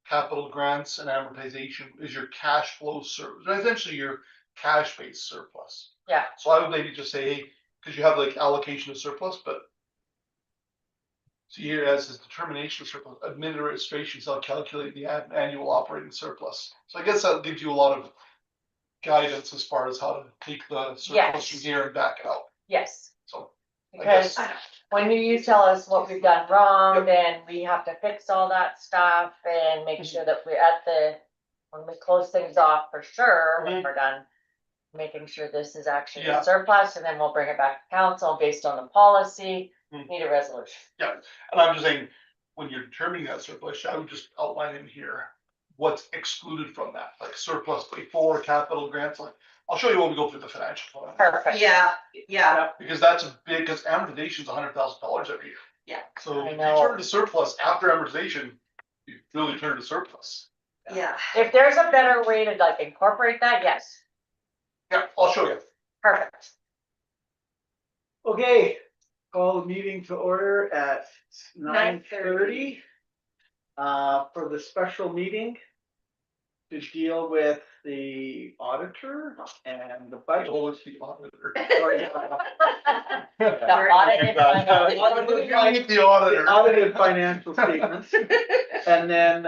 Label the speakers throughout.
Speaker 1: capital grants and amortization is your cash flow essentially your cash based surplus.
Speaker 2: Yeah.
Speaker 1: So I would maybe just say, hey, because you have like allocation of surplus, but so here it has this determination of surplus, administration shall calculate the annual operating surplus. So I guess that gives you a lot of guidance as far as how to take the surplus from here and back it out.
Speaker 2: Yes.
Speaker 1: So
Speaker 2: because when you tell us what we've done wrong, then we have to fix all that stuff and make sure that we're at when we close things off for sure, when we're done, making sure this is actually a surplus, and then we'll bring it back to council based on the policy, need a resolution.
Speaker 1: Yeah, and I'm just saying, when you're determining that surplus, I would just outline in here what's excluded from that, like surplus before capital grants, like, I'll show you when we go through the financial plan.
Speaker 2: Perfect.
Speaker 3: Yeah.
Speaker 1: Because that's a big, because amortization is $100,000 every year.
Speaker 3: Yeah.
Speaker 1: So if you turn to surplus after amortization, you really turn to surplus.
Speaker 3: Yeah.
Speaker 2: If there's a better way to like incorporate that, yes.
Speaker 1: Yeah, I'll show you.
Speaker 2: Perfect.
Speaker 4: Okay, call the meeting to order at 9:30. For the special meeting to deal with the auditor and the budget.
Speaker 1: Oh, it's the auditor.
Speaker 2: The
Speaker 4: Audited financial statements. And then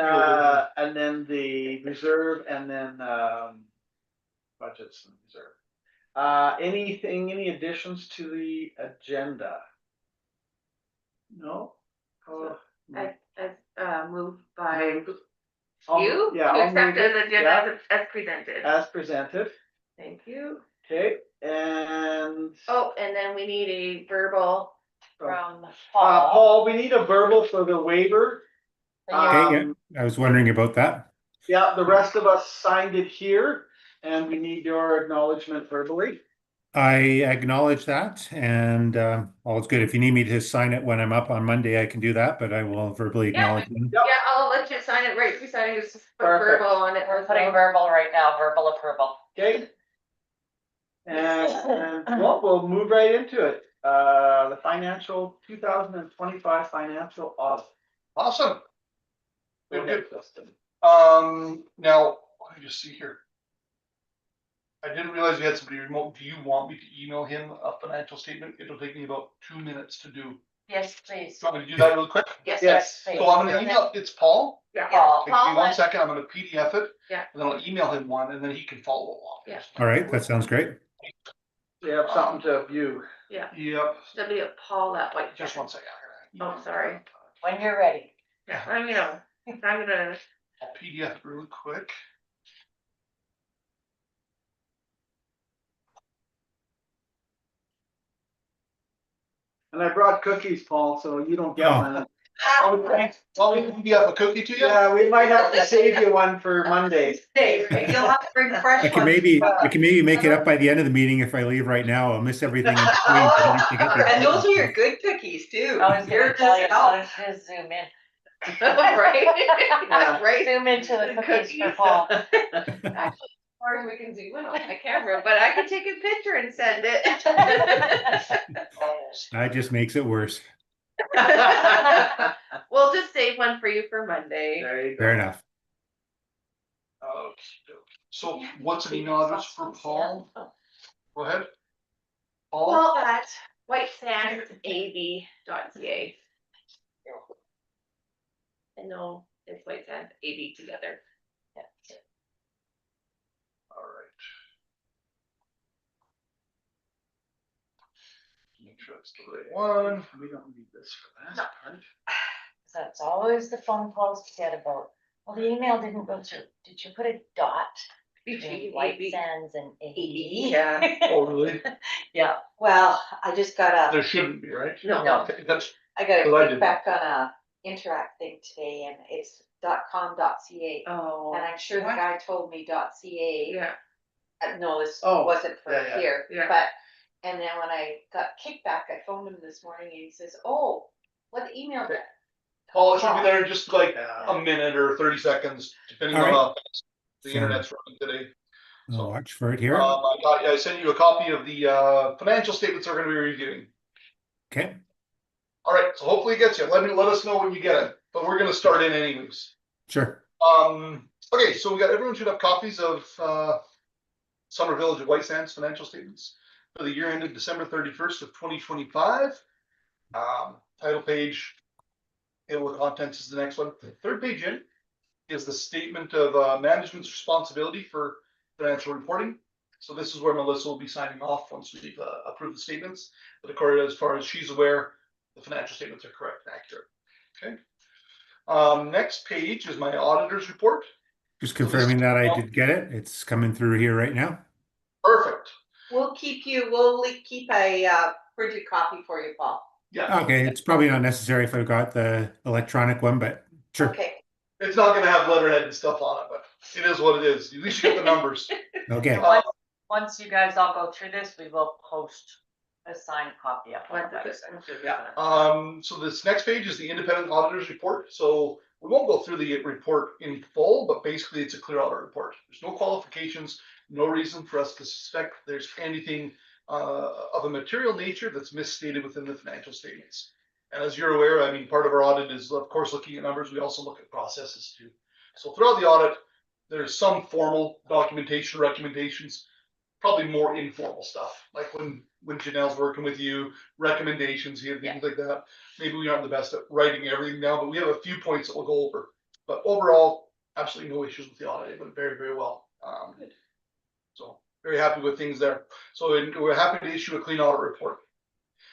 Speaker 4: the reserve and then budgets and reserve. Any additions to the agenda? No?
Speaker 3: I moved by
Speaker 4: I'll
Speaker 3: you
Speaker 4: move
Speaker 3: to accept
Speaker 4: it,
Speaker 3: the agenda as presented.
Speaker 4: as presented.
Speaker 3: Thank you.
Speaker 4: Okay, and
Speaker 3: Oh, and then we need a verbal
Speaker 2: From Paul.
Speaker 4: Paul, we need a verbal for the waiver.
Speaker 5: Okay, yeah, I was wondering about that.
Speaker 4: Yeah, the rest of us signed it here, and we need your acknowledgement verbally.
Speaker 5: I acknowledge that, and all is good. If you need me to sign it when I'm up on Monday, I can do that, but I will verbally acknowledge it.
Speaker 4: Yep.
Speaker 3: Yeah, I'll let you sign it right beside you. Just put
Speaker 4: Perfect.
Speaker 3: verbal on it.
Speaker 2: We're putting verbal right now, verbal approval.
Speaker 4: Okay. And well, we'll move right into it. The 2025 financial audit.
Speaker 1: Awesome.
Speaker 4: Go
Speaker 1: Good.
Speaker 4: ahead, Justin.
Speaker 1: Now, let me just see here. I didn't realize we had somebody remote. Do you want me to email him a financial statement? It'll take me about 2 minutes to do.
Speaker 2: Yes, please.
Speaker 1: Do you want me to do that really quick?
Speaker 3: Yes.
Speaker 4: Yes.
Speaker 2: please.
Speaker 1: So I'm gonna email, it's Paul.
Speaker 3: Yeah.
Speaker 2: Paul.
Speaker 1: Take me 1 second, I'm gonna PDF it.
Speaker 3: Yeah.
Speaker 1: And then I'll email him one and then he can follow along.
Speaker 3: Yeah.
Speaker 5: All right, that sounds great.
Speaker 4: We have something to view.
Speaker 3: Yeah.
Speaker 1: Yep,
Speaker 3: That'll be a Paul that white.
Speaker 1: just 1 second.
Speaker 3: Oh, sorry.
Speaker 2: When you're ready.
Speaker 3: Yeah. I'm gonna.
Speaker 1: I'll PDF it really quick.
Speaker 4: And I brought cookies, Paul, so you don't get
Speaker 5: Oh.
Speaker 4: one.
Speaker 1: Oh, thanks. Well, we can PDF a cookie to you?
Speaker 4: Yeah, we might have to save you one for Monday.
Speaker 3: You'll have to bring fresh
Speaker 5: I can maybe make it up by the end of the meeting if I leave right now. I'll miss everything in between.
Speaker 6: And those are your good cookies too.
Speaker 2: I was gonna tell you, so just zoom in.
Speaker 3: Right.
Speaker 4: Yeah.
Speaker 3: Right.
Speaker 2: Zoom into the cookies for Paul.
Speaker 3: Or we can zoom in on my camera, but I can take a picture and send it.
Speaker 5: That just makes it worse.
Speaker 3: We'll just save one for you for Monday.
Speaker 4: There you go.
Speaker 5: Fair enough.
Speaker 1: So what's an email address for Paul? Go ahead. Paul?
Speaker 3: Paul at whitesandsab.ca. And no, it's White Sands AB together.
Speaker 1: All right. Make sure it's the right one.
Speaker 4: We don't need this for that
Speaker 3: No.
Speaker 4: part.
Speaker 2: That's always the phone calls to get about, well, the email didn't go through. Did you put a dot between White Sands and AB?
Speaker 6: Yeah.
Speaker 1: Oh, really?
Speaker 2: Yeah.
Speaker 6: Well, I just got
Speaker 1: There shouldn't be, right?
Speaker 3: No.
Speaker 2: No.
Speaker 1: Okay, that's,
Speaker 6: I got
Speaker 1: Well, I
Speaker 6: a
Speaker 1: didn't.
Speaker 6: kickback on a Interact thing today and it's .com.ca.
Speaker 3: Oh.
Speaker 6: And I'm sure the
Speaker 3: What?
Speaker 6: guy told me .ca.
Speaker 3: Yeah.
Speaker 6: No, this
Speaker 4: Oh,
Speaker 6: wasn't for
Speaker 4: yeah, yeah.
Speaker 6: here,
Speaker 3: Yeah.
Speaker 6: but, and then when I got kickback, I phoned him this morning and he says, oh, what email did?
Speaker 1: Paul, it should be there in just like
Speaker 4: Yeah.
Speaker 1: a minute or 30 seconds, depending
Speaker 5: All
Speaker 1: on
Speaker 5: right.
Speaker 1: how fast the
Speaker 5: So-
Speaker 1: internet's running today.
Speaker 5: I'll watch for it here.
Speaker 1: I sent you a copy of the financial statements we're gonna be reviewing.
Speaker 5: Okay.
Speaker 1: All right, so hopefully it gets you. Let us know when you get it, but we're gonna start in anyways.
Speaker 5: Sure.
Speaker 1: Okay, so everyone should have copies of, Summer Village of White Sands financial statements for the year ended December 31st of 2025. Title page, table of contents is the next one. The third page in is the statement of management's responsibility for financial reporting. So this is where Melissa will be signing off once we've approved the statements. But according as far as she's aware, the financial statements are correct and accurate. Okay. Next page is my auditor's report.
Speaker 5: Just confirming that I did get it. It's coming through here right now.
Speaker 1: Perfect.
Speaker 3: We'll keep a printed copy for you, Paul.
Speaker 1: Yeah.
Speaker 5: Okay, it's probably not necessary if I've got the electronic one, but sure.
Speaker 3: Okay.
Speaker 1: It's not gonna have letterhead and stuff on it, but it is what it is. At least you get the numbers.
Speaker 5: Okay.
Speaker 2: Once you guys all go through this, we will post a signed copy up on the website.
Speaker 1: So this next page is the independent auditor's report. So we won't go through the report in full, but basically it's a clear audit report. There's no qualifications, no reason for us to suspect there's anything of a material nature that's misstated within the financial statements. And as you're aware, I mean, part of our audit is, of course, looking at numbers. We also look at processes too. So throughout the audit, there's some formal documentation recommendations, probably more informal stuff, like when Janelle's working with you, recommendations here, things like that. Maybe we aren't the best at writing everything down, but we have a few points that we'll go over. But overall, absolutely no issues with the audit. It went very, very well. So very happy with things there. So we're happy to issue a clean audit report.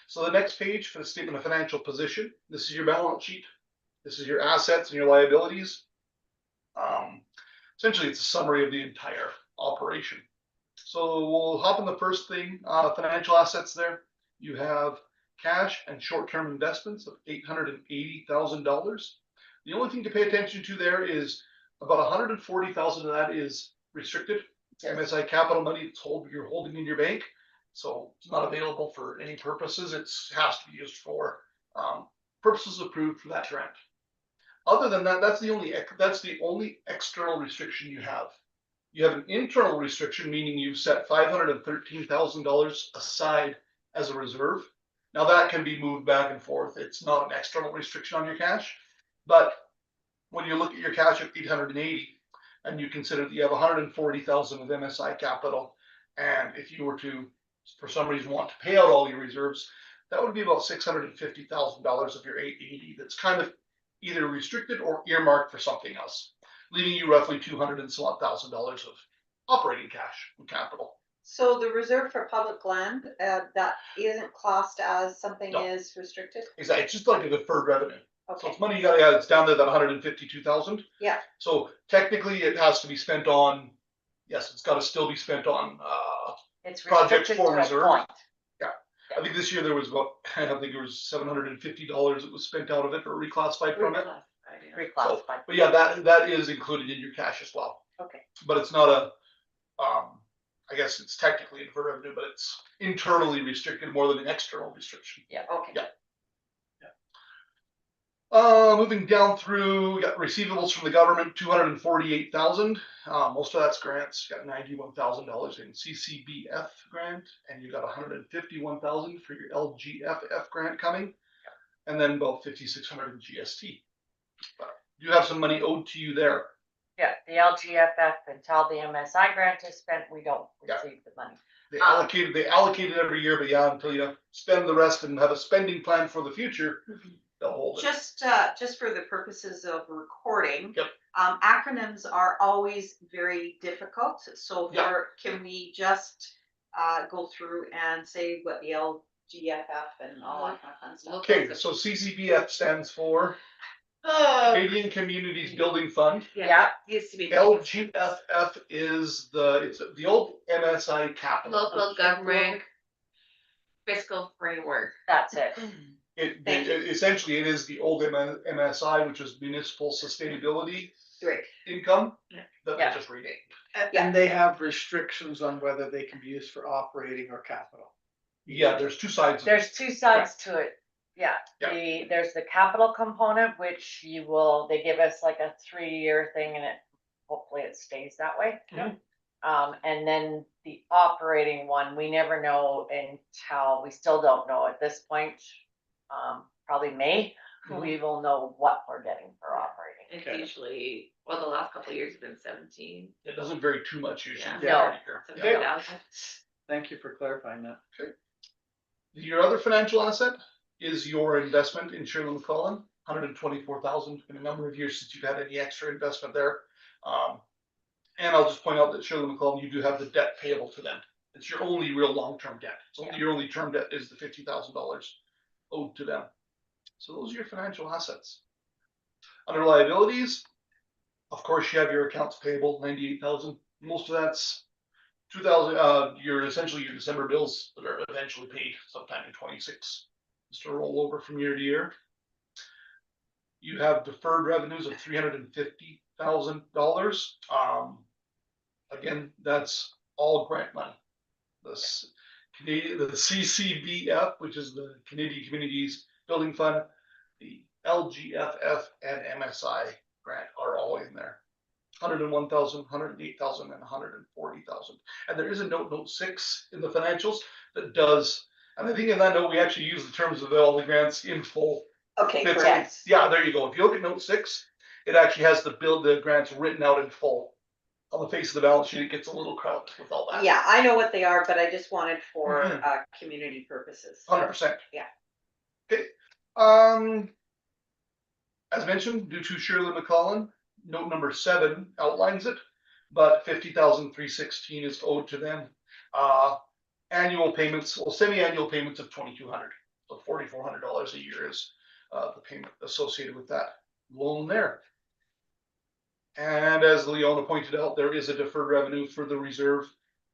Speaker 1: So the next page for the statement of financial position, this is your balance sheet. This is your assets and your liabilities. Essentially, it's a summary of the entire operation. So we'll hop in the first thing, financial assets there. You have cash and short-term investments of $880,000. The only thing to pay attention to there is about $140,000 of that is restricted. MSI capital money you're holding in your bank. So it's not available for any purposes. It has to be used for purposes approved for that grant. Other than that, that's the only external restriction you have. You have an internal restriction, meaning you've set $513,000 aside as a reserve. Now that can be moved back and forth. It's not an external restriction on your cash, but when you look at your cash of 880, and you consider that you have 140,000 of MSI capital, and if you were to, for some reason, want to pay out all your reserves, that would be about $650,000 of your 880 that's kind of either restricted or earmarked for something else, leaving you roughly $200,000 and some odd of operating cash and capital.
Speaker 3: So the reserve for public land, that isn't classed as something
Speaker 1: No.
Speaker 3: is restricted?
Speaker 1: Exactly. It's just like a deferred revenue. So
Speaker 3: Okay.
Speaker 1: it's money you got to have. It's down to that 152,000.
Speaker 3: Yeah.
Speaker 1: So technically, it has to be spent on. Yes, it's got to still be spent on
Speaker 2: It's
Speaker 1: projects
Speaker 2: restricted
Speaker 1: for
Speaker 2: to a
Speaker 1: reserve.
Speaker 2: point.
Speaker 1: I think this year there was about, I think it was $750 that was spent out of it or reclassified from it.
Speaker 2: Reclassified.
Speaker 1: But yeah, that is included in your cash as well.
Speaker 3: Okay.
Speaker 1: But it's not a, I guess it's technically in for revenue, but it's internally restricted more than an external restriction.
Speaker 2: Yeah.
Speaker 3: Okay.
Speaker 1: Yeah. Moving down through, we got receivables from the government, 248,000. Most of that's grants. You got $91,000 in CCBF grant, and you got 151,000 for your LGFF grant coming, and then about 5,600 in GST. But you have some money owed to you there.
Speaker 2: Yeah, the LGFF, until the MSI grant is spent, we don't receive the money.
Speaker 1: They allocate it every year, but yeah, until you spend the rest and have a spending plan for the future, they'll hold it.
Speaker 3: Just for the purposes of recording.
Speaker 1: Yep.
Speaker 3: Acronyms are always very difficult. So can we just go through and say what the LGFF and all that kind of fun stuff?
Speaker 1: Okay, so CCBF stands for Canadian Communities Building Fund.
Speaker 2: Yeah.
Speaker 3: Used to be
Speaker 1: LGFF is it's the old MSI capital.
Speaker 6: Local government fiscal framework.
Speaker 2: That's it.
Speaker 1: Essentially, it is the old MSI, which is Municipal Sustainability
Speaker 3: Right.
Speaker 1: Income that
Speaker 2: Yeah.
Speaker 1: they just renamed.
Speaker 4: And they have restrictions on whether they can be used for operating or capital.
Speaker 1: Yeah, there's two sides.
Speaker 2: There's two sides to it. Yeah,
Speaker 1: Yeah.
Speaker 2: there's the capital component, which they give us like a 3-year thing, and hopefully it stays that way.
Speaker 1: Yeah.
Speaker 2: And then the operating one, we never know we still don't know at this point. Probably May, we will know what we're getting for operating.
Speaker 6: It's usually Well, the last couple of years have been 17.
Speaker 1: It doesn't vary too much usually.
Speaker 2: Yeah.
Speaker 1: year.
Speaker 6: 17,000.
Speaker 4: Thank you for clarifying that.
Speaker 1: Your other financial asset is your investment in Shirley McCollum, 124,000, been a number of years since you've had any extra investment there. And I'll just point out that Shirley McCollum, you do have the debt payable to them. It's your only real long-term debt. Your only term debt is the $50,000 owed to them. So those are your financial assets. Under liabilities, of course, you have your accounts payable, 98,000. Most of that's 2,000. Your essentially your December bills that are eventually paid sometime in 26, just to roll over from year to year. You have deferred revenues of $350,000. Again, that's all grant money. The CCBF, which is the Canadian Communities Building Fund, the LGFF and MSI grant are all in there. 101,000, 108,000, and 140,000. And there is a note 6 in the financials that does, and I think in that note we actually use the terms of all the grants in full.
Speaker 3: Okay,
Speaker 1: Fits
Speaker 3: correct.
Speaker 1: in. Yeah, there you go. If you look at note 6, it actually has the grants written out in full. On the face of the balance sheet, it gets a little crowded with all that.
Speaker 3: Yeah, I know what they are, but I just wanted for
Speaker 1: Mhm.
Speaker 3: community purposes.
Speaker 1: 100%.
Speaker 3: Yeah.
Speaker 1: Okay. As mentioned, due to Shirley McCollum, note number 7 outlines it, but 50,316 is owed to them. Annual payments, well, semi-annual payments of 2,200, so $4,400 a year is the payment associated with that loan there. And as Leona pointed out, there is a deferred revenue for the reserve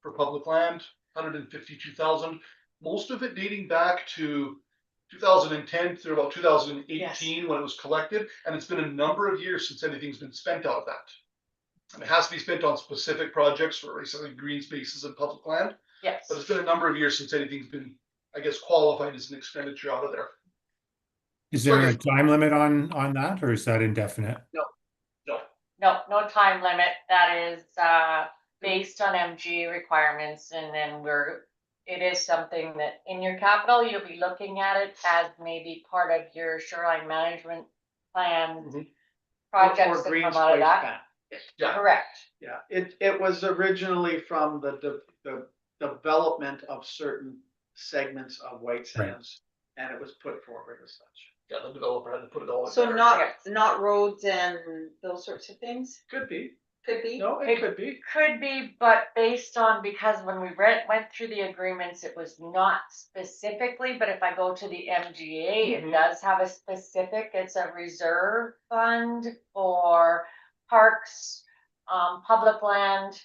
Speaker 1: for public land, 152,000. Most of it dating back to 2010 through about 2018 when it was collected, and it's been a number of years since anything's been spent out of that. And it has to be spent on specific projects for basically green spaces and public land.
Speaker 2: Yes.
Speaker 1: But it's been a number of years since anything's been, I guess, qualified as an expenditure out of there.
Speaker 5: Is there a time limit on that, or is that indefinite?
Speaker 2: No time limit. That is based on MG requirements, and then it is something that in your capital, you'll be looking at it as maybe part of your shoreline management plan projects
Speaker 4: Or
Speaker 2: that
Speaker 4: green
Speaker 2: come out of
Speaker 4: space
Speaker 2: that.
Speaker 4: plan.
Speaker 1: Yeah.
Speaker 2: Correct.
Speaker 4: Yeah, it was originally from the development of certain segments of White
Speaker 5: Right.
Speaker 4: Sands, and it was put forward as such.
Speaker 1: Yeah, the developer had to put it all in
Speaker 3: So
Speaker 1: there.
Speaker 3: not roads and those sorts of things,
Speaker 4: Could be,
Speaker 3: could be?
Speaker 4: no, it could be.
Speaker 2: Could be, but based on, because when we went through the agreements, it was not specifically, but if I go to the MGA, it
Speaker 1: Mhm.
Speaker 2: does have a specific, it's a reserve fund for parks, public land,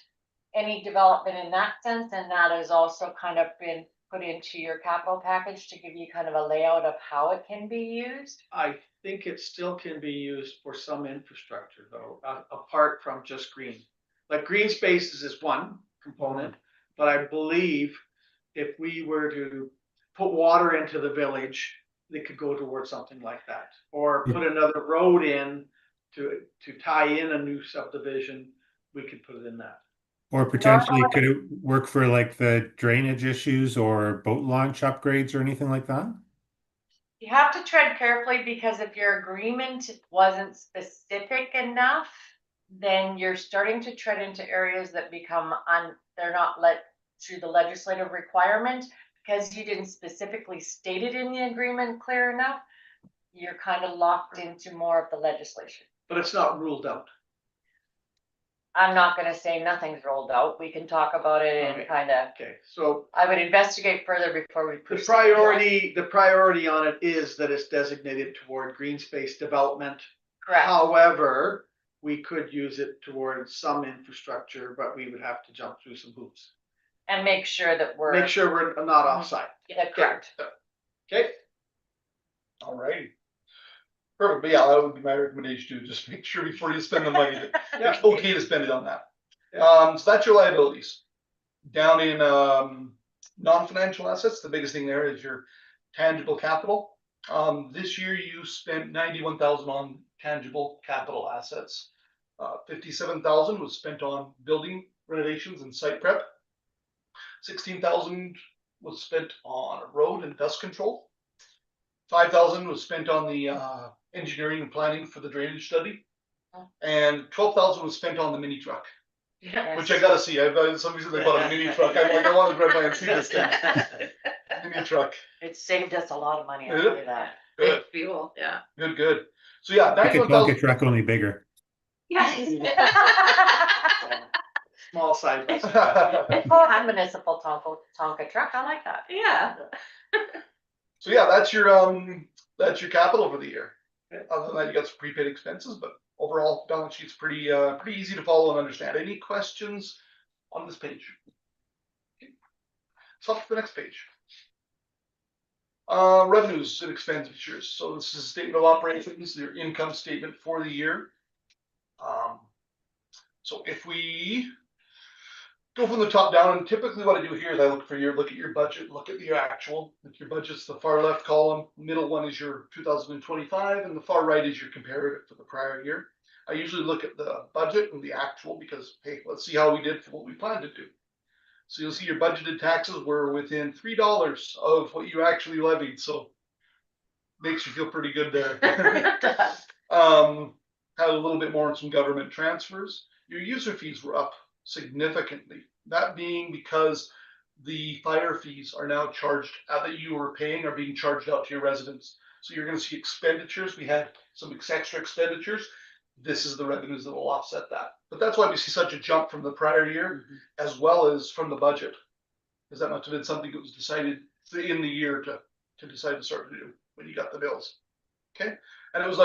Speaker 2: any development in that sense, and that has also kind of been put into your capital package to give you kind of a layout of how it can be used.
Speaker 4: I think it still can be used for some infrastructure though, apart from just green. Like green spaces is one component, but I believe if we were to put water into the village, it could go towards something like that. Or put another road in to tie in a new subdivision, we could put it in that.
Speaker 5: Or potentially, could it work for like the drainage issues or boat launch upgrades or anything like that?
Speaker 2: You have to tread carefully, because if your agreement wasn't specific enough, then you're starting to tread into areas that become they're not let through the legislative requirement, because you didn't specifically state it in the agreement clear enough. You're kind of locked into more of the legislation.
Speaker 4: But it's not ruled out.
Speaker 2: I'm not gonna say nothing's rolled out. We can talk about it and
Speaker 4: Okay.
Speaker 2: kind of,
Speaker 4: Okay, so
Speaker 2: I would investigate further before we
Speaker 4: the
Speaker 2: proceed.
Speaker 4: the priority on it is that it's designated toward green space development.
Speaker 2: Correct.
Speaker 4: However, we could use it towards some infrastructure, but we would have to jump through some hoops.
Speaker 2: And make sure that we're.
Speaker 4: Make sure we're not offside.
Speaker 2: Yeah, correct.
Speaker 4: Okay,
Speaker 1: All right. Perfect. But yeah, that would be my recommendation too. Just make sure before you spend the money that
Speaker 4: Yeah.
Speaker 1: it's okay to spend it on that.
Speaker 4: Yeah.
Speaker 1: So that's your liabilities. Down in non-financial assets, the biggest thing there is your tangible capital. This year you spent 91,000 on tangible capital assets. 57,000 was spent on building renovations and site prep. 16,000 was spent on road and dust control. 5,000 was spent on the engineering and planning for the drainage study. And 12,000 was spent on the mini truck,
Speaker 2: Yes.
Speaker 1: which I gotta see. Somebody said they bought a mini truck. I'm like, I want to drive by and see this thing. Mini truck.
Speaker 2: It saved us a lot of money, I'll
Speaker 1: Did
Speaker 2: tell
Speaker 1: it?
Speaker 2: you that.
Speaker 1: Good,
Speaker 3: Fuel, yeah.
Speaker 1: good. So yeah,
Speaker 5: Like a
Speaker 1: 91,000.
Speaker 5: Tonka truck, only bigger.
Speaker 4: Small side. by side.
Speaker 2: They call it a municipal Tonka truck, I like that.
Speaker 3: Yeah.
Speaker 1: So yeah, that's your capital for the year. Other than that, you got some prepaid expenses, but overall balance sheet's pretty easy to follow and understand. Any questions on this page? Okay. So off to the next page. Revenues and expenditures. So this is a statement of operations, your income statement for the year. So if we go from the top down, and typically what I do here is I look at your budget, look at your actual. Like your budget's the far left column, middle one is your 2025, and the far right is your comparative for the prior year. I usually look at the budget and the actual because, hey, let's see how we did for what we planned to do. So you'll see your budgeted taxes were within $3 of what you actually levied, so makes you feel pretty good there. Had a little bit more on some government transfers. Your user fees were up significantly. That being because the fire fees are now charged that you were paying are being charged out to your residents. So you're going to see expenditures. We had some extra expenditures. This is the revenues that will offset that. But that's why we see such a jump from the prior year, as well as from the budget, because that must have been something that was decided in the year to decide to start to do when you got the bills. Okay, and it was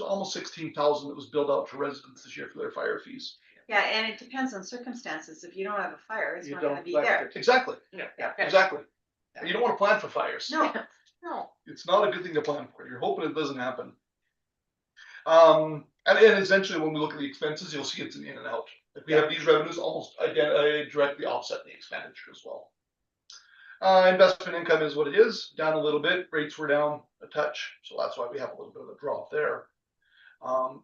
Speaker 1: almost 16,000 that was billed out to residents this year for their fire fees.
Speaker 3: Yeah, and it depends on circumstances. If you don't have a fire, it's
Speaker 4: You
Speaker 3: not gonna
Speaker 4: don't
Speaker 3: be
Speaker 4: collect
Speaker 3: there.
Speaker 4: it.
Speaker 1: Exactly,
Speaker 3: Yeah.
Speaker 1: exactly. You don't want to plan for fires.
Speaker 3: No, no.
Speaker 1: It's not a good thing to plan for. You're hoping it doesn't happen. And essentially, when we look at the expenses, you'll see it's an in and out. If we have these revenues, almost directly offset the expenditure as well. Investment income is what it is, down a little bit. Rates were down a touch, so that's why we have a little bit of a drop there.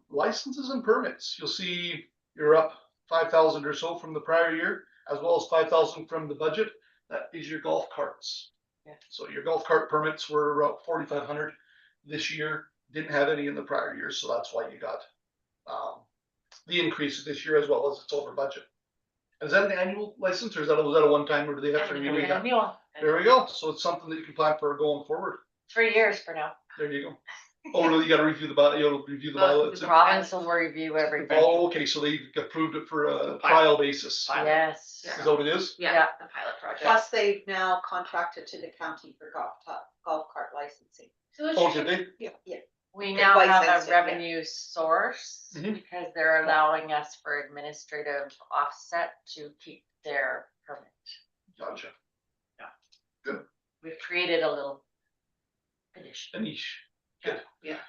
Speaker 1: Licenses and permits, you'll see you're up 5,000 or so from the prior year, as well as 5,000 from the budget. That is your golf carts.
Speaker 2: Yeah.
Speaker 1: So your golf cart permits were about 4,500 this year. Didn't have any in the prior year, so that's why you got the increase this year as well as it's over budget. Is that an annual license, or was that a one time, or do they have to renew it?
Speaker 2: Annual.
Speaker 1: There we go. So it's something that you can plan for going forward.
Speaker 2: 3 years for now.
Speaker 1: There you go. Oh, really? You got to review the bylaw. You'll review the bylaw.
Speaker 2: The province will review everything.
Speaker 1: Oh, okay. So they approved it for a trial basis.
Speaker 2: Yes.
Speaker 3: Yeah.
Speaker 1: Is that what it is?
Speaker 2: Yeah.
Speaker 3: The pilot project. Plus, they've now contracted to the county for golf cart licensing.
Speaker 6: So it's
Speaker 1: Oh, did they?
Speaker 3: Yeah.
Speaker 2: We
Speaker 3: Get
Speaker 2: now have
Speaker 3: licensed,
Speaker 2: a
Speaker 3: yeah.
Speaker 2: revenue source
Speaker 1: Mhm.
Speaker 2: because they're allowing us for administrative offset to keep their permit.
Speaker 1: Gotcha.
Speaker 2: We've created a little addition.
Speaker 1: A niche. Good.
Speaker 3: Yeah.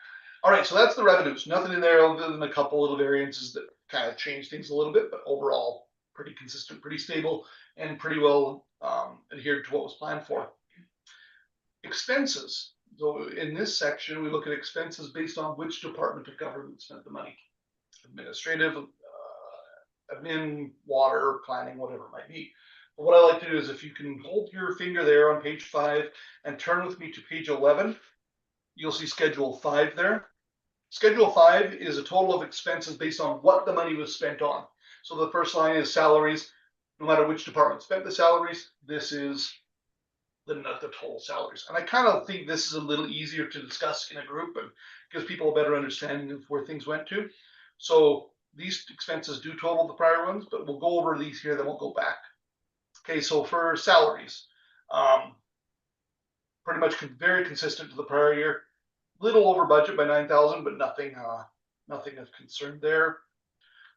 Speaker 1: All right. So that's the revenues. Nothing in there other than a couple little variances that kind of change things a little bit, but overall pretty consistent, pretty stable, and pretty well adhered to what was planned for. Expenses. So in this section, we look at expenses based on which department of government spent the money. Administrative, admin, water, planning, whatever it might be. But what I like to do is if you can hold your finger there on page 5 and turn with me to page 11, you'll see Schedule 5 there. Schedule 5 is a total of expenses based on what the money was spent on. So the first line is salaries. No matter which department spent the salaries, this is the total salaries. And I kind of think this is a little easier to discuss in a group and gives people a better understanding of where things went to. So these expenses do total the prior ones, but we'll go over these here, then we'll go back. Okay, so for salaries, pretty much very consistent to the prior year. Little over budget by 9,000, but nothing of concern there.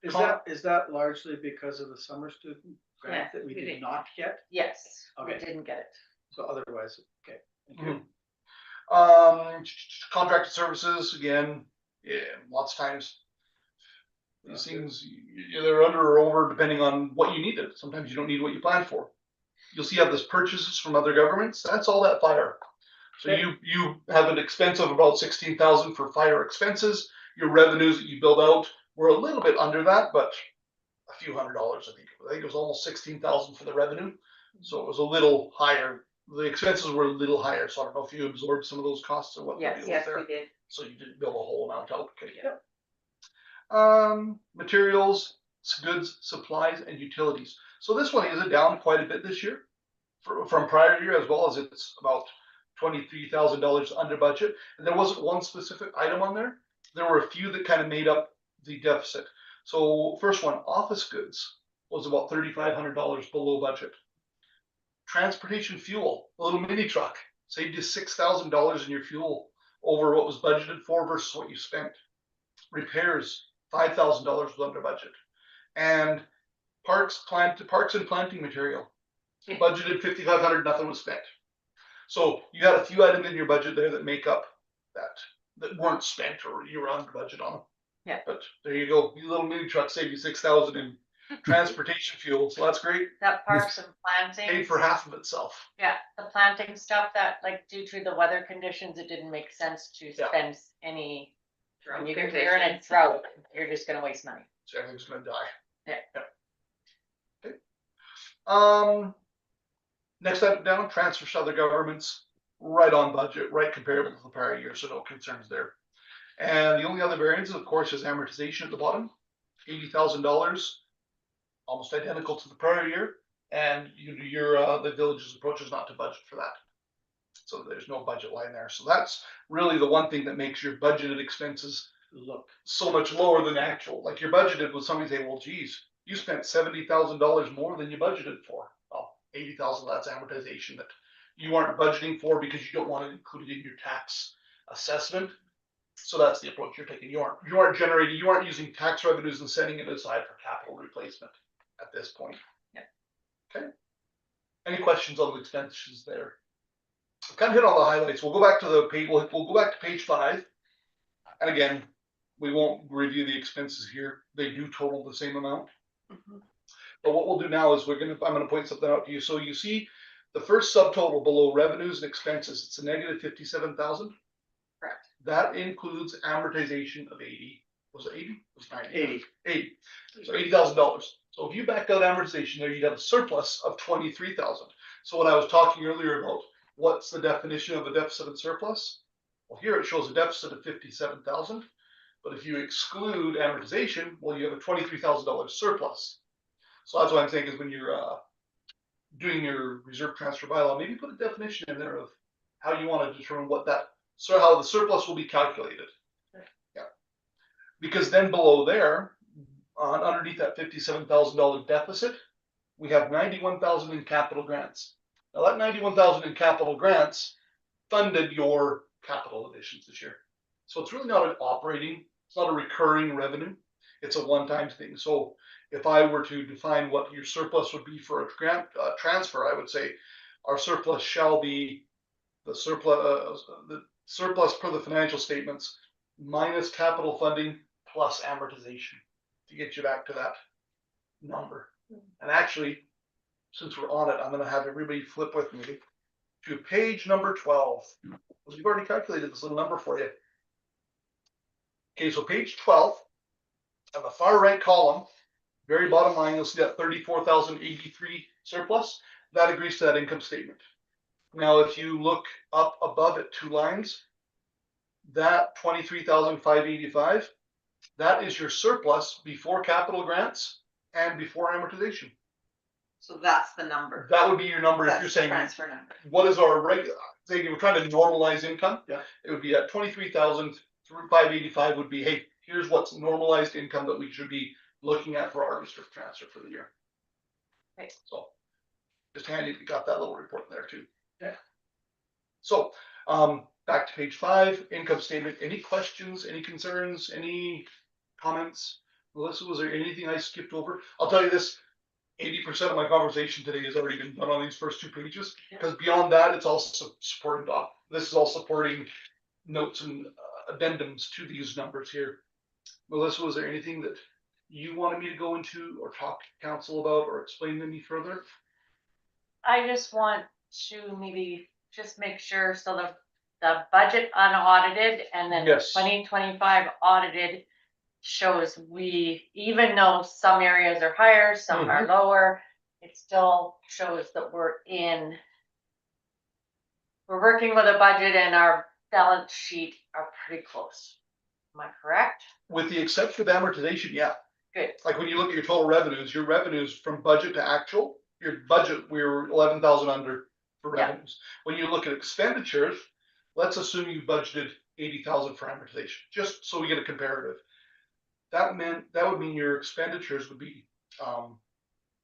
Speaker 4: Is that largely because of the summer student grant that we did not get?
Speaker 2: Yes, we
Speaker 4: Okay.
Speaker 2: didn't get it.
Speaker 4: So otherwise, okay. Thank you.
Speaker 1: Contracted services, again, yeah, lots of times. These things, they're under or over depending on what you needed. Sometimes you don't need what you planned for. You'll see you have this purchases from other governments. That's all that fire. So you have an expense of about 16,000 for fire expenses. Your revenues that you build out were a little bit under that, but a few $100s, I think. I think it was almost 16,000 for the revenue. So it was a little higher. The expenses were a little higher. So I don't know if you absorbed some of those costs or what.
Speaker 2: Yes,
Speaker 1: the deal was there.
Speaker 3: we did.
Speaker 1: So you didn't bill the whole amount out. Okay.
Speaker 3: Yep.
Speaker 1: Materials, goods, supplies, and utilities. So this one is down quite a bit this year from prior year, as well as it's about $23,000 under budget. And there wasn't one specific item on there. There were a few that kind of made up the deficit. So first one, office goods was about $3,500 below budget. Transportation fuel, a little mini truck, saved you $6,000 in your fuel over what was budgeted for versus what you spent. Repairs, $5,000 was under budget. And parks and planting material, budgeted $5,500, nothing was spent. So you had a few items in your budget there that make up that weren't spent or you were under budget on them.
Speaker 2: Yeah.
Speaker 1: But there you go. Your little mini truck saved you $6,000 in transportation fuel, so that's great.
Speaker 2: That parks and planting.
Speaker 1: Paid for half of itself.
Speaker 2: Yeah, the planting stuff that like due to the weather conditions, it didn't make sense to
Speaker 1: Yeah.
Speaker 2: spend any.
Speaker 6: Drought
Speaker 2: When you're in a
Speaker 6: conditions.
Speaker 2: drought, you're just gonna waste money.
Speaker 1: So everything's gonna die.
Speaker 2: Yeah.
Speaker 1: Okay. Next item down, transfers to other governments, right on budget, right comparable to the prior year, so no concerns there. And the only other variance, of course, is amortization at the bottom, $80,000, almost identical to the prior year. And the village's approach is not to budget for that. So there's no budget line there. So that's really the one thing that makes your budgeted expenses
Speaker 4: Look,
Speaker 1: so much lower than actual. Like your budgeted was somebody say, well, geez, you spent $70,000 more than you budgeted for. Well, 80,000, that's amortization that you aren't budgeting for because you don't want it included in your tax assessment. So that's the approach you're taking. You aren't using tax revenues and setting it aside for capital replacement at this point.
Speaker 2: Yeah.
Speaker 1: Okay. Any questions on the expenses there? Kind of hit on the highlights. We'll go back to the page. We'll go back to page 5. And again, we won't review the expenses here. They do total the same amount.
Speaker 2: Mhm.
Speaker 1: But what we'll do now is I'm gonna point something out to you. So you see the first subtotal below revenues and expenses, it's a negative 57,000.
Speaker 2: Correct.
Speaker 1: That includes amortization of 80. Was it 80? It was 90.
Speaker 4: 80.
Speaker 1: 80. So $80,000. So if you back out amortization there, you'd have a surplus of 23,000. So when I was talking earlier about what's the definition of a deficit and surplus? Well, here it shows a deficit of 57,000. But if you exclude amortization, well, you have a $23,000 surplus. So that's what I'm saying is when you're doing your reserve transfer bylaw, maybe put a definition in there of how you want to determine how the surplus will be calculated. Yeah. Because then below there, underneath that $57,000 deficit, we have 91,000 in capital grants. Now that 91,000 in capital grants funded your capital additions this year. So it's really not an operating, it's not a recurring revenue. It's a one-time thing. So if I were to define what your surplus would be for a grant transfer, I would say our surplus shall be the surplus per the financial statements minus capital funding plus amortization to get you back to that number. And actually, since we're on it, I'm going to have everybody flip with me to page number 12. We've already calculated this little number for you. Okay, so page 12, on the far right column, very bottom line, you'll see that 34,083 surplus. That agrees to that income statement. Now, if you look up above it 2 lines, that 23,585, that is your surplus before capital grants and before amortization.
Speaker 3: So that's the number.
Speaker 1: That would be your number if
Speaker 3: That's
Speaker 1: you're
Speaker 3: the
Speaker 1: saying,
Speaker 3: transfer number.
Speaker 1: what is our regular, say you were trying to normalize income?
Speaker 4: Yeah.
Speaker 1: It would be at 23,585 would be, hey, here's what's normalized income that we should be looking at for our reserve transfer for the year.
Speaker 2: Right.
Speaker 1: So just handy if you got that little report there too.
Speaker 4: Yeah.
Speaker 1: So back to page 5, income statement. Any questions, any concerns, any comments? Melissa, was there anything I skipped over? I'll tell you this, 80% of my conversation today has already been done on these first 2 pages, because beyond that, it's also supporting doc. This is all supporting notes and addendums to these numbers here. Melissa, was there anything that you wanted me to go into or talk to council about or explain any further?
Speaker 2: I just want to maybe just make sure, so the budget unaudited and then
Speaker 1: Yes.
Speaker 2: 2025 audited shows even though some areas are higher, some are lower, it still shows that we're working with a budget and our balance sheet are pretty close. Am I correct?
Speaker 1: with the exception of amortization, yeah.
Speaker 2: Good.
Speaker 1: Like when you look at your revenues from budget to actual, your budget, we were 11,000 under for
Speaker 2: Yeah.
Speaker 1: revenues. When you look at expenditures, let's assume you budgeted 80,000 for amortization, just so we get a comparative. That would mean your expenditures would be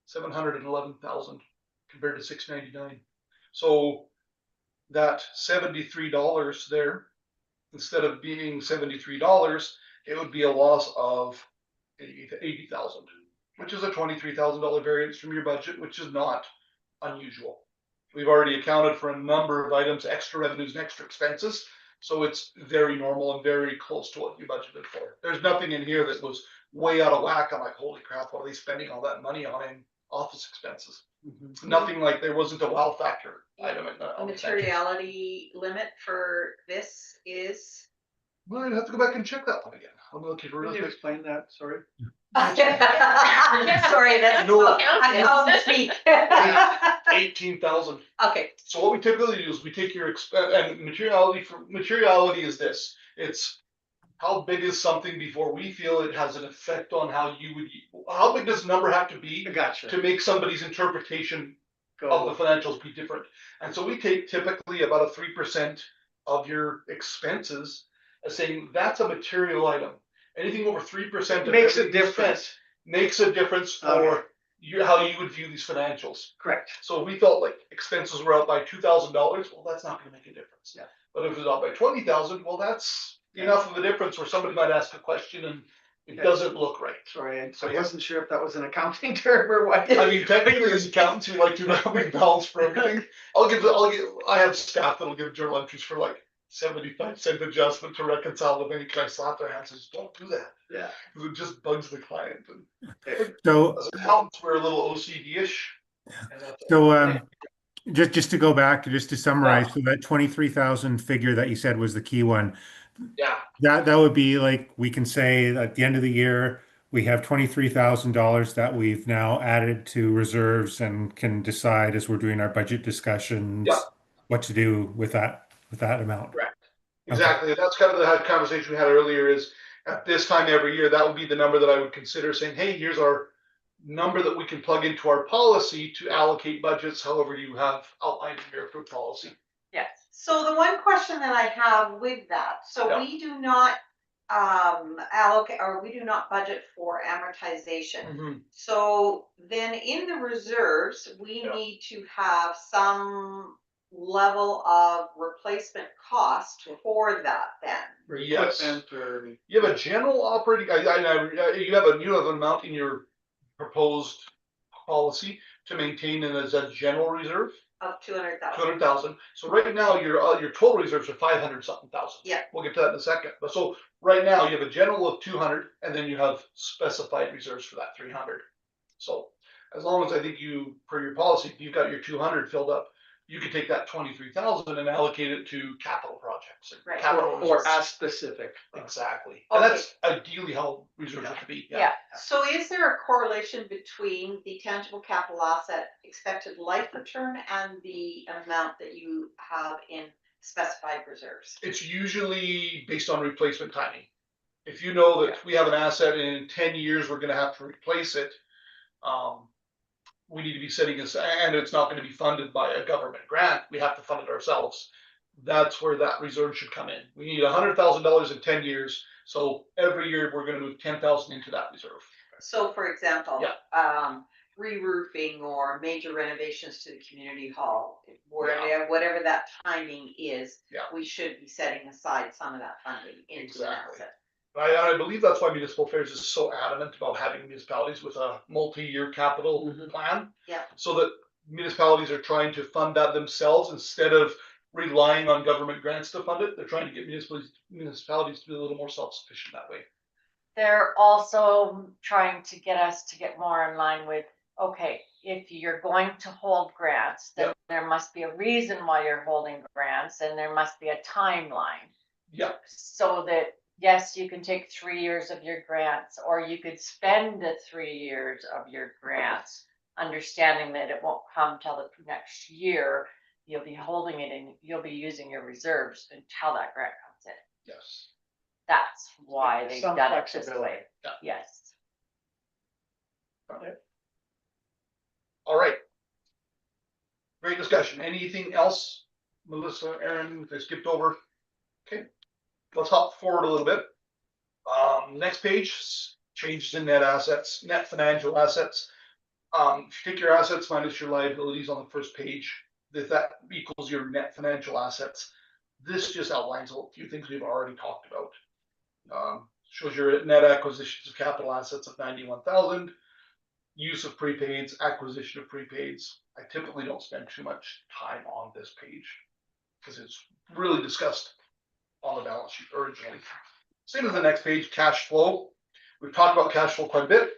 Speaker 1: 711,000 compared to 699. So that $73 there, instead of being $73, it would be a loss of 80,000, which is a $23,000 variance from your budget, which is not unusual. We've already accounted for a number of items, extra revenues and extra expenses. So it's very normal and very close to what you budgeted for. There's nothing in here that was way out of whack. I'm like, holy crap, what are they spending all that money on in office expenses? Nothing like there wasn't a wow factor item in
Speaker 3: The
Speaker 1: the
Speaker 3: materiality limit for this is?
Speaker 1: Well, I'd have to go back and check that one again. I'm looking for
Speaker 4: Can
Speaker 1: real
Speaker 4: you
Speaker 1: quick.
Speaker 4: explain that? Sorry.
Speaker 3: Sorry, that's
Speaker 1: No.
Speaker 3: I speak.
Speaker 1: 18,000.
Speaker 3: Okay,
Speaker 1: So what we typically do is we take your and materiality is this. It's how big is something before we feel it has an effect on how how big does the number have to be
Speaker 4: Gotcha.
Speaker 1: to make somebody's interpretation of the financials be different. And so we take typically about a 3% of your expenses as saying that's a material item. Anything over 3%
Speaker 4: Makes a difference.
Speaker 1: makes a difference for
Speaker 4: Okay.
Speaker 1: how you would view these financials.
Speaker 4: Correct.
Speaker 1: So if we felt like expenses were out by $2,000, well, that's not going to make a difference.
Speaker 4: Yeah.
Speaker 1: But if it's out by 20,000, well, that's enough of a difference where somebody might ask a question and it doesn't look right.
Speaker 4: Sorry,
Speaker 1: So,
Speaker 4: I
Speaker 1: yeah.
Speaker 4: wasn't sure if that was an accounting term or what.
Speaker 1: I mean, technically, as accountants, we like to make balance for everything. I have staff that'll give journal entries for like 75-cent adjustment to reconcile the thing. Can I slap their hands and just don't do that?
Speaker 4: Yeah.
Speaker 1: Because it just bugs the client. And
Speaker 5: So,
Speaker 1: as accountants, we're a little OCD-ish.
Speaker 5: just to go back, just to summarize, so that 23,000 figure that you said was the key one.
Speaker 1: Yeah.
Speaker 5: That would be like, we can say at the end of the year, we have $23,000 that we've now added to reserves and can decide as we're doing our budget discussions
Speaker 1: Yeah.
Speaker 5: what to do with that amount.
Speaker 1: Correct. Exactly. Okay. That's kind of the conversation we had earlier is at this time every year, that would be the number that I would consider saying, hey, here's our number that we can plug into our policy to allocate budgets, however you have outlined in your approved policy.
Speaker 2: Yes.
Speaker 3: so the one question that I have with that, so
Speaker 1: Yeah.
Speaker 3: we do not allocate, or we do not budget for amortization.
Speaker 1: Mm-hmm.
Speaker 3: So then in the reserves, we
Speaker 1: Yeah.
Speaker 3: need to have some level of replacement cost for that then.
Speaker 1: Yes.
Speaker 4: Equipment or.
Speaker 1: You have a general operating, you have an amount in your proposed policy to maintain it as a general reserve,
Speaker 3: Of 200,000.
Speaker 1: 200,000. So right now your total reserves are 500 something thousand.
Speaker 3: Yeah.
Speaker 1: We'll get to that in a second. But so right now you have a general of 200 and then you have specified reserves for that 300. So as long as I think per your policy, if you've got your 200 filled up, you can take that 23,000 and allocate it to capital projects.
Speaker 3: Right.
Speaker 1: Capital
Speaker 4: Or
Speaker 1: reserves.
Speaker 4: as specific.
Speaker 1: Exactly.
Speaker 3: Okay.
Speaker 1: And that's ideally how reserves have to be.
Speaker 2: Yeah.
Speaker 3: So is there a correlation between the tangible capital asset expected life return and the amount that you have in specified reserves?
Speaker 1: It's usually based on replacement timing. If you know that we have an asset and in 10 years we're going to have to replace it, we need to be setting and it's not going to be funded by a government grant. We have to fund it ourselves. That's where that reserve should come in. We need $100,000 in 10 years. So every year we're going to move 10,000 into that reserve.
Speaker 3: So for example, re-roofing or major renovations to the community hall, whatever that timing is, we should be setting aside some of that funding into an asset.
Speaker 1: I believe that's why municipal affairs is so adamant about having municipalities with a multi-year capital plan.
Speaker 3: Yeah.
Speaker 1: So that municipalities are trying to fund that themselves instead of relying on government grants to fund it. They're trying to get municipalities to be a little more self-sufficient that way.
Speaker 2: They're also trying to get us to get more in line with, okay, if you're going to hold grants, then there must be a reason why you're holding grants and there must be a timeline.
Speaker 1: Yeah.
Speaker 2: So that, yes, you can take 3 years of your grants, or you could spend the 3 years of your grants, understanding that it won't come till the next year. You'll be holding it and you'll be using your reserves until that grant comes in.
Speaker 1: Yes.
Speaker 2: That's why they've
Speaker 4: Some
Speaker 2: done it this
Speaker 4: flexibility.
Speaker 2: way.
Speaker 1: Yeah.
Speaker 2: Yes.
Speaker 1: All right. Great discussion. Anything else, Melissa, Aaron, I skipped over? Okay, let's hop forward a little bit. Next page, changes in net assets, net financial assets. If you take your assets minus your liabilities on the first page, that equals your net financial assets. This just outlines a few things we've already talked about. Shows your net acquisitions of capital assets of 91,000, use of prepaids, acquisition of prepaids. I typically don't spend too much time on this page because it's really discussed on the balance sheet originally. Same as the next page, cash flow. We've talked about cash flow quite a bit.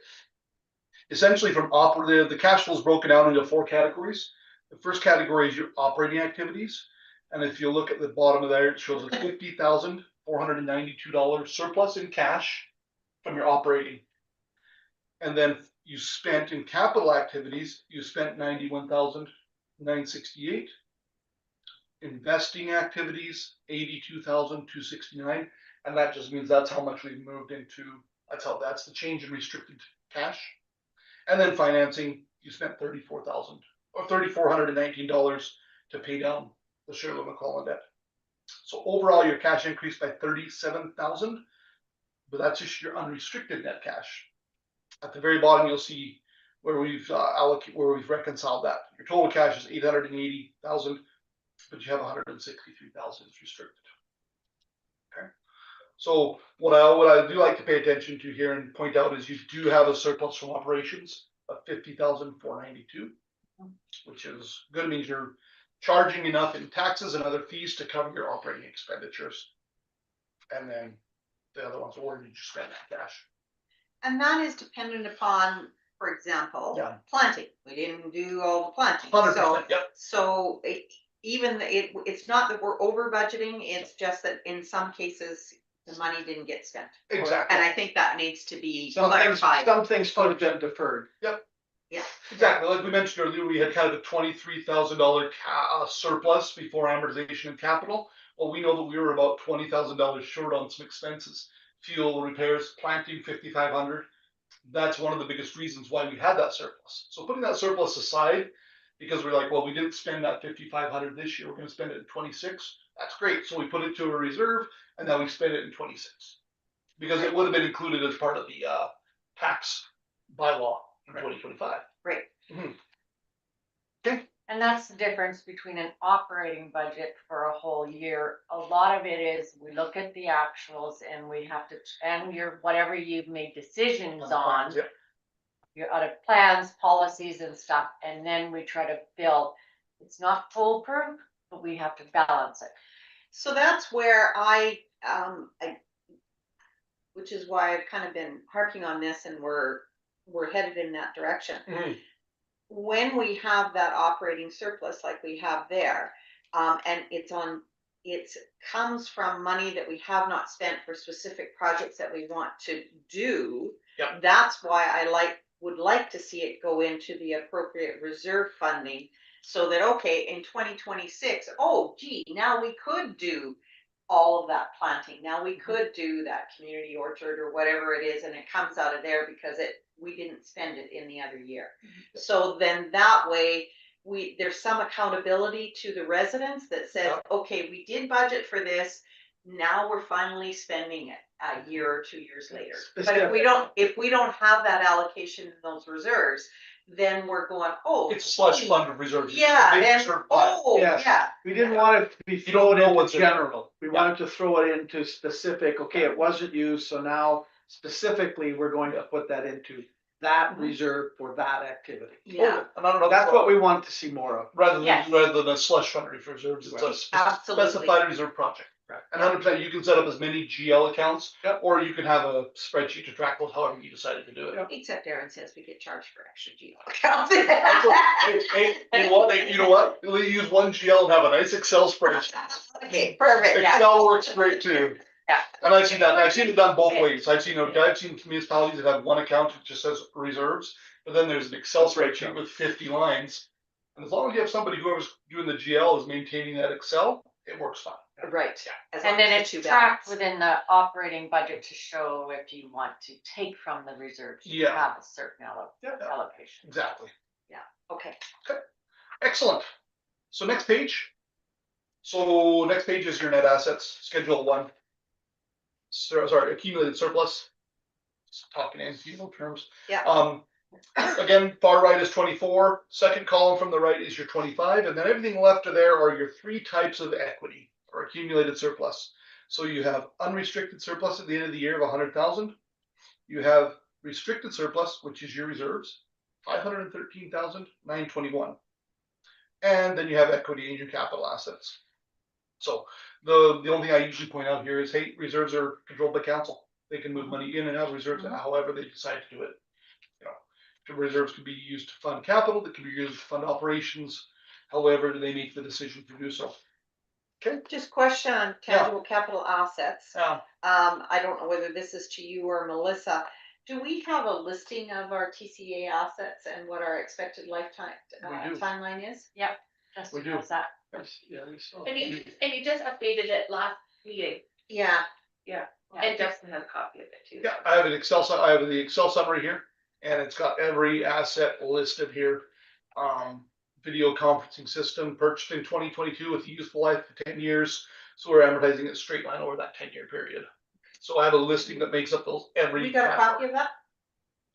Speaker 1: Essentially, from the cash flow is broken down into 4 categories. The first category is your operating activities, and if you look at the bottom of there, it shows a $50,492 surplus in cash from your operating. And then you spent in capital activities, you spent $91,968. Investing activities, $82,269, and that just means that's how much we've moved into. That's the change in restricted cash. And then financing, you spent $3,419 to pay down the Shirley McCollum debt. So overall, your cash increased by $37,000, but that's just your unrestricted net cash. At the very bottom, you'll see where we've reconciled that. Your total cash is $880,000, but you have $163,000 restricted. Okay. So what I do like to pay attention to here and point out is you do have a surplus from operations of $50,492, which is good. It means you're charging enough in taxes and other fees to cover your operating expenditures, and then the other ones, where did you spend that cash?
Speaker 3: And that is dependent upon, for example,
Speaker 1: Yeah.
Speaker 3: planting. We didn't do all the planting.
Speaker 1: 100%. Yep.
Speaker 3: So it's not that we're over budgeting, it's just that in some cases, the money didn't get spent.
Speaker 1: Exactly.
Speaker 3: And I think that needs to be
Speaker 4: Some
Speaker 3: clarified.
Speaker 4: things could have been deferred.
Speaker 3: Yeah.
Speaker 1: Exactly. Like we mentioned earlier, we had kind of a $23,000 surplus before amortization and capital. Well, we know that we were about $20,000 short on some expenses, fuel, repairs, planting, $5,500. That's one of the biggest reasons why we had that surplus. So putting that surplus aside, because we're like, well, we didn't spend that $5,500 this year, we're going to spend it in 26. That's great. So we put it to a reserve, and now we spend it in 26 because it would have been included as part of the tax bylaw in 2025.
Speaker 3: Right.
Speaker 1: Mm-hmm. Okay.
Speaker 2: And that's the difference between an operating budget for a whole year. A lot of it is, we look at the actuals and we have to, and your, whatever you've made decisions on.
Speaker 1: Yep.
Speaker 2: Your other plans, policies and stuff, and then we try to build. It's not foolproof, but we have to balance it.
Speaker 3: So that's where which is why I've kind of been harping on this, and we're headed in that direction.
Speaker 1: Mm-hmm.
Speaker 3: When we have that operating surplus like we have there, and it comes from money that we have not spent for specific projects that we want to do.
Speaker 1: Yep.
Speaker 3: That's why I would like to see it go into the appropriate reserve funding, so that, okay, in 2026, now we could do all of that planting. Now we could do that community orchard or whatever it is, and it comes out of there because we didn't spend it in the other year. Mm-hmm. So then that way there's some accountability to the residents that says, okay, we did budget for this. Now we're finally spending it a year or 2 years later. But if we don't have that allocation in those reserves, then we're going,
Speaker 1: it's a slush fund of reserves.
Speaker 3: Yeah.
Speaker 4: Yes.
Speaker 3: Yeah.
Speaker 4: We didn't want it to be thrown into
Speaker 1: the
Speaker 4: general. We wanted to throw it into specific. Okay, it wasn't used, so now specifically we're going to put that into that reserve for that activity.
Speaker 3: Yeah.
Speaker 1: And I don't know.
Speaker 4: That's what we want to see more of.
Speaker 1: Rather than a slush fund reserves, it's a
Speaker 3: Absolutely.
Speaker 1: specified reserve project.
Speaker 4: Right.
Speaker 1: And 100%, you can set up as many GL accounts, or you can have a spreadsheet to track those however you decided to do it.
Speaker 3: Except Aaron says we get charged for extra GL accounts.
Speaker 1: Hey, you know what? We'll use one GL and have a nice Excel spreadsheet.
Speaker 3: Okay, perfect.
Speaker 1: Excel works great too.
Speaker 2: Yeah.
Speaker 1: And I've seen that. I've seen it done both ways. I've seen municipalities that have one account that just says reserves, but then there's an Excel spreadsheet with 50 lines. And as long as you have somebody, whoever's doing the GL is maintaining that Excel, it works fine.
Speaker 3: Right. as long
Speaker 2: And then
Speaker 3: as the
Speaker 2: it's
Speaker 3: two
Speaker 2: tracked
Speaker 3: balance.
Speaker 2: within the operating budget to show if you want to take from the reserves, you
Speaker 1: Yeah.
Speaker 2: have a certain
Speaker 1: Yeah.
Speaker 2: allocation.
Speaker 1: Exactly.
Speaker 3: Okay,
Speaker 1: Excellent. So next page. So next page is your net assets, schedule 1. Sorry, accumulated surplus. Just talking in terms.
Speaker 3: Yeah.
Speaker 1: Again, far right is 24. Second column from the right is your 25, and then everything left of there are your 3 types of equity or accumulated surplus. So you have unrestricted surplus at the end of the year of 100,000. You have restricted surplus, which is your reserves, 513,921. And then you have equity in your capital assets. So the only thing I usually point out here is, hey, reserves are controlled by council. They can move money in and out of reserves however they decide to do it. The reserves can be used to fund capital, that can be used to fund operations, however they make the decision to do so. Okay.
Speaker 3: just question on tangible capital assets.
Speaker 1: Yeah.
Speaker 3: I don't know whether this is to you or Melissa. Do we have a listing of our TCA assets and what our expected lifetime
Speaker 1: We do.
Speaker 3: timeline is?
Speaker 2: Justin
Speaker 1: We do.
Speaker 2: has that.
Speaker 4: Yeah, we saw.
Speaker 6: And you just updated it last meeting,
Speaker 3: Yeah,
Speaker 6: and Justin has a copy of it too.
Speaker 1: Yeah, I have an Excel. I have the Excel summary here, and it's got every asset listed here. Video conferencing system purchased in 2022 with a useful life of 10 years. So we're amortizing it straight line over that 10-year period. So I have a listing that makes up those every.
Speaker 3: we got a
Speaker 1: category.
Speaker 3: copy of that?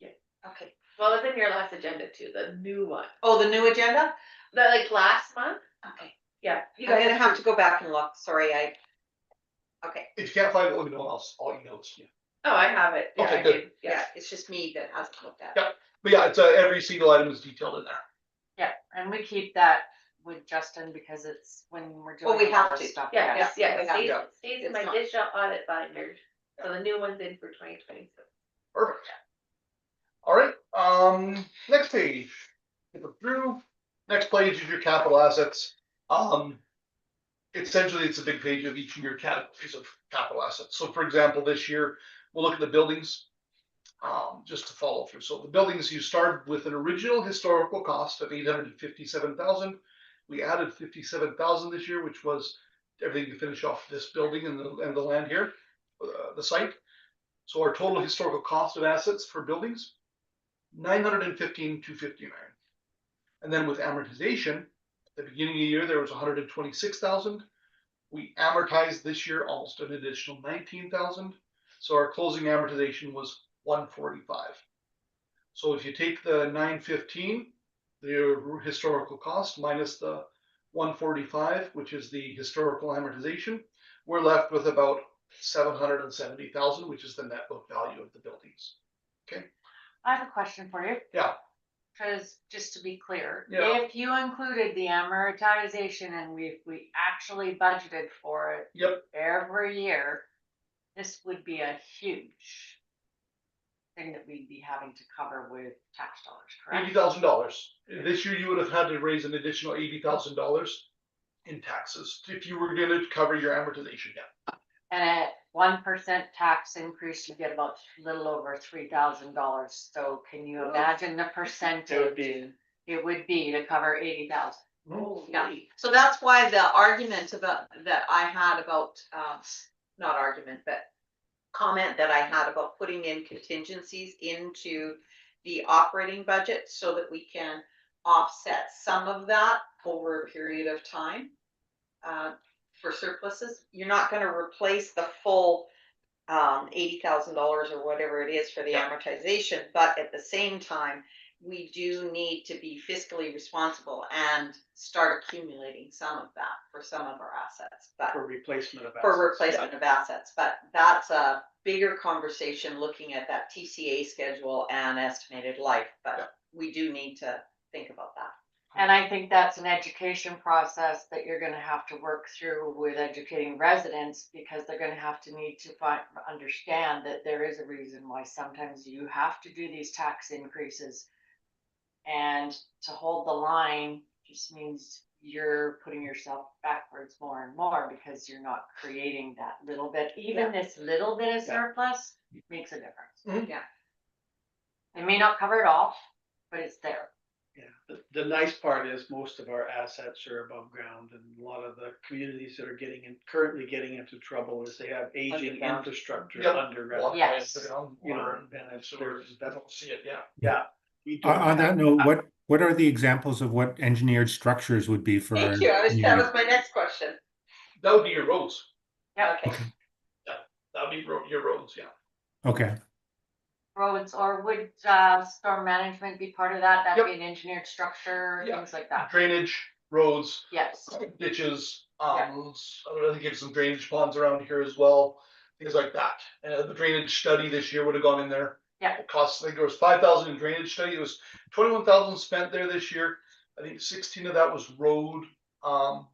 Speaker 6: Yeah.
Speaker 3: Okay.
Speaker 6: Well, it's in your last agenda too, the new one,
Speaker 3: Oh, the new agenda?
Speaker 6: the like last month,
Speaker 3: Okay.
Speaker 6: yeah.
Speaker 3: I'm gonna have to go back and look, sorry, okay,
Speaker 1: If you can't find it, let me know. I'll email it to you.
Speaker 6: Oh, I have it, yeah,
Speaker 1: Okay,
Speaker 6: I
Speaker 1: good.
Speaker 6: did,
Speaker 3: yeah,
Speaker 6: yeah.
Speaker 3: it's just me that hasn't looked at it.
Speaker 1: Yeah. But yeah, it's every single item is detailed in there.
Speaker 2: Yeah, and we keep that with Justin because it's when we're doing.
Speaker 3: Well, we
Speaker 2: all
Speaker 3: have
Speaker 2: this
Speaker 3: to.
Speaker 2: stuff.
Speaker 6: Yeah,
Speaker 2: yes.
Speaker 6: yeah, it
Speaker 3: Yeah.
Speaker 6: stays,
Speaker 1: Yeah.
Speaker 6: stays in
Speaker 3: It's
Speaker 6: my
Speaker 3: not-
Speaker 6: digital audit binder, so the new one's in for 2026.
Speaker 1: Perfect. All right. Next page. Get them through. Next page is your capital assets. Essentially, it's a big page of each of your categories of capital assets. So, for example, this year we'll look at the buildings. Just to follow through. So the buildings, you started with an original historical cost of 857,000. We added 57,000 this year, which was everything to finish off this building and the land here, the site. So our total historical cost of assets for buildings, 915,259. And then with amortization, at the beginning of the year there was 126,000. We amortized this year almost an additional 19,000. So our closing amortization was 145. So if you take the 915, the historical cost minus the 145, which is the historical amortization, we're left with about 770,000, which is the net book value of the buildings. Okay.
Speaker 2: I have a question for you.
Speaker 1: Yeah.
Speaker 2: Because just to be clear,
Speaker 1: Yeah.
Speaker 2: if you included the amortization and we actually budgeted for it.
Speaker 1: Yep.
Speaker 2: Every year, this would be a huge thing that we'd be having to cover with tax dollars, correct?
Speaker 1: $80,000. This year you would have had to raise an additional $80,000 in taxes if you were going to cover your amortization. Yeah.
Speaker 2: And at 1% tax increase, you get about a little over $3,000. So can you imagine the percentage it would be to cover 80,000?
Speaker 3: Yeah, so that's why the argument about that I had about not argument, but comment that I had about putting in contingencies into the operating budget so that we can offset some of that over a period of time for surpluses. You're not going to replace the full $80,000 or whatever it is for the amortization, but at the same time, we do need to be fiscally responsible and start accumulating some of that for some of our assets, but
Speaker 4: For replacement of assets.
Speaker 3: for replacement of assets. But that's a bigger conversation looking at that TCA schedule and estimated life. But we do need to think about that.
Speaker 2: And I think that's an education process that you're gonna have to work through with educating residents, because they're gonna have to need to understand that there is a reason why sometimes you have to do these tax increases. And to hold the line just means you're putting yourself backwards more and more because you're not creating that little bit, even this little bit of surplus makes a difference.
Speaker 1: Mhm.
Speaker 3: Yeah.
Speaker 2: It may not cover it all, but it's there.
Speaker 4: Yeah, the nice part is most of our assets are above ground, and a lot of the communities that are currently getting into trouble is they have aging
Speaker 3: Underground.
Speaker 4: infrastructure
Speaker 1: Yep.
Speaker 4: underground.
Speaker 2: Yes.
Speaker 4: You know, and it's,
Speaker 1: I don't see it, yeah.
Speaker 4: yeah. We don't
Speaker 5: On that
Speaker 4: have-
Speaker 5: note, what are the examples of what engineered structures would be for?
Speaker 3: Thank you, that
Speaker 5: community?
Speaker 3: was my next question.
Speaker 1: That would be your roads.
Speaker 2: Yep.
Speaker 3: Okay,
Speaker 1: That would be your roads, yeah.
Speaker 5: Okay,
Speaker 2: Roads, or would, storm management be part of that? That'd be an engineered structure,
Speaker 1: Yeah.
Speaker 2: things like that.
Speaker 1: Drainage, roads,
Speaker 2: Yes,
Speaker 1: ditches,
Speaker 2: Yeah.
Speaker 1: I think it's some drainage ponds around here as well, things like that. The drainage study this year would have gone in there.
Speaker 2: Yeah.
Speaker 1: It cost, I think there was 5,000 in drainage study, it was 21,000 spent there this year. I think 16 of that was road,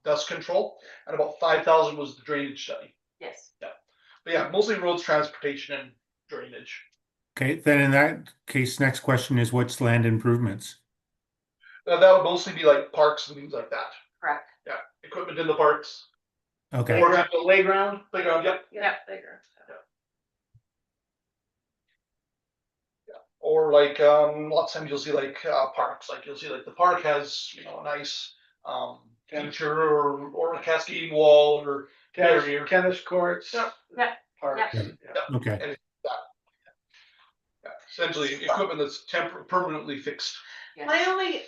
Speaker 1: dust control, and about 5,000 was the drainage study.
Speaker 2: yes.
Speaker 1: But yeah, mostly roads, transportation and drainage.
Speaker 5: okay, then in that case, next question is what's land improvements?
Speaker 1: That would mostly be like parks and things like that.
Speaker 2: Correct.
Speaker 1: Yeah, equipment in the parks.
Speaker 5: Okay,
Speaker 1: Or
Speaker 4: the playground.
Speaker 1: playground, yep.
Speaker 2: Yeah.
Speaker 6: Bigger.
Speaker 1: Or like, lots of times you'll see like, parks, like you'll see like the park has, a nice, feature or a cascading wall or barrier.
Speaker 4: Tennis courts.
Speaker 1: Yeah.
Speaker 2: Yeah.
Speaker 4: Parks.
Speaker 5: Yeah.
Speaker 4: Yeah.
Speaker 5: okay,
Speaker 1: Yeah, essentially equipment that's permanently fixed.
Speaker 2: Yes.
Speaker 3: my only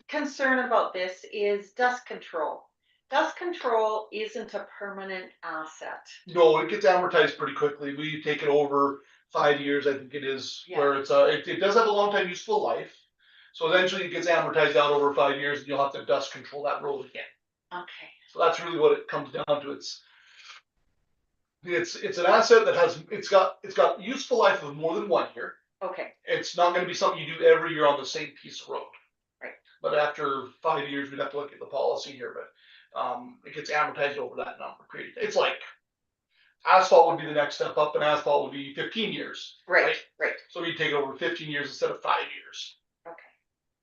Speaker 3: concern about this is dust control. Dust control isn't a permanent asset.
Speaker 1: No, it gets amortized pretty quickly. We take it over 5 years, I think it is, where it's, it does have a long time useful life. So eventually it gets amortized out over 5 years and you'll have to dust control that road again.
Speaker 3: Okay.
Speaker 1: So that's really what it comes down to. It's an asset that has, it's got useful life of more than 1 year.
Speaker 3: Okay,
Speaker 1: It's not gonna be something you do every year on the same piece of road.
Speaker 3: Right.
Speaker 1: But after 5 years, we'd have to look at the policy here, but, it gets amortized over that number period. It's like asphalt would be the next step up and asphalt would be 15 years.
Speaker 3: right, right,
Speaker 1: So we take it over 15 years instead of 5 years.
Speaker 3: okay.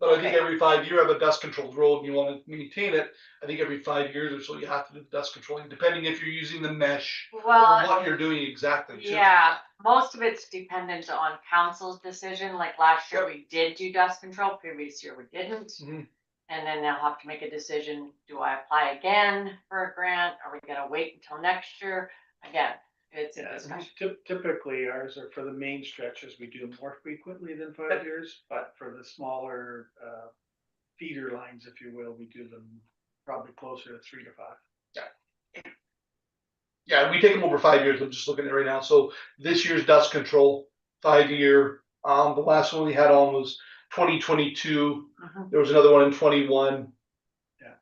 Speaker 1: But I think
Speaker 3: Okay.
Speaker 1: every 5 years, have a dust controlled road and you wanna maintain it, I think every 5 years or so you have to do the dust controlling, depending if you're using the mesh or
Speaker 2: Well,
Speaker 1: what you're doing exactly. too.
Speaker 2: yeah, most of it's dependent on council's decision, like last year
Speaker 1: Yep.
Speaker 2: we did do dust control, previous year we didn't.
Speaker 1: Mhm.
Speaker 2: And then they'll have to make a decision, do I apply again for a grant, are we gonna wait until next year? Again, it's a
Speaker 4: Yeah,
Speaker 2: discussion.
Speaker 4: typically ours are for the main stretches, we do more frequently than 5 years, but for the smaller, feeder lines, if you will, we do them probably closer to 3 to 5.
Speaker 1: Yeah, we take them over 5 years. I'm just looking at it right now. So this year's dust control, 5 year. The last one we had on was 2022.
Speaker 2: Mhm.
Speaker 1: There was another one in 21.
Speaker 4: Yeah.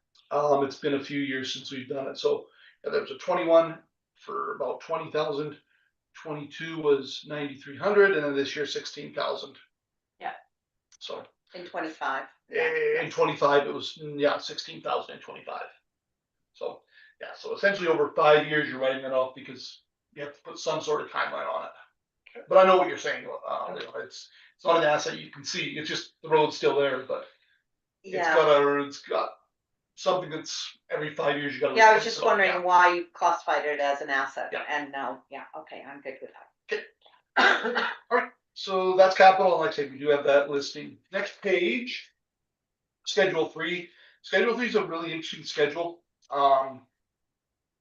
Speaker 1: It's been a few years since we've done it. So yeah, there was a 21 for about 20,000. 22 was 9,300, and then this year 16,000.
Speaker 2: Yeah.
Speaker 1: So
Speaker 3: In 25.
Speaker 1: in 25 it was 16,000 in 25. So yeah, so essentially over 5 years you're writing it off because you have to put some sort of timeline on it. But I know what you're saying. It's not an asset you can see. It's just the road's still there, but
Speaker 3: Yeah,
Speaker 1: it's got something that's every 5 years you got to.
Speaker 3: yeah, I was just wondering why you classified it as an asset,
Speaker 1: Yeah.
Speaker 3: and no, yeah, okay, I'm good with that.
Speaker 1: So that's capital, and like I said, we do have that listing. Next page, Schedule 3. Schedule 3 is a really interesting schedule,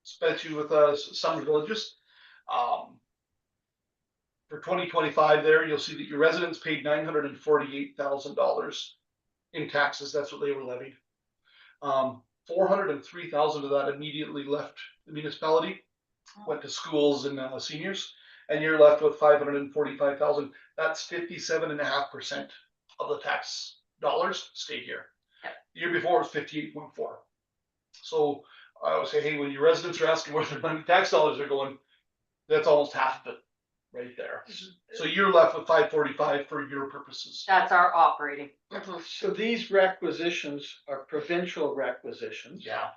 Speaker 1: especially with summer villages. For 2025 there, you'll see that your residents paid $948,000 in taxes. That's what they were levied. 403,000 of that immediately left the municipality, went to schools and seniors, and you're left with 545,000. That's 57.5% of the tax dollars stayed here.
Speaker 2: Yep.
Speaker 1: The year before it was 58.4. So I always say, hey, when your residents are asking where their money tax dollars are going, that's almost half of it right there. So you're left with 545 for your purposes.
Speaker 2: That's our operating.
Speaker 4: So these requisitions are provincial requisitions.
Speaker 1: Yeah.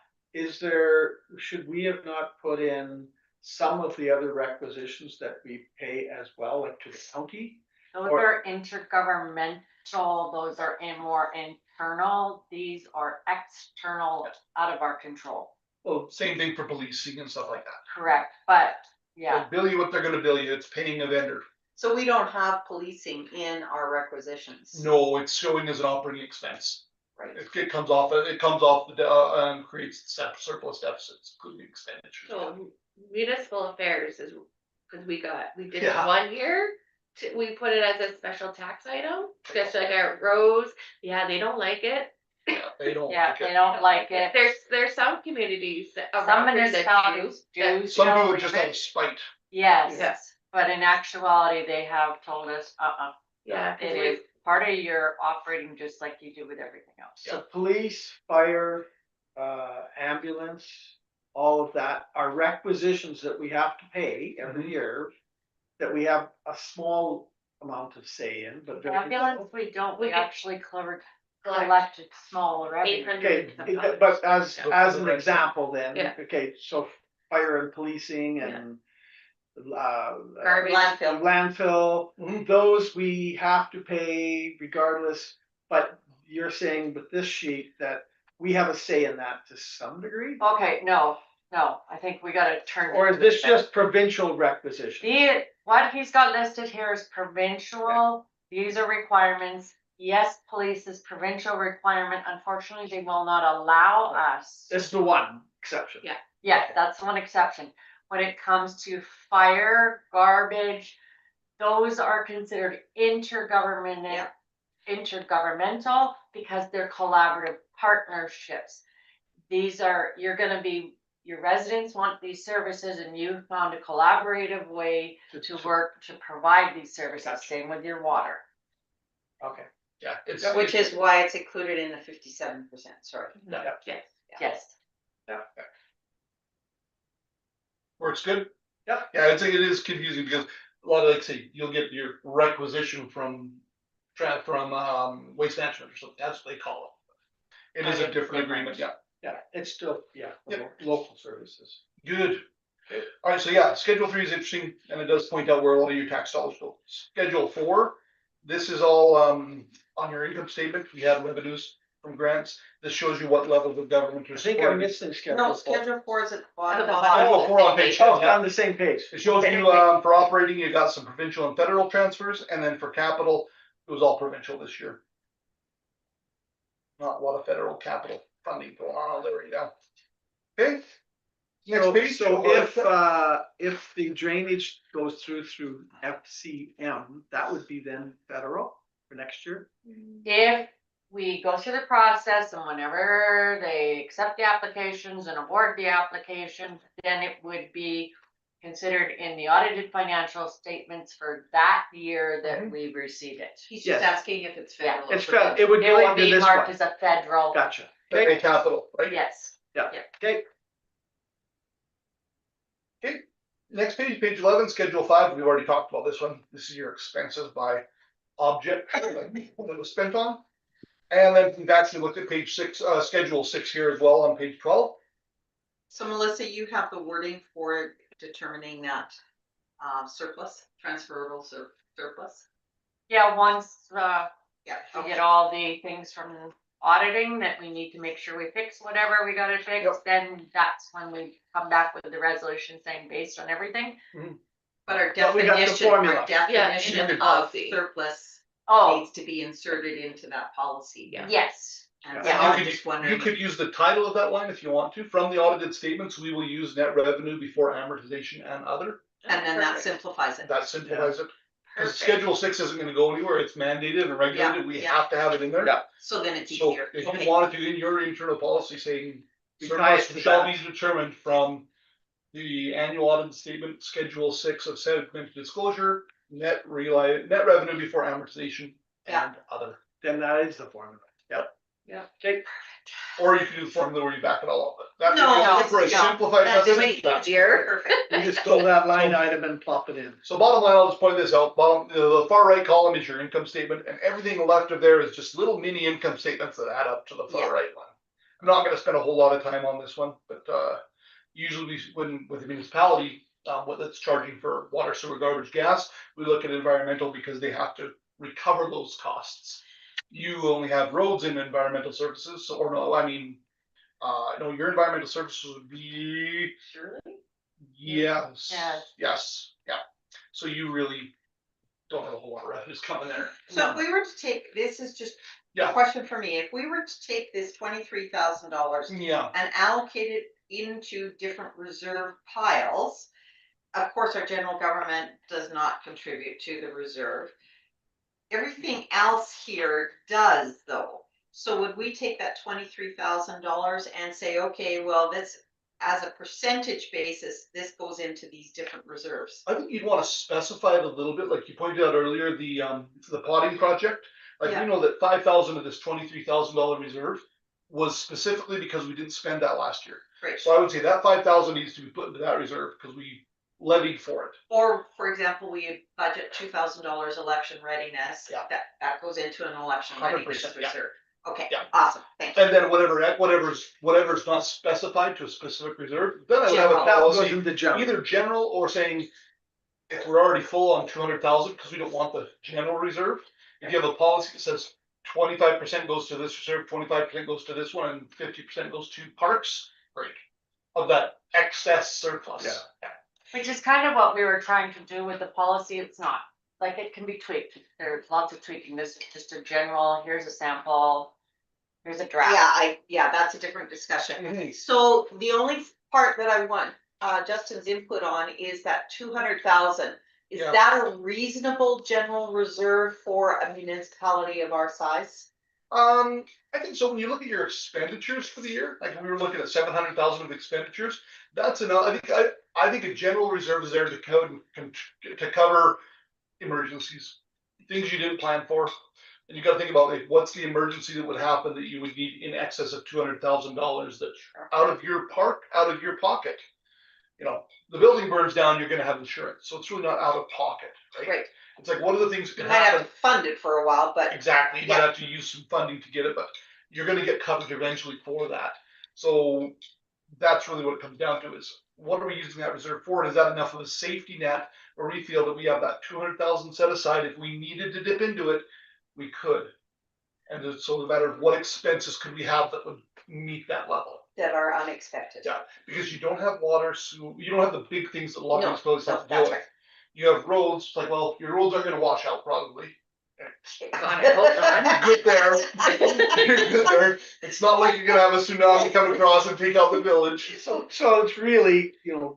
Speaker 4: Should we have not put in some of the other requisitions that we pay as well, like to the county?
Speaker 2: Those
Speaker 4: Or-
Speaker 2: are intergovernmental, those are more internal, these are external, out of our control.
Speaker 1: Well, same thing for policing and stuff like that.
Speaker 2: Correct, but yeah,
Speaker 1: They'll bill you what they're gonna bill you. It's paying a vendor.
Speaker 3: So we don't have policing in our requisitions.
Speaker 1: No, it's showing as an operating expense.
Speaker 3: Right.
Speaker 1: It comes off and creates surplus deficits, including expenditures.
Speaker 6: So municipal affairs is, cause we did it
Speaker 1: Yeah.
Speaker 6: 1 year. We put it as a special tax item, just like our roads, yeah, they don't like it.
Speaker 1: Yeah, they don't
Speaker 2: Yeah,
Speaker 1: like
Speaker 2: they
Speaker 1: it.
Speaker 2: don't like it.
Speaker 6: There's some communities that.
Speaker 2: Some
Speaker 6: around here that
Speaker 2: municipalities do.
Speaker 6: that-
Speaker 1: Some
Speaker 2: you know,
Speaker 1: do it just out of spite.
Speaker 2: Yes,
Speaker 6: Yes,
Speaker 2: but in actuality, they have told us,
Speaker 6: yeah, cause
Speaker 2: it is part of your operating just like you do with everything else.
Speaker 4: So police, fire, ambulance, all of that are requisitions that we have to pay every year. That we have a small amount of say in, but.
Speaker 2: Ambulance, we don't, we
Speaker 6: We
Speaker 2: actually collected small revenue.
Speaker 6: 800.
Speaker 4: Okay, but as
Speaker 1: Yeah.
Speaker 4: an example then,
Speaker 6: Yeah.
Speaker 4: okay, so fire and policing and.
Speaker 6: Garbage.
Speaker 3: Landfill.
Speaker 4: Landfill,
Speaker 1: Mhm.
Speaker 4: those we have to pay regardless, but you're saying with this sheet that we have a say in that to some degree?
Speaker 2: Okay, no, I think we gotta turn.
Speaker 4: Or is this just provincial requisition?
Speaker 2: What he's got listed here is provincial, these are requirements. Yes, police is provincial requirement, unfortunately, they will not allow us.
Speaker 4: This is the one exception.
Speaker 6: Yeah.
Speaker 2: Yes, that's one exception. When it comes to fire, garbage, those are considered
Speaker 3: Yeah.
Speaker 2: intergovernmental because they're collaborative partnerships. These are, your residents want these services and you found a collaborative way to work to provide these services,
Speaker 4: Gotcha.
Speaker 2: same with your water.
Speaker 4: Okay.
Speaker 1: Yeah, it's.
Speaker 3: Which is why it's included in the 57%, sorry.
Speaker 6: Yes.
Speaker 2: Yes,
Speaker 1: Works good?
Speaker 4: Yep.
Speaker 1: Yeah, it is confusing because a lot of, like, say, you'll get your requisition from Waste Management or something, that's what they call it. It is a
Speaker 2: Kind of
Speaker 1: different
Speaker 2: different.
Speaker 1: agreement, yeah.
Speaker 4: Yeah, it's still, yeah,
Speaker 1: Yep.
Speaker 4: local services.
Speaker 1: Good. Alright, so yeah, Schedule 3 is interesting, and it does point out where a lot of your tax dollars go. Schedule 4, this is all on your income statement, we have revenues from grants. This shows you what levels of government are
Speaker 4: I think I'm
Speaker 1: supporting.
Speaker 4: missing schedule.
Speaker 3: No,
Speaker 4: four.
Speaker 3: schedule 4 is at the bottom.
Speaker 6: At the
Speaker 1: Schedule 4 on page 10,
Speaker 4: Oh, it's
Speaker 1: yeah.
Speaker 4: on the same page.
Speaker 1: It shows you, for operating, you got some provincial and federal transfers, and then for capital, it was all provincial this year. Not a lot of federal capital funding going on out there right now. Okay? Next page.
Speaker 4: If the drainage goes through FCM, that would be then federal for next year?
Speaker 2: if we go through the process and whenever they accept the applications and award the application, then it would be considered in the audited financial statements for that year that we received it.
Speaker 3: He's
Speaker 4: Yes.
Speaker 3: just asking if it's
Speaker 2: Yeah.
Speaker 3: federal. or
Speaker 4: It's federal,
Speaker 3: provincial.
Speaker 4: it would
Speaker 2: It
Speaker 4: go
Speaker 2: would
Speaker 4: under
Speaker 2: be
Speaker 4: this
Speaker 2: marked
Speaker 4: one.
Speaker 2: as a federal,
Speaker 4: Gotcha.
Speaker 1: Okay, capital, right?
Speaker 2: yes.
Speaker 4: Okay,
Speaker 1: Next page, page 11, schedule 5, we've already talked about this one. This is your expenses by object that it was spent on. And then we've actually looked at page 6, schedule 6 here as well on page 12.
Speaker 3: So Melissa, you have the wording for determining that surplus, transferable surplus?
Speaker 2: Yeah, once,
Speaker 3: Yeah.
Speaker 2: we get all the things from auditing that we need to make sure we fix whatever we gotta fix,
Speaker 1: Yep.
Speaker 2: then that's when we come back with the resolution saying based on everything.
Speaker 3: But our
Speaker 4: But we got the
Speaker 3: definition,
Speaker 4: formula.
Speaker 3: our definition
Speaker 6: in the
Speaker 3: of
Speaker 6: policy.
Speaker 3: surplus
Speaker 2: Oh,
Speaker 3: needs to be inserted into that policy.
Speaker 6: Yeah.
Speaker 2: yes,
Speaker 3: And
Speaker 4: Yeah.
Speaker 3: so
Speaker 1: You
Speaker 3: I'm
Speaker 1: could-
Speaker 3: just
Speaker 1: You
Speaker 3: wondering,
Speaker 1: could use the title of that line if you want to. From the audited statements, we will use net revenue before amortization and other.
Speaker 3: and then that
Speaker 6: Perfect.
Speaker 3: simplifies it.
Speaker 1: That simplifies it. Because
Speaker 6: Perfect.
Speaker 1: schedule 6 isn't gonna go anywhere. It's mandated and regulated. We
Speaker 3: Yeah.
Speaker 1: have to have it in there.
Speaker 4: Yeah.
Speaker 3: So then it's
Speaker 1: So
Speaker 3: easier.
Speaker 1: if
Speaker 3: Okay.
Speaker 1: you wanted to, in your internal policy saying
Speaker 4: We tie it
Speaker 1: surplus
Speaker 4: to
Speaker 1: shall
Speaker 4: that.
Speaker 1: be determined from the annual audit statement, schedule 6 of segmented disclosure, net revenue before amortization
Speaker 3: Yeah.
Speaker 1: and other.
Speaker 4: then that is the formula. Yep.
Speaker 6: Yeah.
Speaker 4: Okay,
Speaker 1: Or you can do the formula where you back it all up. But that's
Speaker 3: No,
Speaker 1: if you're looking for a
Speaker 3: no,
Speaker 1: simplified
Speaker 3: that's
Speaker 1: method,
Speaker 3: way
Speaker 1: that's-
Speaker 6: easier.
Speaker 3: Perfect.
Speaker 4: you just fill that line item and plop it in.
Speaker 1: So bottom line, I'll just point this out, the far right column is your income statement, and everything left of there is just little mini income statements that add up to the far
Speaker 3: Yeah.
Speaker 1: right one. I'm not gonna spend a whole lot of time on this one, but usually when with the municipality, what it's charging for water, sewer, garbage, gas, we look at environmental because they have to recover those costs. You only have roads and environmental services, so, or no, I mean, no, your environmental services would be,
Speaker 6: Surely?
Speaker 1: yes,
Speaker 2: Yes.
Speaker 1: yes, yeah. So you really, don't have a whole lot of revenues coming there.
Speaker 3: So if we were to take, this is just a
Speaker 1: Yeah.
Speaker 3: question for me, if we were to take this $23,000
Speaker 1: Yeah,
Speaker 3: and allocate it into different reserve piles. Of course, our general government does not contribute to the reserve. Everything else here does though. So would we take that $23,000 and say, okay, well, this, as a percentage basis, this goes into these different reserves?
Speaker 1: I think you'd want to specify it a little bit, like you pointed out earlier, the potting project. Like
Speaker 3: Yeah.
Speaker 1: we know that 5,000 of this $23,000 reserve was specifically because we didn't spend that last year.
Speaker 3: Right.
Speaker 1: So I would say that 5,000 needs to be put into that reserve because we levied for it.
Speaker 3: Or, for example, we budget $2,000 election readiness.
Speaker 1: Yeah.
Speaker 3: That goes into an election
Speaker 1: 100%,
Speaker 3: readiness
Speaker 1: yeah.
Speaker 3: reserve. Okay,
Speaker 1: Yeah.
Speaker 3: awesome, thank you.
Speaker 1: And then whatever's not specified to a specific reserve, then I would have a
Speaker 3: General.
Speaker 4: That goes
Speaker 1: policy,
Speaker 4: into general.
Speaker 1: either general or saying, if we're already full on 200,000, because we don't want the general reserve, if you have a policy that says 25% goes to this reserve, 25% goes to this one, and 50% goes to parks, great, of that excess surplus.
Speaker 4: Yeah.
Speaker 2: Which is kind of what we were trying to do with the policy. It's not, like, it can be tweaked. There's lots of tweaking. This is just a general, here's a sample, here's a draft.
Speaker 3: Yeah, that's a different discussion.
Speaker 1: Mhm.
Speaker 3: So the only part that I want Justin's input on is that 200,000. Is
Speaker 1: Yeah.
Speaker 3: that a reasonable general reserve for a municipality of our size?
Speaker 1: I think so. When you look at your expenditures for the year, like we were looking at 700,000 of expenditures, that's enough. I think a general reserve is there to cover emergencies, things you didn't plan for. And you got to think about, like, what's the emergency that would happen that you would need in excess of $200,000 that's out of your pocket. You know, the building burns down, you're going to have insurance, so it's really not out of pocket, right?
Speaker 3: Right.
Speaker 1: It's like, what are the things that
Speaker 3: You
Speaker 1: can
Speaker 3: might have
Speaker 1: happen?
Speaker 3: to fund it for a while, but
Speaker 1: Exactly, you might
Speaker 3: Yeah.
Speaker 1: have to use some funding to get it, but you're gonna get coverage eventually for that. So that's really what it comes down to, is what are we using that reserve for? And is that enough of a safety net where we feel that we have that 200,000 set aside? If we needed to dip into it, we could. And so no matter what expenses could we have that would meet that level?
Speaker 3: that are unexpected.
Speaker 1: Yeah, because you don't have water, so you don't have the big things that a lot of
Speaker 3: No,
Speaker 1: municipalities have
Speaker 3: no,
Speaker 1: to deal
Speaker 3: that's
Speaker 1: with.
Speaker 3: right.
Speaker 1: You have roads, it's like, well, your roads aren't gonna wash out probably.
Speaker 6: God, I hope not.
Speaker 1: Good there. You're good there. It's not like you're gonna have a tsunami come across and take out the village.
Speaker 4: So it's really,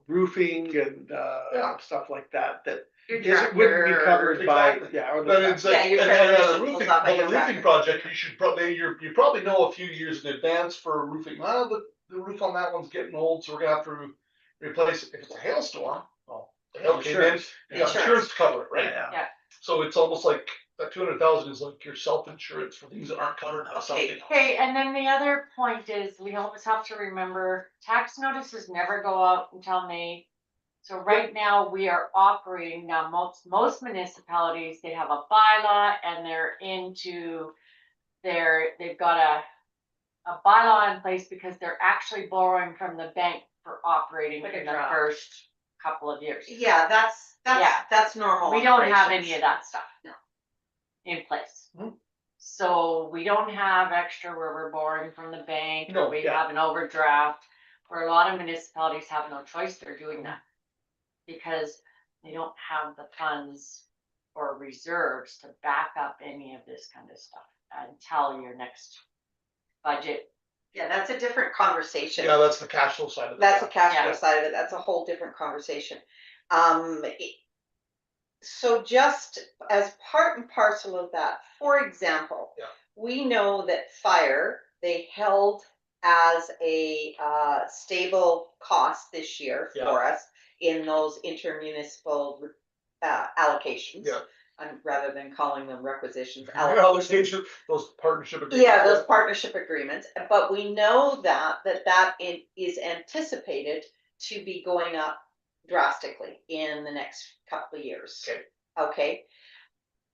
Speaker 4: roofing and,
Speaker 1: Yeah.
Speaker 4: stuff like that,
Speaker 6: Your
Speaker 4: wouldn't be
Speaker 6: tractor.
Speaker 4: covered by,
Speaker 1: Exactly.
Speaker 4: or
Speaker 1: But
Speaker 4: the.
Speaker 1: it's like,
Speaker 3: Yeah, your
Speaker 1: and
Speaker 3: transmission
Speaker 1: the
Speaker 3: goes
Speaker 1: roofing,
Speaker 3: up by
Speaker 1: but the
Speaker 3: your
Speaker 1: roofing
Speaker 3: tractor.
Speaker 1: project, you probably know a few years in advance for roofing. Well, the roof on that one's getting old, so we're gonna have to replace it. If it's a hailstorm, well, the hail came in,
Speaker 4: Insurance.
Speaker 1: you got
Speaker 3: Insurance.
Speaker 1: insurance to cover it, right?
Speaker 4: Yeah.
Speaker 1: So it's almost like that 200,000 is like your self-insurance for things that aren't covered by something else.
Speaker 2: Okay, and then the other point is, we always have to remember, tax notices never go out until May. So right now, we are operating, now most municipalities, they have a bylaw and they're they've got a bylaw in place because they're actually borrowing from the bank for operating
Speaker 6: Like a
Speaker 2: in the
Speaker 6: draft.
Speaker 2: first couple of years.
Speaker 3: Yeah, that's normal.
Speaker 2: We don't have
Speaker 3: operations.
Speaker 2: any of that stuff.
Speaker 3: No.
Speaker 2: In place.
Speaker 1: Mhm.
Speaker 2: So we don't have extra where we're borrowing from the bank,
Speaker 1: No,
Speaker 2: or we
Speaker 4: yeah.
Speaker 2: have an overdraft, where a lot of municipalities have no choice, they're doing that. Because they don't have the funds or reserves to back up any of this kind of stuff until your next budget.
Speaker 3: Yeah, that's a different conversation.
Speaker 1: Yeah, that's the cash flow side of it.
Speaker 3: That's the cash flow
Speaker 2: Yeah.
Speaker 3: side of it. That's a whole different conversation. So just as part and parcel of that, for example,
Speaker 1: Yeah.
Speaker 3: we know that fire, they held as a stable cost this year
Speaker 1: Yeah.
Speaker 3: for us in those intermunicipal allocations.
Speaker 1: Yeah.
Speaker 3: Rather than calling them requisitions.
Speaker 1: Allocation, those partnership agreements.
Speaker 3: Yeah, those partnership agreements, but we know that is anticipated to be going up drastically in the next couple of years.
Speaker 1: Okay.
Speaker 3: Okay.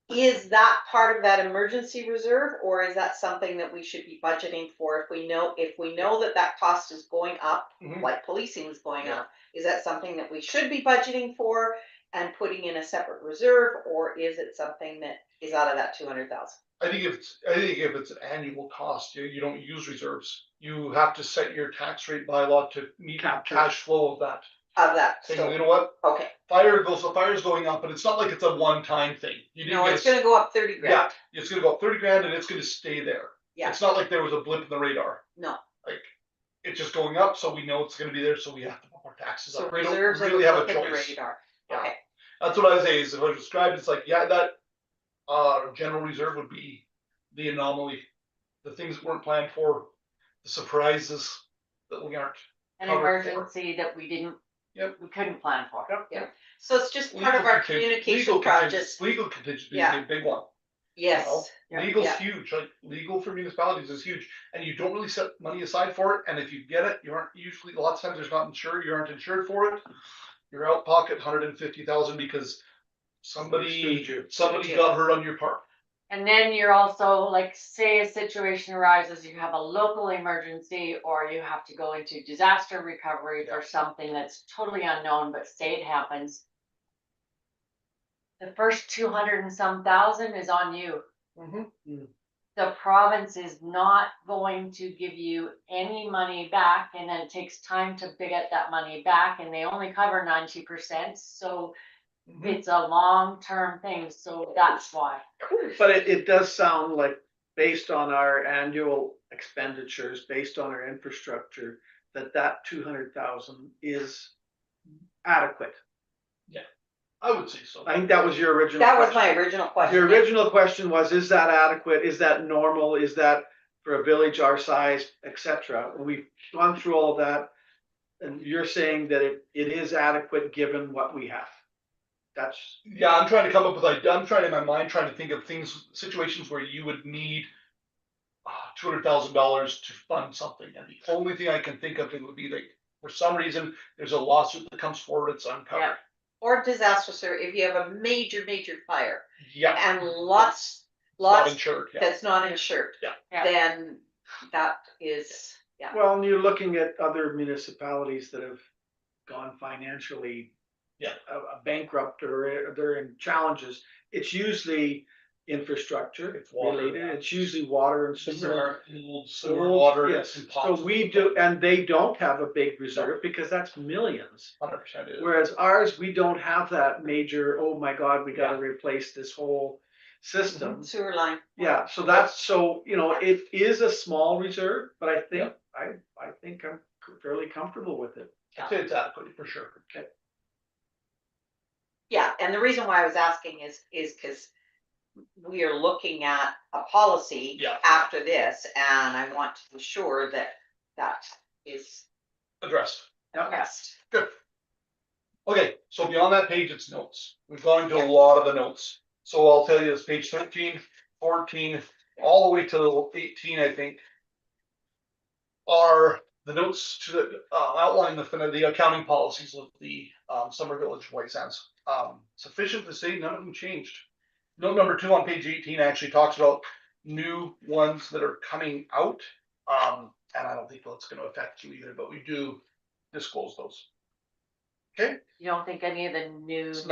Speaker 3: Is that part of that emergency reserve, or is that something that we should be budgeting for if we know that cost is going up,
Speaker 1: Mhm.
Speaker 3: like policing is going
Speaker 1: Yeah.
Speaker 3: up? Is that something that we should be budgeting for and putting in a separate reserve, or is it something that is out of that 200,000?
Speaker 1: I think if it's an annual cost, you don't use reserves. You have to set your tax rate bylaw to meet
Speaker 4: Capture.
Speaker 1: cash flow of that.
Speaker 3: of that,
Speaker 1: saying,
Speaker 3: so,
Speaker 1: you know what,
Speaker 3: okay,
Speaker 1: fire's going up, but it's not like it's a one-time thing. You didn't
Speaker 3: no,
Speaker 1: get
Speaker 3: it's
Speaker 1: a-
Speaker 3: gonna go up 30 grand,
Speaker 1: Yeah, it's gonna go up 30 grand and it's gonna stay there.
Speaker 3: yeah,
Speaker 1: It's not like there was a blip in the radar.
Speaker 3: no,
Speaker 1: Like, it's just going up, so we know it's gonna be there, so we have to put our taxes
Speaker 3: so
Speaker 1: up. We don't
Speaker 3: reserves are
Speaker 1: really have a
Speaker 3: look at the
Speaker 1: choice.
Speaker 3: radar,
Speaker 1: Yeah.
Speaker 3: okay,
Speaker 1: That's what I say, is if I described, it's like, yeah, that, general reserve would be the anomaly. The things that weren't planned for, the surprises that we aren't.
Speaker 2: An
Speaker 1: covered for.
Speaker 2: emergency that we didn't,
Speaker 1: Yep.
Speaker 2: we couldn't plan for.
Speaker 3: so it's just part of
Speaker 1: Legal
Speaker 3: our
Speaker 1: conting-
Speaker 3: communication
Speaker 1: legal
Speaker 3: project,
Speaker 1: contingency- Legal contingency is
Speaker 3: Yeah.
Speaker 1: a big one.
Speaker 3: yes,
Speaker 2: Yeah.
Speaker 1: Legal's
Speaker 3: Yeah.
Speaker 1: huge, like legal for municipalities is huge, and you don't really set money aside for it, and if you get it, you aren't usually, a lot of times there's not insured, you aren't insured for it. You're out pocket 150,000 because somebody
Speaker 3: Sued you.
Speaker 1: got hurt on your part.
Speaker 2: And then you're also like, say a situation arises, you have a local emergency, or you have to go into disaster recovery for something that's totally unknown, but say it happens. The first 200 and some thousand is on you. The province is not going to give you any money back, and then it takes time to get that money back, and they only cover 90%, so it's a long-term thing, so that's why.
Speaker 4: But it does sound like, based on our annual expenditures, based on our infrastructure, that 200,000 is adequate.
Speaker 1: I would say so.
Speaker 4: I think that was your original
Speaker 3: that was my
Speaker 4: question.
Speaker 3: original question.
Speaker 4: Your original question was, is that adequate? Is that normal? Is that for a village our size, et cetera? We've gone through all of that. And you're saying that it is adequate given what we have. That's,
Speaker 1: Yeah, I'm trying to come up with, like, I'm trying in my mind, trying to think of things, situations where you would need $200,000 to fund something, and the only thing I can think of it would be like, for some reason, there's a lawsuit that comes forward, it's uncovered.
Speaker 3: Or disaster, sir, if you have a major fire
Speaker 1: Yeah.
Speaker 3: and lots
Speaker 1: Not insured, yeah.
Speaker 3: that's not insured.
Speaker 1: Yeah.
Speaker 2: Yeah.
Speaker 3: Then that is, yeah,
Speaker 4: well, and you're looking at other municipalities that have gone financially bankrupt, or they're in challenges. It's usually infrastructure
Speaker 1: It's water,
Speaker 4: related.
Speaker 1: yeah.
Speaker 4: It's usually water and
Speaker 1: Sewer,
Speaker 4: sewer.
Speaker 1: sewer, water,
Speaker 4: Yes,
Speaker 1: it's
Speaker 4: so
Speaker 1: impossible.
Speaker 4: we do, and they don't have a big reserve because that's millions.
Speaker 1: 100% is.
Speaker 4: Whereas ours, we don't have that major, oh my God, we gotta replace this whole system.
Speaker 3: sewer line.
Speaker 4: Yeah, so that's, so, it is a small reserve, but I think, I think I'm fairly comfortable with it.
Speaker 1: I'd say it's adequate, for sure.
Speaker 4: Okay.
Speaker 3: Yeah, and the reason why I was asking is because we are looking at a policy
Speaker 1: Yeah.
Speaker 3: after this, and I want to be sure that that is
Speaker 1: Addressed.
Speaker 3: addressed.
Speaker 1: Good. Okay, so beyond that page, it's notes. We've gone into
Speaker 3: Yeah.
Speaker 1: a lot of the notes. So I'll tell you, it's page 13, 14, all the way to 18, I think, are the notes to the, outline the accounting policies of the Summer Village White Sands. Sufficient to say none of them changed. Note number 2 on page 18 actually talks about new ones that are coming out. And I don't think that's going to affect you either, but we do disclose those. Okay,
Speaker 2: You don't think any of the new?
Speaker 1: it's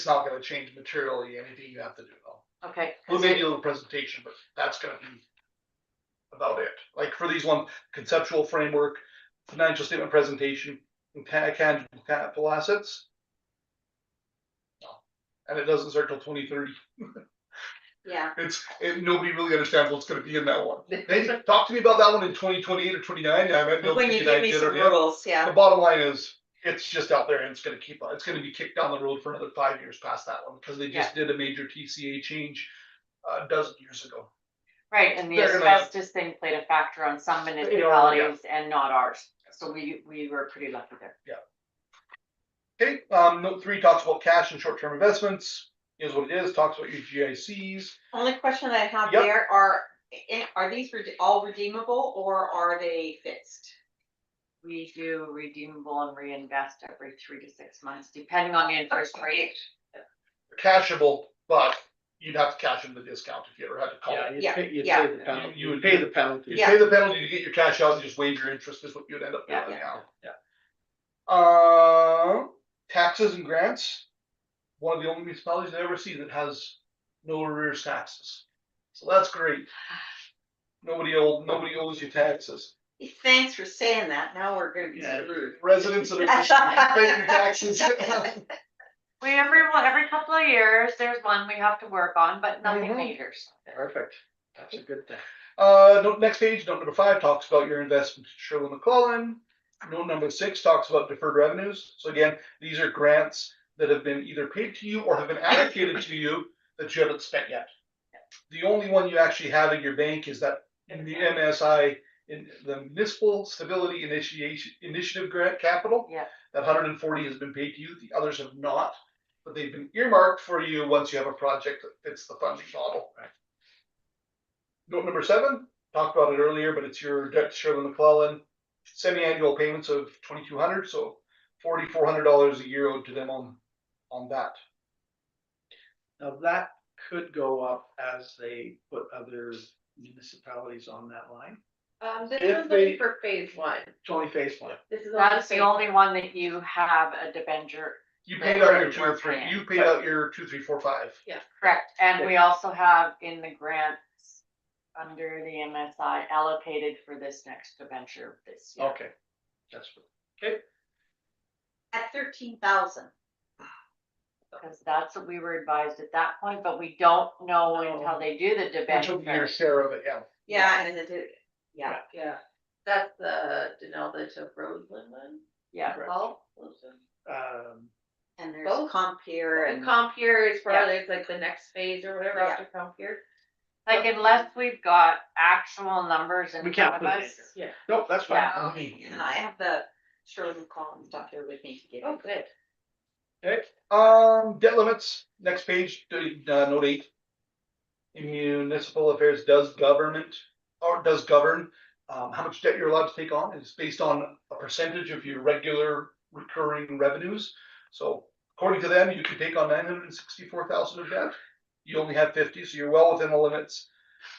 Speaker 1: not gonna change materially anything you have to do though.
Speaker 2: Okay. 'cause
Speaker 1: We'll maybe
Speaker 2: it-
Speaker 1: a little presentation, but that's gonna be about it. Like for these one, conceptual framework, financial statement presentation, and capital assets. No. And it doesn't start till 2030.
Speaker 3: Yeah,
Speaker 1: Nobody really understands what's gonna be in that one. Maybe talk to me about that one in 2028 or 29. I might be able
Speaker 3: when
Speaker 1: to
Speaker 3: you
Speaker 1: give you an
Speaker 3: give me
Speaker 1: idea
Speaker 3: some
Speaker 1: there, yeah.
Speaker 3: rules,
Speaker 1: The
Speaker 3: yeah,
Speaker 1: bottom line is, it's just out there and it's gonna be kicked down the road for another 5 years past that one, because they just did a major TCA change a dozen years ago.
Speaker 2: Right, and the
Speaker 1: They're gonna-
Speaker 2: asbestos thing played a factor on some municipalities and not ours, so we were pretty lucky there.
Speaker 1: Okay, note 3 talks about cash and short-term investments, is what it is, talks about your GICs.
Speaker 3: only question I have
Speaker 1: Yep.
Speaker 3: there are these all redeemable or are they fixed?
Speaker 2: We do redeemable and reinvest every 3 to 6 months, depending on the interest rate.
Speaker 1: Cashable, but you'd have to cash in the discount if you ever had to call.
Speaker 4: Yeah,
Speaker 1: it.
Speaker 4: you'd
Speaker 3: Yeah.
Speaker 4: pay the penalty.
Speaker 1: You would
Speaker 4: pay the penalty.
Speaker 1: You pay the penalty to get your cash out and just waive your interest is what you'd end up doing,
Speaker 2: Yeah.
Speaker 1: taxes and grants. One of the only municipalities I ever see that has no arrears taxes. So that's great. Nobody owes you taxes.
Speaker 3: Thanks for saying that. Now we're gonna be
Speaker 4: Yeah.
Speaker 3: screwed.
Speaker 1: Residents of the district pay your taxes.
Speaker 2: every couple of years, there's one we have to work on, but nothing
Speaker 1: Mhm.
Speaker 2: major.
Speaker 4: Perfect. That's a good thing.
Speaker 1: Next page, note number 5 talks about your investment in Shirley McClellan. Note number 6 talks about deferred revenues. So again, these are grants that have been either paid to you or have been allocated to you that you haven't spent yet. The only one you actually have in your bank is that in the MSI, in the Municipal Stability Initiative Grant Capital.
Speaker 2: Yeah.
Speaker 1: That 140 has been paid to you. The others have not, but they've been earmarked for you once you have a project that fits the funding model. Note number 7, talked about it earlier, but it's your debt to Shirley McClellan semi-annual payments of $2,200, so $4,400 a year owed to them on that.
Speaker 4: Now that could go up as they put other municipalities on that line.
Speaker 6: This
Speaker 1: If
Speaker 6: one's
Speaker 1: they-
Speaker 6: only for phase 1.
Speaker 4: It's only phase 1.
Speaker 6: This is
Speaker 2: That's the
Speaker 6: phase
Speaker 2: only one that you have a debenture.
Speaker 1: You paid out your
Speaker 2: Right,
Speaker 1: 2
Speaker 2: we're
Speaker 1: or 3.
Speaker 2: paying.
Speaker 1: You paid out your 2, 3, 4, 5.
Speaker 2: Correct, and we also have in the grants under the MSI allocated for this next debenture this year.
Speaker 4: Okay. That's good.
Speaker 3: At 13,000.
Speaker 2: Because that's what we were advised at that point, but we don't know until they do the
Speaker 1: Which will
Speaker 2: debenture.
Speaker 1: be your share of it, yeah.
Speaker 3: Yeah, and yeah.
Speaker 6: Yeah, that's the Denelda to Roseland one.
Speaker 2: Yeah,
Speaker 4: Correct.
Speaker 6: Paul?
Speaker 3: And there's
Speaker 6: Both?
Speaker 3: Compier
Speaker 6: And
Speaker 3: and
Speaker 6: Compier is
Speaker 2: Yeah.
Speaker 6: probably like the next phase or whatever
Speaker 3: Yeah.
Speaker 6: after Compier.
Speaker 2: like unless we've got actual numbers in
Speaker 4: We
Speaker 2: front
Speaker 4: can't
Speaker 2: of
Speaker 4: put it
Speaker 2: us.
Speaker 6: Yeah.
Speaker 4: Nope, that's fine.
Speaker 2: Yeah.
Speaker 3: and I have the Shirley McCollum stuff here with me to get.
Speaker 6: Oh, good.
Speaker 1: Okay. Debt limits, next page, note 8. Municipal affairs does govern how much debt you're allowed to take on. It's based on a percentage of your regular recurring revenues. So according to them, you could take on 964,000 of debt. You only have 50, so you're well within the limits.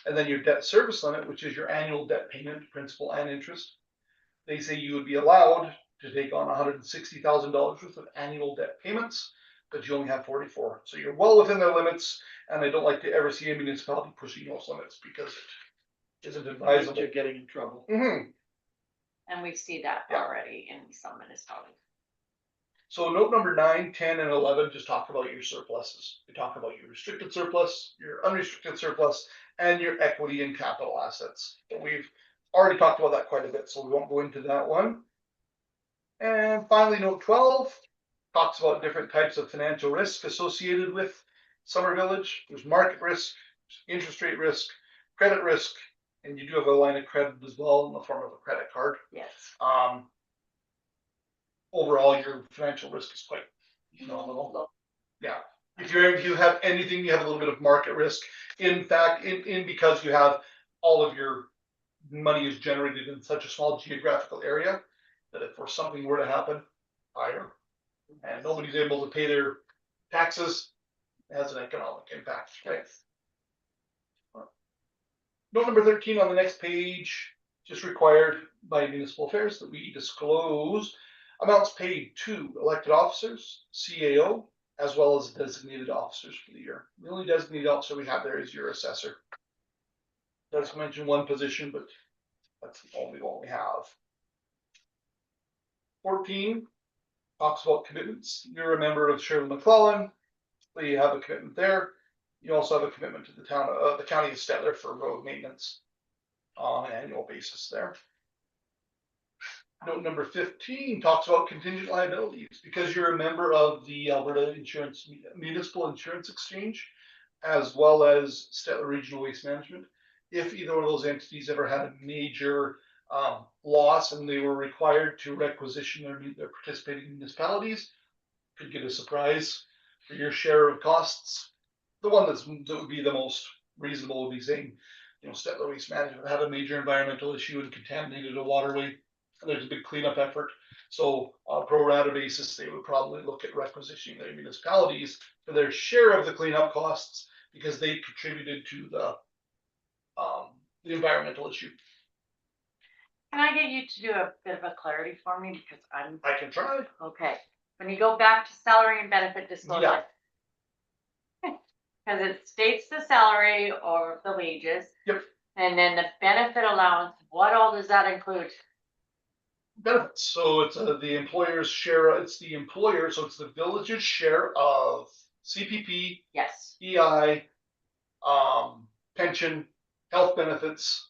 Speaker 1: And then your debt service limit, which is your annual debt payment, principal and interest. They say you would be allowed to take on $160,000 worth of annual debt payments, but you only have 44. So you're well within their limits, and I don't like to ever see a municipality pushing those limits because it isn't advisable.
Speaker 4: You're getting in trouble.
Speaker 1: Mhm.
Speaker 2: And we see that
Speaker 1: Yeah.
Speaker 2: already in some municipalities.
Speaker 1: So note number 9, 10, and 11 just talk about your surpluses. They talk about your restricted surplus, your unrestricted surplus, and your equity and capital assets. And we've already talked about that quite a bit, so we won't go into that one. And finally, note 12 talks about different types of financial risk associated with Summer Village. There's market risk, interest rate risk, credit risk, and you do have a line of credit as well in the form of a credit card.
Speaker 2: Yes.
Speaker 1: Overall, your financial risk is quite nominal. Yeah, if you have anything, you have a little bit of market risk. In fact, in because you have all of your money is generated in such a small geographical area that if something were to happen, fire, and nobody's able to pay their taxes, it has an economic impact, right? Note number 13 on the next page, just required by municipal affairs that we disclose amounts paid to elected officers, CAO, as well as designated officers for the year. The only designated officer we have there is your assessor. Does mention one position, but that's the only one we have. 14 talks about commitments. You're a member of Shirley McClellan, so you have a commitment there. You also have a commitment to the county of Stettler for road maintenance on an annual basis there. Note number 15 talks about contingent liabilities. Because you're a member of the Alberta Municipal Insurance Exchange, as well as Stettler Regional Waste Management. If either one of those entities ever had a major loss and they were required to requisition their participating municipalities, could get a surprise for your share of costs. The one that would be the most reasonable would be saying, Stettler Waste Management had a major environmental issue and contaminated a waterway, and there's a big cleanup effort. So on a pro rata basis, they would probably look at requisitioning their municipalities for their share of the cleanup costs because they contributed to the environmental issue.
Speaker 2: Can I get you to do a bit of a clarity for me because
Speaker 1: I can try.
Speaker 2: okay. When you go back to salary and benefit disclosure.
Speaker 1: Yeah.
Speaker 2: Cause it states the salary or the wages.
Speaker 1: Yep.
Speaker 2: And then the benefit allowance, what all does that include?
Speaker 1: Benefits, so it's the employer's share, it's the employer, so it's the village's share of CPP,
Speaker 2: Yes,
Speaker 1: EI, pension, health benefits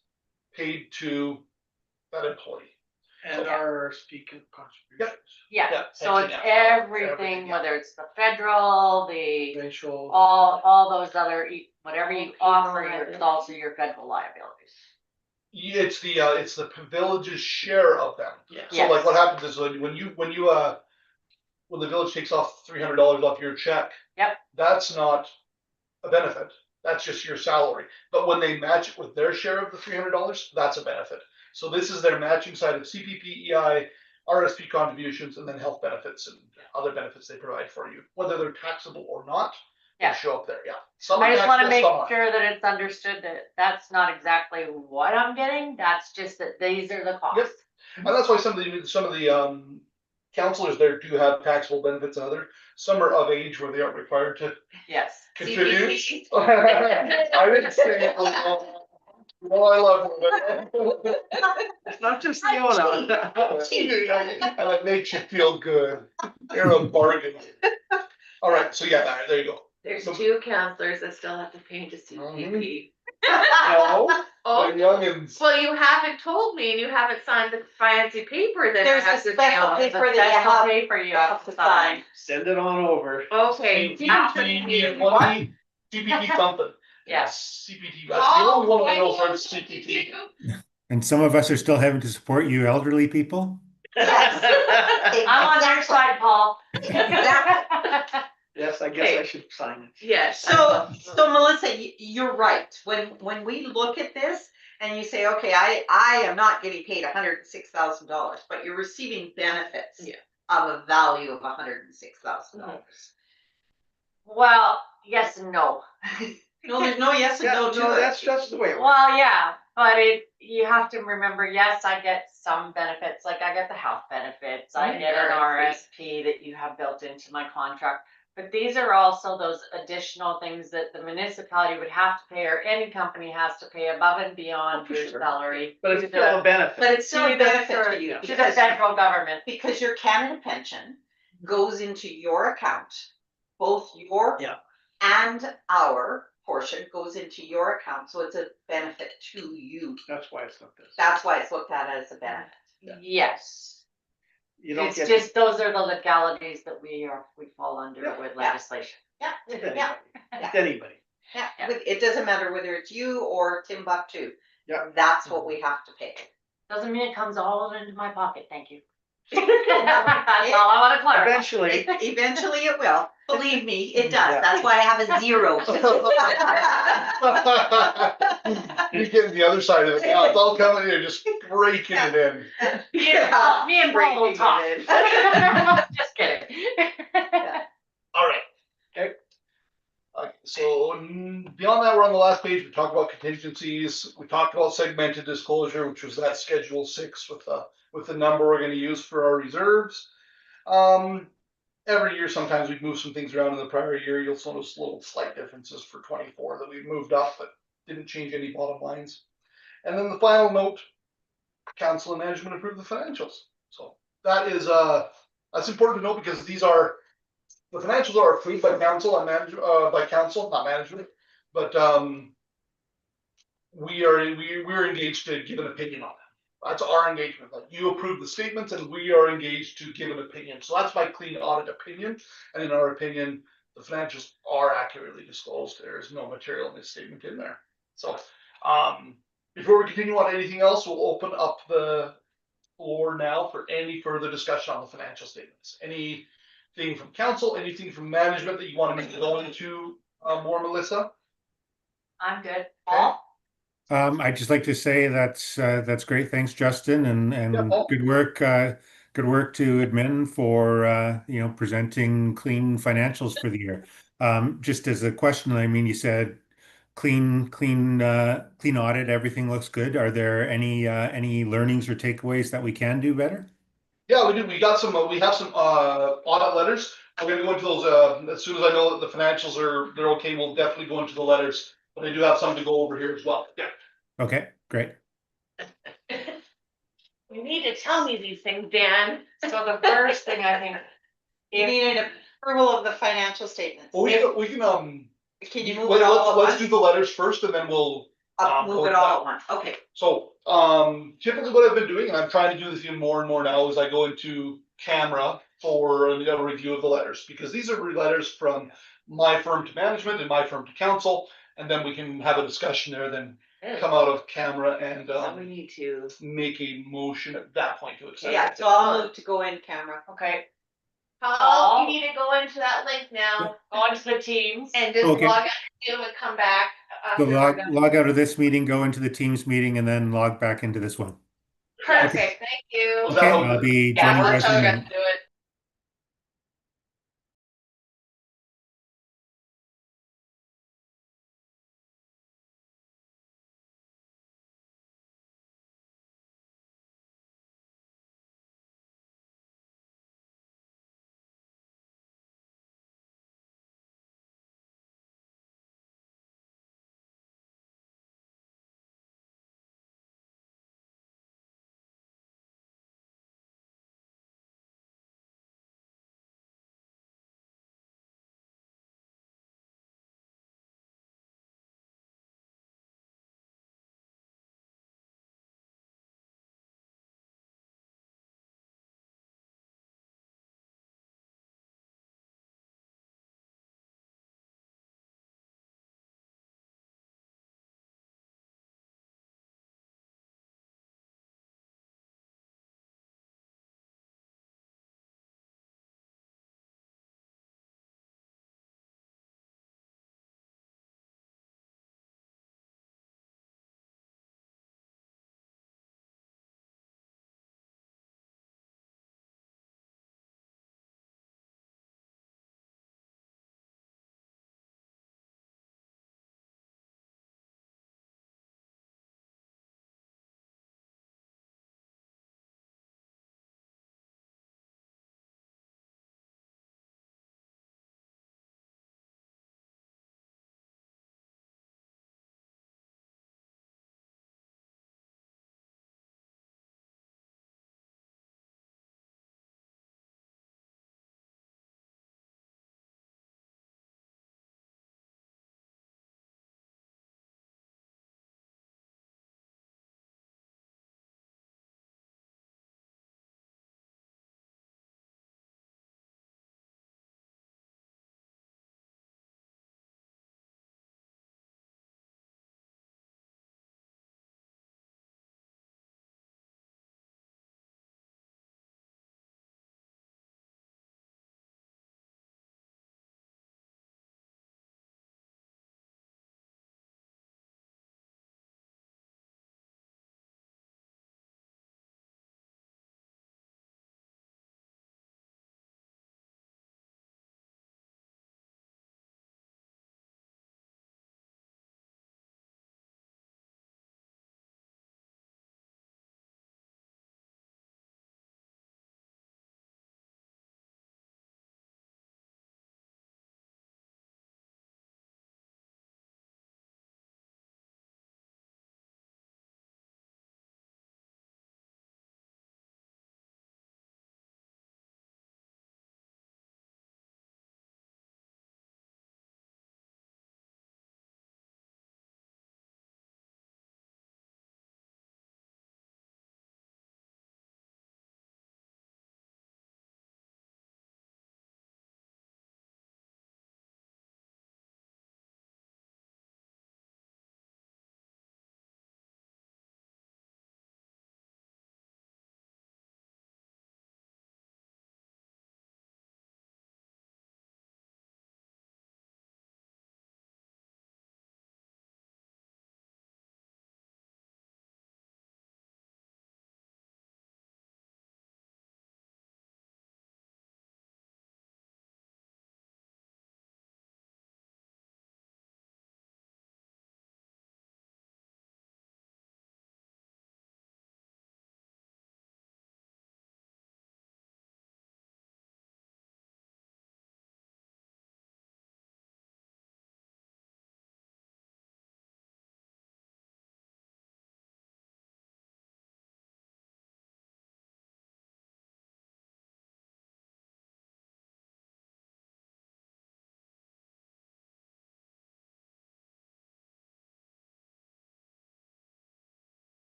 Speaker 1: paid to that employee.
Speaker 4: And
Speaker 2: Okay.
Speaker 4: our speaker contributions.
Speaker 2: yeah,
Speaker 1: Yeah,
Speaker 2: so it's
Speaker 1: pension, yeah, everything,
Speaker 2: everything,
Speaker 1: yeah.
Speaker 2: whether it's the federal, the,
Speaker 4: Racial.
Speaker 2: all those other, whatever you
Speaker 6: All
Speaker 2: offer,
Speaker 6: penal
Speaker 2: it's also your federal liabilities.
Speaker 1: Yeah, it's the village's share of them.
Speaker 4: Yeah.
Speaker 1: So like
Speaker 2: Yes.
Speaker 1: what happens is when the village takes off $300 off your check.
Speaker 2: Yep.
Speaker 1: That's not a benefit. That's just your salary. But when they match it with their share of the $300, that's a benefit. So this is their matching side of CPP, EI, RSP contributions, and then health benefits and other benefits they provide for you, whether they're taxable or not. They
Speaker 2: Yeah.
Speaker 1: show up there. Yeah. Some
Speaker 2: I
Speaker 1: are
Speaker 2: just wanna
Speaker 1: taxable,
Speaker 2: make
Speaker 1: some aren't.
Speaker 2: sure that it's understood that that's not exactly what I'm getting, that's just that these are the costs.
Speaker 1: And that's why some of the counselors there do have taxable benefits and other. Some are of age where they aren't required to
Speaker 2: Yes.
Speaker 1: contribute.
Speaker 3: CPP.
Speaker 1: I didn't say it. Well, I love it.
Speaker 4: It's not just the owner.
Speaker 1: And it makes you feel good. You're a bargain. All right, so yeah, there you go.
Speaker 6: There's
Speaker 1: So-
Speaker 6: 2 counselors that still have to pay into CPP.
Speaker 1: No, the
Speaker 6: Oh,
Speaker 1: youngins.
Speaker 6: well, you haven't told me and you haven't signed the fancy paper that I
Speaker 3: There's a
Speaker 6: have to
Speaker 3: special
Speaker 6: sign.
Speaker 3: paper
Speaker 2: The
Speaker 3: that you
Speaker 2: special
Speaker 3: have
Speaker 2: paper you have to sign.
Speaker 4: Send it on over.
Speaker 6: Okay.
Speaker 1: CPT, CPT something.
Speaker 2: Yes.
Speaker 1: CPT, that's the only one I know for CPT.
Speaker 5: And some of us are still having to support you elderly people.
Speaker 3: Yes.
Speaker 2: I'm on their side, Paul.
Speaker 3: Exactly.
Speaker 4: Yes, I guess I should sign it.
Speaker 6: Yes.
Speaker 3: So Melissa, you're right. When we look at this and you say, okay, I am not getting paid $106,000, but you're receiving benefits
Speaker 6: Yeah.
Speaker 3: of a value of $106,000.
Speaker 2: Well, yes and no.
Speaker 3: No, there's no yes and
Speaker 4: Yeah,
Speaker 3: no to
Speaker 4: no,
Speaker 3: it.
Speaker 4: that's just the way it works.
Speaker 2: Well, yeah, but you have to remember, yes, I get some benefits, like I get the health benefits, I
Speaker 6: Mhm.
Speaker 2: get an
Speaker 6: RSP.
Speaker 2: RSP that you have built into my contract. But these are also those additional things that the municipality would have to pay, or any company has to pay above and beyond
Speaker 4: For
Speaker 2: your
Speaker 4: sure.
Speaker 2: salary.
Speaker 4: But it's
Speaker 2: to
Speaker 4: still a
Speaker 2: the-
Speaker 4: benefit.
Speaker 3: But it's still
Speaker 2: to
Speaker 3: a
Speaker 2: the-
Speaker 3: benefit to you.
Speaker 2: To the federal government.
Speaker 3: Because your Canada pension goes into your account, both your
Speaker 4: Yeah.
Speaker 3: and our portion goes into your account, so it's a benefit to you.
Speaker 4: That's why it's not this.
Speaker 3: That's why it's looked at as a benefit.
Speaker 4: Yeah.
Speaker 2: Yes,
Speaker 4: You don't
Speaker 2: it's
Speaker 4: get.
Speaker 2: just, those are the legalities that we fall under
Speaker 3: Yeah,
Speaker 2: with
Speaker 3: yeah.
Speaker 2: legislation.
Speaker 3: Yeah,
Speaker 4: With
Speaker 3: yeah,
Speaker 4: anybody. With anybody.
Speaker 3: yeah.
Speaker 2: Yeah.
Speaker 3: It doesn't matter whether it's you or Timbuktu.
Speaker 4: Yeah.
Speaker 3: That's what we have to pay.
Speaker 2: Doesn't mean it comes all into my pocket, thank you. That's all I wanna clarify.
Speaker 4: Eventually,
Speaker 3: Eventually it will, believe me, it does,
Speaker 4: Yeah.
Speaker 3: that's why I have a zero.
Speaker 1: You're getting the other side of it. Now it's all coming here, just breaking it in.
Speaker 3: Yeah.
Speaker 2: Me and Paul will
Speaker 6: Breaking
Speaker 2: talk.
Speaker 6: it
Speaker 2: Just kidding.
Speaker 1: All right.
Speaker 4: Okay.
Speaker 1: So beyond that, we're on the last page. We talked about contingencies. We talked about segmented disclosure, which was that Schedule 6 with the number we're going to use for our reserves. Every year, sometimes we've moved some things around in the prior year. You'll notice little slight differences for 24 that we've moved up, but didn't change any bottom lines. And then the final note, council and management approve the financials. So that is that's important to know because these are the financials are approved by council and by council, not management, but we're engaged to give an opinion on them. That's our engagement. Like you approve the statements and we are engaged to give an opinion. So that's my clean audit opinion. And in our opinion, the financials are accurately disclosed. There is no material misstatement in there. So before we continue on anything else, we'll open up the floor now for any further discussion on the financial statements. Anything from council, anything from management that you want me to go into more, Melissa?
Speaker 2: I'm good. Paul?
Speaker 5: I'd just like to say that's great. Thanks, Justin, and
Speaker 1: Yeah, Paul.
Speaker 5: good work. Good work to admin for presenting clean financials for the year. Just as a question, I mean, you said clean audit. Everything looks good. Are there any learnings or takeaways that we can do better?
Speaker 1: Yeah, we do. We got some. We have some audit letters. I'm going to go into those as soon as I know that the financials they're okay. We'll definitely go into the letters. But I do have some to go over here as well. Yeah.
Speaker 5: Okay, great.
Speaker 6: tell me these things, Dan.
Speaker 2: So the first thing I think,
Speaker 3: You need an approval of the financial statements.
Speaker 1: Well, we can,
Speaker 3: Can you move
Speaker 1: wait,
Speaker 3: it all at
Speaker 1: let's
Speaker 3: once?
Speaker 1: do the letters first and then we'll,
Speaker 3: Move it all at once, okay.
Speaker 1: so, typically what I've been doing, and I'm trying to do this even more and more now, is I go into camera for a review of the letters, because these are letters from my firm to management and my firm to council, and then we can have a discussion there, then come out of camera and,
Speaker 6: So we need to.
Speaker 1: make a motion at that point to accept.
Speaker 3: Yeah,
Speaker 1: it.
Speaker 3: so I'll move to go in camera.
Speaker 2: okay,
Speaker 6: Paul, you need to go into that link now
Speaker 2: on to the teams.
Speaker 6: and just
Speaker 5: Okay.
Speaker 6: log out and come back.
Speaker 5: So
Speaker 6: after we're
Speaker 5: log,
Speaker 6: done.
Speaker 5: log out of this meeting, go into the Teams meeting, and then log back into this one.
Speaker 6: Perfect, thank you.
Speaker 1: Was that
Speaker 5: Okay,
Speaker 1: how-
Speaker 5: I'll be
Speaker 6: Yeah,
Speaker 5: joining you
Speaker 6: that's
Speaker 5: guys
Speaker 6: how
Speaker 5: in
Speaker 6: we're
Speaker 5: a
Speaker 6: gonna
Speaker 5: minute.
Speaker 6: do it.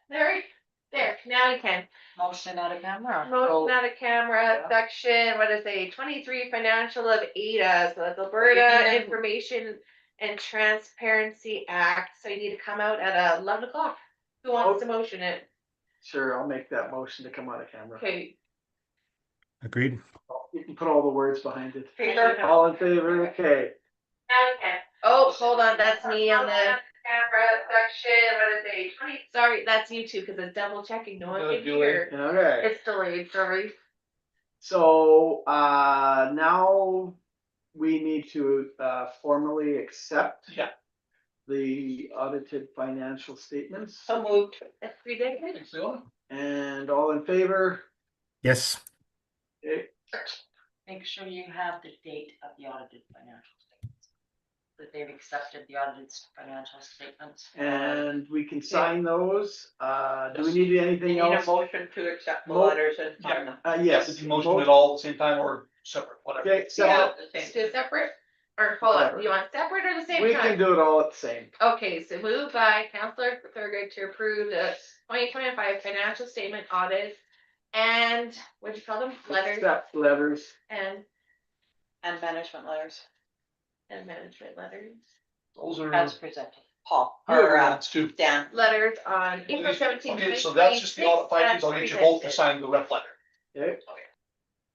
Speaker 6: there, now you can.
Speaker 2: Motion out of camera.
Speaker 6: Motion out of camera,
Speaker 4: Yeah.
Speaker 6: section, what is it, 23 financial of ADA, so that's
Speaker 3: You
Speaker 6: Alberta
Speaker 3: need a-
Speaker 6: Information and Transparency Act, so you need to come out at 11 o'clock. Who wants to motion it?
Speaker 4: Sure, I'll make that motion to come out of camera.
Speaker 6: Okay.
Speaker 5: Agreed.
Speaker 4: You can put all the words behind it.
Speaker 6: Favor?
Speaker 4: All in favor, okay.
Speaker 6: Now you can. Oh, hold on, that's me on the camera section, what is it, 20, sorry, that's you too, cause it's double checking, no one
Speaker 1: Gotta
Speaker 6: can
Speaker 1: do it.
Speaker 6: hear.
Speaker 4: Okay,
Speaker 6: It's delayed, sorry.
Speaker 4: so, now we need to, formally accept.
Speaker 1: Yeah.
Speaker 4: The audited financial statements,
Speaker 3: So moved.
Speaker 6: That's ridiculous.
Speaker 1: Thanks, Leona.
Speaker 4: and all in favor?
Speaker 5: Yes.
Speaker 4: Okay.
Speaker 2: Make sure you have the date of the audited financial statements. That they've accepted the audited financial statements.
Speaker 4: And we can sign those, do we need anything else?
Speaker 3: motion to accept
Speaker 4: Mo-
Speaker 3: and
Speaker 1: sign
Speaker 3: them.
Speaker 4: Yes.
Speaker 1: Did you motion it all at the same time or separate, whatever?
Speaker 4: Okay, so
Speaker 6: Yeah, let's do it separate, or hold
Speaker 4: Whatever.
Speaker 6: on, you want separate or the same
Speaker 4: we
Speaker 6: time?
Speaker 4: can do it all at the same.
Speaker 6: Okay, so moved by Counselor Thurgood to approve the 2025 financial statement audit and what do you call them, letters
Speaker 4: Accept letters.
Speaker 6: and
Speaker 3: And management letters.
Speaker 6: management letters.
Speaker 1: Those are.
Speaker 2: As presented.
Speaker 3: Paul,
Speaker 1: Your
Speaker 3: or,
Speaker 1: ones too.
Speaker 3: Dan.
Speaker 6: Letters on April 17th.
Speaker 1: Okay, so that's just the audit findings, I'll get you both to sign the rep letter.
Speaker 4: Okay,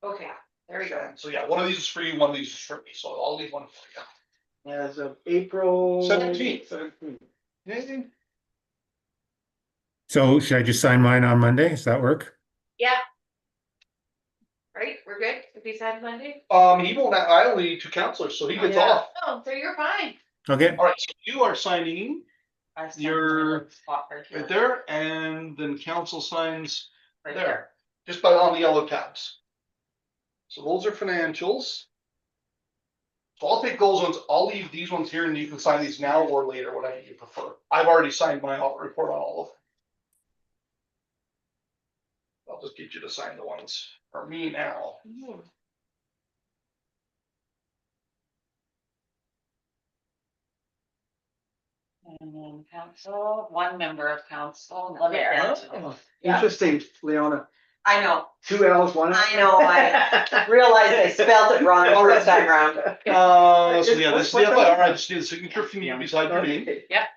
Speaker 6: Okay, there we go.
Speaker 1: So yeah, one of these is for you, one of these is for me, so I'll leave one for you.
Speaker 4: as of April.
Speaker 1: 17th.
Speaker 4: Anything?
Speaker 5: So should I just sign mine on Monday? Does that work?
Speaker 6: Yeah. Right, we're good if we sign Monday?
Speaker 1: He won't, I only need 2 counselors, so he gets
Speaker 6: Yeah.
Speaker 1: off.
Speaker 6: Oh, so you're fine.
Speaker 5: Okay.
Speaker 1: Alright, so you are signing
Speaker 2: I signed
Speaker 1: Your-
Speaker 2: the spot right here.
Speaker 1: right there, and then council signs
Speaker 2: Right
Speaker 1: there, just by on the yellow tabs. So those are financials. So I'll take those ones, I'll leave these ones here and you can sign these now or later, whatever you prefer. I've already signed my audit report on all of them. I'll just get you to sign the ones for me now.
Speaker 2: And then council, one member of council,
Speaker 3: Love it,
Speaker 2: Mayor.
Speaker 3: Dan.
Speaker 4: Oh,
Speaker 3: Yeah.
Speaker 4: interesting, Leona.
Speaker 3: I know,
Speaker 4: 2 L's, 1 L.
Speaker 3: I know, I realized I spelled it wrong the first time round.
Speaker 1: So yeah, this is the, alright, just need the signature from you beside your name.
Speaker 2: Yep.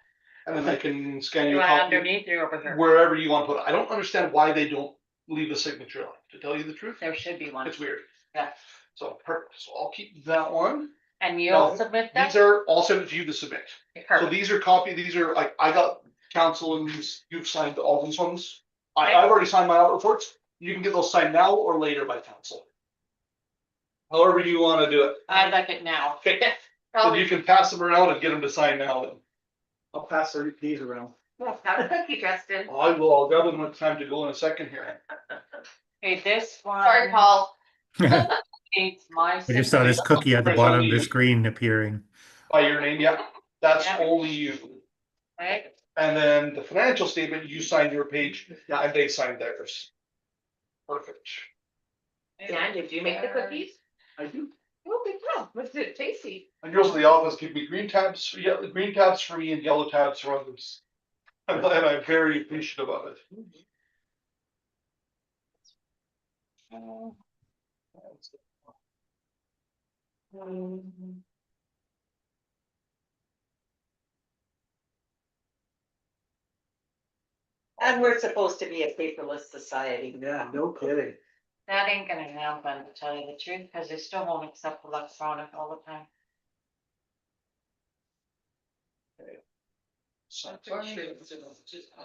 Speaker 1: And then I can scan
Speaker 2: You
Speaker 1: you a
Speaker 2: want
Speaker 1: copy
Speaker 2: underneath or over here?
Speaker 1: wherever you want to put it. I don't understand why they don't leave a signature on it, to tell you the truth.
Speaker 2: There should be one.
Speaker 1: It's weird.
Speaker 2: Yeah.
Speaker 1: So perfect, so I'll keep that one.
Speaker 2: And you'll
Speaker 1: No,
Speaker 2: submit
Speaker 1: These
Speaker 2: that?
Speaker 1: are all sent to you to submit. So
Speaker 2: Perfect.
Speaker 1: these are these are like, I got council and you've signed all these ones.
Speaker 2: Okay.
Speaker 1: I've already signed my audit reports. You can get those signed now or later by council. However you wanna do it.
Speaker 2: I like it now.
Speaker 1: Okay, then
Speaker 6: Probably,
Speaker 1: you can pass them around and get them to sign now then.
Speaker 4: I'll pass these around.
Speaker 6: have a cookie, Justin.
Speaker 1: I will, I'll grab them when it's time to go in a second here.
Speaker 2: Okay, this one.
Speaker 6: Sorry, Paul.
Speaker 2: It's my.
Speaker 5: I just saw this cookie at the
Speaker 1: Press
Speaker 5: bottom
Speaker 1: on
Speaker 5: of the
Speaker 1: the-
Speaker 5: screen appearing.
Speaker 1: By your name, yeah, that's
Speaker 2: Yeah.
Speaker 1: only you.
Speaker 2: Right?
Speaker 1: And then the financial statement, you sign your page, and they sign theirs. Perfect.
Speaker 6: Dan, did you make the cookies?
Speaker 4: I do.
Speaker 6: Oh, good job. Was it tasty?
Speaker 1: And girls in the office give me green tabs, green tabs for me and yellow tabs for others. And I'm very appreciative of it.
Speaker 3: And we're supposed to be a paperless society.
Speaker 4: Yeah, no kidding.
Speaker 2: That ain't gonna happen, to tell you the truth, because they still won't accept electronic all the time.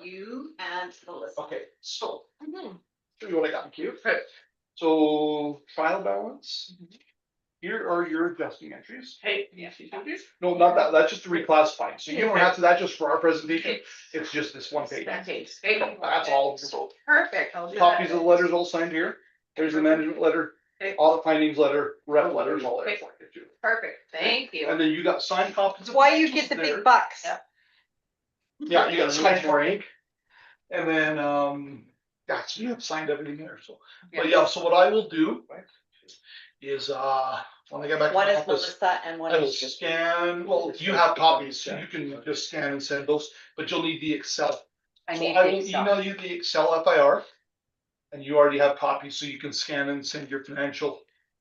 Speaker 3: You and Melissa.
Speaker 1: Okay, so,
Speaker 6: Mhm.
Speaker 1: show you what I got. Thank you. So, trial balance. Here are your adjusting entries.
Speaker 6: Hey.
Speaker 1: No, not that, that's just to reclassify. So you don't have to, that's just for our presentation. It's just this one page.
Speaker 6: That page.
Speaker 1: That's all.
Speaker 6: Perfect. I'll do
Speaker 1: Copies
Speaker 6: that.
Speaker 1: of the letters all signed here. There's the management letter,
Speaker 6: Okay.
Speaker 1: audit findings letter, rep letters, all there.
Speaker 6: Okay. Perfect, thank you.
Speaker 1: And then you got signed copies.
Speaker 3: That's
Speaker 1: of
Speaker 3: why you
Speaker 1: financials
Speaker 3: get the
Speaker 1: there.
Speaker 3: big bucks.
Speaker 6: Yeah.
Speaker 1: Yeah, you got signed for ink. And then, yeah, so you have signed everything there, so, but yeah, so what I will do, right, is, when I get back to
Speaker 3: One
Speaker 1: my
Speaker 3: is
Speaker 1: office,
Speaker 3: Melissa and one
Speaker 1: I will
Speaker 3: is you.
Speaker 1: scan, well, you have copies, so you can just scan and send those, but you'll need the Excel.
Speaker 2: I
Speaker 1: So
Speaker 2: need
Speaker 1: I
Speaker 2: the
Speaker 1: will
Speaker 2: Excel.
Speaker 1: email you the Excel FIR. And you already have copies, so you can scan and send your financial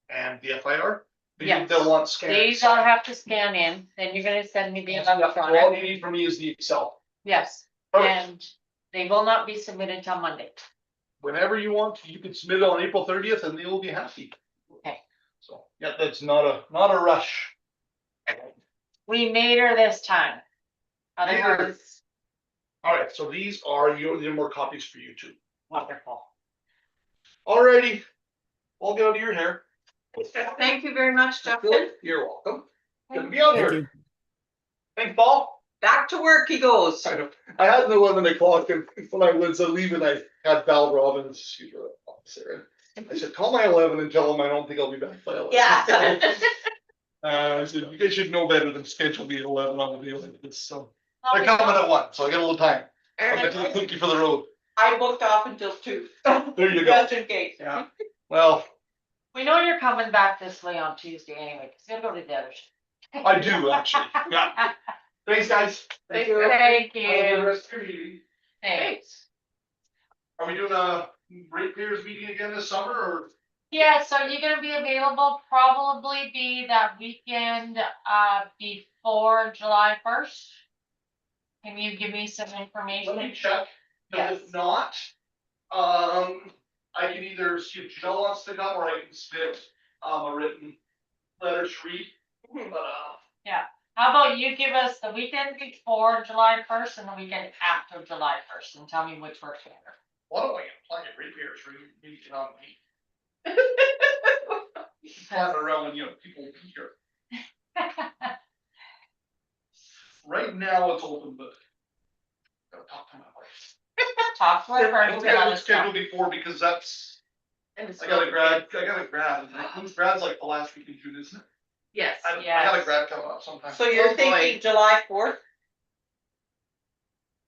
Speaker 1: and the FIR. But
Speaker 2: Yes.
Speaker 1: They'll want scanned.
Speaker 2: These I'll have to scan in, then you're gonna send me the
Speaker 1: Yeah, so all
Speaker 2: electronic.
Speaker 1: you need from me is the Excel.
Speaker 2: Yes,
Speaker 1: Perfect.
Speaker 2: and they will not be submitted till Monday.
Speaker 1: Whenever you want, you can submit it on April 30th and they will be happy.
Speaker 2: Okay.
Speaker 1: So, yeah, that's not a rush.
Speaker 2: We made her this time.
Speaker 1: Made her.
Speaker 2: Otherwise,
Speaker 1: All right, so these are there are more copies for you too.
Speaker 2: wonderful.
Speaker 1: Alrighty, I'll get out of your hair.
Speaker 3: Thank you very much, Justin.
Speaker 1: You're welcome. Good to
Speaker 2: Thank
Speaker 1: be out
Speaker 2: you.
Speaker 1: here. Thanks, Paul.
Speaker 3: Back to work he goes.
Speaker 1: I know. I had an 11 o'clock, and when I was leaving, I had Val Robbins, she's an officer, and I said, call my 11 and tell him I don't think I'll be back by 11.
Speaker 3: Yeah.
Speaker 1: I said, you guys should know better than schedule me at 11 on the day like this, so. They're coming at 1, so I got a little time. I'm gonna take a cookie for the road.
Speaker 3: I booked off until 2.
Speaker 1: There you go.
Speaker 3: Just in case.
Speaker 1: Yeah. Well,
Speaker 2: We know you're coming back this way on Tuesday anyway, cause you'll go to the other.
Speaker 1: I do actually, yeah. Thanks, guys.
Speaker 2: Thank
Speaker 1: Have a good
Speaker 2: you.
Speaker 1: rest of your meeting.
Speaker 2: Thanks.
Speaker 1: Are we doing a ratepayers meeting again this summer, or?
Speaker 2: Yeah, so you're gonna be available, probably be that weekend, before July 1st? Can you give me some information?
Speaker 1: Let me check, because
Speaker 2: Yes.
Speaker 1: if not, I can either see if Jill wants to come, or I can submit, a written letter to read. But,
Speaker 2: How about you give us the weekend before July 1st and the weekend after July 1st and tell me which works better.
Speaker 1: why don't I get plenty of ratepayers meeting on me? Flying around when, people will be here. Right now it's open, but. Gotta talk to my wife.
Speaker 2: Talk to her
Speaker 1: I
Speaker 2: first.
Speaker 1: don't
Speaker 2: and let
Speaker 1: have it
Speaker 2: us know.
Speaker 1: scheduled before because that's, I got a grad, grad's like the last week in June, isn't it?
Speaker 6: Yes.
Speaker 1: I got a
Speaker 2: Yes.
Speaker 1: grad coming up sometime.
Speaker 3: So you're
Speaker 6: Oh, boy.
Speaker 3: thinking July 4th?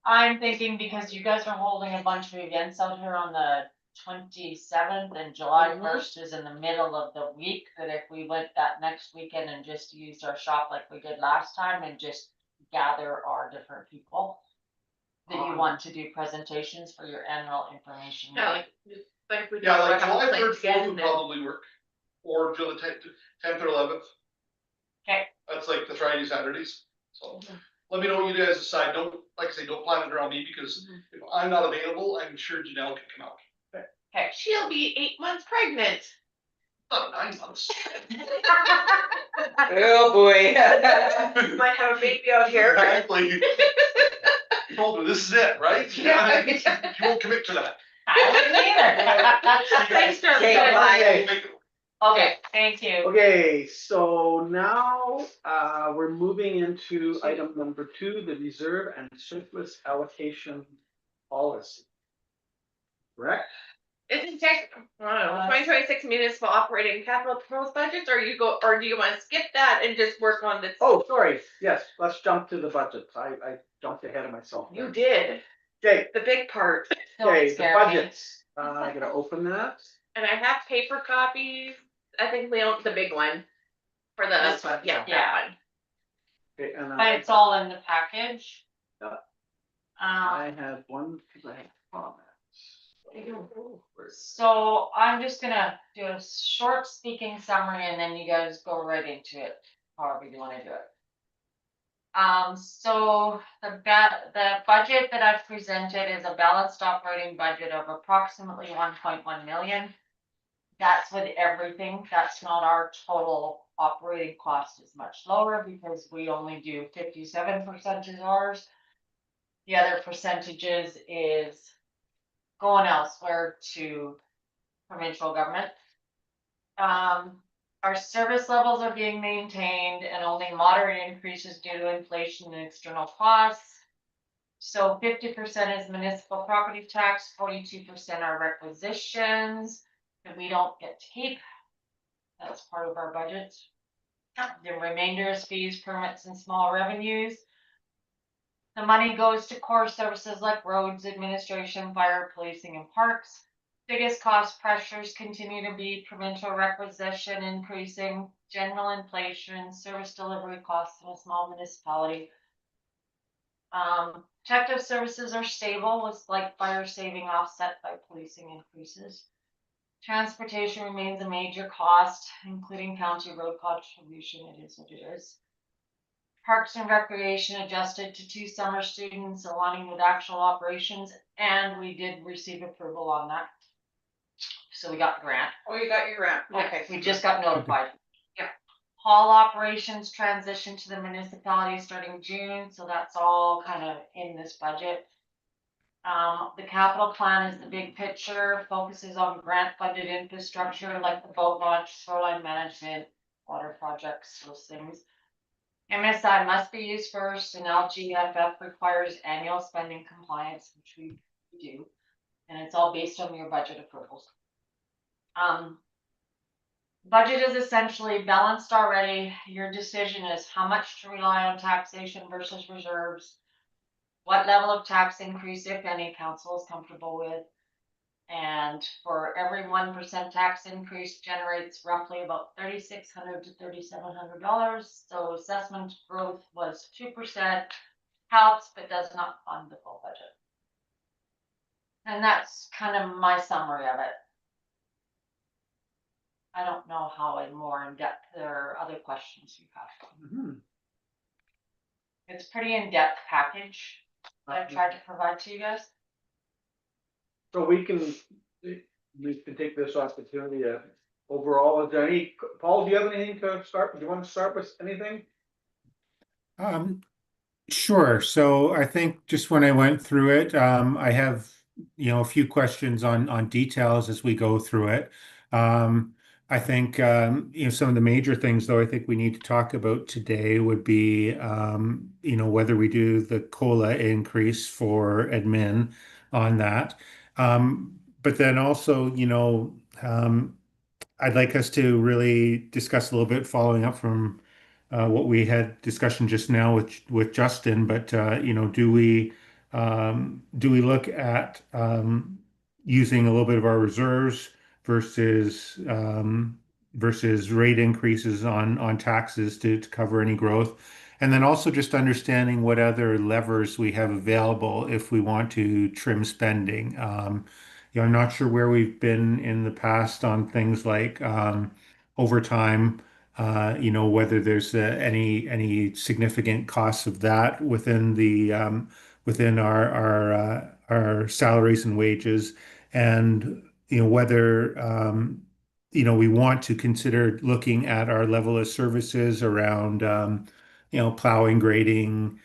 Speaker 2: I'm thinking because you guys are holding a bunch of events out here on the 27th and July 1st is in the middle of the week, that if we went that next weekend and just used our shop like we did last time and just gather our different people that you want to do presentations for your annual information.
Speaker 6: Yeah,
Speaker 2: meeting.
Speaker 6: like we.
Speaker 1: Yeah,
Speaker 6: talked
Speaker 1: like
Speaker 6: about how
Speaker 1: July
Speaker 6: to
Speaker 1: 3rd,
Speaker 6: play
Speaker 1: 4th would
Speaker 6: together.
Speaker 1: probably work, or July 10th or 11th.
Speaker 2: Okay.
Speaker 1: That's like the Friday, Saturdays, so let me know what you guys decide, don't, like I say, don't plan it around me, because if I'm not available, I'm sure Janelle can come out.
Speaker 2: Okay.
Speaker 6: She'll be 8 months pregnant.
Speaker 1: Not 9 months.
Speaker 3: Oh, boy.
Speaker 6: Might have a baby out here.
Speaker 1: Exactly. Told her, this is it, right?
Speaker 6: Yeah.
Speaker 1: You won't commit to that.
Speaker 2: I
Speaker 6: Thanks, Charlie.
Speaker 3: Okay, bye.
Speaker 2: wouldn't either. Okay, thank you.
Speaker 4: Okay, so now, we're moving into item number 2, the reserve and surplus allocation policy. Correct?
Speaker 6: Isn't tech, I don't know, 2026 municipal operating capital proposed budgets, or do you wanna skip that and just work on this?
Speaker 4: Oh, sorry, yes, let's jump to the budget. I jumped ahead of myself.
Speaker 6: You did,
Speaker 4: Okay,
Speaker 6: the big part,
Speaker 2: Don't
Speaker 4: okay, the
Speaker 2: scare me.
Speaker 4: budgets. I'm gonna open that.
Speaker 6: and I have paper copies, I think we own the big one. For the,
Speaker 3: This one?
Speaker 6: yeah,
Speaker 2: Yeah.
Speaker 6: that one.
Speaker 4: Okay, and
Speaker 2: But it's all in the package.
Speaker 4: Yeah.
Speaker 2: Um,
Speaker 4: I had one, because I had comments.
Speaker 2: so I'm just gonna do a short speaking summary and then you guys go right into it, however you wanna do it. So the budget that I've presented is a balanced operating budget of approximately 1.1 million. That's with everything, that's not our total operating cost is much lower because we only do 57% is ours. The other percentages is going elsewhere to provincial government. Our service levels are being maintained and only moderate increases due to inflation and external costs. So 50% is municipal property tax, 42% are requisitions that we don't get to keep. That's part of our budget. The remainder is fees, permits, and small revenues. The money goes to core services like roads, administration, fire, policing, and parks. Biggest cost pressures continue to be provincial requisition increasing, general inflation, service delivery costs in a small municipality. Detective services are stable with like fire saving offset by policing increases. Transportation remains a major cost, including county road contribution. It is what it is. Parks and Recreation adjusted to 2 summer students aligning with actual operations, and we did receive approval on that. So we got the grant.
Speaker 3: Oh, you got your grant, okay.
Speaker 2: We just got notified.
Speaker 3: Yeah.
Speaker 2: Hall operations transition to the municipality starting June, so that's all kind of in this budget. The capital plan is the big picture, focuses on grant funded infrastructure like the boat launch, shoreline management, water projects, those things. MSI must be used first, and LGFF requires annual spending compliance, which we do, and it's all based on your budget approvals. Budget is essentially balanced already. Your decision is how much to rely on taxation versus reserves, what level of tax increase, if any, council is comfortable with. And for every 1% tax increase generates roughly about $3,600 to $3,700. So assessment growth was 2%, helps, but does not fund the full budget. And that's kind of my summary of it. I don't know how in more in depth there are other questions you have.
Speaker 4: Mhm.
Speaker 2: It's pretty in-depth package that I've tried to provide to you guys.
Speaker 4: So we can take this opportunity overall, is there any, Paul, do you have anything to start? Do you want to start with anything?
Speaker 5: Sure. So I think just when I went through it, I have, a few questions on details as we go through it. I think, some of the major things, though, I think we need to talk about today would be, whether we do the COLA increase for admin on that. But then also, I'd like us to really discuss a little bit following up from what we had discussion just now with Justin. But do we look at using a little bit of our reserves versus rate increases on taxes to cover any growth? And then also just understanding what other levers we have available if we want to trim spending. I'm not sure where we've been in the past on things like overtime, whether there's any significant costs of that within within our salaries and wages, and whether we want to consider looking at our level of services around plowing, grading,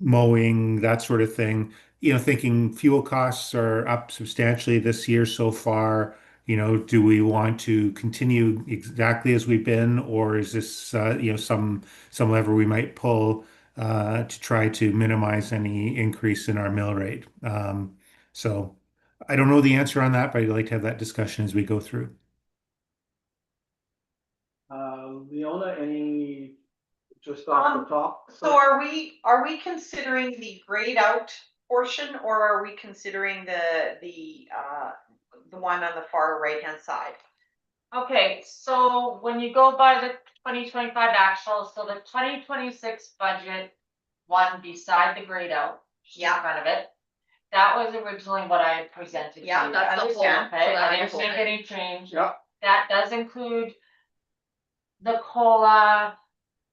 Speaker 5: mowing, that sort of thing. Thinking fuel costs are up substantially this year so far. Do we want to continue exactly as we've been, or is this some lever we might pull to try to minimize any increase in our mill rate? So I don't know the answer on that, but I'd like to have that discussion as we go through.
Speaker 4: Leona, any just off the top?
Speaker 3: So are we considering the grayed out portion, or are we considering the one on the far right hand side?
Speaker 2: Okay, so when you go by the 2025 actual, so the 2026 budget one beside the grayed out,
Speaker 3: Yeah.
Speaker 2: in front of it, that was originally what I had presented to you.
Speaker 3: Yeah, that's the whole,
Speaker 2: Okay,
Speaker 3: so
Speaker 2: I
Speaker 3: that's
Speaker 2: didn't
Speaker 3: the
Speaker 2: make
Speaker 3: whole.
Speaker 2: any change.
Speaker 4: Yeah.
Speaker 2: That does include the COLA,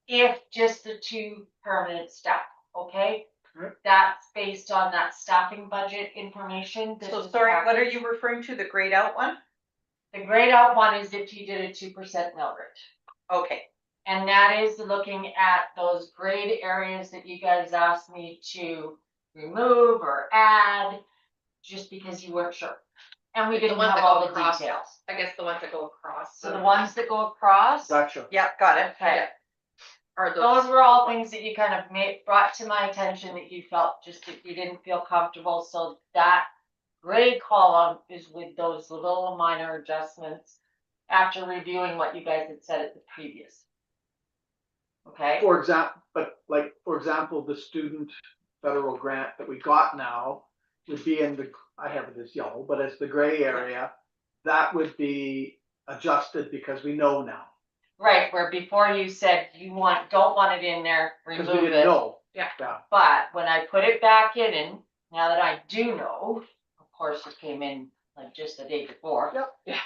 Speaker 2: if just the 2 permanent staff, okay?
Speaker 4: Right.
Speaker 2: That's based on that staffing budget information. This
Speaker 3: So
Speaker 2: is
Speaker 3: sorry, what are
Speaker 2: package.
Speaker 3: you referring to, the grayed out one?
Speaker 2: The grayed out one is if you did a 2% mill rate.
Speaker 3: Okay,
Speaker 2: And that is looking at those grade areas that you guys asked me to remove or add, just because you weren't sure. And we
Speaker 6: Like the
Speaker 2: didn't
Speaker 6: ones
Speaker 2: have
Speaker 6: that
Speaker 2: all
Speaker 6: go
Speaker 2: the
Speaker 6: across.
Speaker 2: details.
Speaker 6: I guess the ones that go across.
Speaker 2: So the ones that go across,
Speaker 4: Gotcha.
Speaker 3: yeah, got it.
Speaker 2: okay.
Speaker 6: Are
Speaker 2: Those were all things that you kind of brought to my attention that you felt just that you didn't feel comfortable. So that grade column is with those little minor adjustments after reviewing what you guys had said at the previous. Okay,
Speaker 4: For example, the student federal grant that we got now would be in I have it as yellow, but it's the gray area. That would be adjusted because we know now.
Speaker 2: right, where before you said you don't want it in there,
Speaker 4: Because
Speaker 2: remove
Speaker 4: we
Speaker 2: it.
Speaker 4: didn't know.
Speaker 2: But when I put it back in, and now that I do know, of course, it came in like just the day before.
Speaker 4: Yep.
Speaker 2: Yeah.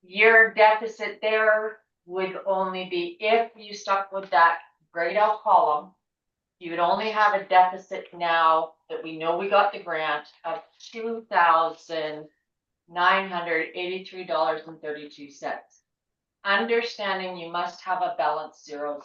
Speaker 2: Your deficit there would only be, if you stuck with that grayed out column, you would only have a deficit now that we know we got the grant of $2,983.32. Understanding you must have a balanced zero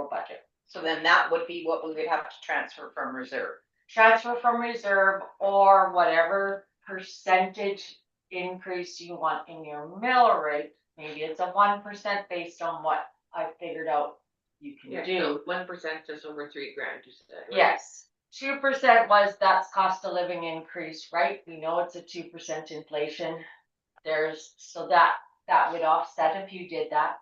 Speaker 2: budget.
Speaker 3: So then that would be what we would have to transfer from reserve.
Speaker 2: Transfer from reserve or whatever percentage increase you want in your mill rate. Maybe it's a 1% based on what I figured out you can do.
Speaker 6: 1% just over $3,000, you said. Right?
Speaker 2: Yes, 2% was that's cost of living increase, right? We know it's a 2% inflation. So that would offset if you did that.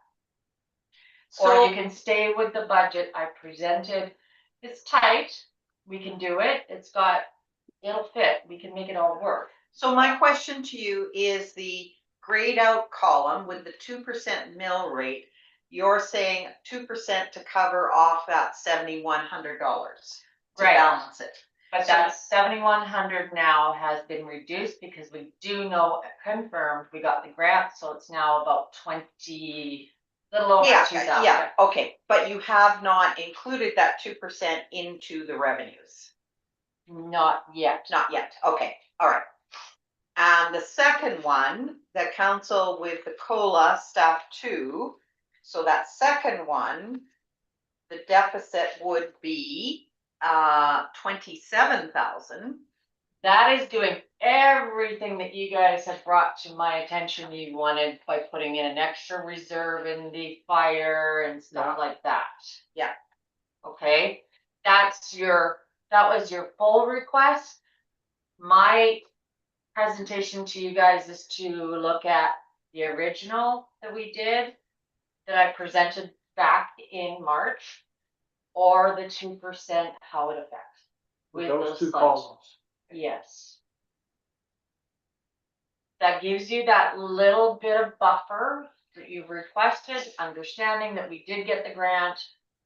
Speaker 2: Or you can stay with the budget I presented. It's tight. We can do it. It'll fit. We can make it all work.
Speaker 3: So my question to you is the grayed out column with the 2% mill rate. You're saying 2% to cover off that $7,100 to
Speaker 2: Right.
Speaker 3: balance it.
Speaker 2: But that 7,100 now has been reduced because we do know confirmed we got the grant, so it's now about 20, little over 2,000.
Speaker 3: Yeah, okay, but you have not included that 2% into the revenues.
Speaker 2: Not yet.
Speaker 3: Not yet. Okay, all right. And the second one, the council with the COLA staff 2. So that second one, the deficit would be 27,000.
Speaker 2: That is doing everything that you guys have brought to my attention you wanted by putting in an extra reserve in the fire and stuff like that.
Speaker 3: Yeah.
Speaker 2: Okay, that was your full request. My presentation to you guys is to look at the original that we did, that I presented back in March, or the 2%, how it affects.
Speaker 4: With those two
Speaker 2: slides.
Speaker 4: columns.
Speaker 2: Yes. That gives you that little bit of buffer that you've requested, understanding that we did get the grant.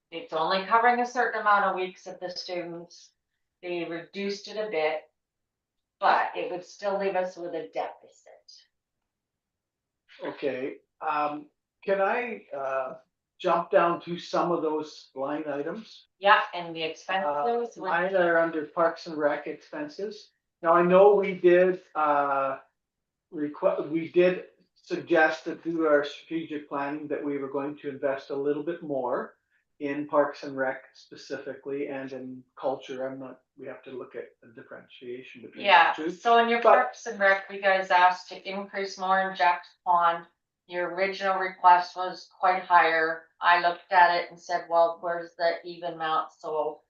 Speaker 2: It's only covering a certain amount of weeks of the students. They reduced it a bit, but it would still leave us with a deficit.
Speaker 4: Okay, can I jump down to some of those line items?
Speaker 2: Yeah, and the expenses.
Speaker 4: Mine are under Parks and Rec expenses. Now, I know we did suggest that through our strategic planning that we were going to invest a little bit more in Parks and Rec specifically, and in culture. We have to look at the differentiation between the two.
Speaker 2: So in your Parks and Rec, you guys asked to increase more in Jack's Pond. Your original request was quite higher. I looked at it and said, well, where's the even amount? So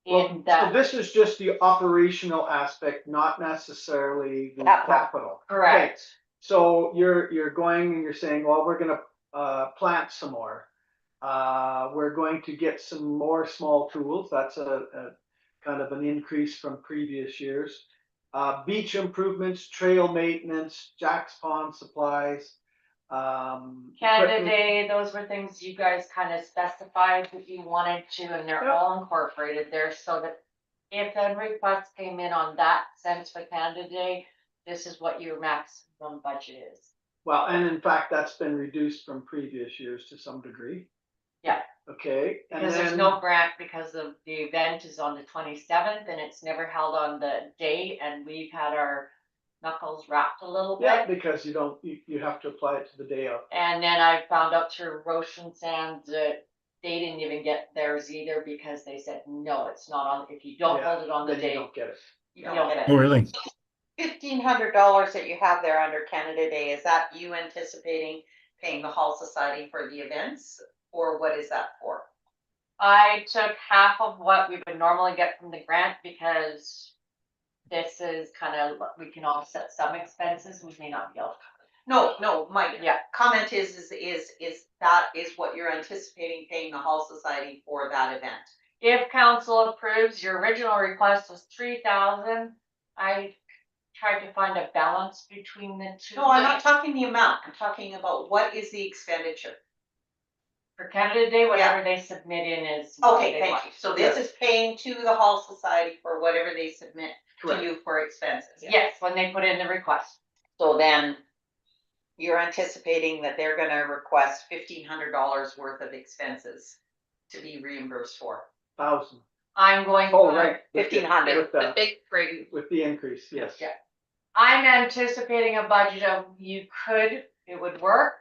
Speaker 4: So this is just the operational aspect, not necessarily the capital.
Speaker 2: Correct.
Speaker 4: Okay. So you're going and you're saying, well, we're gonna plant some more. We're going to get some more small tools. That's a kind of an increase from previous years. Beach improvements, trail maintenance, Jack's Pond supplies.
Speaker 2: Canada Day, those were things you guys kind of specified that you wanted to, and they're all incorporated there, so that if a request came in on that sense for Canada Day, this is what your maximum budget is.
Speaker 4: Well, and in fact, that's been reduced from previous years to some degree.
Speaker 2: Yeah.
Speaker 4: Okay.
Speaker 2: Because there's no grant because of the event is on the 27th and it's never held on the day, and we've had our knuckles wrapped a little bit.
Speaker 4: Yeah, because you have to apply it to the day of.
Speaker 2: And then I found out through Roshan Sands that they didn't even get theirs either because they said, no, it's not on, if you don't hold it on the
Speaker 4: then
Speaker 2: day,
Speaker 4: you don't get it.
Speaker 2: you don't get it.
Speaker 5: Oh, really?
Speaker 3: $1,500 that you have there under Canada Day, is that you anticipating paying the Hall Society for the events, or what is that for?
Speaker 2: I took half of what we would normally get from the grant because this is kind of, we can offset some expenses, we may not be able to cover.
Speaker 3: No, my comment is that is what you're anticipating paying the Hall Society for that event.
Speaker 2: If council approves, your original request was 3,000. I tried to find a balance between the two.
Speaker 3: No, I'm not talking the amount, I'm talking about what is the expenditure.
Speaker 2: For Canada Day, whatever they submit in is. what
Speaker 3: Okay,
Speaker 2: they
Speaker 3: thank
Speaker 2: want.
Speaker 3: you. So this is paying to the Hall Society for whatever they submit to
Speaker 4: Correct.
Speaker 3: you for expenses.
Speaker 2: Yes, when they put in the request.
Speaker 3: So then you're anticipating that they're gonna request $1,500 worth of expenses to be reimbursed for.
Speaker 4: 1,000.
Speaker 2: I'm going.
Speaker 4: Oh, right.
Speaker 3: 1,500.
Speaker 4: With
Speaker 6: The
Speaker 4: the,
Speaker 6: big free.
Speaker 4: with the increase, yes.
Speaker 2: Yeah. I'm anticipating a budget of, it would work.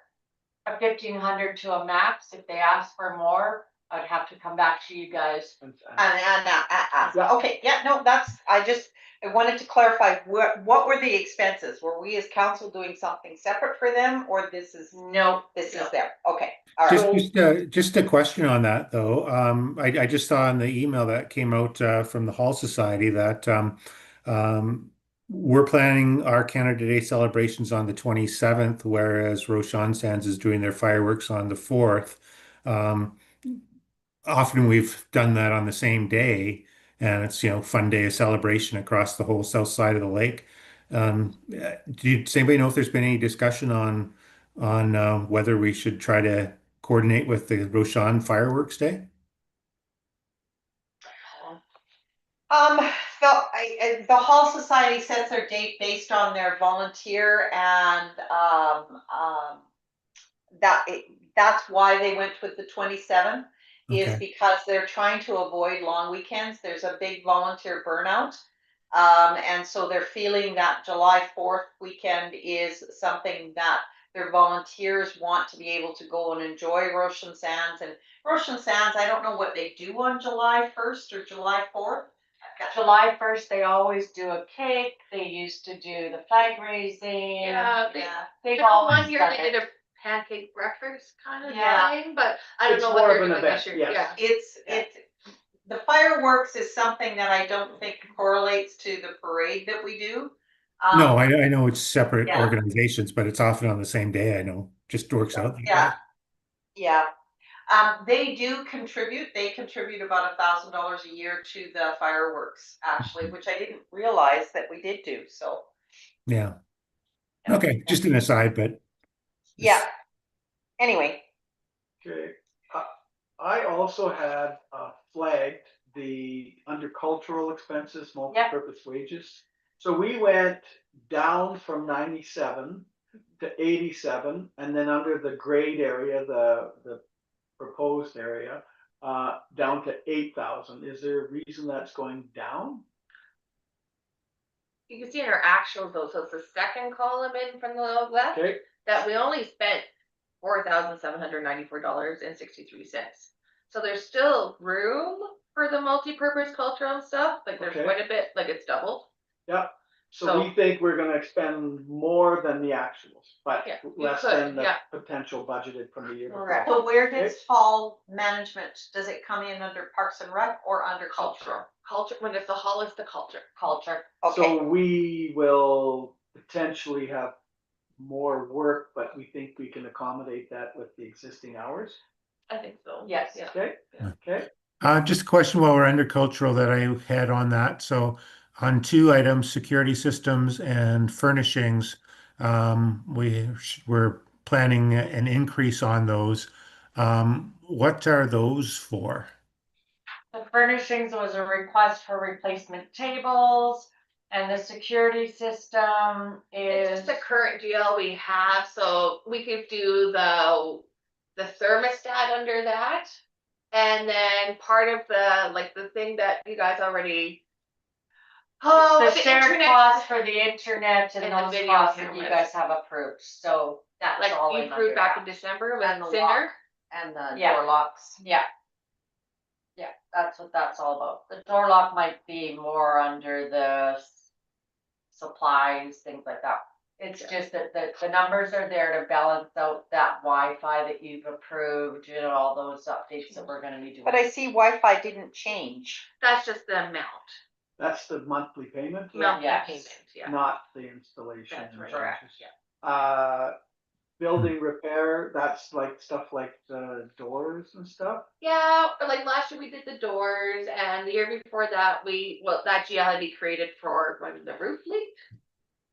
Speaker 2: A 1,500 to a max. If they ask for more, I'd have to come back to you guys.
Speaker 3: Okay, yeah, no, I wanted to clarify, what were the expenses? Were we as council doing something separate for them, or this is
Speaker 2: No,
Speaker 3: there? Okay, all right.
Speaker 5: Just a question on that though. I just saw in the email that came out from the Hall Society that we're planning our Canada Day celebrations on the 27th, whereas Roshan Sands is doing their fireworks on the 4th. Often we've done that on the same day, and it's, fun day of celebration across the whole south side of the lake. Does anybody know if there's been any discussion on whether we should try to coordinate with the Roshan Fireworks Day?
Speaker 3: The Hall Society sets their date based on their volunteer and, that's why they went with the 27th. Is
Speaker 5: Okay.
Speaker 3: because they're trying to avoid long weekends. There's a big volunteer burnout. And so they're feeling that July 4th weekend is something that their volunteers want to be able to go and enjoy Roshan Sands. And Roshan Sands, I don't know what they do on July 1st or July 4th.
Speaker 2: July 1st, they always do a cake. They used to do the flag raising.
Speaker 6: Yeah,
Speaker 2: They've
Speaker 6: one
Speaker 2: always
Speaker 6: year
Speaker 2: done
Speaker 6: they did
Speaker 2: it.
Speaker 6: a pancake breakfast kind of
Speaker 2: Yeah.
Speaker 6: thing, but I don't
Speaker 4: It's
Speaker 6: know
Speaker 4: more
Speaker 6: what
Speaker 4: of
Speaker 6: they're
Speaker 4: an
Speaker 6: doing
Speaker 4: event,
Speaker 6: this year.
Speaker 4: yes.
Speaker 6: Yeah.
Speaker 3: It's the fireworks is something that I don't think correlates to the parade that we do.
Speaker 5: No, I know it's separate
Speaker 3: yeah.
Speaker 5: organizations, but it's often on the same day. I know, just works out.
Speaker 3: Yeah. They do contribute. They contribute about $1,000 a year to the fireworks, actually, which I didn't realize that we did do. So
Speaker 5: Yeah. Okay, just an aside, but
Speaker 3: yeah. Anyway,
Speaker 4: Okay. I also had flagged the under cultural expenses, multi-purpose wages. So we went down from 97 to 87, and then under the grade area, the proposed area, down to 8,000. Is there a reason that's going down?
Speaker 6: You can see in our actuals though, so it's the second column in from the left,
Speaker 4: Okay,
Speaker 6: that we only spent $4,794.63. So there's still room for the multi-purpose cultural and stuff, like there's
Speaker 4: Okay.
Speaker 6: quite a bit, like it's doubled.
Speaker 4: yeah. So we think we're gonna expend more than the actuals, but
Speaker 6: Yeah, you
Speaker 4: less
Speaker 6: could,
Speaker 4: than the
Speaker 6: yeah.
Speaker 4: potential budgeted from the year before.
Speaker 2: Correct.
Speaker 3: so where does hall management, does it come in under Parks and Rec or under cultural?
Speaker 6: Culture, when it's the hall, it's the culture.
Speaker 3: Okay.
Speaker 4: So we will potentially have more work, but we think we can accommodate that with the existing hours.
Speaker 6: I think so.
Speaker 2: Yes.
Speaker 6: Yeah.
Speaker 4: Okay, okay.
Speaker 5: just a question while we're under cultural that I had on that. So on two items, security systems and furnishings, we're planning an increase on those. What are those for?
Speaker 2: The furnishings was a request for replacement tables, and the security system
Speaker 6: It's
Speaker 2: is.
Speaker 6: just the current deal we have, so we could do the thermostat under that. And then part of the thing that you guys already.
Speaker 2: The shared
Speaker 6: internet-
Speaker 2: cost for the internet and
Speaker 6: And the
Speaker 2: those
Speaker 6: video
Speaker 2: costs that you
Speaker 6: cameras.
Speaker 2: guys have approved, so that's
Speaker 6: Like
Speaker 2: all
Speaker 6: you
Speaker 2: in
Speaker 6: approved
Speaker 2: under
Speaker 6: back in
Speaker 2: that.
Speaker 6: December
Speaker 3: And
Speaker 6: with
Speaker 3: the
Speaker 6: Cinder.
Speaker 3: And the
Speaker 2: Yeah.
Speaker 3: door locks.
Speaker 2: Yeah, that's what that's all about. The door lock might be more under the supplies, things like that. It's
Speaker 6: Yeah.
Speaker 2: just that the numbers are there to balance out that Wi-Fi that you've approved, all those updates that we're gonna be doing.
Speaker 3: But I see Wi-Fi didn't change.
Speaker 6: That's just the amount.
Speaker 4: That's the monthly payment,
Speaker 6: Monthly
Speaker 2: Yes.
Speaker 6: payment, yeah.
Speaker 4: not the installation.
Speaker 6: That's
Speaker 4: and
Speaker 6: right.
Speaker 2: Correct,
Speaker 4: charges. Building repair, that's like stuff like the doors and stuff.
Speaker 6: Yeah, or like last year we did the doors, and the year before that that GL had been created for when the roof leaked.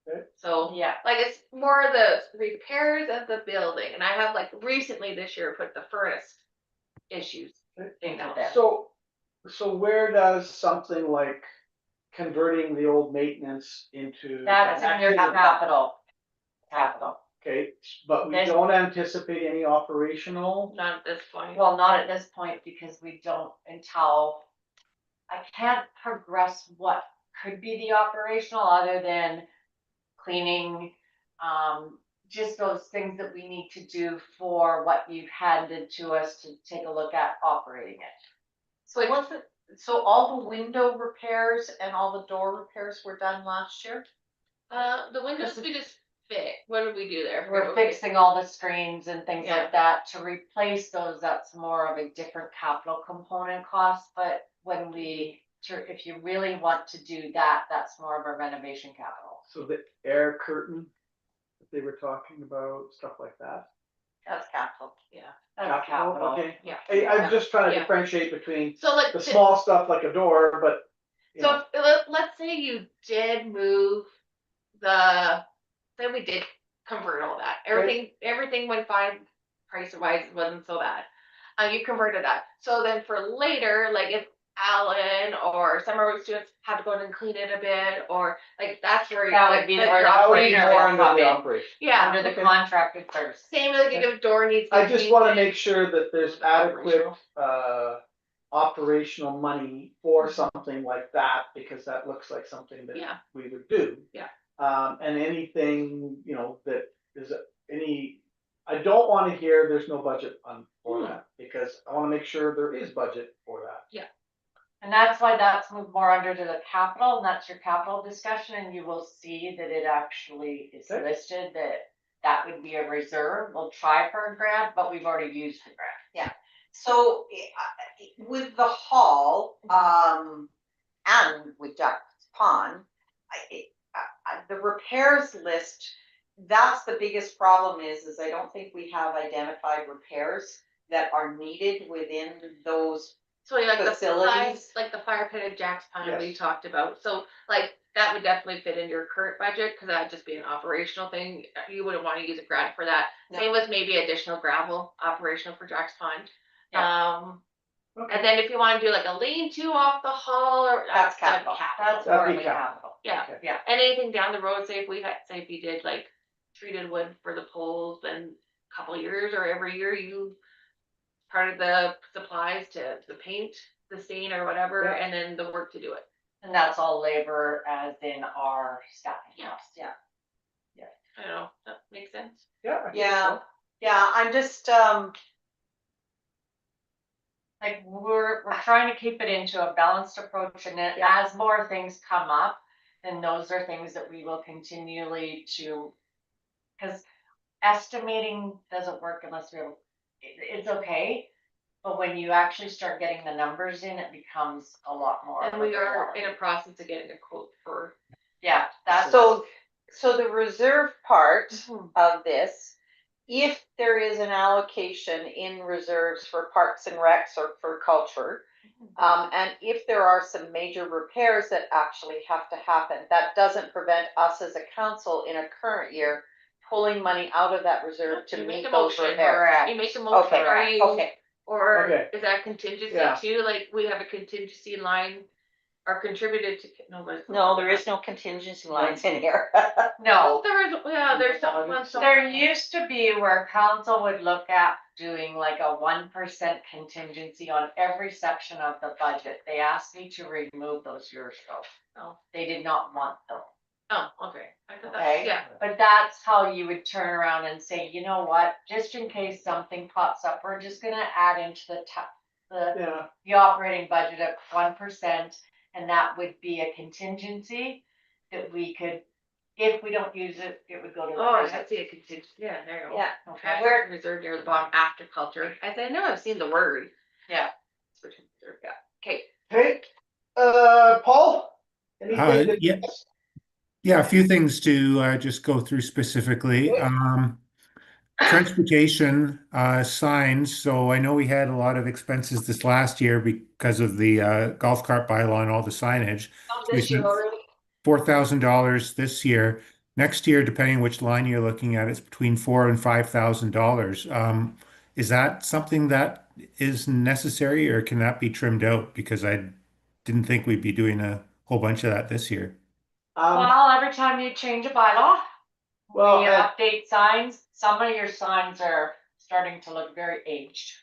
Speaker 4: Okay.
Speaker 6: So
Speaker 2: Yeah,
Speaker 6: like it's more the repairs of the building, and I have like recently this year put the furnace
Speaker 2: issues into this.
Speaker 4: So where does something like converting the old maintenance into?
Speaker 2: That's in your capital. Capital.
Speaker 4: Okay, but we
Speaker 2: There's-
Speaker 4: don't anticipate any operational?
Speaker 6: Not at this point.
Speaker 2: Well, not at this point because we don't until I can't progress what could be the operational other than cleaning, just those things that we need to do for what you've handed to us to take a look at operating it.
Speaker 7: So wasn't, so all the window repairs and all the door repairs were done last year?
Speaker 6: The windows we just fit. What did we do there?
Speaker 2: We're fixing all the screens and things
Speaker 6: Yeah.
Speaker 2: like that. To replace those, that's more of a different capital component cost, but when if you really want to do that, that's more of a renovation capital.
Speaker 4: So the air curtain that they were talking about, stuff like that?
Speaker 7: That's capital.
Speaker 6: Yeah.
Speaker 2: That's capital.
Speaker 4: Okay.
Speaker 6: Yeah.
Speaker 4: I'm just trying to
Speaker 6: Yeah.
Speaker 4: differentiate between
Speaker 6: So like,
Speaker 4: the small stuff like a door, but. you know,
Speaker 6: so let's say you did move say we did convert all that. Everything went fine, price wise wasn't so bad. You converted that. So then for later, like if Alan or summer work students have to go in and clean it a bit, or like that's where
Speaker 2: That
Speaker 6: like,
Speaker 2: would be
Speaker 6: the
Speaker 2: where the
Speaker 4: That would be
Speaker 2: operator
Speaker 4: more
Speaker 2: will
Speaker 4: under
Speaker 2: come
Speaker 4: the
Speaker 2: in.
Speaker 4: operation.
Speaker 6: yeah.
Speaker 2: Under the
Speaker 4: Okay.
Speaker 2: contracted first.
Speaker 6: Same like if a door needs to
Speaker 4: I
Speaker 6: be
Speaker 4: just wanna
Speaker 6: painted.
Speaker 4: make sure that there's adequate, operational money for something like that, because that looks like something that
Speaker 6: Yeah.
Speaker 4: we would do.
Speaker 6: Yeah.
Speaker 4: And anything, that is I don't wanna hear there's no budget for that, because I wanna make sure there is budget for that.
Speaker 2: And that's why that's moved more under to the capital, and that's your capital discussion, and you will see that it actually is
Speaker 4: Okay.
Speaker 2: listed that would be a reserve. We'll try for a grant, but we've already used the grant.
Speaker 3: So with the hall, and with Jack's Pond, the repairs list, that's the biggest problem is I don't think we have identified repairs that are needed within those.
Speaker 6: So like the
Speaker 3: Facilities.
Speaker 6: supplies, like the fire pit at Jack's Pond we
Speaker 4: Yes.
Speaker 6: talked about, so like that would definitely fit in your current budget, cause that'd just be an operational thing, you wouldn't wanna use a grant for that.
Speaker 3: No.
Speaker 6: Same with maybe additional gravel operational for Jack's Pond.
Speaker 4: Okay.
Speaker 6: And then if you wanna do like a lean-to off the hall or.
Speaker 3: That's capital.
Speaker 2: That's
Speaker 4: That'd
Speaker 2: more
Speaker 4: be
Speaker 2: of a
Speaker 4: capital.
Speaker 2: capital.
Speaker 6: Yeah,
Speaker 4: Okay.
Speaker 2: Yeah.
Speaker 6: and anything down the road, say if you did like treated wood for the poles, then a couple of years or every year part of the supplies to the paint, the stain or whatever,
Speaker 4: Yeah.
Speaker 6: and then the work to do it.
Speaker 2: And that's all labor as in our staffing
Speaker 6: Yeah.
Speaker 2: costs.
Speaker 6: I don't know, that makes sense.
Speaker 4: Yeah. I think
Speaker 3: Yeah.
Speaker 4: so.
Speaker 3: Yeah, I'm just,
Speaker 2: Like we're trying to keep it into a balanced approach, and then as more things come up, then those are things that we will continually because estimating doesn't work unless it's okay. But when you actually start getting the numbers in, it becomes a lot more.
Speaker 6: And
Speaker 2: of a
Speaker 6: we are
Speaker 2: reality.
Speaker 6: in a process of getting a quote for.
Speaker 2: Yeah, that's.
Speaker 3: so the reserve part
Speaker 2: Mhm.
Speaker 3: of this, if there is an allocation in reserves for parks and recs or for culture, and if there are some major repairs that actually have to happen, that doesn't prevent us as a council in a current year pulling money out of that reserve to
Speaker 6: You make
Speaker 3: meet
Speaker 6: a
Speaker 3: those
Speaker 6: motion,
Speaker 3: repairs.
Speaker 2: Correct.
Speaker 6: You make a motion,
Speaker 3: Okay,
Speaker 6: are you,
Speaker 3: okay.
Speaker 6: or
Speaker 4: Okay.
Speaker 6: is that contingency
Speaker 4: Yeah.
Speaker 6: too, like we have a contingency line or contributed to, no, but.
Speaker 3: No, there is no contingency lines in here.
Speaker 2: No,
Speaker 6: Oh, there is, yeah, there's some.
Speaker 2: there used to be where council would look at doing like a 1% contingency on every section of the budget. They asked me to remove those years ago.
Speaker 6: Oh.
Speaker 2: They did not want them.
Speaker 6: Oh, okay, I thought
Speaker 2: Okay.
Speaker 6: that, yeah,
Speaker 2: But that's how you would turn around and say, you know what, just in case something pops up, we're just gonna add into
Speaker 4: Yeah.
Speaker 2: the operating budget of 1%. And that would be a contingency that we could, if we don't use it, it would go to the.
Speaker 6: oh, I
Speaker 2: reserve.
Speaker 6: see a contingency, yeah, there you go.
Speaker 3: Yeah,
Speaker 2: Okay.
Speaker 6: Where reserved near the bottom after culture, I know I've seen the word.
Speaker 2: Yeah.
Speaker 6: Switch and reserve, yeah, okay.
Speaker 4: Hey, Paul? Anything that-
Speaker 5: Yeah. Yeah, a few things to just go through specifically. Transportation signs. So I know we had a lot of expenses this last year because of the golf cart bylaw and all the signage.
Speaker 6: This year already?
Speaker 5: $4,000 this year. Next year, depending which line you're looking at, it's between $4,000 and $5,000. Is that something that is necessary, or can that be trimmed out? Because I didn't think we'd be doing a whole bunch of that this year.
Speaker 2: Well, every time you change a bylaw, we
Speaker 4: Well, and-
Speaker 2: update signs. Some of your signs are starting to look very aged.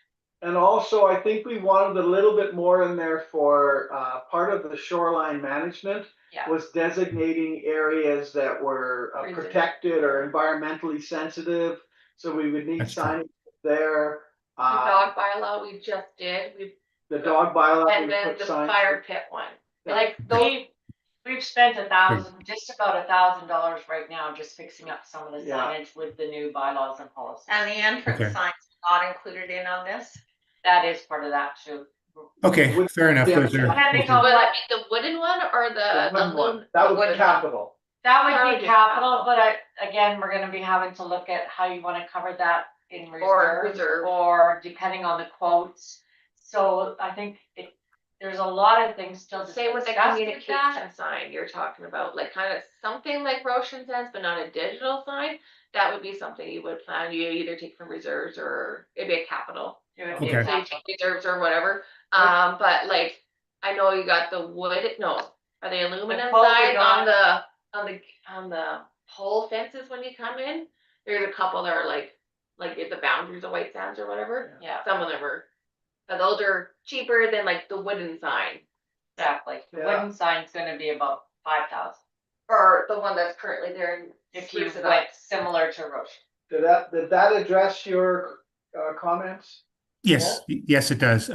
Speaker 4: And also, I think we wanted a little bit more in there for, part of the shoreline management.
Speaker 2: Yeah.
Speaker 4: Was designating areas that were
Speaker 6: Reserve.
Speaker 4: protected or environmentally sensitive. So we would need
Speaker 5: That's true.
Speaker 4: signage there.
Speaker 6: The dog bylaw we just did,
Speaker 4: The dog bylaw.
Speaker 6: and
Speaker 4: we
Speaker 6: then
Speaker 4: put
Speaker 6: the
Speaker 4: signs-
Speaker 6: fire pit one.
Speaker 4: Yeah.
Speaker 6: Like
Speaker 2: We've spent just about $1,000 right now just fixing up some of the
Speaker 4: Yeah.
Speaker 2: signage with the new bylaws and policies.
Speaker 3: And the entrance
Speaker 5: Okay.
Speaker 3: signs not included in on this?
Speaker 2: That is part of that too.
Speaker 5: Okay, fair enough.
Speaker 4: Yeah.
Speaker 5: Those are,
Speaker 2: Depending
Speaker 5: those are-
Speaker 2: on
Speaker 6: Would
Speaker 2: what,
Speaker 6: it be the wooden one or
Speaker 4: The
Speaker 6: the
Speaker 4: wooden one.
Speaker 6: aluminum?
Speaker 4: That would be
Speaker 6: wooden one?
Speaker 4: capital.
Speaker 2: that would
Speaker 6: Sorry,
Speaker 2: be
Speaker 6: just
Speaker 2: capital, but again, we're gonna be having to look at how you wanna cover that in
Speaker 6: Or
Speaker 2: reserve,
Speaker 6: reserve.
Speaker 2: or depending on the quotes. So I think there's a lot of things still to
Speaker 6: Same with the
Speaker 2: discuss with
Speaker 6: communication
Speaker 2: that.
Speaker 6: sign you're talking about, like kind of something like Roshan Sense, but not a digital sign. That would be something you would plan, you either take from reserves or it'd be a capital.
Speaker 2: It would be
Speaker 5: Okay.
Speaker 6: So you take reserves or whatever, but like, I know you got the wood, no, are they aluminum
Speaker 2: quote we
Speaker 6: signs
Speaker 2: got-
Speaker 6: on the pole fences when you come in? There's a couple that are like the boundaries of White Sands or whatever,
Speaker 2: Yeah,
Speaker 6: some of them are, but those are cheaper than like the wooden sign.
Speaker 2: exactly. The
Speaker 4: Yeah.
Speaker 2: wooden sign's gonna be about 5,000.
Speaker 6: Or the one that's currently there and
Speaker 2: If you
Speaker 6: spruce it up.
Speaker 2: went similar to Roche.
Speaker 4: Did that address your comments?
Speaker 5: yes, yes, it does.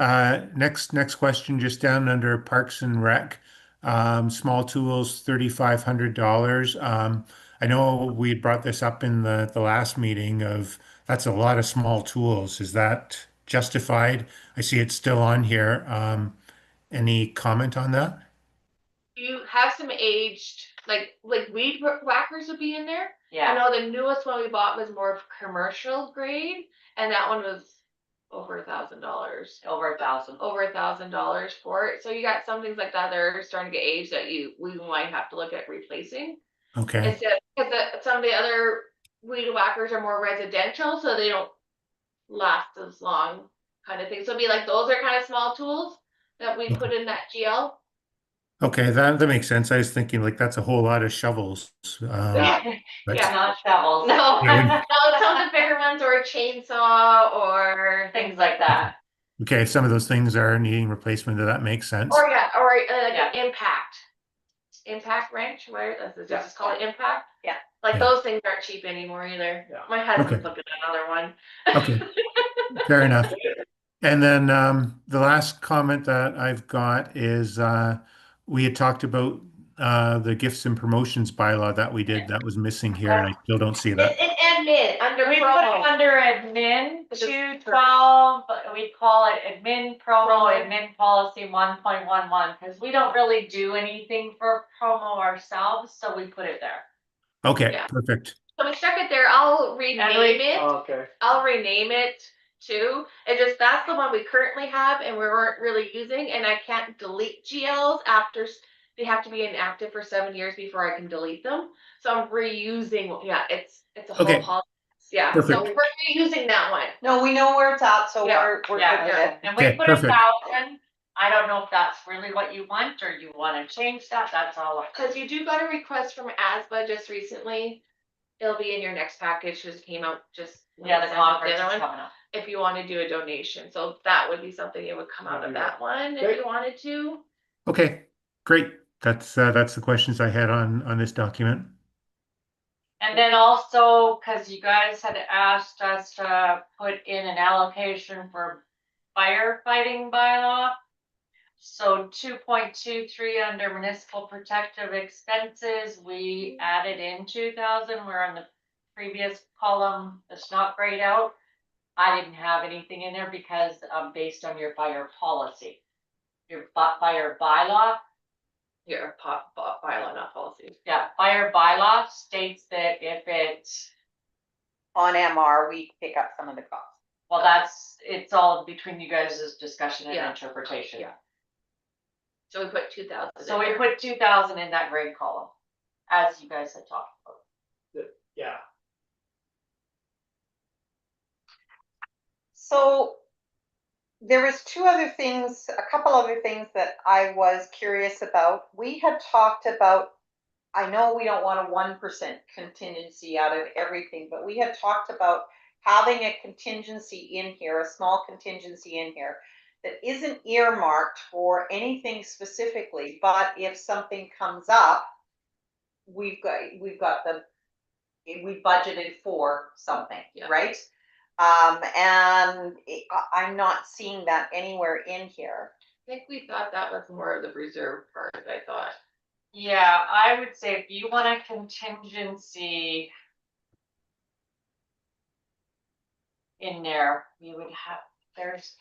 Speaker 5: Next question, just down under Parks and Rec. Small tools, $3,500. I know we had brought this up in the last meeting of, that's a lot of small tools. Is that justified? I see it's still on here. Any comment on that?
Speaker 6: You have some aged, like weed whackers would be in there. I
Speaker 2: Yeah,
Speaker 6: know the newest one we bought was more of commercial grade, and that one was over $1,000.
Speaker 2: over 1,000.
Speaker 6: Over $1,000 for it. So you got some things like that that are starting to get aged that we might have to look at replacing.
Speaker 5: Okay,
Speaker 6: Instead, because some of the other weed whackers are more residential, so they don't last as long, kind of thing. So it'd be like those are kind of small tools that we put in that GL.
Speaker 5: okay, that makes sense. I was thinking like that's a whole lot of shovels. But-
Speaker 6: Yeah.
Speaker 2: Not shovels.
Speaker 6: No,
Speaker 5: Yeah,
Speaker 6: no, some of the bigger ones, or a chainsaw, or
Speaker 2: Things like that.
Speaker 5: Okay, some of those things are needing replacement. That makes sense.
Speaker 6: or like
Speaker 2: Yeah.
Speaker 6: an impact wrench, where does it
Speaker 4: Yeah.
Speaker 6: just call it impact?
Speaker 3: Yeah.
Speaker 6: Like
Speaker 5: Yeah.
Speaker 6: those things aren't cheap anymore either.
Speaker 4: Yeah.
Speaker 6: My husband's
Speaker 5: Okay.
Speaker 6: looking at another one.
Speaker 5: Okay, fair enough. And then the last comment that I've got is we had talked about the gifts and promotions bylaw that we did that was missing here, and I still don't see that.
Speaker 6: In admin, under
Speaker 2: We put it
Speaker 6: promo.
Speaker 2: under admin,
Speaker 6: Which is
Speaker 2: 212, we call it admin promo,
Speaker 6: Promo.
Speaker 2: admin policy 1.11, because we don't really do anything for promo ourselves, so we put it there.
Speaker 5: Okay,
Speaker 6: Yeah.
Speaker 5: perfect.
Speaker 6: So we stuck it there. I'll rename it.
Speaker 4: Okay.
Speaker 6: I'll rename it too. It just, that's the one we currently have and we weren't really using, and I can't delete GLs after, they have to be inactive for 7 years before I can delete them. So I'm reusing, yeah, it's a whole
Speaker 5: Okay.
Speaker 6: policy. Yeah,
Speaker 5: Perfect.
Speaker 6: so we're reusing that one.
Speaker 3: No, we know where it's at, so
Speaker 6: Yeah.
Speaker 3: we're
Speaker 2: Yeah.
Speaker 3: good with it.
Speaker 2: And we
Speaker 5: Okay,
Speaker 2: put
Speaker 5: perfect.
Speaker 2: 1,000, I don't know if that's really what you want, or you wanna change that, that's all up to
Speaker 6: Cause you do got a request from ASBA just recently. It'll be in your next package, just came out just. when
Speaker 2: Yeah,
Speaker 6: we
Speaker 2: the
Speaker 6: sent out
Speaker 2: conference is
Speaker 6: other one,
Speaker 2: coming up.
Speaker 6: If you wanna do a donation, so that would be something that would come out of that one, if
Speaker 4: Okay.
Speaker 6: you wanted to.
Speaker 5: Okay, great. That's the questions I had on this document.
Speaker 2: And then also, cause you guys had asked us to put in an allocation for firefighting bylaw. So 2.23 under municipal protective expenses, we added in 2,000, where on the previous column, it's not grayed out. I didn't have anything in there because based on your fire policy. Your fire bylaw,
Speaker 6: Here, bylaw, not policy.
Speaker 2: yeah, fire bylaw states that if it's,
Speaker 3: On MR, we pick up some of the costs.
Speaker 2: well, it's all between you guys' discussion and
Speaker 6: Yeah.
Speaker 2: interpretation.
Speaker 6: Yeah. So we put 2,000.
Speaker 2: So we put 2,000 in that gray column, as you guys had talked about.
Speaker 4: Yeah.
Speaker 3: So There was a couple other things that I was curious about. We had talked about, I know we don't want a 1% contingency out of everything, but we had talked about having a contingency in here, a small contingency in here that isn't earmarked for anything specifically, but if something comes up, we budgeted for something,
Speaker 6: Yeah.
Speaker 3: right? And I'm not seeing that anywhere in here.
Speaker 6: I think we thought that was more of the reserve part, I thought.
Speaker 2: Yeah, I would say if you want a contingency in there, you would have, there's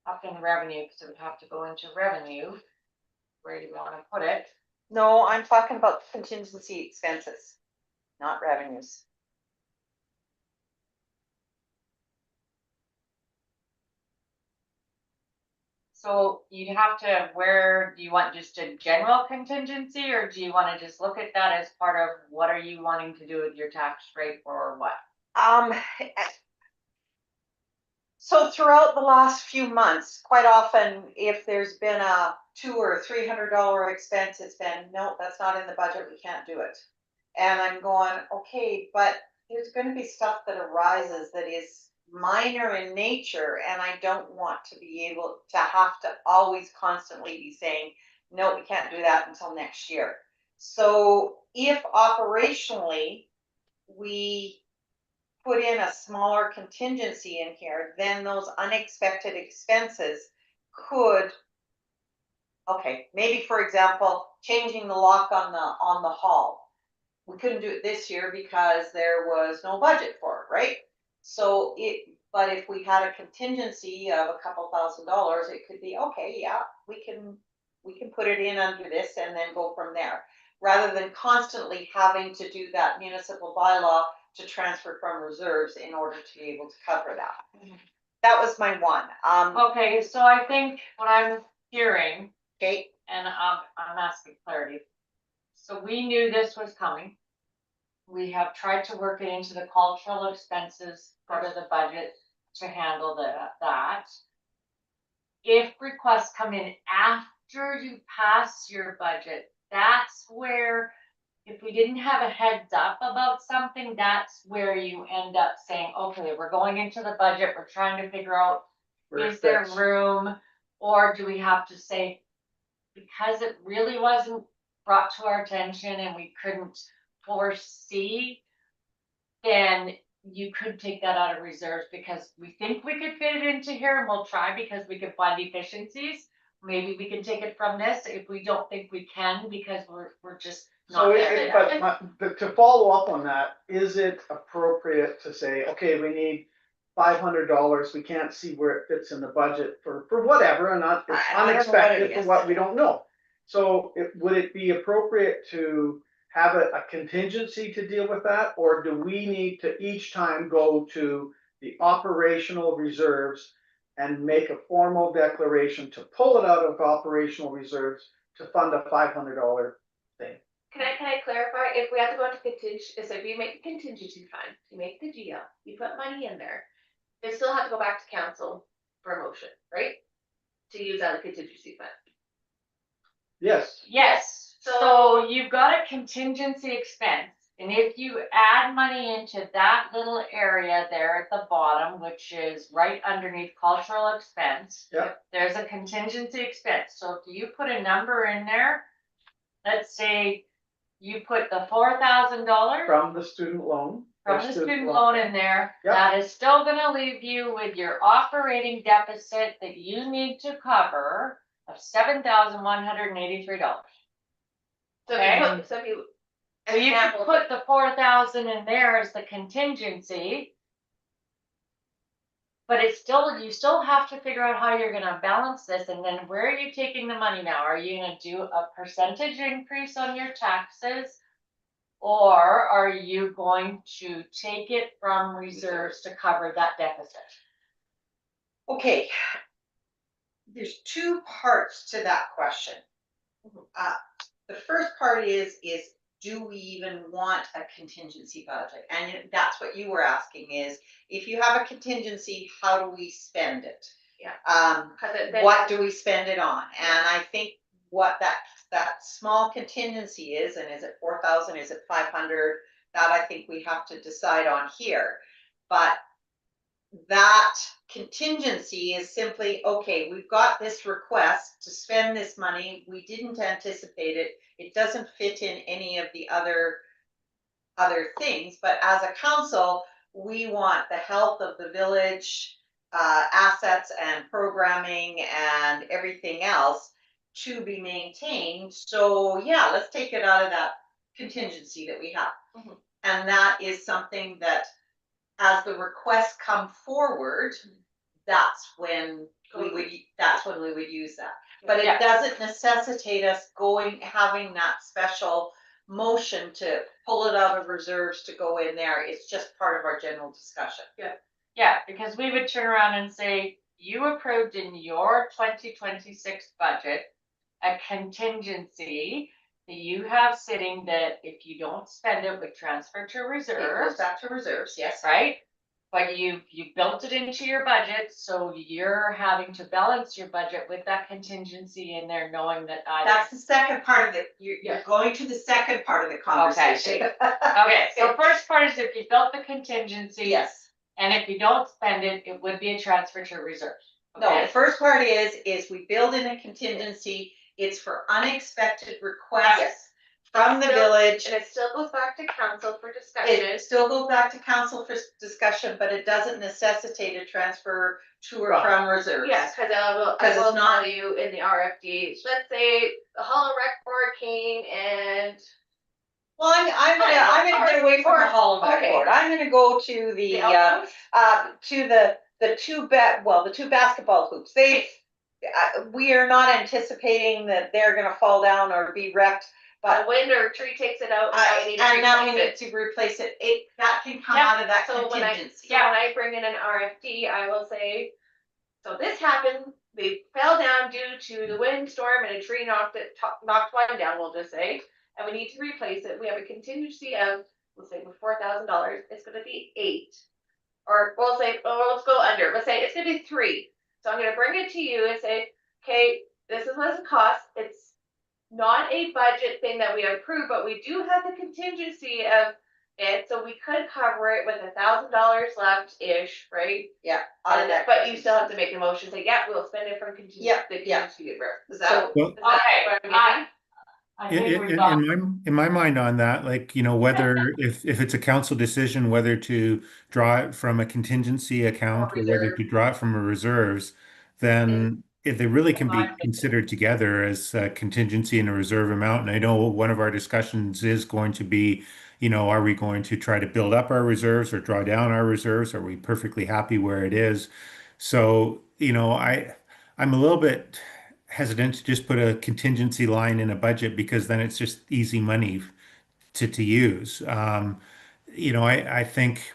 Speaker 2: up in revenue, because it would have to go into revenue. Where do you want to put it?
Speaker 3: No, I'm talking about contingency expenses, not revenues.
Speaker 2: So you'd have to, where do you want just a general contingency, or do you want to just look at that as part of what are you wanting to do with your tax rate or what?
Speaker 3: So throughout the last few months, quite often, if there's been a $200 or $300 expense, it's been, no, that's not in the budget, we can't do it. And I'm going, okay, but there's gonna be stuff that arises that is minor in nature, and I don't want to be able to have to always constantly be saying, no, we can't do that until next year. So if operationally we put in a smaller contingency in here, then those unexpected expenses could, okay, maybe for example, changing the lock on the hall. We couldn't do it this year because there was no budget for it, right? So but if we had a contingency of a couple $1,000s, it could be, okay, yeah, we can put it in under this and then go from there. Rather than constantly having to do that municipal bylaw to transfer from reserves in order to be able to cover that. That was my one.
Speaker 2: Okay, so I think what I'm hearing,
Speaker 3: Okay,
Speaker 2: and I'm asking clarity. So we knew this was coming. We have tried to work it into the cultural expenses part of the budget to handle that. If requests come in after you pass your budget, that's where, if we didn't have a heads up about something, that's where you end up saying, okay, we're going into the budget, we're trying to figure out, is there room? Or do we have to say, because it really wasn't brought to our attention and we couldn't foresee, then you could take that out of reserves because we think we could fit it into here, and we'll try because we can find efficiencies. Maybe we can take it from this if we don't think we can, because we're just not there yet.
Speaker 4: But to follow up on that, is it appropriate to say, okay, we need $500, we can't see where it fits in the budget for whatever, and not, it's
Speaker 3: I don't know what it
Speaker 4: unexpected for
Speaker 3: is.
Speaker 4: what we don't know. So would it be appropriate to have a contingency to deal with that, or do we need to each time go to the operational reserves and make a formal declaration to pull it out of operational reserves to fund a $500 thing?
Speaker 6: Can I clarify, if we have to go into contingency, so if you make a contingency fund, you make the GL, you put money in there, they still have to go back to council for a motion, right? To use that contingency fund.
Speaker 4: Yes.
Speaker 2: Yes, so you've got a contingency expense, and if you add money into that little area there at the bottom, which is right underneath cultural expense.
Speaker 4: Yep.
Speaker 2: There's a contingency expense, so if you put a number in there, let's say you put the $4,000
Speaker 4: From the student loan.
Speaker 2: from the student loan in there,
Speaker 4: Yep.
Speaker 2: that is still gonna leave you with your operating deficit that you need to cover of $7,183.
Speaker 6: So
Speaker 2: Okay.
Speaker 6: if you put, so if you.
Speaker 2: So you can
Speaker 6: example,
Speaker 2: put the 4,000 in there as the contingency. But it's still, you still have to figure out how you're gonna balance this, and then where are you taking the money now? Are you gonna do a percentage increase on your taxes? Or are you going to take it from reserves to cover that deficit?
Speaker 3: okay. There's two parts to that question. The first part is do we even want a contingency budget? And that's what you were asking is, if you have a contingency, how do we spend it?
Speaker 6: Cause it then.
Speaker 3: What do we spend it on? And I think what that small contingency is, and is it 4,000, is it 500? That I think we have to decide on here. But that contingency is simply, okay, we've got this request to spend this money. We didn't anticipate it. It doesn't fit in any of the other things, but as a council, we want the health of the village, assets and programming and everything else to be maintained. So yeah, let's take it out of that contingency that we have.
Speaker 6: Mhm.
Speaker 3: And that is something that, as the requests come forward, that's when we would use that. But
Speaker 2: Yeah.
Speaker 3: it doesn't necessitate us having that special motion to pull it out of reserves to go in there. It's just part of our general discussion.
Speaker 2: Yeah, because we would turn around and say, you approved in your 2026 budget a contingency that you have sitting that if you don't spend it would transfer to
Speaker 3: It goes
Speaker 2: reserves,
Speaker 3: back to reserves, yes.
Speaker 2: right? But you built it into your budget, so you're having to balance your budget with that contingency in there, knowing that
Speaker 3: That's the second part of it. You're going to the second part of the conversation.
Speaker 2: Okay, so first part is if you built the contingency.
Speaker 3: Yes.
Speaker 2: And if you don't spend it, it would be a transfer to reserves.
Speaker 3: No,
Speaker 2: Okay?
Speaker 3: the first part is we build in a contingency. It's for unexpected requests from the village.
Speaker 6: And it still goes back to council for discussion.
Speaker 3: It still goes back to council for discussion, but it doesn't necessitate a transfer to or from reserves.
Speaker 6: Yeah, cause I will
Speaker 3: it's not-
Speaker 6: tell you in the RFD, let's say the Hollow Rec Board came and.
Speaker 3: Well, I'm gonna get away from the Hollow Rec
Speaker 6: Okay.
Speaker 3: Board. I'm gonna go to the
Speaker 6: outcomes?
Speaker 3: to the two basketball hoops. We are not anticipating that they're gonna fall down or be wrecked,
Speaker 6: A
Speaker 3: but
Speaker 6: wind or a tree takes it out. And
Speaker 3: now we
Speaker 6: replace
Speaker 3: need to replace it. That can come
Speaker 2: Yeah,
Speaker 3: out of that
Speaker 6: So when I,
Speaker 3: contingency.
Speaker 6: when I bring in an RFD, I will say, so this happened, they fell down due to the windstorm and a tree knocked one down, we'll just say. And we need to replace it. We have a contingency of, let's say with $4,000, it's gonna be 8. Or we'll say, oh, let's go under, let's say it's gonna be 3. So I'm gonna bring it to you and say, okay, this is what it costs. It's not a budget thing that we approve, but we do have the contingency of it, so we could cover it with $1,000 left-ish, right?
Speaker 3: Yeah. out of
Speaker 6: And,
Speaker 3: that
Speaker 6: but you still have to
Speaker 3: contingency.
Speaker 6: make a motion, say, yeah, we'll spend it from contingency.
Speaker 3: Yeah,
Speaker 6: the
Speaker 3: yeah.
Speaker 6: contingency reserve. Is
Speaker 3: So-
Speaker 6: that,
Speaker 5: Well-
Speaker 6: is that what I'm getting?
Speaker 2: I
Speaker 5: In,
Speaker 2: think we've
Speaker 5: in,
Speaker 2: got.
Speaker 5: in my mind on that, like, you know, whether if it's a council decision, whether to draw it from a contingency account or whether
Speaker 6: reserve.
Speaker 5: to draw it from a reserves, then if they really can be
Speaker 2: Fine.
Speaker 5: considered together as a contingency and a reserve amount. And I know one of our discussions is going to be, you know, are we going to try to build up our reserves or draw down our reserves? Are we perfectly happy where it is? So, you know, I'm a little bit hesitant to just put a contingency line in a budget because then it's just easy money to use. You know, I think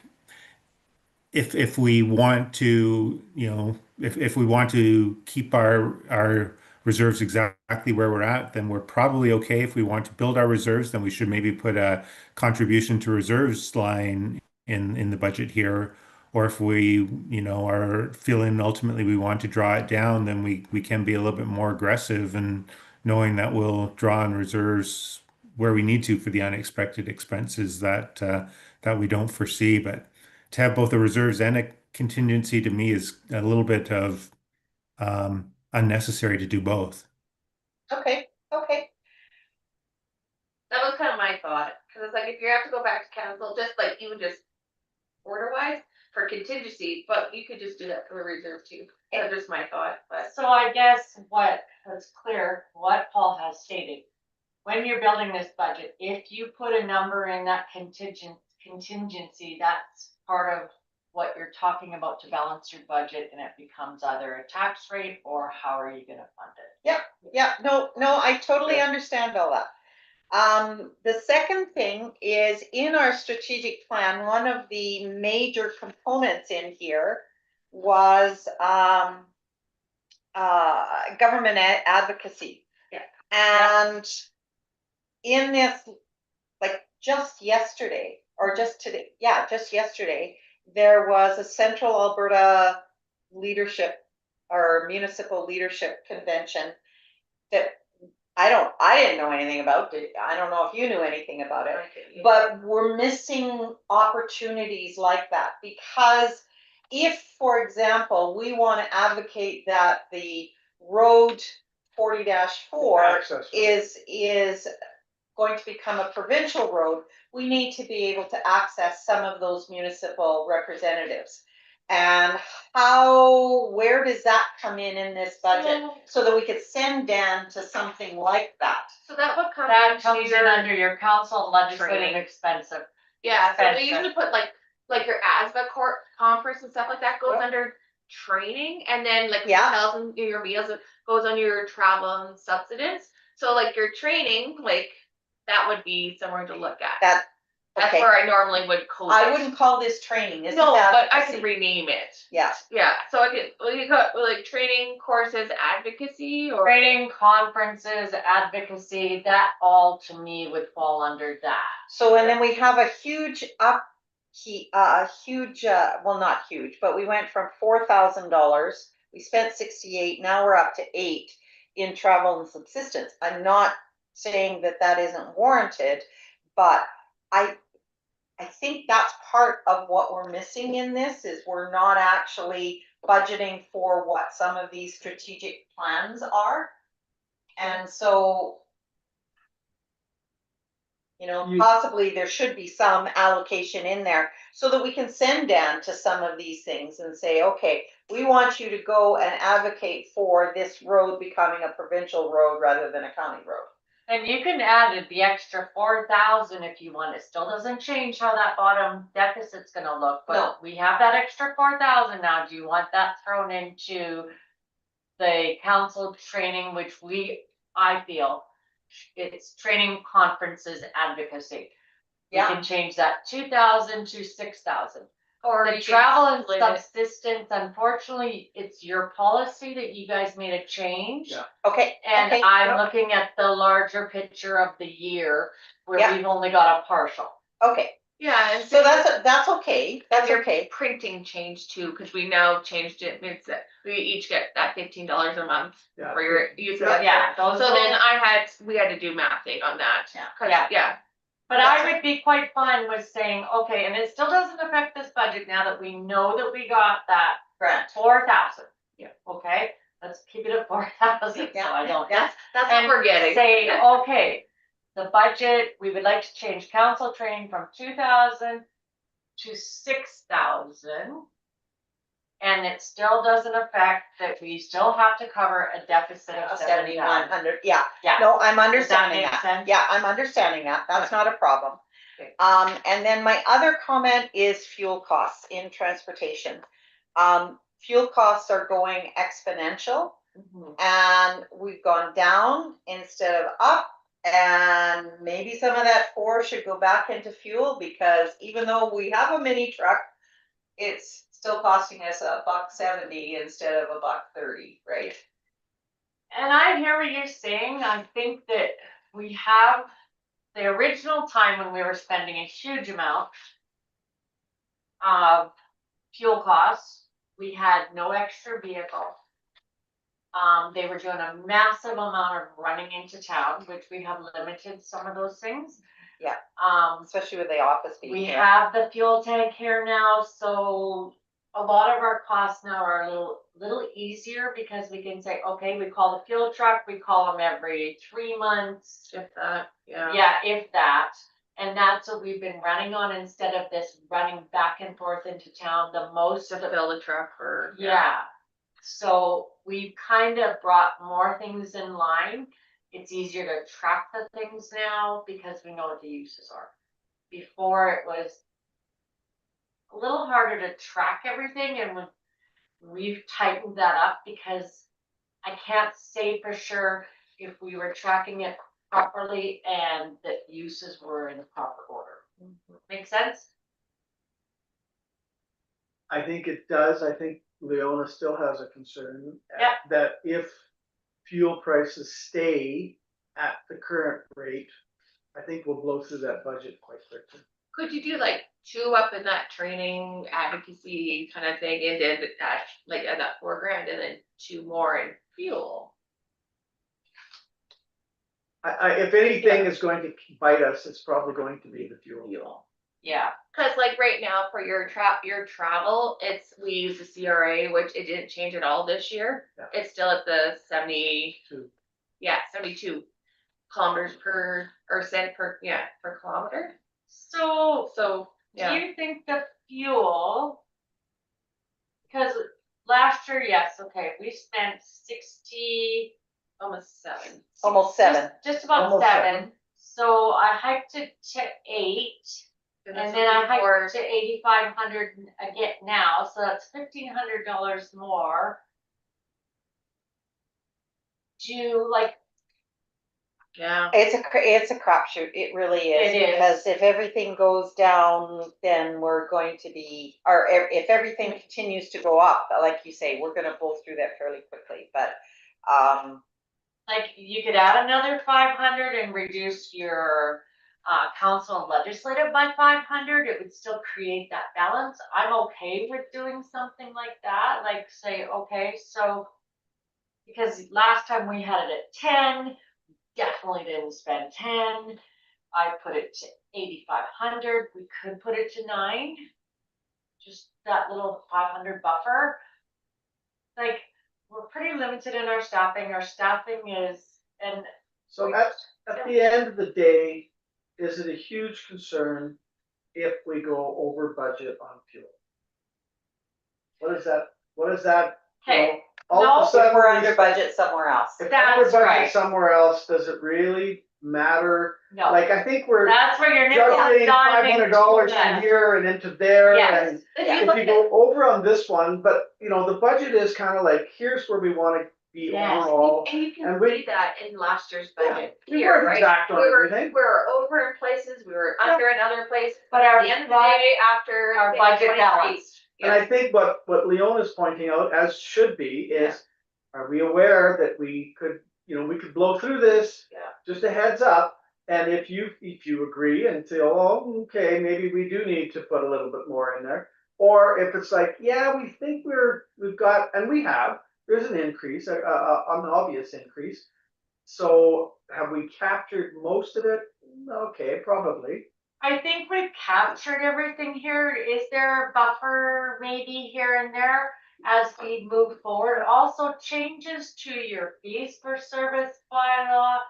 Speaker 5: if we want to, you know, if we want to keep our reserves exactly where we're at, then we're probably okay. If we want to build our reserves, then we should maybe put a contribution to reserves line in the budget here. Or if we, you know, are feeling ultimately we want to draw it down, then we can be a little bit more aggressive and knowing that we'll draw on reserves where we need to for the unexpected expenses that we don't foresee. But to have both a reserves and a contingency to me is a little bit of unnecessary to do both.
Speaker 3: Okay.
Speaker 6: That was kind of my thought, cause it's like, if you have to go back to council, just like even just order wise for contingency, but you could just do that for the reserve too. That's just my thought, but.
Speaker 2: So I guess what was clear, what Paul has stated, when you're building this budget, if you put a number in that contingency, that's part of what you're talking about to balance your budget and it becomes either a tax rate or how are you gonna fund it?
Speaker 3: Yeah, no, I totally understand all that. The second thing is in our strategic plan, one of the major components in here was government advocacy.
Speaker 2: Yeah.
Speaker 3: And in this, like just yesterday, or just today, just yesterday, there was a Central Alberta leadership or municipal leadership convention that I didn't know anything about it. I don't know if you knew anything about it. But we're missing opportunities like that because if, for example, we want to advocate that the road 40-4
Speaker 4: Access.
Speaker 3: is going to become a provincial road, we need to be able to access some of those municipal representatives. And where does that come in this budget? So that we could send Dan to something like that.
Speaker 6: So that would come.
Speaker 2: That
Speaker 6: into
Speaker 2: comes in
Speaker 6: your-
Speaker 2: under your council legislative
Speaker 6: training.
Speaker 2: expensive.
Speaker 6: Yeah, so they
Speaker 2: expense.
Speaker 6: usually put like your ASBA court conference and stuff like that goes
Speaker 3: Yep.
Speaker 6: under training, and then like
Speaker 3: Yeah.
Speaker 6: hotels and your meals, it goes on your travel and subsistence. So like your training, like that would be somewhere to look at. That's
Speaker 3: Okay,
Speaker 6: where I normally would code
Speaker 3: I
Speaker 6: it.
Speaker 3: wouldn't call this training, this is
Speaker 6: No, but I
Speaker 3: advocacy.
Speaker 6: could rename it.
Speaker 3: Yeah,
Speaker 6: Yeah, so I could, well, you got like training courses, advocacy, or
Speaker 2: Training, conferences, advocacy, that all to me would fall under that.
Speaker 3: so and then we have a huge well, not huge, but we went from $4,000, we spent 68, now we're up to 8 in travel and subsistence. I'm not saying that that isn't warranted, but I think that's part of what we're missing in this is we're not actually budgeting for what some of these strategic plans are. And so, possibly there should be some allocation in there so that we can send Dan to some of these things and say, okay, we want you to go and advocate for this road becoming a provincial road rather than a county road.
Speaker 2: And you can add the extra 4,000 if you want. It still doesn't change how that bottom deficit's gonna look,
Speaker 3: No.
Speaker 2: but we have that extra 4,000 now. Do you want that thrown into the council training, which I feel it's training, conferences, advocacy.
Speaker 3: Yeah.
Speaker 2: We can change that 2,000 to 6,000.
Speaker 6: or
Speaker 2: The
Speaker 6: you
Speaker 2: travel
Speaker 6: can
Speaker 2: and
Speaker 6: split it.
Speaker 2: subsistence, unfortunately, it's your policy that you guys made a change.
Speaker 4: Yeah.
Speaker 3: Okay.
Speaker 2: And
Speaker 3: okay,
Speaker 2: I'm
Speaker 3: yep,
Speaker 2: looking at the larger picture of the year where
Speaker 3: Yeah.
Speaker 2: we've only got a partial.
Speaker 3: okay,
Speaker 6: Yeah, and
Speaker 3: so that's okay, that's
Speaker 6: your
Speaker 3: okay.
Speaker 6: printing changed too, because we now changed it. It's that we each get that $15 a month
Speaker 4: Yeah.
Speaker 6: for your use of
Speaker 3: Yeah.
Speaker 6: it.
Speaker 2: Yeah,
Speaker 6: So
Speaker 2: those
Speaker 6: then
Speaker 2: will-
Speaker 6: we had to do math aid on that.
Speaker 3: Yeah.
Speaker 6: 'Cause,
Speaker 2: Yeah.
Speaker 6: yeah.
Speaker 2: But I would be quite fine with saying, okay, and it still doesn't affect this budget now that we know that we got that
Speaker 3: Grant.
Speaker 2: 4,000.
Speaker 6: Yeah.
Speaker 2: Okay, let's keep it at 4,000, so I don't.
Speaker 3: Yeah.
Speaker 6: That's
Speaker 2: And
Speaker 6: what we're getting.
Speaker 2: say, okay, the budget, we would like to change council training from 2,000 to 6,000. And it still doesn't affect that we still have to cover a deficit of 7,000.
Speaker 3: 7,100, yeah.
Speaker 2: Yeah.
Speaker 3: No, I'm understanding
Speaker 2: make
Speaker 3: that.
Speaker 2: sense?
Speaker 3: Yeah, I'm understanding that. That's not a problem.
Speaker 6: Okay.
Speaker 3: And then my other comment is fuel costs in transportation. Fuel costs are going exponential and we've gone down instead of up. And maybe some of that 4 should go back into fuel because even though we have a mini truck, it's still costing us $1.70 instead of $1.30, right?
Speaker 2: And I hear what you're saying. I think that we have the original time when we were spending a huge amount of fuel costs. We had no extra vehicle. They were doing a massive amount of running into town, which we have limited some of those things.
Speaker 3: Yeah.
Speaker 2: Um,
Speaker 3: Especially with the office being
Speaker 2: we
Speaker 3: here.
Speaker 2: have the fuel tank here now, so a lot of our costs now are a little easier because we can say, okay, we call the fuel truck, we call them every 3 months.
Speaker 6: If that, yeah.
Speaker 2: Yeah, if that. And that's what we've been running on instead of this running back and forth into town the most
Speaker 6: To
Speaker 2: of the.
Speaker 6: fill the truck or.
Speaker 2: Yeah. So we've kind of brought more things in line. It's easier to track the things now because we know what the uses are. Before it was a little harder to track everything, and we've tightened that up because I can't say for sure if we were tracking it properly and that uses were in the proper order. Make sense?
Speaker 4: I think it does. I think Leona still has a concern
Speaker 2: Yeah.
Speaker 4: that if fuel prices stay at the current rate, I think we'll blow through that budget quite quickly.
Speaker 6: Could you do like 2 up in that training advocacy kind of thing and then that, like at that $4,000 and then 2 more in fuel?
Speaker 4: If anything is going to bite us, it's probably going to be the fuel.
Speaker 2: Yeah,
Speaker 6: Cause like right now for your travel, we use the CRA, which it didn't change at all this year.
Speaker 4: Yeah.
Speaker 6: It's still at the 72 kilometers per, or cent per kilometer.
Speaker 2: so
Speaker 6: So,
Speaker 2: do
Speaker 6: yeah,
Speaker 2: you think the fuel? Because last year, yes, okay, we spent 60,
Speaker 6: almost 7.
Speaker 3: Almost 7.
Speaker 2: just about
Speaker 4: Almost
Speaker 2: 7. So I hiked it to 8. And then I hiked to 8,500 again now, so that's $1,500 more.
Speaker 6: Yeah.
Speaker 3: It's a crapshoot. It really is.
Speaker 2: It is.
Speaker 3: Because if everything goes down, then we're going to be, or if everything continues to go up, like you say, we're gonna go through that fairly quickly, but,
Speaker 2: Like you could add another 500 and reduce your council and legislative by 500, it would still create that balance. I'm okay with doing something like that, like say, okay, so because last time we had it at 10, definitely didn't spend 10. I put it to 8,500. We could put it to 9. Just that little 500 buffer. Like we're pretty limited in our staffing. Our staffing is, and
Speaker 4: So at the end of the day, is it a huge concern if we go over budget on fuel? What is that? You know,
Speaker 2: okay,
Speaker 4: all of a
Speaker 3: if
Speaker 4: sudden
Speaker 3: we're
Speaker 4: we
Speaker 3: under
Speaker 4: spend-
Speaker 3: budget somewhere else.
Speaker 4: If we're
Speaker 2: That's
Speaker 4: under budget
Speaker 2: right.
Speaker 4: somewhere else, does it really matter?
Speaker 2: no,
Speaker 4: Like, I think we're
Speaker 2: that's where you're
Speaker 4: juggling $500
Speaker 2: from
Speaker 4: from here and into there,
Speaker 2: Yes.
Speaker 4: and
Speaker 6: If you
Speaker 4: if
Speaker 6: look
Speaker 4: you
Speaker 6: at,
Speaker 4: go over on this one, but you know, the budget is kind of like, here's where we want to be
Speaker 2: Yes.
Speaker 4: overall.
Speaker 6: and you can
Speaker 4: and we-
Speaker 6: see that in last year's
Speaker 4: Yeah,
Speaker 6: budget.
Speaker 4: we
Speaker 6: here,
Speaker 4: weren't
Speaker 6: right?
Speaker 4: exact on
Speaker 6: We were,
Speaker 4: everything.
Speaker 6: we were over in places, we were under in other places.
Speaker 2: But
Speaker 6: At
Speaker 2: our
Speaker 6: the end of the day, after
Speaker 2: our
Speaker 6: say,
Speaker 2: budget
Speaker 6: 23,
Speaker 2: balance.
Speaker 4: And I think what Leona's pointing out, as should be, is, are we aware that we could, you know, we could blow through this?
Speaker 6: Yeah.
Speaker 4: Just a heads up, and if you agree and say, oh, okay, maybe we do need to put a little bit more in there. Or if it's like, yeah, we think we've got, and we have, there's an increase, an obvious increase. So have we captured most of it? Okay, probably.
Speaker 2: I think we've captured everything here. Is there a buffer maybe here and there as we move forward? Also changes to your fees for service bylaw,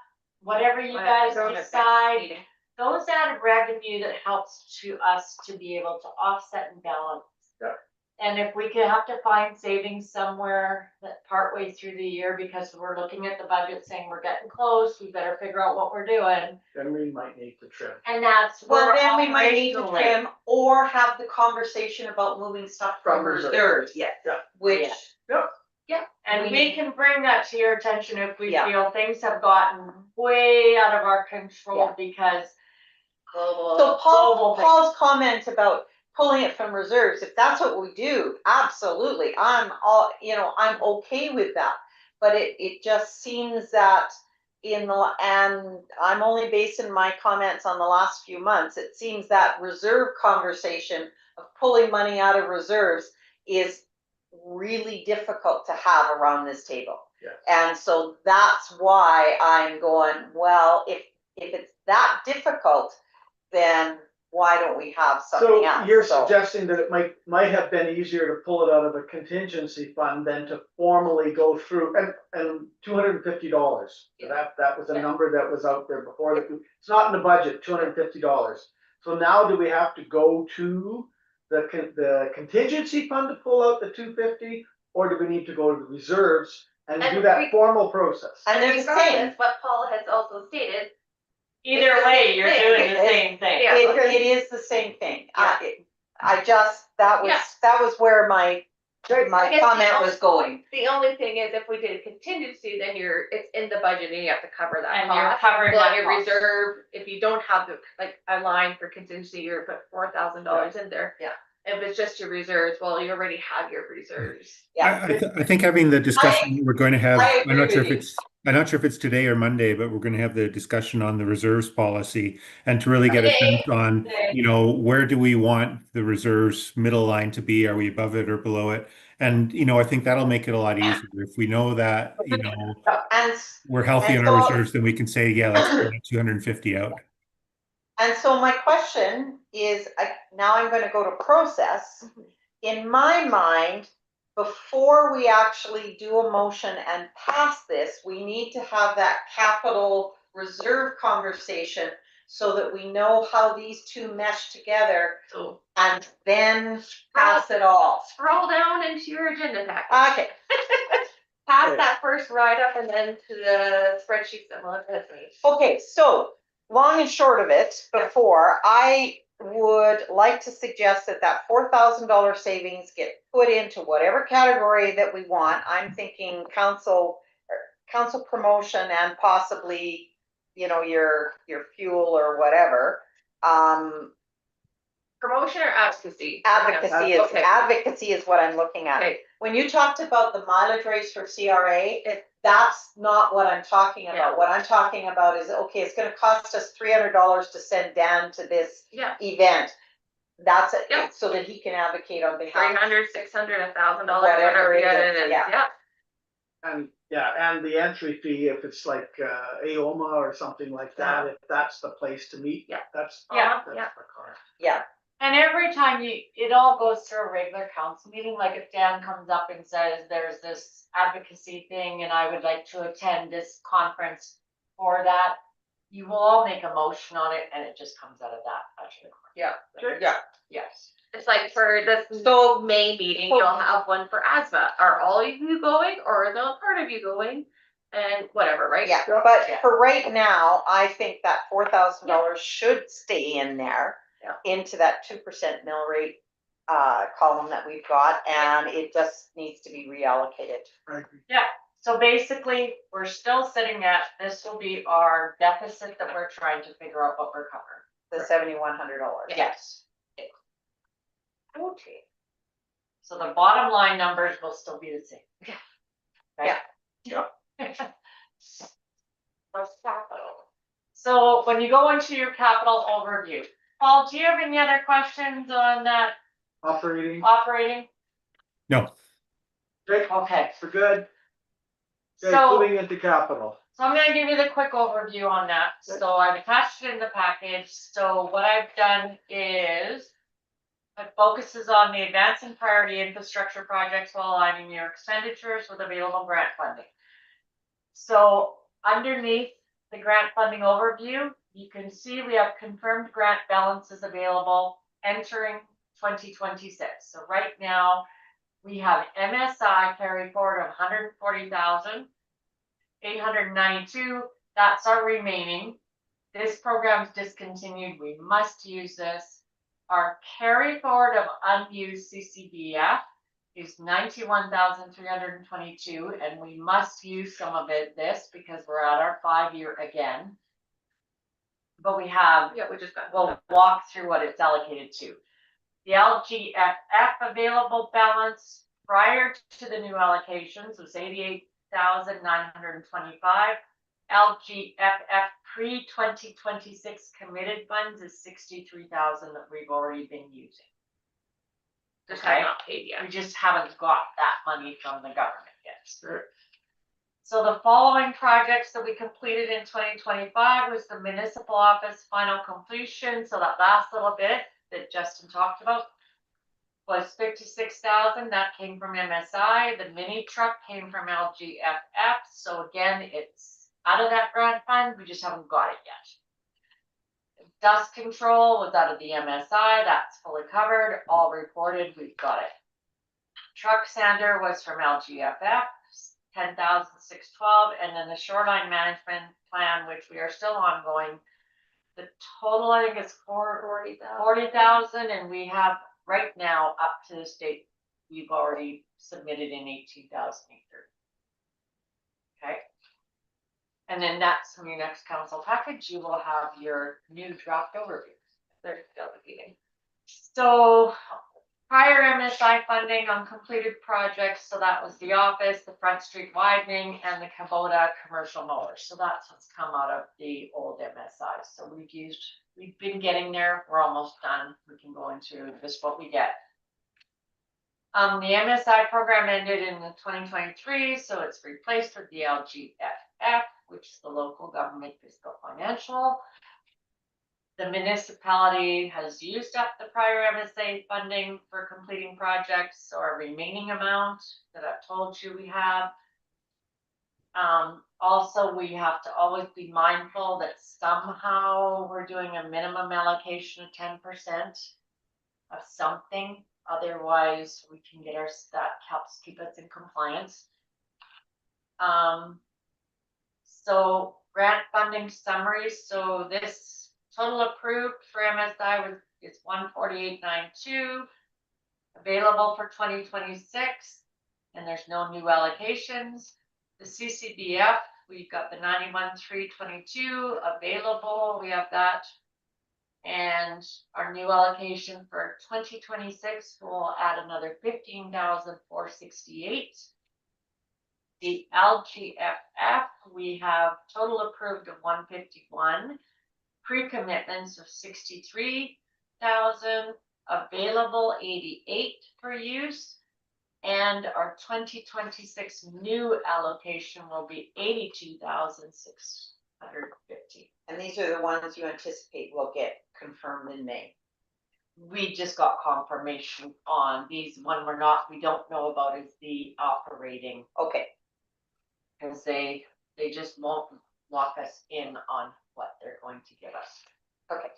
Speaker 2: whatever you guys decide. Those add revenue that helps to us to be able to offset and balance.
Speaker 4: Yeah.
Speaker 2: And if we could have to find savings somewhere that partway through the year, because we're looking at the budget saying we're getting close, we better figure out what we're doing.
Speaker 4: Then we might need to trim.
Speaker 2: And that's
Speaker 3: Well,
Speaker 2: where
Speaker 3: then we might need to
Speaker 2: operationally-
Speaker 3: trim or have the conversation about moving stuff from
Speaker 4: From reserves.
Speaker 3: reserves, yes.
Speaker 4: Yeah.
Speaker 3: Which,
Speaker 2: And we can bring that to your attention if we
Speaker 3: Yeah.
Speaker 2: feel things have gotten way out of our control
Speaker 3: Yeah.
Speaker 2: because.
Speaker 3: so Paul's comment about pulling it from reserves, if that's what we do, absolutely, I'm okay with that. But it just seems that and I'm only basing my comments on the last few months, it seems that reserve conversation of pulling money out of reserves is really difficult to have around this table.
Speaker 4: Yeah.
Speaker 3: And so that's why I'm going, well, if it's that difficult, then why don't we have something
Speaker 4: So
Speaker 3: else?
Speaker 4: you're suggesting that it might have been easier to pull it out of a contingency fund than to formally go through, and $250. That was a number that was out there before. It's not in the budget, $250. So now do we have to go to the contingency fund to pull out the $250, or do we need to go to the reserves and do that formal process?
Speaker 3: And they're the same.
Speaker 6: Regardless, what Paul has also stated,
Speaker 2: Either way, you're doing the same thing.
Speaker 6: Yeah.
Speaker 3: It is the same thing.
Speaker 6: Yeah.
Speaker 3: That was where my
Speaker 6: I guess
Speaker 3: comment
Speaker 6: the
Speaker 3: was going.
Speaker 6: the only thing is if we did a contingency, then it's in the budget and you have to cover that
Speaker 2: And
Speaker 6: cost.
Speaker 2: you're covering
Speaker 6: Well,
Speaker 2: that
Speaker 6: your
Speaker 2: cost.
Speaker 6: reserve, if you don't have a line for contingency, you're put $4,000 in there.
Speaker 3: Yeah.
Speaker 6: If it's just your reserves, well, you already have your reserves.
Speaker 3: Yeah.
Speaker 5: I think having the discussion we're going to have,
Speaker 3: I
Speaker 5: I'm not
Speaker 3: agree
Speaker 5: sure if
Speaker 3: with you.
Speaker 5: it's I'm not sure if it's today or Monday, but we're going to have the discussion on the reserves policy and to really get a sense on, where do we want the reserves middle line to be? Are we above it or below it? And, I think that'll make it a lot easier. If we know that,
Speaker 3: And,
Speaker 5: we're healthy
Speaker 3: and
Speaker 5: in our
Speaker 3: so,
Speaker 5: reserves, then we can say, yeah, let's put 250 out.
Speaker 3: and so my question is, now I'm gonna go to process. In my mind, before we actually do a motion and pass this, we need to have that capital reserve conversation so that we know how these two mesh together
Speaker 6: So
Speaker 3: and then pass it all.
Speaker 6: scroll down into your agenda package.
Speaker 3: Okay,
Speaker 6: Pass
Speaker 4: Okay.
Speaker 6: that first write-up and then to the spreadsheet that Melissa has made.
Speaker 3: okay, so long and short of it, before, I would like to suggest that $4,000 savings get put into whatever category that we want. I'm thinking council promotion and possibly, your fuel or whatever.
Speaker 6: Promotion or advocacy?
Speaker 3: Advocacy
Speaker 6: Okay.
Speaker 3: is what I'm looking at.
Speaker 6: Okay.
Speaker 3: When you talked about the mileage rates for CRA, that's not what I'm talking about.
Speaker 6: Yeah.
Speaker 3: What I'm talking about is, okay, it's gonna cost us $300 to send Dan to this
Speaker 6: Yeah,
Speaker 3: event. That's it,
Speaker 6: Yeah.
Speaker 3: so that he can advocate on behalf.
Speaker 6: 300, 600, $1,000,
Speaker 3: Whatever
Speaker 6: whatever
Speaker 3: it
Speaker 6: it
Speaker 3: is,
Speaker 6: is,
Speaker 3: yeah.
Speaker 6: yeah.
Speaker 4: And the entry fee, if it's like AOMA or something like that, if that's the place to meet.
Speaker 6: Yeah.
Speaker 4: That's
Speaker 2: Yeah,
Speaker 4: that's
Speaker 6: yeah.
Speaker 4: the car.
Speaker 3: Yeah,
Speaker 2: And every time it all goes through a regular council meeting, like if Dan comes up and says, there's this advocacy thing and I would like to attend this conference for that, you will all make a motion on it and it just comes out of that budget.
Speaker 3: yeah,
Speaker 4: Okay.
Speaker 3: yeah.
Speaker 2: Yes.
Speaker 6: It's like for this
Speaker 3: So-
Speaker 6: May meeting, you'll have one for asthma. Are all of you going or are the part of you going? And whatever, right?
Speaker 3: Yeah, but for right now, I think that $4,000 should stay in there.
Speaker 6: Yeah.
Speaker 3: Into that 2% mill rate column that we've got, and it just needs to be reallocated.
Speaker 4: I agree.
Speaker 2: So basically, we're still sitting at, this will be our deficit that we're trying to figure out what we're covering.
Speaker 3: The $7,100.
Speaker 2: Yes. Okay. So the bottom line numbers will still be the same.
Speaker 3: Yeah.
Speaker 2: What's capital? So when you go into your capital overview, Paul, do you have any other questions on that
Speaker 4: Operating.
Speaker 2: operating?
Speaker 5: No.
Speaker 4: Okay,
Speaker 2: Okay,
Speaker 4: we're good. Okay,
Speaker 2: so.
Speaker 4: moving into capital.
Speaker 2: So I'm gonna give you the quick overview on that. So I've attached it in the package. So what I've done is it focuses on the advancing priority infrastructure projects while aligning your expenditures with available grant funding. So underneath the grant funding overview, you can see we have confirmed grant balances available entering 2026. So right now we have MSI carry forward of 140,892. That's our remaining. This program's discontinued. We must use this. Our carry forward of unused CCBF is 91,322, and we must use some of this because we're at our 5-year again. But we have,
Speaker 6: Yeah, we just got.
Speaker 2: we'll walk through what it's allocated to. The LGFF available balance prior to the new allocations was 88,925. LGFF pre-2026 committed funds is 63,000 that we've already been using.
Speaker 6: Just
Speaker 2: Okay.
Speaker 6: have not paid yet.
Speaker 2: We just haven't got that money from the government yet. So the following projects that we completed in 2025 was the municipal office final completion. So that last little bit that Justin talked about was 56,000. That came from MSI. The mini truck came from LGFF. So again, it's out of that grant fund. We just haven't got it yet. Dust control was out of the MSI. That's fully covered. All reported. We've got it. Truck sander was from LGFF. 10,612, and then the shoreline management plan, which we are still ongoing. The total I think is 40,000, and we have right now up to this date, we've already submitted in 18,830. Okay. And then that's from your next council package. You will have your new draft overview.
Speaker 6: They're delegating.
Speaker 2: So prior MSI funding on completed projects, so that was the office, the Front Street widening, and the Kubota commercial mowers. So that's what's come out of the old MSI. So we've been getting there, we're almost done. We can go into just what we get. The MSI program ended in 2023, so it's replaced with the LGFF, which is the local government fiscal financial. The municipality has used up the prior MSA funding for completing projects, so our remaining amount that I've told you we have. Also, we have to always be mindful that somehow we're doing a minimum allocation of 10% of something. Otherwise, we can get that helps keep us in compliance. So grant funding summary. So this total approved for MSI is 148.92, available for 2026, and there's no new allocations. The CCBF, we've got the 91,322 available. We have that. And our new allocation for 2026 will add another 15,468. The LGFF, we have total approved of 151, pre-commitments of 63,000, available 88 for use, and our 2026 new allocation will be 82,650.
Speaker 3: And these are the ones you anticipate will get confirmed in May.
Speaker 2: We just got confirmation on these. One we don't know about is the operating.
Speaker 3: Okay.
Speaker 2: Because they just won't lock us in on what they're going to give us.
Speaker 3: Okay.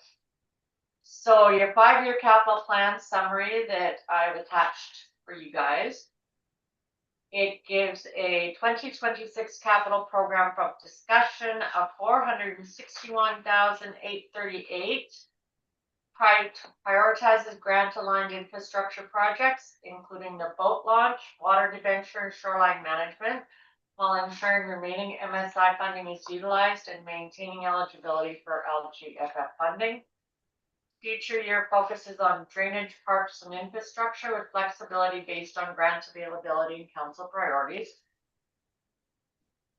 Speaker 2: So your 5-year capital plan summary that I've attached for you guys. It gives a 2026 capital program from discussion of 461,838. Prioritizes grant-aligned infrastructure projects, including the boat launch, water debenture, and shoreline management, while ensuring remaining MSI funding is utilized and maintaining eligibility for LGFF funding. Future year focuses on drainage, parks, and infrastructure with flexibility based on grant availability and council priorities.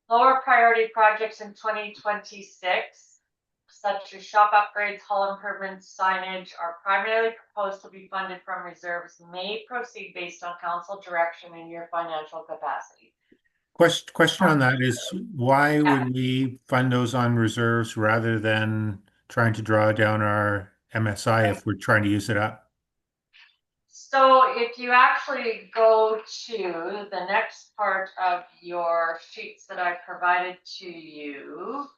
Speaker 2: Lower priority projects in 2026, such as shop upgrades, hall improvements, signage, are primarily proposed to be funded from reserves, may proceed based on council direction and your financial capacity.
Speaker 5: Question on that is, why would we fund those on reserves rather than trying to draw down our MSI if we're trying to use it up?
Speaker 2: So if you actually go to the next part of your sheets that I provided to you,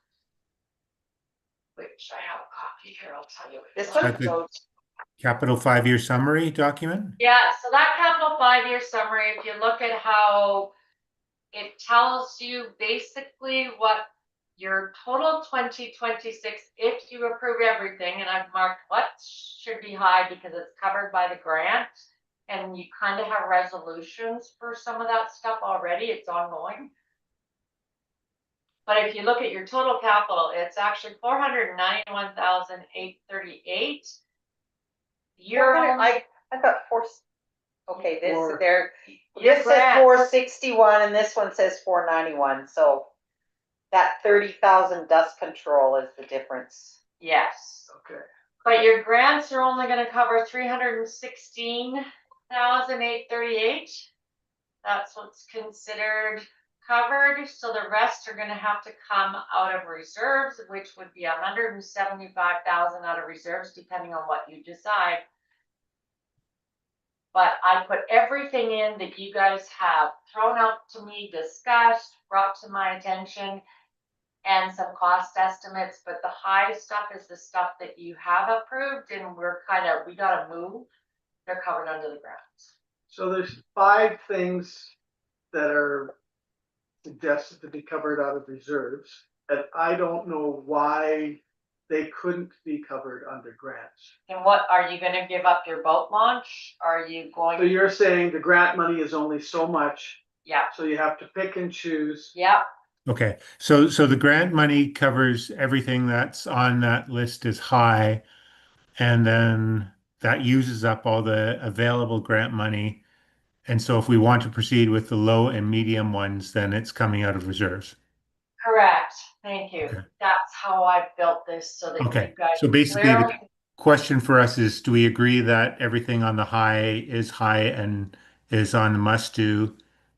Speaker 2: which I have a copy here, I'll tell you.
Speaker 3: This one
Speaker 5: That's
Speaker 3: goes.
Speaker 5: Capital 5-year summary document?
Speaker 2: Yeah, so that capital 5-year summary, if you look at how it tells you basically what your total 2026, if you approve everything, and I've marked what should be high because it's covered by the grant, and you kind of have resolutions for some of that stuff already, it's ongoing. But if you look at your total capital, it's actually 491,838.
Speaker 3: I got four. Okay, this
Speaker 4: Four.
Speaker 3: there.
Speaker 2: Your
Speaker 3: This says
Speaker 2: grant.
Speaker 3: 461 and this one says 491. So that 30,000 dust control is the difference.
Speaker 2: Yes.
Speaker 4: Okay.
Speaker 2: But your grants are only gonna cover 316,838. That's what's considered covered. So the rest are gonna have to come out of reserves, which would be 175,000 out of reserves, depending on what you decide. But I put everything in that you guys have thrown out to me, discussed, brought to my attention, and some cost estimates. But the high stuff is the stuff that you have approved, and we gotta move. They're covered under the grants.
Speaker 4: So there's 5 things that are suggested to be covered out of reserves, and I don't know why they couldn't be covered under grants.
Speaker 2: And what, are you gonna give up your boat launch? Are you going?
Speaker 4: So you're saying the grant money is only so much,
Speaker 2: Yeah,
Speaker 4: so you have to pick and choose.
Speaker 2: yeah,
Speaker 5: Okay, so the grant money covers everything that's on that list is high, and then that uses up all the available grant money. And so if we want to proceed with the low and medium ones, then it's coming out of reserves.
Speaker 2: Correct, thank you.
Speaker 5: Okay.
Speaker 2: That's how I built this, so that you
Speaker 5: Okay,
Speaker 2: guys
Speaker 5: so basically the
Speaker 2: clearly,
Speaker 5: question for us is, do we agree that everything on the high is high and is on the must do?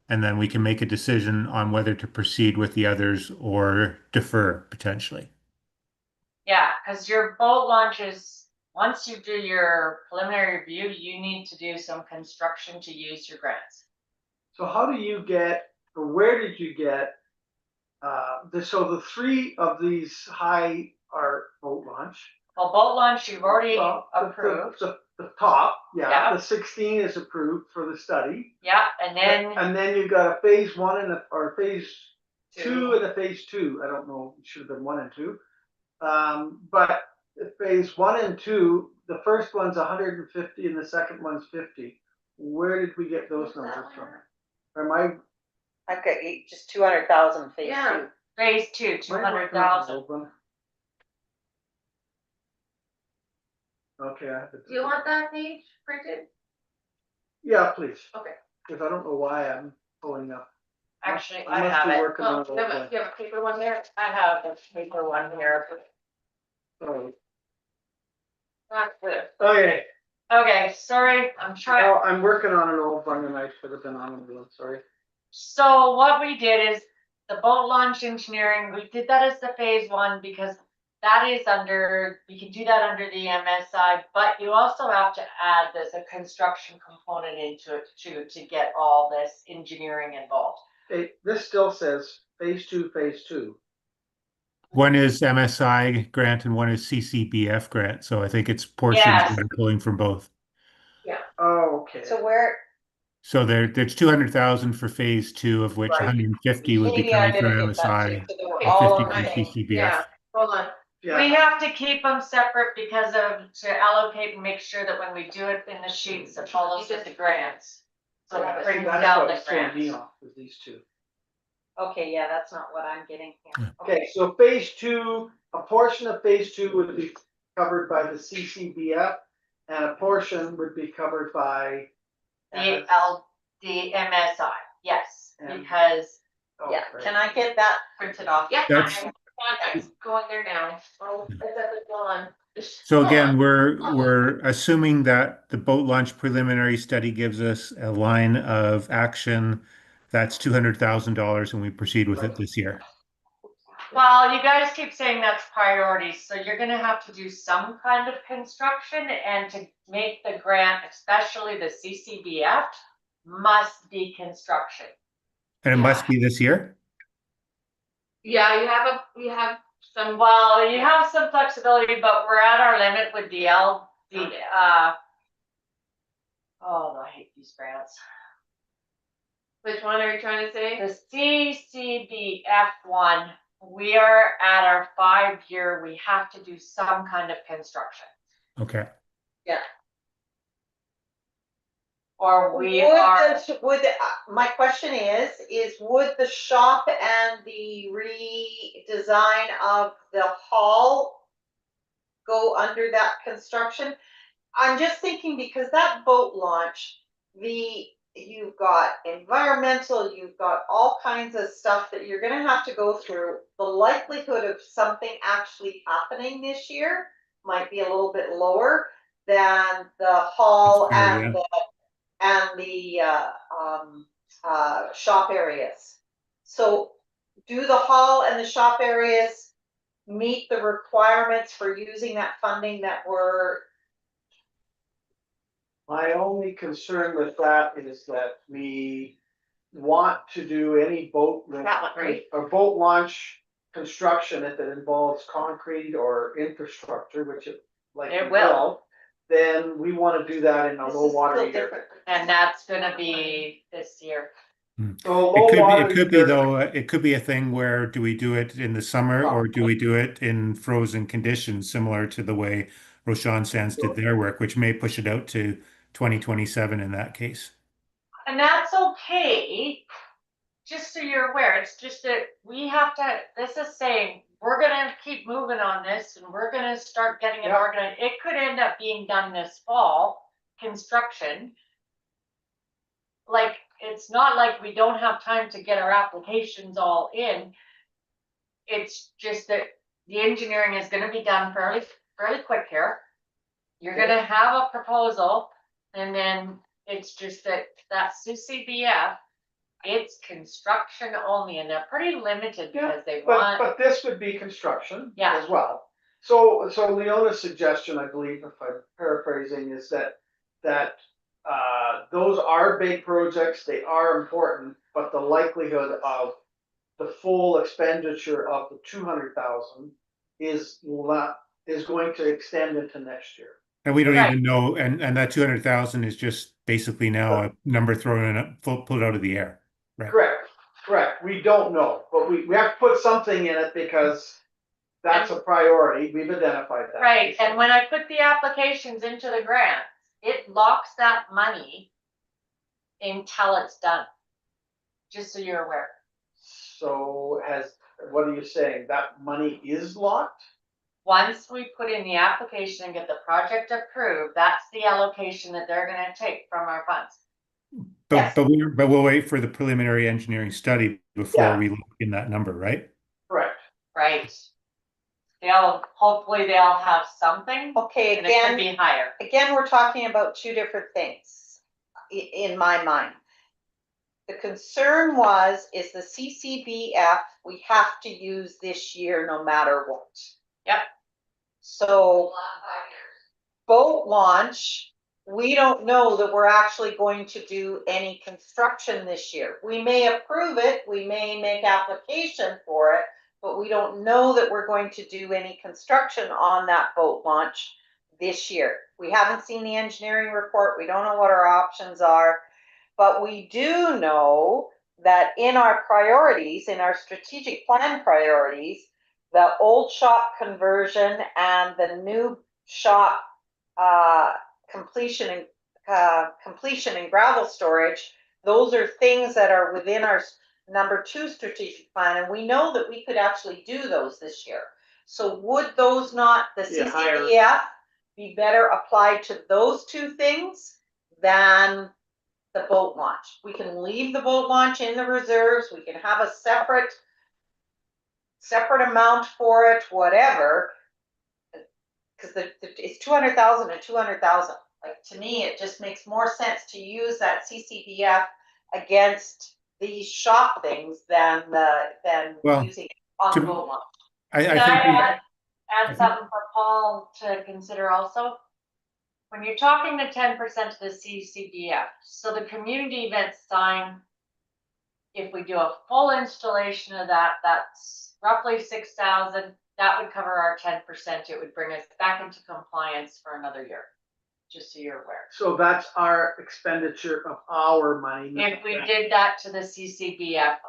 Speaker 5: And then we can make a decision on whether to proceed with the others or defer potentially.
Speaker 2: yeah, because your boat launches, once you do your preliminary review, you need to do some construction to use your grants.
Speaker 4: So how do you get, or where did you get, so the three of these high are boat launch.
Speaker 2: Well, boat launch, you've already
Speaker 4: Well,
Speaker 2: approved,
Speaker 4: the top, yeah,
Speaker 2: Yeah.
Speaker 4: the 16 is approved for the study.
Speaker 2: yeah, and then
Speaker 4: And then you've got a phase one or phase two
Speaker 2: Two.
Speaker 4: and a phase two. I don't know, it should have been one and two. But phase one and two, the first one's 150 and the second one's 50. Where did we get those numbers from? Am I?
Speaker 3: I've got just 200,000 phase
Speaker 6: Yeah.
Speaker 3: two.
Speaker 2: phase two, 200,000.
Speaker 4: Okay. I have it.
Speaker 6: Do you want that page printed?
Speaker 4: Yeah, please.
Speaker 6: Okay.
Speaker 4: Because I don't know why I'm pulling up.
Speaker 2: Actually,
Speaker 4: I
Speaker 2: I
Speaker 4: must
Speaker 2: have
Speaker 4: be
Speaker 2: it.
Speaker 4: working
Speaker 6: Oh,
Speaker 4: on it all day.
Speaker 6: you have a paper one there?
Speaker 2: I have the paper one here.
Speaker 4: Sorry.
Speaker 6: That's good.
Speaker 4: Okay.
Speaker 2: Okay, sorry, I'm trying.
Speaker 4: Oh, I'm working on an old one and I should have been on it. I'm sorry.
Speaker 2: So what we did is the boat launch engineering, we did that as the phase one because that is under, we can do that under the MSI, but you also have to add there's a construction component into it too, to get all this engineering involved.
Speaker 4: Hey, this still says phase two, phase two.
Speaker 5: One is MSI grant and one is CCBF grant. So I think it's portions
Speaker 2: Yes.
Speaker 5: that are pulling from both.
Speaker 4: Oh, okay.
Speaker 3: So where,
Speaker 5: So there's 200,000 for phase two, of which
Speaker 4: Right.
Speaker 5: 150 would be
Speaker 3: maybe I
Speaker 5: coming from
Speaker 3: didn't get that too,
Speaker 5: MSI,
Speaker 3: so they were
Speaker 6: Okay,
Speaker 3: all
Speaker 5: 50
Speaker 3: on
Speaker 5: from
Speaker 3: the same.
Speaker 5: CCBF.
Speaker 6: Yeah, hold on.
Speaker 2: We
Speaker 4: Yeah.
Speaker 2: have to keep them separate because of, to allocate and make sure that when we do it in the sheets, it follows with the grants. So
Speaker 6: Yeah,
Speaker 2: it brings
Speaker 4: That's
Speaker 2: down
Speaker 4: what
Speaker 2: the
Speaker 4: was throwing me
Speaker 2: grants.
Speaker 4: off, was these two.
Speaker 3: Okay, yeah, that's not what I'm getting here.
Speaker 4: Okay, so phase two, a portion of phase two would be covered by the CCBF and a portion would be covered by.
Speaker 2: The MSI, yes,
Speaker 4: And-
Speaker 2: because,
Speaker 4: Oh,
Speaker 3: Yeah,
Speaker 4: right.
Speaker 3: can I get that printed off?
Speaker 6: Yeah,
Speaker 5: That's-
Speaker 6: it's going there now. Oh, it's at the one.
Speaker 5: So again, we're assuming that the boat launch preliminary study gives us a line of action that's $200,000 and we proceed with it this year.
Speaker 2: well, you guys keep saying that's priorities, so you're gonna have to do some kind of construction and to make the grant, especially the CCBF, must be construction.
Speaker 5: And it must be this year?
Speaker 6: Yeah, you have some,
Speaker 2: Well, you have some flexibility, but we're at our limit with the oh, I hate these grants.
Speaker 6: which one are you trying to say?
Speaker 2: The CCBF one, we are at our 5-year, we have to do some kind of construction.
Speaker 5: Okay.
Speaker 2: Or we
Speaker 3: Would
Speaker 2: are,
Speaker 3: my question is would the shop and the redesign of the hall go under that construction? I'm just thinking because that boat launch, you've got environmental, you've got all kinds of stuff that you're gonna have to go through. The likelihood of something actually happening this year might be a little bit lower than the hall
Speaker 5: That's fair,
Speaker 3: and the shop areas. So do the hall and the shop areas meet the requirements for using that funding that were?
Speaker 4: My only concern with that is that we want to do any boat.
Speaker 6: That one, right?
Speaker 4: Or boat launch construction if it involves concrete or infrastructure, which it
Speaker 2: It will.
Speaker 4: then we want to do that in a
Speaker 3: This
Speaker 4: low
Speaker 3: is
Speaker 4: water
Speaker 3: still
Speaker 4: year.
Speaker 3: different.
Speaker 2: and that's gonna be this year.
Speaker 4: So low water
Speaker 5: It could be
Speaker 4: year-
Speaker 5: though, it could be a thing where do we do it in the summer or do we do it in frozen conditions, similar to the way Roshan Sands did their work, which may push it out to 2027 in that case.
Speaker 2: And that's okay, just so you're aware, it's just that we have to, this is saying, we're gonna keep moving on this and we're gonna start getting it
Speaker 4: Yeah.
Speaker 2: organized. It could end up being done this fall, construction. Like, it's not like we don't have time to get our applications all in. It's just that the engineering is gonna be done fairly quick here. You're gonna have a proposal, and then it's just that CCBF, it's construction only, and they're pretty limited
Speaker 4: Yeah,
Speaker 2: because they
Speaker 4: But,
Speaker 2: want,
Speaker 4: but this would be construction
Speaker 2: Yeah.
Speaker 4: as well. So Leona's suggestion, I believe, if I'm paraphrasing, is that those are big projects, they are important, but the likelihood of the full expenditure of the 200,000 is going to extend into next year.
Speaker 5: And we don't
Speaker 2: Right.
Speaker 5: even know, and that 200,000 is just basically now a number thrown in, pulled out of the air. Right.
Speaker 4: Correct. We don't know, but we have to put something in it because that's a priority. We've identified that.
Speaker 2: right, and when I put the applications into the grants, it locks that money until it's done. Just so you're aware.
Speaker 4: So what are you saying? That money is locked?
Speaker 2: Once we put in the application and get the project approved, that's the allocation that they're gonna take from our funds. Yes.
Speaker 5: But we'll wait for the preliminary engineering study before
Speaker 4: Yeah.
Speaker 5: we look in that number, right?
Speaker 4: Correct.
Speaker 2: Right. Hopefully they'll have something,
Speaker 3: Okay,
Speaker 2: and it could
Speaker 3: again,
Speaker 2: be higher.
Speaker 3: we're talking about two different things in my mind. The concern is the CCBF, we have to use this year no matter what.
Speaker 2: Yep.
Speaker 3: So boat launch, we don't know that we're actually going to do any construction this year. We may approve it, we may make application for it, but we don't know that we're going to do any construction on that boat launch this year. We haven't seen the engineering report, we don't know what our options are, but we do know that in our priorities, in our strategic plan priorities, the old shop conversion and the new shop completion and gravel storage, those are things that are within our number 2 strategic plan, and we know that we could actually do those this year. So would those not, the CCBF, be better applied to those two things than the boat launch? We can leave the boat launch in the reserves, we can have a separate amount for it, whatever, because it's 200,000 and 200,000. Like, to me, it just makes more sense to use that CCBF against these shop things than
Speaker 5: Well,
Speaker 3: using it on
Speaker 5: to-
Speaker 3: the boat launch.
Speaker 5: I
Speaker 2: Can
Speaker 5: think
Speaker 2: I add
Speaker 5: think-
Speaker 2: something for Paul to consider also? When you're talking the 10% of the CCBF, so the community event sign, if we do a full installation of that, that's roughly 6,000. That would cover our 10%. It would bring us back into compliance for another year, just so you're aware.
Speaker 4: So that's our expenditure of our money.
Speaker 2: If we did that to the CCBF,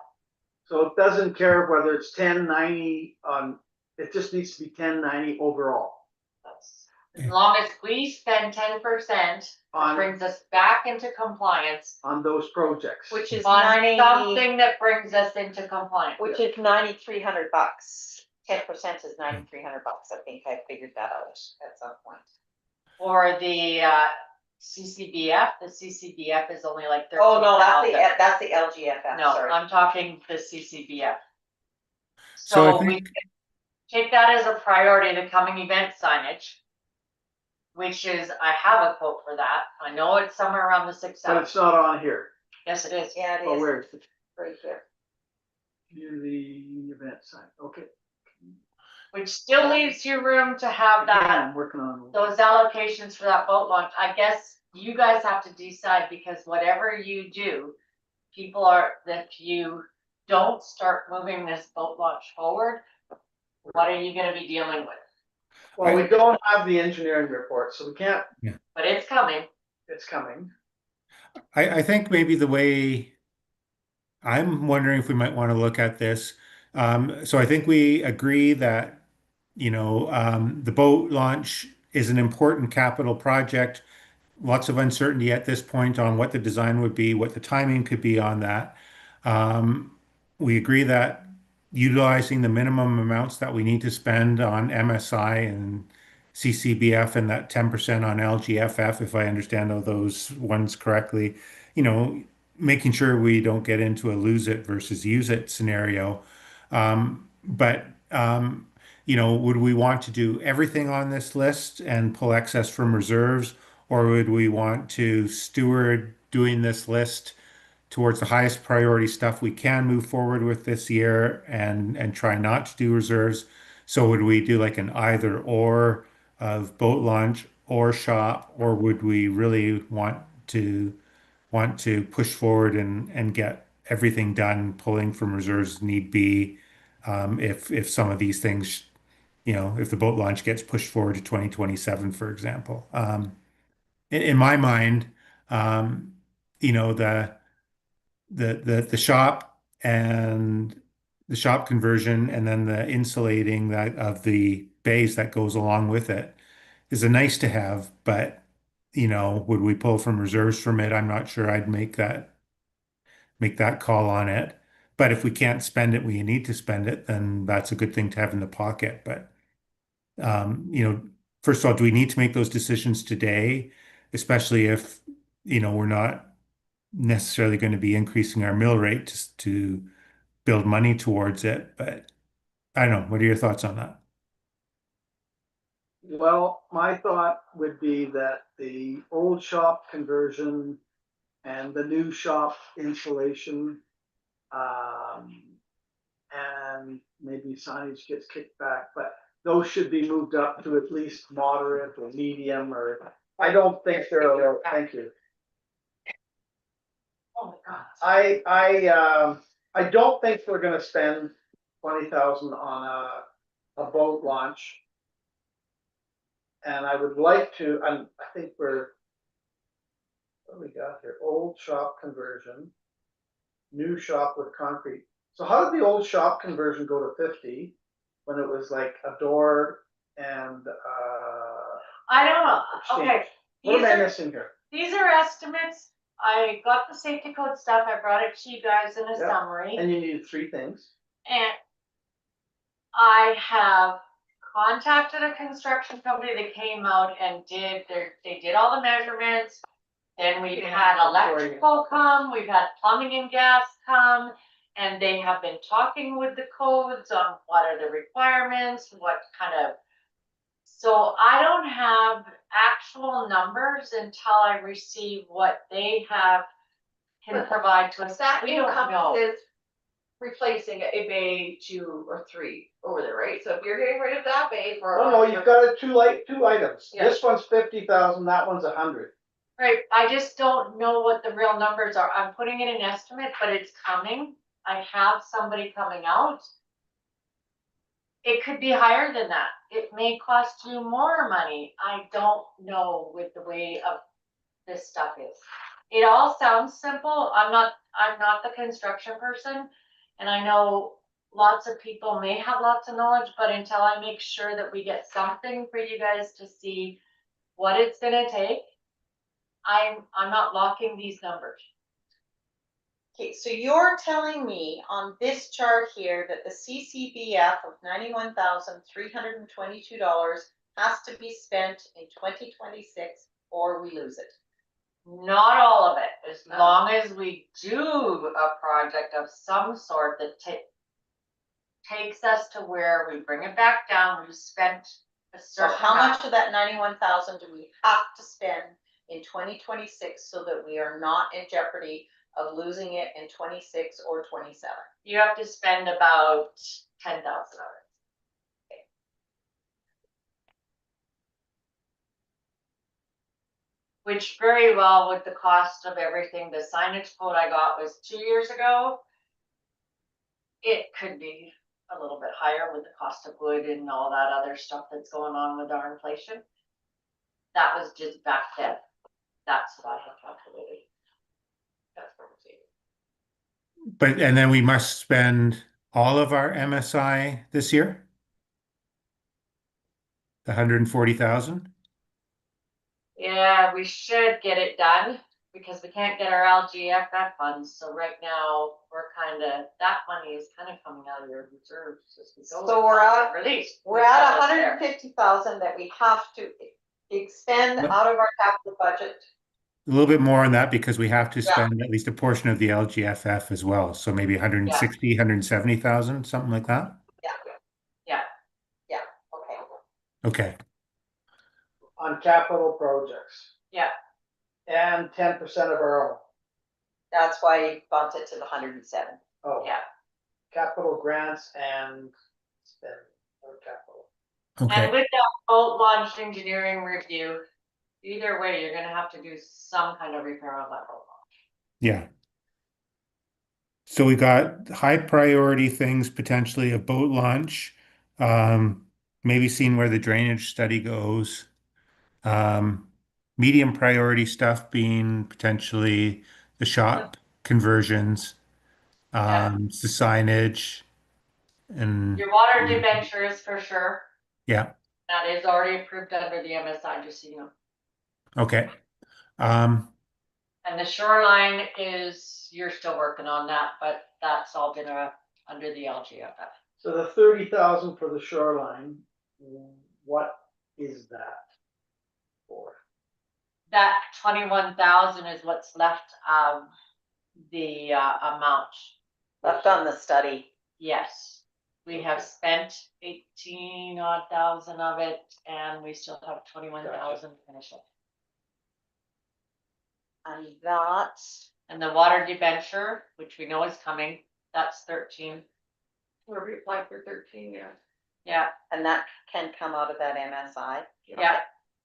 Speaker 4: So it doesn't care whether it's 1090 it just needs to be 1090 overall.
Speaker 2: as long as we spend 10%, it
Speaker 4: On-
Speaker 2: brings us back into compliance
Speaker 4: On those projects.
Speaker 3: Which is
Speaker 2: on
Speaker 3: 90,
Speaker 2: something that brings us into compliance.
Speaker 3: which is $9,300. 10% is $9,300. I think I figured that out at some point.
Speaker 2: For the CCBF, the CCBF is only like 13,000.
Speaker 3: Oh no, that's the LGFF.
Speaker 2: No,
Speaker 3: sorry.
Speaker 2: I'm talking the CCBF.
Speaker 5: So I
Speaker 2: So we
Speaker 5: think-
Speaker 2: can take that as a priority, the coming event signage, which is, I have a quote for that. I know it's somewhere around the
Speaker 4: But
Speaker 2: 6,000.
Speaker 4: it's not on here.
Speaker 2: Yes, it is.
Speaker 3: Yeah, it
Speaker 4: Oh,
Speaker 3: is
Speaker 4: where is it?
Speaker 3: right here.
Speaker 4: Community event sign. Okay.
Speaker 2: Which still leaves you room to have
Speaker 4: Yeah,
Speaker 2: that,
Speaker 4: I'm working on.
Speaker 2: those allocations for that boat launch. I guess you guys have to decide, because whatever you do, if you don't start moving this boat launch forward, what are you gonna be dealing with?
Speaker 4: Well, we don't have the engineering report, so we can't,
Speaker 2: But it's coming.
Speaker 4: it's coming.
Speaker 5: I think maybe the way I'm wondering if we might want to look at this. So I think we agree that, the boat launch is an important capital project. Lots of uncertainty at this point on what the design would be, what the timing could be on that. We agree that utilizing the minimum amounts that we need to spend on MSI and CCBF and that 10% on LGFF, if I understand all those ones correctly, you know, making sure we don't get into a lose it versus use it scenario. But you know, would we want to do everything on this list and pull excess from reserves, or would we want to steward doing this list towards the highest priority stuff we can move forward with this year and try not to do reserves? So would we do like an either or of boat launch or shop, or would we really want to push forward and get everything done, pulling from reserves need be, if some of these things, you know, if the boat launch gets pushed forward to 2027, for example. In my mind, um, you know, the shop and the shop conversion and then the insulating that of the bays that goes along with it is a nice to have, but you know, would we pull from reserves from it? I'm not sure I'd make that call on it. But if we can't spend it, we need to spend it, then that's a good thing to have in the pocket. But you know, first of all, do we need to make those decisions today, especially if, you know, we're not necessarily going to be increasing our mill rate to build money towards it? But I don't know. What are your thoughts on that?
Speaker 4: Well, my thought would be that the old shop conversion and the new shop insulation, um, and maybe signage gets kicked back, but those should be moved up to at least moderate or medium, or I don't think they're, thank you.
Speaker 7: Oh my God.
Speaker 4: I don't think we're gonna spend 20,000 on a boat launch. And I would like to, I think what do we got here? Old shop conversion, new shop with concrete. So how did the old shop conversion go to 50 when it was like a door and
Speaker 2: I don't know,
Speaker 4: exchange?
Speaker 2: okay.
Speaker 4: What am I
Speaker 2: These are-
Speaker 4: missing here?
Speaker 2: These are estimates. I got the safety code stuff. I brought it to you guys in a
Speaker 4: Yeah.
Speaker 2: summary.
Speaker 4: And you needed 3 things.
Speaker 2: And I have contacted a construction company that came out and they did all the measurements. Then we've had electrical come, we've had plumbing and gas come, and they have been talking with the codes on what are the requirements, what kind of. So I don't have actual numbers until I receive what they have can provide to us.
Speaker 6: That
Speaker 2: We don't know.
Speaker 6: encompasses replacing a bay 2 or 3 over there, right? So if you're getting rid of that bay for.
Speaker 4: No, you've got two items.
Speaker 6: Yeah.
Speaker 4: This one's 50,000, that one's 100.
Speaker 2: Right, I just don't know what the real numbers are. I'm putting in an estimate, but it's coming. I have somebody coming out. It could be higher than that. It may cost you more money. I don't know with the way of this stuff is. It all sounds simple. I'm not the construction person. And I know lots of people may have lots of knowledge, but until I make sure that we get something for you guys to see what it's gonna take, I'm not locking these numbers.
Speaker 3: Okay, so you're telling me on this chart here that the CCBF of $91,322 has to be spent in 2026 or we lose it.
Speaker 2: Not all of it, as long as we do a project of some sort that takes us to where we bring it back down, we've spent a
Speaker 3: So
Speaker 2: certain
Speaker 3: how
Speaker 2: amount.
Speaker 3: much of that 91,000 do we have to spend in 2026 so that we are not in jeopardy of losing it in 26 or 27?
Speaker 2: You have to spend about 10,000 of it. Which very well with the cost of everything, the signage quote I got was 2 years ago. It could be a little bit higher with the cost of wood and all that other stuff that's going on with our inflation. That was just back then. That's what I had calculated. That's what I'm saying.
Speaker 5: But and then we must spend all of our MSI this year? The 140,000?
Speaker 2: Yeah, we should get it done. because we can't get our LGFF funds, so right now, we're that money is coming out of your reserves as we go.
Speaker 3: So we're at-
Speaker 2: Release.
Speaker 3: We're at 150,000 that we have to expend
Speaker 5: Yep.
Speaker 3: out of our capital budget.
Speaker 5: A little bit more on that because we have to spend at least a portion of the LGFF as well. So maybe 160, 170,000, something like that.
Speaker 3: Okay.
Speaker 5: Okay.
Speaker 4: On capital projects.
Speaker 2: Yeah.
Speaker 4: And 10% of our own.
Speaker 3: That's why you bumped it to the 107.
Speaker 4: Oh.
Speaker 2: Yeah.
Speaker 4: Capital grants and spend or capital.
Speaker 2: And
Speaker 5: Okay.
Speaker 2: with that boat launch engineering review, either way, you're gonna have to do some kind of repair on that boat launch.
Speaker 5: Yeah. So we got high priority things, potentially a boat launch, maybe seeing where the drainage study goes. Medium priority stuff being potentially the shop conversions,
Speaker 2: Yeah.
Speaker 5: the signage, and
Speaker 2: Your water debentures for sure,
Speaker 5: yeah,
Speaker 2: that is already approved under the MSI, just so you know.
Speaker 5: okay.
Speaker 2: And the shoreline you're still working on that, but that's all been under the LGFF.
Speaker 4: So the 30,000 for the shoreline, what is that for?
Speaker 2: That 21,000 is what's left of the amount.
Speaker 3: Left on the study.
Speaker 2: Yes, we have spent 18 odd thousand of it, and we still have 21,000 to finish it.
Speaker 3: And that,
Speaker 2: And the water debenture, which we know is coming, that's 13.
Speaker 6: Where we applied for 13, yeah.
Speaker 2: Yeah,
Speaker 3: and that can come out of that MSI.
Speaker 2: yeah.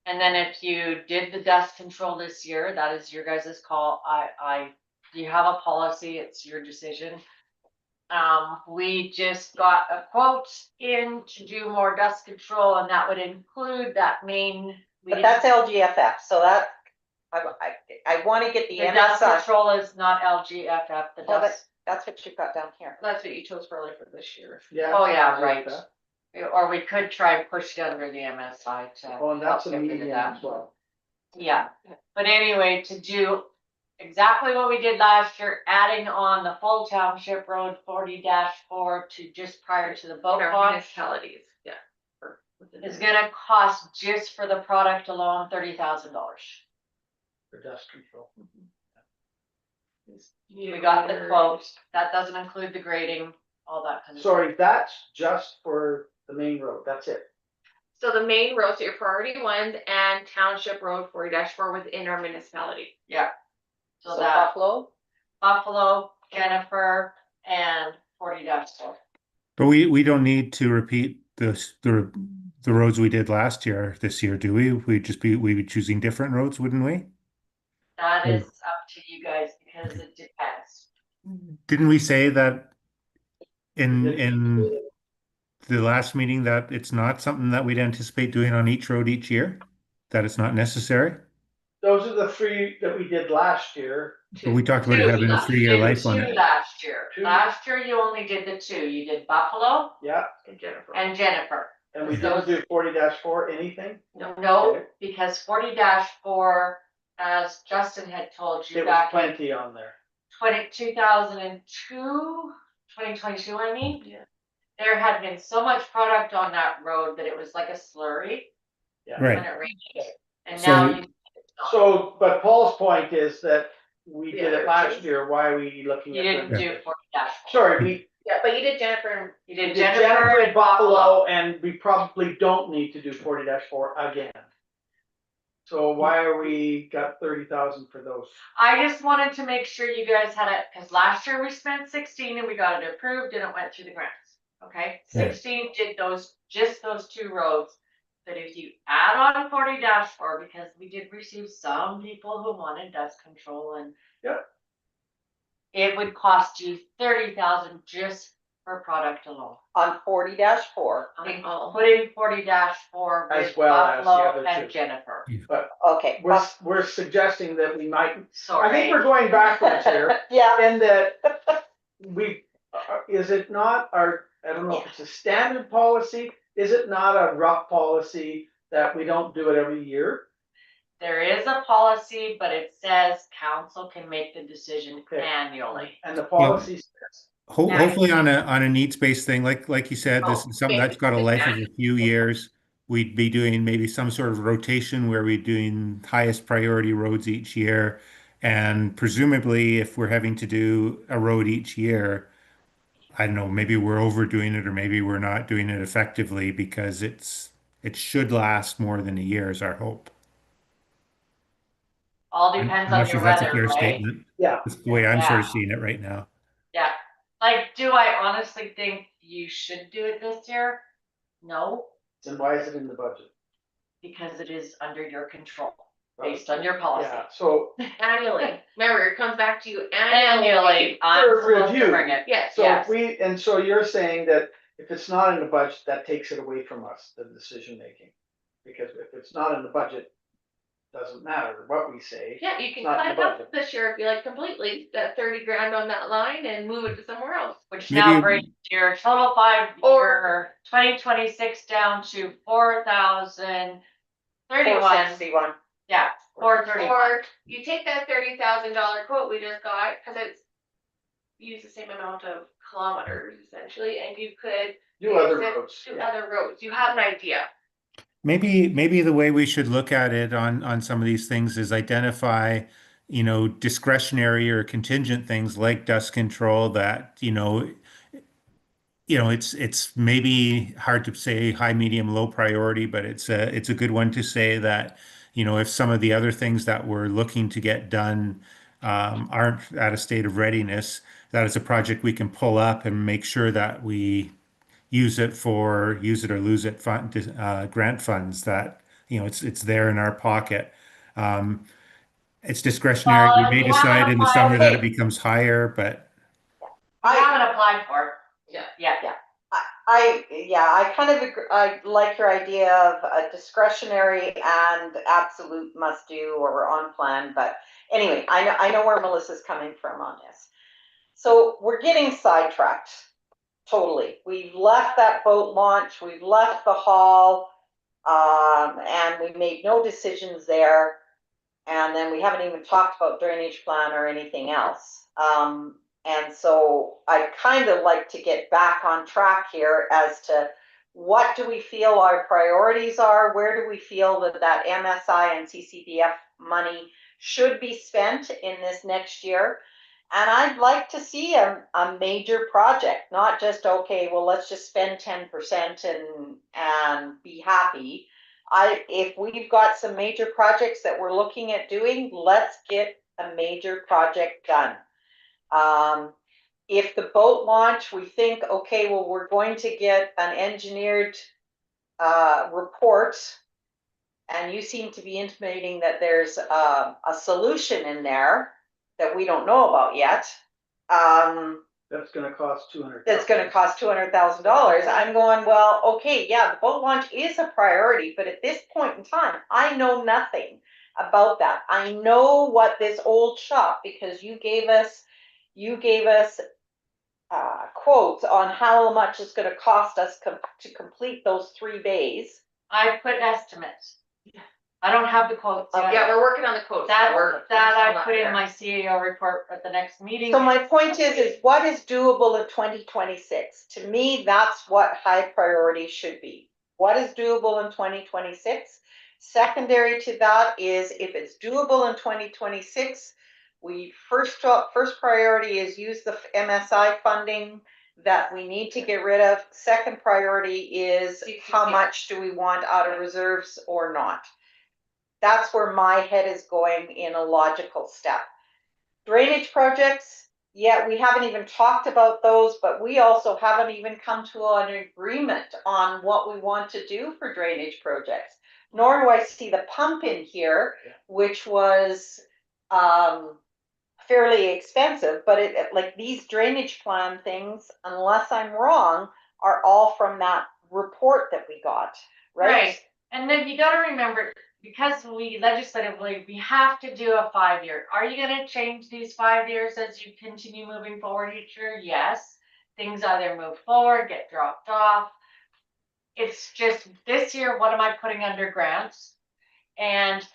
Speaker 2: And then if you did the dust control this year, that is your guys' call. You have a policy, it's your decision. We just got a quote in to do more dust control, and that would include that main.
Speaker 3: But that's LGFF, so that, I wanna get the
Speaker 2: The dust
Speaker 3: MSI,
Speaker 2: control is not LGFF, the
Speaker 3: Oh,
Speaker 2: dust.
Speaker 3: that's what you've got down here.
Speaker 6: That's what you chose for like for this year.
Speaker 4: Yeah.
Speaker 2: Oh, yeah,
Speaker 4: I
Speaker 2: right.
Speaker 4: like that.
Speaker 2: Or we could try and push it under the MSI to.
Speaker 4: Oh, and that's a
Speaker 2: help get rid of
Speaker 4: medium
Speaker 2: that.
Speaker 4: as well.
Speaker 2: Yeah, but anyway, to do exactly what we did last year, adding on the full township road 40-4 to just prior to the boat
Speaker 6: In our
Speaker 2: launch
Speaker 6: municipalities, yeah.
Speaker 2: is gonna cost just for the product alone $30,000.
Speaker 4: For dust control.
Speaker 2: We got the quote, that doesn't include the grading, all that kind of stuff.
Speaker 4: Sorry, that's just for the main road, that's it.
Speaker 6: So the main roads are your priority ones and township road 40-4 within our municipality.
Speaker 2: Yeah.
Speaker 3: So
Speaker 2: So that
Speaker 3: Buffalo,
Speaker 2: Buffalo, Jennifer, and 40-4.
Speaker 5: But we don't need to repeat the roads we did last year this year, do we? We'd be choosing different roads, wouldn't we?
Speaker 2: That is up to you guys because it depends.
Speaker 5: Didn't we say that in the last meeting that it's not something that we'd anticipate doing on each road each year? That it's not necessary?
Speaker 4: Those are the 3 that we did last year.
Speaker 5: But we talked about it having a 3-year life on it.
Speaker 2: Last year.
Speaker 4: 2.
Speaker 2: Last year you only did the 2. You did Buffalo
Speaker 4: Yeah,
Speaker 6: And Jennifer.
Speaker 2: and Jennifer.
Speaker 4: and we didn't do 40-4, anything?
Speaker 2: No,
Speaker 4: Okay.
Speaker 2: because 40-4, as Justin had told you
Speaker 4: It was
Speaker 2: back in
Speaker 4: plenty on there.
Speaker 2: 2022, I mean.
Speaker 6: Yeah.
Speaker 2: There had been so much product on that road that it was like a slurry when
Speaker 5: Right.
Speaker 2: it rained. And
Speaker 5: So-
Speaker 2: now it's not.
Speaker 4: So, but Paul's point is that we
Speaker 6: Yeah,
Speaker 4: did it
Speaker 6: they're
Speaker 4: last
Speaker 6: changed.
Speaker 4: year, why are we looking
Speaker 2: You
Speaker 4: at?
Speaker 2: didn't
Speaker 4: them?
Speaker 2: do 40-4.
Speaker 4: Sorry, we
Speaker 6: Yeah, but you did Jennifer and
Speaker 2: You
Speaker 4: did
Speaker 2: did
Speaker 4: Jennifer
Speaker 2: Jennifer
Speaker 4: and
Speaker 2: and Buffalo.
Speaker 4: Buffalo, and we probably don't need to do 40-4 again. So why are we got 30,000 for those?
Speaker 2: I just wanted to make sure you guys had it, because last year we spent 16 and we got it approved and it went through the grants. Okay,
Speaker 5: Yeah.
Speaker 2: 16 did just those 2 roads. But if you add on 40-4, because we did receive some people who wanted dust control and.
Speaker 4: Yep.
Speaker 2: It would cost you 30,000 just for product alone.
Speaker 3: on 40-4,
Speaker 2: Putting 40-4
Speaker 4: As
Speaker 2: with
Speaker 4: well as the
Speaker 2: Buffalo
Speaker 4: other
Speaker 2: and
Speaker 4: 2.
Speaker 2: Jennifer.
Speaker 3: okay.
Speaker 4: We're suggesting that we might, I
Speaker 2: Sorry.
Speaker 4: think we're going backwards here,
Speaker 3: Yeah,
Speaker 4: and that we, is it not our, I don't know if it's a standard policy, is it not a rough policy that we don't do it every year?
Speaker 2: There is a policy, but it says council can make the decision
Speaker 4: Okay.
Speaker 2: annually.
Speaker 4: And the policy says,
Speaker 5: Hopefully on a needs-based thing, like you said, this
Speaker 6: Oh,
Speaker 5: is something that's got a life of a few years. We'd be doing maybe some sort of rotation where we're doing highest priority roads each year. And presumably, if we're having to do a road each year, I don't know, maybe we're overdoing it or maybe we're not doing it effectively because it should last more than a year is our hope.
Speaker 2: All
Speaker 5: I'm
Speaker 2: depends
Speaker 5: not
Speaker 2: on
Speaker 5: sure
Speaker 2: your
Speaker 5: if that's a
Speaker 2: weather,
Speaker 5: fair
Speaker 2: right?
Speaker 5: statement.
Speaker 4: yeah,
Speaker 5: That's the way I'm sort of
Speaker 2: Yeah.
Speaker 5: seeing it right now.
Speaker 2: Yeah, like, do I honestly think you should do it this year? No,
Speaker 4: then why is it in the budget?
Speaker 2: because it is under your control, based on your policy.
Speaker 4: Yeah, so
Speaker 6: Annually. Remember, it comes back to you
Speaker 2: Annually, I'm
Speaker 4: For
Speaker 2: supposed to
Speaker 4: review.
Speaker 2: bring it.
Speaker 6: Yes.
Speaker 4: So
Speaker 2: Yes.
Speaker 4: so you're saying that if it's not in the budget, that takes it away from us, the decision making. Because if it's not in the budget, doesn't matter what we say.
Speaker 6: Yeah, you can
Speaker 4: Not in
Speaker 6: cut
Speaker 4: the
Speaker 6: it up
Speaker 4: budget.
Speaker 6: this year if you like completely, that 30 grand on that line and move it to somewhere else.
Speaker 2: Which
Speaker 5: Maybe-
Speaker 2: now brings your total 5-year
Speaker 6: Or-
Speaker 2: 2026 down to 4,031. Yeah, 431.
Speaker 6: Or you take that $30,000 quote we just got, cause it's use the same amount of kilometers essentially, and you could
Speaker 4: Do other
Speaker 6: use it
Speaker 4: roads.
Speaker 6: to
Speaker 4: yeah.
Speaker 6: other roads. You have an idea.
Speaker 5: Maybe the way we should look at it on some of these things is identify, discretionary or contingent things like dust control that, it's maybe hard to say high, medium, low priority, but it's a good one to say that, if some of the other things that we're looking to get done aren't at a state of readiness, that is a project we can pull up and make sure that we use it or lose it grant funds that, it's there in our pocket. It's discretionary.
Speaker 2: Well,
Speaker 5: We
Speaker 2: if
Speaker 5: may
Speaker 2: you
Speaker 5: decide
Speaker 2: haven't
Speaker 5: in the
Speaker 2: applied-
Speaker 5: summer that it
Speaker 3: okay.
Speaker 5: becomes higher, but
Speaker 2: I haven't applied for it.
Speaker 6: Yeah.
Speaker 2: Yeah.
Speaker 3: I kind of agree, I like your idea of a discretionary and absolute must do or on plan, but anyway, I know where Melissa's coming from on this. So we're getting sidetracked, totally. We've left that boat launch, we've left the hall, and we made no decisions there. And then we haven't even talked about drainage plan or anything else. And so I kind of like to get back on track here as to what do we feel our priorities are? Where do we feel that MSI and CCDF money should be spent in this next year? And I'd like to see a major project, not just, okay, well, let's just spend 10% and be happy. If we've got some major projects that we're looking at doing, let's get a major project done. If the boat launch, we think, okay, well, we're going to get an engineered report, and you seem to be intimating that there's a solution in there that we don't know about yet.
Speaker 4: That's gonna cost 200.
Speaker 3: That's gonna cost $200,000. I'm going, well, okay, yeah, the boat launch is a priority, but at this point in time, I know nothing about that. I know what this old shop, because you gave us quotes on how much it's gonna cost us to complete those 3 bays.
Speaker 2: I put estimates. I don't have the quotes yet.
Speaker 6: Yeah, we're working on the quotes.
Speaker 2: That
Speaker 6: We're
Speaker 2: I
Speaker 6: not
Speaker 2: put in
Speaker 6: there.
Speaker 2: my CEO report at the next meeting.
Speaker 3: So my point is what is doable in 2026? To me, that's what high priority should be. What is doable in 2026? Secondary to that is if it's doable in 2026, we first priority is use the MSI funding that we need to get rid of. Second priority is how much do we want out of reserves or not. That's where my head is going in a logical step. Drainage projects, yeah, we haven't even talked about those, but we also haven't even come to an agreement on what we want to do for drainage projects. Nor do I see the pump in here, which was fairly expensive, but like these drainage plan things, unless I'm wrong, are all from that report that we got, right?
Speaker 2: And then you gotta remember, because we legislatively, we have to do a 5-year. Are you gonna change these 5 years as you continue moving forward each year? Yes. Things either move forward, get dropped off. It's just this year, what am I putting under grants? And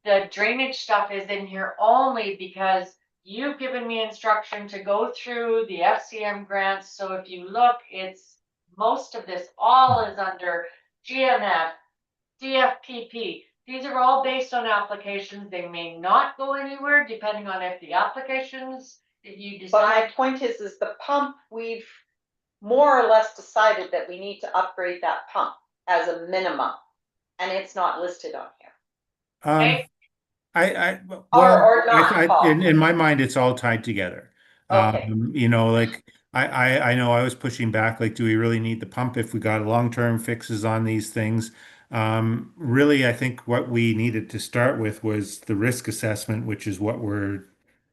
Speaker 2: the drainage stuff is in here only because you've given me instruction to go through the FCM grants, so if you look, it's, most of this all is under GMF, CFPP. These are all based on applications, they may not go anywhere depending on if the applications, if you
Speaker 3: But my
Speaker 2: decide.
Speaker 3: point is the pump, we've more or less decided that we need to upgrade that pump as a minimum. And it's not listed on here.
Speaker 2: Okay.
Speaker 5: Well,
Speaker 3: Or not, Paul.
Speaker 5: in my mind, it's all tied together.
Speaker 3: Okay.
Speaker 5: You know, like I know I was pushing back, like, do we really need the pump if we got long-term fixes on these things? Really, I think what we needed to start with was the risk assessment, which is what we're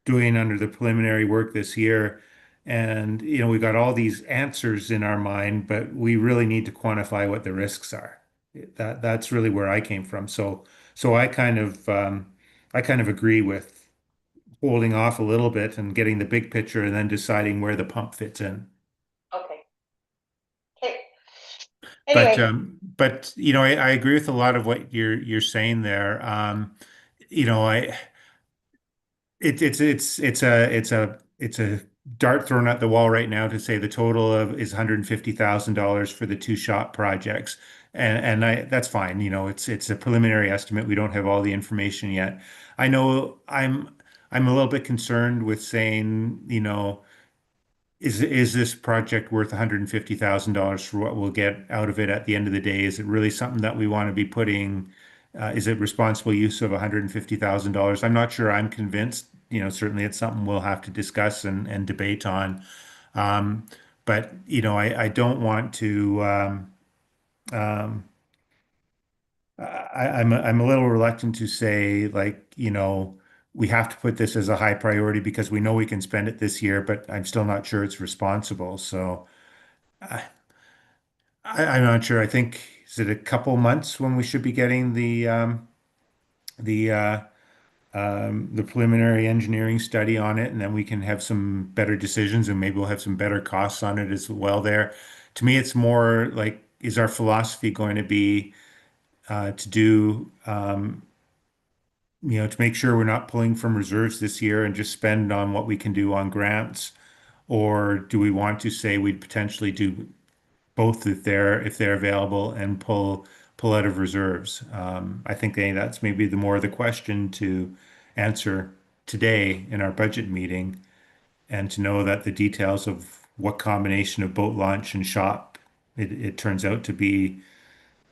Speaker 5: doing under the preliminary work this year. And, you know, we got all these answers in our mind, but we really need to quantify what the risks are. That's really where I came from. So I kind of agree with holding off a little bit and getting the big picture and then deciding where the pump fits in.
Speaker 3: Okay. Okay.
Speaker 5: But
Speaker 3: Anyway,
Speaker 5: but you know, I agree with a lot of what you're saying there. You know, it's a dart thrown at the wall right now to say the total of is $150,000 for the two shop projects. And that's fine. You know, it's a preliminary estimate. We don't have all the information yet. I know I'm a little bit concerned with saying, you know, is this project worth $150,000 for what we'll get out of it at the end of the day? Is it really something that we want to be putting? Is it responsible use of $150,000? I'm not sure I'm convinced. You know, certainly it's something we'll have to discuss and debate on. Um, but you know, I don't want to. Um, I'm a little reluctant to say, like, you know, we have to put this as a high priority because we know we can spend it this year, but I'm still not sure it's responsible. So I, I'm not sure. I think, is it a couple months when we should be getting the the preliminary engineering study on it, and then we can have some better decisions, and maybe we'll have some better costs on it as well there. To me, it's more like, is our philosophy going to be to do you know, to make sure we're not pulling from reserves this year and just spend on what we can do on grants? Or do we want to say we'd potentially do both if they're available and pull out of reserves? I think that's maybe the more the question to answer today in our budget meeting, and to know that the details of what combination of boat launch and shop it turns out to be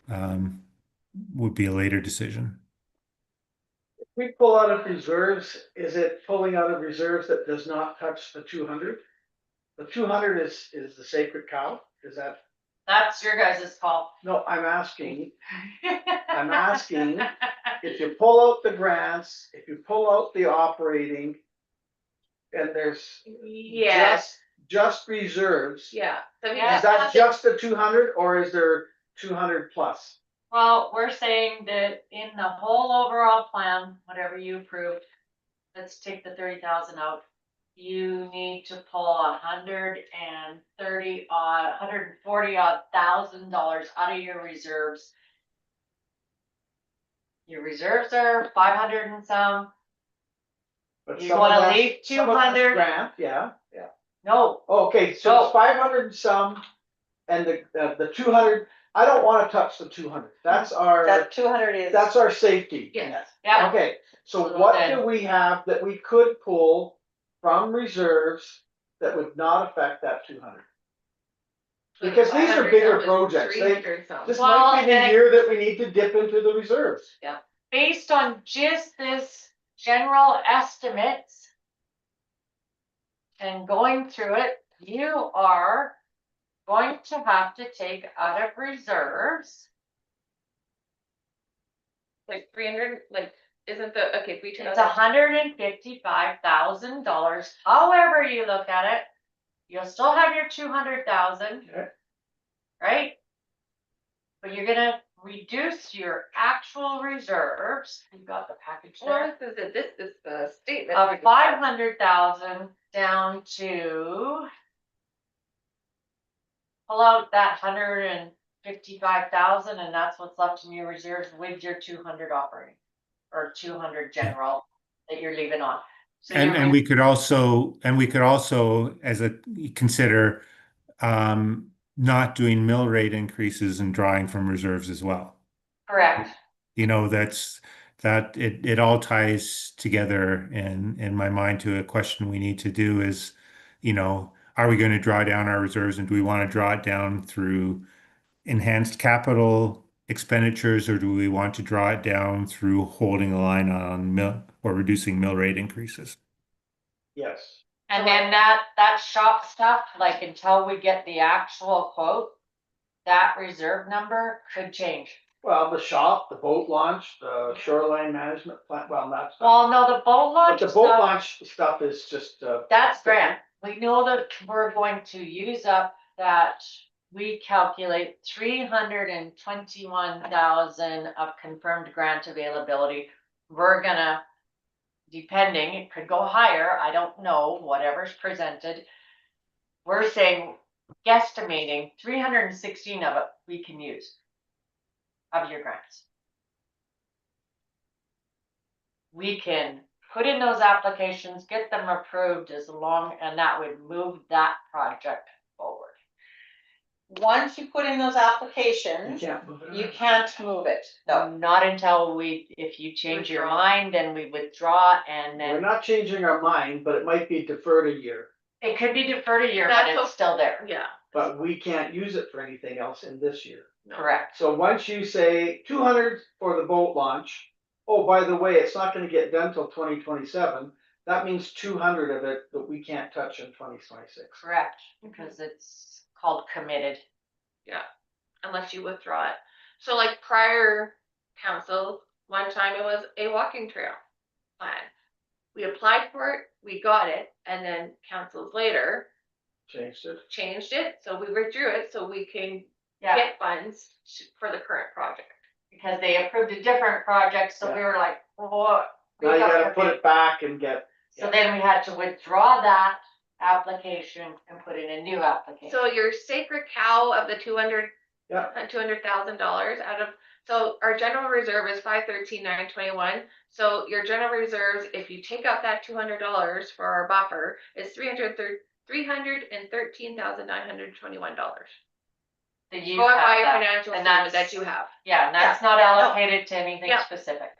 Speaker 5: um, would be a later decision.
Speaker 4: We pull out of reserves, is it pulling out of reserves that does not touch the 200? The 200 is the sacred cow, is that,
Speaker 2: That's your guys' call.
Speaker 4: no, I'm asking if you pull out the grants, if you pull out the operating, and there's
Speaker 6: Yes,
Speaker 4: just reserves.
Speaker 6: yeah. So we
Speaker 2: Yeah.
Speaker 4: Is that just the 200 or is there 200 plus?
Speaker 2: Well, we're saying that in the whole overall plan, whatever you approved, let's take the 30,000 out. You need to pull $140,000 out of your reserves. Your reserves are 500 and some.
Speaker 4: But
Speaker 2: You
Speaker 4: some of
Speaker 2: wanna
Speaker 4: that's-
Speaker 2: leave
Speaker 4: some of that's
Speaker 2: 200?
Speaker 4: Grant, yeah.
Speaker 2: No,
Speaker 4: Okay, so
Speaker 2: No.
Speaker 4: it's 500 and some, and the 200, I don't wanna touch the 200. That's
Speaker 3: that 200 is.
Speaker 4: that's our safety.
Speaker 6: Yes.
Speaker 2: yeah,
Speaker 4: Okay, so
Speaker 2: So
Speaker 4: what
Speaker 2: then-
Speaker 4: do we have that we could pull from reserves that would not affect that 200? Because these are bigger projects. This
Speaker 2: Well,
Speaker 4: might be the
Speaker 2: and-
Speaker 4: year that we need to dip into the reserves.
Speaker 2: based on just this general estimates and going through it, you are going to have to take out of reserves.
Speaker 6: Like 300, like, isn't the, okay, if we turn
Speaker 2: It's
Speaker 6: out.
Speaker 2: $155,000. However you look at it, you'll still have your 200,000.
Speaker 4: Okay.
Speaker 2: Right? But you're gonna reduce your actual reserves. You've got the package
Speaker 6: Well,
Speaker 2: there.
Speaker 6: this is the statement.
Speaker 2: Of 500,000 down to. Pull out that 155,000 and that's what's left in your reserves with your 200 operating. or 200 general that you're leaving on. So
Speaker 5: And
Speaker 2: you're
Speaker 5: we could also as a consider not doing mill rate increases and drawing from reserves as well.
Speaker 2: correct.
Speaker 5: You know, that it all ties together in my mind to a question we need to do is, you know, are we going to draw down our reserves and do we want to draw it down through enhanced capital expenditures, or do we want to draw it down through holding the line on mill or reducing mill rate increases?
Speaker 4: Yes.
Speaker 2: And then that shop stuff, like until we get the actual quote, that reserve number could change.
Speaker 4: Well, the shop, the boat launch, the shoreline management plan, well, that's.
Speaker 2: Well, no, the boat
Speaker 4: But
Speaker 2: launch
Speaker 4: the boat
Speaker 2: stuff,
Speaker 4: launch stuff is just,
Speaker 2: that's grant. We know that we're going to use up that, we calculate 321,000 of confirmed grant availability. We're gonna, depending, it could go higher, I don't know, whatever's presented. We're saying, guesstimating 316 of it we can use of your grants. We can put in those applications, get them approved and that would move that project forward.
Speaker 7: Once you put in those
Speaker 4: you
Speaker 7: applications,
Speaker 4: can't move it.
Speaker 7: you can't move it. No.
Speaker 2: Not until if you change your mind, then we withdraw and
Speaker 4: We're
Speaker 2: then
Speaker 4: not changing our mind, but it might be deferred a year,
Speaker 2: it could be deferred a year, but
Speaker 6: That's
Speaker 2: it's still there.
Speaker 6: Yeah.
Speaker 4: but we can't use it for anything else in this year.
Speaker 2: Correct.
Speaker 4: So once you say 200 for the boat launch, oh, by the way, it's not gonna get done till 2027. That means 200 of it that we can't touch in 2026.
Speaker 2: Correct, because it's called committed.
Speaker 6: Unless you withdraw it. So like prior council, one time it was a walking trail plan. We applied for it, we got it, and then councils later
Speaker 4: Changed it.
Speaker 6: changed it, so we withdrew it, so we can
Speaker 2: Yeah,
Speaker 6: get funds for the current project.
Speaker 2: because they approved a different project, so we were like, what?
Speaker 4: Now you gotta put it back and get,
Speaker 2: So then we had to withdraw that application and put in a new application.
Speaker 6: So your sacred cow of the
Speaker 4: Yeah.
Speaker 6: $200,000 out of, so our general reserve is 513,921. So your general reserves, if you take out that $200 for our buffer, is $313,921.
Speaker 2: So you
Speaker 6: Going by
Speaker 2: have
Speaker 6: your
Speaker 2: that.
Speaker 6: financial
Speaker 2: And
Speaker 6: statement
Speaker 2: that's-
Speaker 6: that you have.
Speaker 2: Yeah, and that's not
Speaker 7: Yeah, no.
Speaker 2: allocated to anything
Speaker 6: Yeah.
Speaker 2: specific.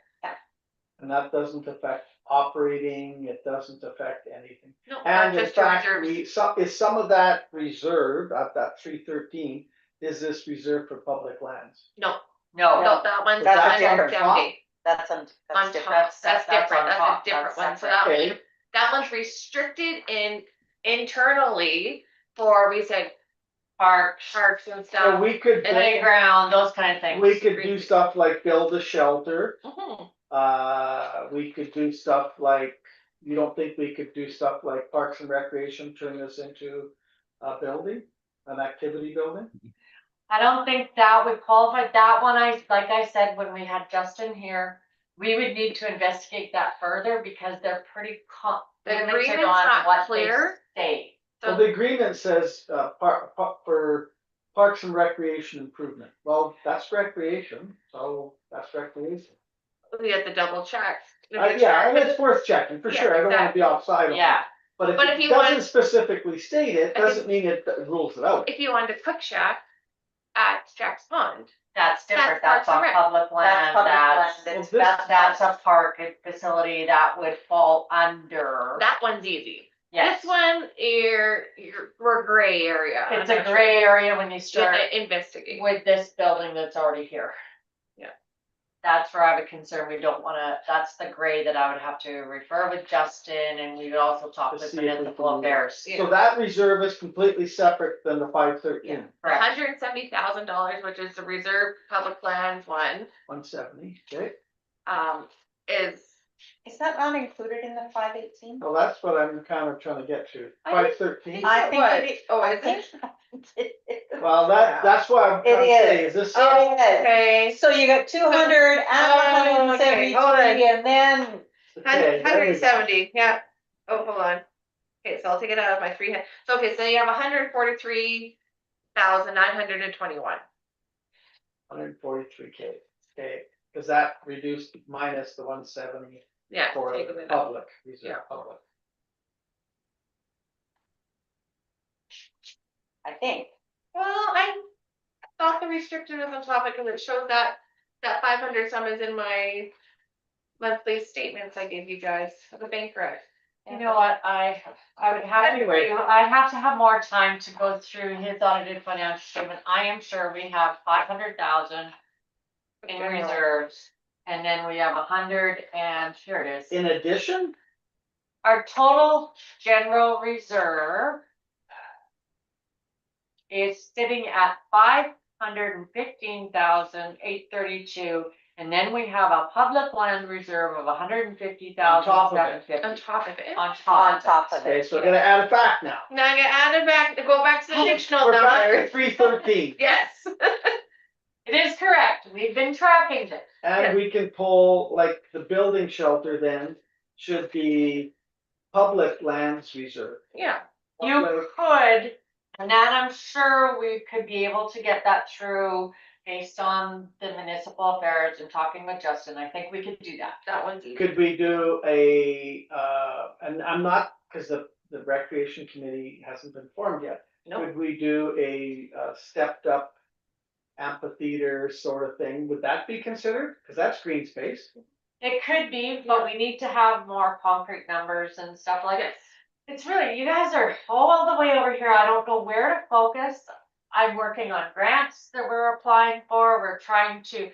Speaker 4: and that doesn't affect operating, it doesn't affect anything.
Speaker 6: No,
Speaker 4: And
Speaker 6: not
Speaker 4: in
Speaker 6: just your
Speaker 4: fact,
Speaker 6: reserves.
Speaker 4: is some of that reserve, of that 313, is this reserved for public lands?
Speaker 6: No,
Speaker 2: No,
Speaker 6: no, that one's
Speaker 7: That's
Speaker 6: on
Speaker 7: different.
Speaker 6: empty.
Speaker 7: That's
Speaker 6: On
Speaker 7: different.
Speaker 6: top, that's different,
Speaker 2: on
Speaker 6: that's
Speaker 2: top,
Speaker 6: a different
Speaker 2: that's
Speaker 6: one, so
Speaker 2: separate.
Speaker 4: Okay.
Speaker 6: that one's restricted internally for, we said,
Speaker 2: parks,
Speaker 6: parks and
Speaker 4: So
Speaker 6: stuff.
Speaker 4: we could,
Speaker 2: playground, those kind of things.
Speaker 4: we could do stuff like build a shelter,
Speaker 6: Mhm.
Speaker 4: we could do stuff like, you don't think we could do stuff like Parks and Recreation, turn this into a building, an activity building?
Speaker 2: I don't think that would qualify. That one, like I said, when we had Justin here, we would need to investigate that further because they're pretty
Speaker 6: The
Speaker 2: limited
Speaker 6: agreement's
Speaker 2: on
Speaker 6: not
Speaker 2: what
Speaker 6: clear.
Speaker 2: they say.
Speaker 4: So
Speaker 6: So
Speaker 4: the agreement says, for Parks and Recreation improvement, well, that's recreation, so that's recreation.
Speaker 6: we have to double check.
Speaker 4: Yeah, and it's worth checking, for
Speaker 6: Yeah,
Speaker 4: sure, I don't wanna be offside on it.
Speaker 2: Yeah,
Speaker 4: But if
Speaker 6: But if
Speaker 4: it
Speaker 6: you
Speaker 4: doesn't
Speaker 6: want-
Speaker 4: specifically state it,
Speaker 6: I think-
Speaker 4: doesn't mean it rules it out.
Speaker 6: If you wanted to cook shack at Jack's Pond,
Speaker 2: that's different.
Speaker 6: That's
Speaker 2: That's on
Speaker 6: Parks and Rec.
Speaker 2: public land.
Speaker 7: public
Speaker 2: That's,
Speaker 7: land.
Speaker 4: Well,
Speaker 2: that's a park facility that would fall under.
Speaker 6: that one's easy.
Speaker 2: Yes.
Speaker 6: This one, we're gray area.
Speaker 2: It's
Speaker 6: I'm
Speaker 2: a
Speaker 6: not
Speaker 2: gray area when you
Speaker 6: sure.
Speaker 2: start
Speaker 6: Investigate.
Speaker 2: with this building that's already here.
Speaker 6: Yeah.
Speaker 2: That's where I would concern, we don't wanna, that's the gray that I would have to refer with Justin, and we would also talk
Speaker 4: To
Speaker 2: with
Speaker 4: see if we
Speaker 2: municipal
Speaker 4: can-
Speaker 2: affairs.
Speaker 6: Yeah.
Speaker 4: So that reserve is completely separate than the 513,
Speaker 2: Correct.
Speaker 6: $170,000, which is the reserve public lands one,
Speaker 4: 170, okay?
Speaker 6: is
Speaker 7: that not included in the 518?
Speaker 4: Well, that's what I'm kind of trying to get to,
Speaker 6: I
Speaker 4: 513.
Speaker 7: I think
Speaker 6: What?
Speaker 7: it is.
Speaker 6: Oh,
Speaker 7: I
Speaker 6: is
Speaker 7: think
Speaker 6: it?
Speaker 4: Well, that's what I'm
Speaker 7: It
Speaker 4: trying to say,
Speaker 7: is.
Speaker 4: is this?
Speaker 6: Oh,
Speaker 7: It is.
Speaker 6: okay.
Speaker 7: So you got 200 and
Speaker 6: Oh, okay, hold on.
Speaker 7: 173, and then
Speaker 4: Okay, there we go.
Speaker 6: 170, yeah. Oh, hold on. Okay, so I'll take it out of my free hand. So, okay, so you have 143,921.
Speaker 4: 143K, okay, Cause that reduced minus the 170
Speaker 6: Yeah.
Speaker 4: for
Speaker 6: take
Speaker 4: the
Speaker 6: it out.
Speaker 4: public, reserve
Speaker 6: Yeah.
Speaker 4: public.
Speaker 2: I think.
Speaker 6: Well, I thought the restricted was on topic because it showed that 500 sum is in my monthly statements I gave you guys of the bank rec.
Speaker 2: You know what, I would have
Speaker 4: Anyway.
Speaker 2: I have to have more time to go through his audited financial statement. I am sure we have 500,000 in reserves. And then we have 100 and here it is.
Speaker 4: In addition,
Speaker 2: Our total general reserve is sitting at 515,832, and then we have a public land reserve of 150,750
Speaker 6: On top of it.
Speaker 2: on top of
Speaker 4: okay,
Speaker 2: it.
Speaker 4: so we're gonna add it back now.
Speaker 6: Now I gotta add it back to go back to the fictional
Speaker 4: We're back
Speaker 6: number.
Speaker 4: at 313.
Speaker 6: Yes.
Speaker 2: It is correct. We've been tracking it.
Speaker 4: And we can pull, like, the building shelter then should be public lands reserve.
Speaker 6: Yeah.
Speaker 2: You could, and that I'm sure we could be able to get that through based on the municipal affairs and talking with Justin. I think we could do that.
Speaker 6: That one's easy.
Speaker 4: Could we do a, and I'm not, cause the recreation committee hasn't been formed yet.
Speaker 2: Nope.
Speaker 4: Could we do a stepped up amphitheater sort of thing? Would that be considered? Cause that's green space.
Speaker 2: It could be, but we need to have more concrete numbers and stuff like it. It's really, you guys are all the way over here. I don't know where to focus. I'm working on grants that we're applying for. We're trying to,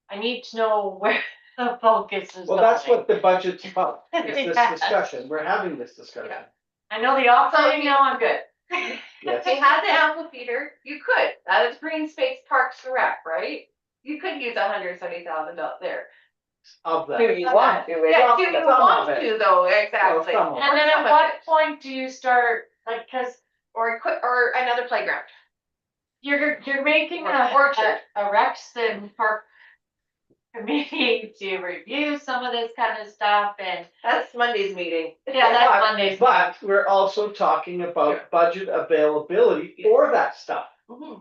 Speaker 2: I need to know where the focus is
Speaker 4: Well, that's
Speaker 2: going.
Speaker 4: what the budget's about, is this
Speaker 2: Yes.
Speaker 4: discussion. We're having this discussion.
Speaker 6: Yeah.
Speaker 2: I know the operating now, I'm good.
Speaker 4: Yes.
Speaker 6: If they had the amphitheater, you could. That is green space parks and rec, right? You could use 170,000 out there.
Speaker 4: Of that.
Speaker 2: Do you want to?
Speaker 6: Yeah,
Speaker 4: some-
Speaker 6: if you
Speaker 4: some
Speaker 6: want
Speaker 4: of it.
Speaker 6: to though, exactly.
Speaker 4: some of it.
Speaker 2: And then
Speaker 6: Some
Speaker 2: at
Speaker 6: of
Speaker 2: what
Speaker 6: it.
Speaker 2: point do you start, like, cause
Speaker 6: Or another playground.
Speaker 2: you're making
Speaker 6: Or
Speaker 2: a
Speaker 6: orchard.
Speaker 2: Rexton Park committee to review some of this kind of stuff and,
Speaker 6: That's Monday's meeting.
Speaker 2: yeah, that's Monday's.
Speaker 4: But we're also talking about budget availability for that stuff.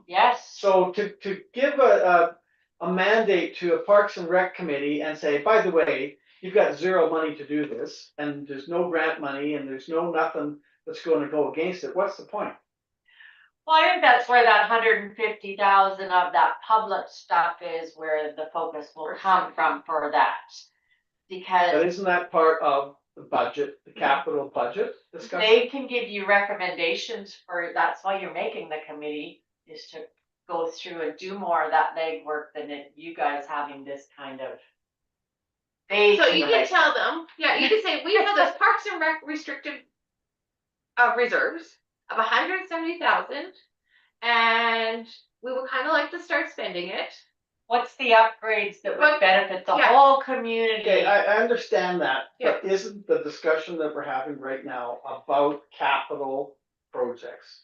Speaker 2: Yes.
Speaker 4: So to give a mandate to a Parks and Rec committee and say, by the way, you've got zero money to do this, and there's no grant money, and there's no nothing that's gonna go against it, what's the point?
Speaker 2: Well, I think that's where that 150,000 of that public stuff is, where the focus will come from for that.
Speaker 4: But
Speaker 2: Because
Speaker 4: isn't that part of the budget, the capital budget discussion?
Speaker 2: they can give you recommendations for, that's why you're making the committee, is to go through and do more of that legwork than you guys having this kind of.
Speaker 6: So you can tell them, yeah, you can say, we have this Parks and Rec restricted reserves of 170,000, and we would kind of like to start spending it.
Speaker 2: What's the upgrades that would
Speaker 6: But-
Speaker 2: benefit the
Speaker 6: yeah.
Speaker 2: whole community?
Speaker 4: Okay, I understand that, but isn't the discussion that we're having right now about capital projects?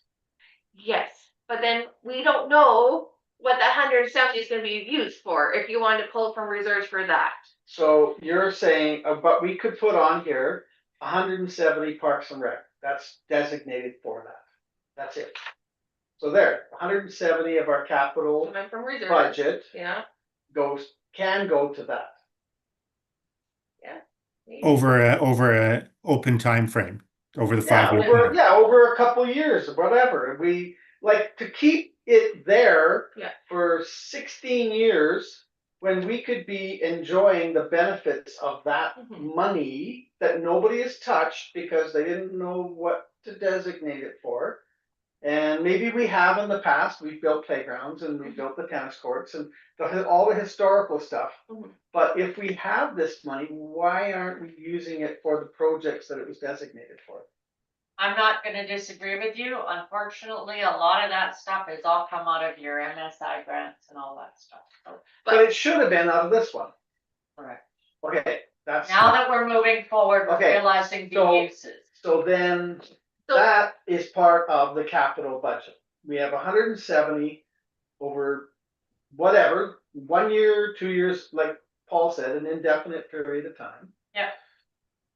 Speaker 6: Yes, but then we don't know what that 170 is going to be used for. If you want to pull from reserves for that,
Speaker 4: So you're saying, but we could put on here 170 Parks and Rec, that's designated for that. That's it. So there, 170 of our capital
Speaker 6: coming from reserves.
Speaker 4: budget
Speaker 6: Yeah.
Speaker 4: can go to that.
Speaker 5: Over a open time frame, over the
Speaker 4: Yeah,
Speaker 5: 5 year.
Speaker 4: over,
Speaker 5: period.
Speaker 4: yeah, over a couple years, or whatever. We like to keep it there
Speaker 6: Yeah.
Speaker 4: for 16 years when we could be enjoying the benefits of that
Speaker 6: Mhm.
Speaker 4: money that nobody has touched because they didn't know what to designate it for. And maybe we have in the past, we've built playgrounds and we've built the tennis courts and all the historical stuff.
Speaker 6: Mhm.
Speaker 4: But if we have this money, why aren't we using it for the projects that it was designated for?
Speaker 2: I'm not gonna disagree with you. Unfortunately, a lot of that stuff has all come out of your MSI grants and all that stuff. So,
Speaker 4: But it should have been out of this one.
Speaker 2: correct.
Speaker 4: Okay, that's,
Speaker 2: Now that we're moving forward, we're
Speaker 4: Okay,
Speaker 2: realizing the
Speaker 4: so-
Speaker 2: uses.
Speaker 4: so then
Speaker 6: So-
Speaker 4: that is part of the capital budget. We have 170 over whatever, 1 year, 2 years, like Paul said, an indefinite period of time.
Speaker 2: Yeah.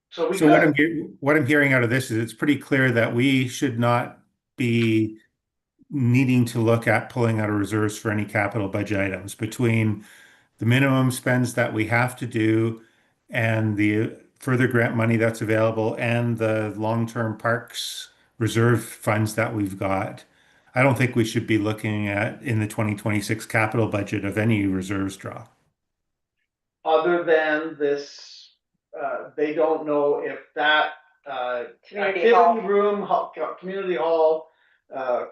Speaker 4: So we
Speaker 5: So what
Speaker 4: could,
Speaker 5: what I'm hearing out of this is it's pretty clear that we should not be needing to look at pulling out of reserves for any capital budget items between the minimum spends that we have to do and the further grant money that's available and the long-term parks reserve funds that we've got, I don't think we should be looking at in the 2026 capital budget of any reserves draw.
Speaker 4: Other than this, they don't know if that,
Speaker 2: Community hall.
Speaker 4: activity room, community hall,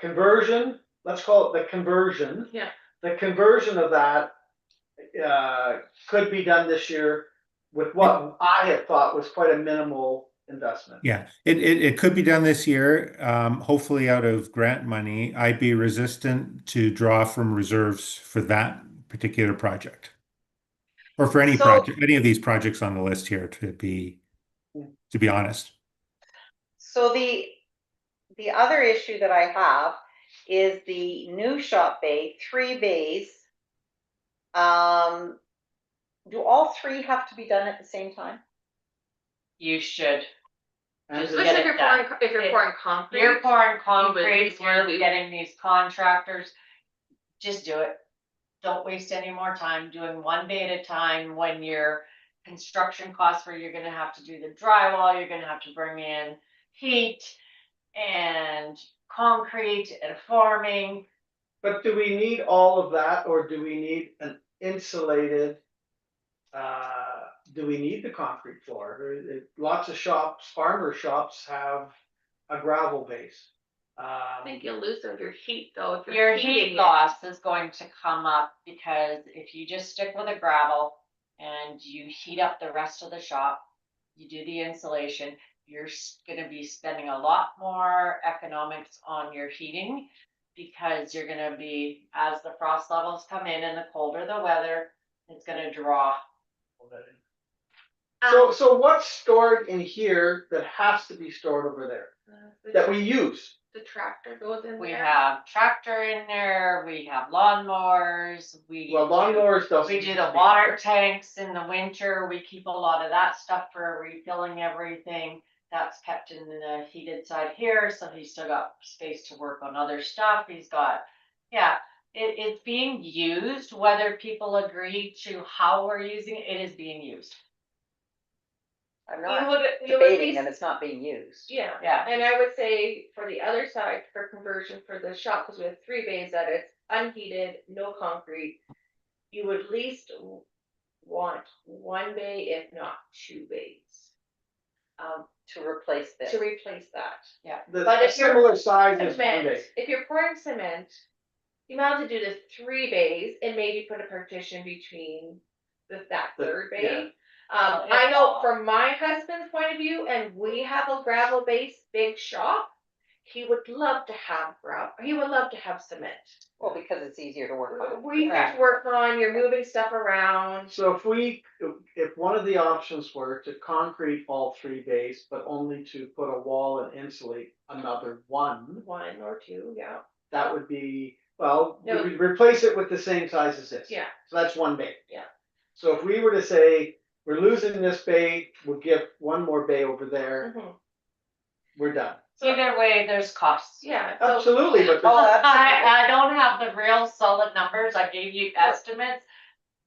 Speaker 4: conversion, let's call it the conversion.
Speaker 6: Yeah.
Speaker 4: The conversion of that, could be done this year with what I had thought was quite a minimal investment.
Speaker 5: Yeah, it could be done this year, hopefully out of grant money. I'd be resistant to draw from reserves for that particular project. Or for any
Speaker 3: So-
Speaker 5: project, any of these projects on the list here, to be honest.
Speaker 3: So the other issue that I have is the new shop bay, 3 bays. Do all 3 have to be done at the same time?
Speaker 2: You should.
Speaker 4: And
Speaker 2: Just
Speaker 4: the-
Speaker 6: Especially if
Speaker 2: it
Speaker 6: you're
Speaker 2: done.
Speaker 6: pouring, if you're pouring concrete.
Speaker 2: You're pouring
Speaker 6: would
Speaker 2: concrete,
Speaker 6: wanna
Speaker 2: you're
Speaker 6: do-
Speaker 2: getting these contractors, just do it. Don't waste any more time doing one bay at a time when your construction costs where you're gonna have to do the drywall, you're gonna have to bring in heat and concrete and forming.
Speaker 4: But do we need all of that, or do we need an insulated? Do we need the concrete floor? Lots of shops, farmer shops have a gravel base.
Speaker 6: I think you'll lose some of your heat though. If you're
Speaker 2: Your
Speaker 6: heating
Speaker 2: heat
Speaker 6: it.
Speaker 2: loss is going to come up because if you just stick with a gravel and you heat up the rest of the shop, you do the insulation, you're gonna be spending a lot more economics on your heating. Because you're gonna be, as the frost levels come in and the colder the weather, it's gonna draw.
Speaker 4: So what's stored in here that has to be stored over there, that we use?
Speaker 6: The tractor goes in
Speaker 2: We
Speaker 6: there.
Speaker 2: have tractor in there, we have lawnmowers,
Speaker 4: Well, lawnmowers doesn't.
Speaker 2: we do the water tanks in the winter, we keep a lot of that stuff for refilling everything. That's kept in the heated side here, so he's still got space to work on other stuff, he's got, yeah. It's being used, whether people agree to how we're using it, it is being used.
Speaker 3: I'm
Speaker 6: You
Speaker 3: not
Speaker 6: would, you would
Speaker 3: debating
Speaker 6: be-
Speaker 3: that it's not being used.
Speaker 6: Yeah.
Speaker 2: Yeah.
Speaker 6: And I would say for the other side, for conversion for the shop, because we have 3 bays that it's unheated, no concrete. You would at least want 1 bay, if not 2 bays.
Speaker 3: To replace this.
Speaker 6: To replace that.
Speaker 4: The
Speaker 6: But
Speaker 4: a
Speaker 6: if you're-
Speaker 4: similar size as one
Speaker 6: Cement,
Speaker 4: day.
Speaker 6: if you're pouring cement, you might have to do the 3 bays and maybe put a partition between that
Speaker 4: The-
Speaker 6: 3rd bay.
Speaker 4: yeah.
Speaker 6: I know from my husband's point of view, and we have a gravel based big shop, he would love to have gravel, he would love to have cement.
Speaker 3: Well, because it's easier to work on.
Speaker 6: We have to work on, you're moving stuff around.
Speaker 4: So if one of the options were to concrete all 3 bays, but only to put a wall and insulate another one,
Speaker 6: 1 or 2, yeah,
Speaker 4: that would be, well, we
Speaker 6: No.
Speaker 4: would replace it with the same size as this.
Speaker 6: yeah.
Speaker 4: So that's 1 bay.
Speaker 6: Yeah.
Speaker 4: So if we were to say, we're losing this bay, we'll give 1 more bay over there,
Speaker 6: Mhm.
Speaker 4: we're done.
Speaker 2: Either way, there's costs.
Speaker 6: Yeah, so
Speaker 4: Absolutely, but
Speaker 3: Oh,
Speaker 4: there's-
Speaker 3: absolutely.
Speaker 2: I don't have the real solid numbers, I gave you estimates.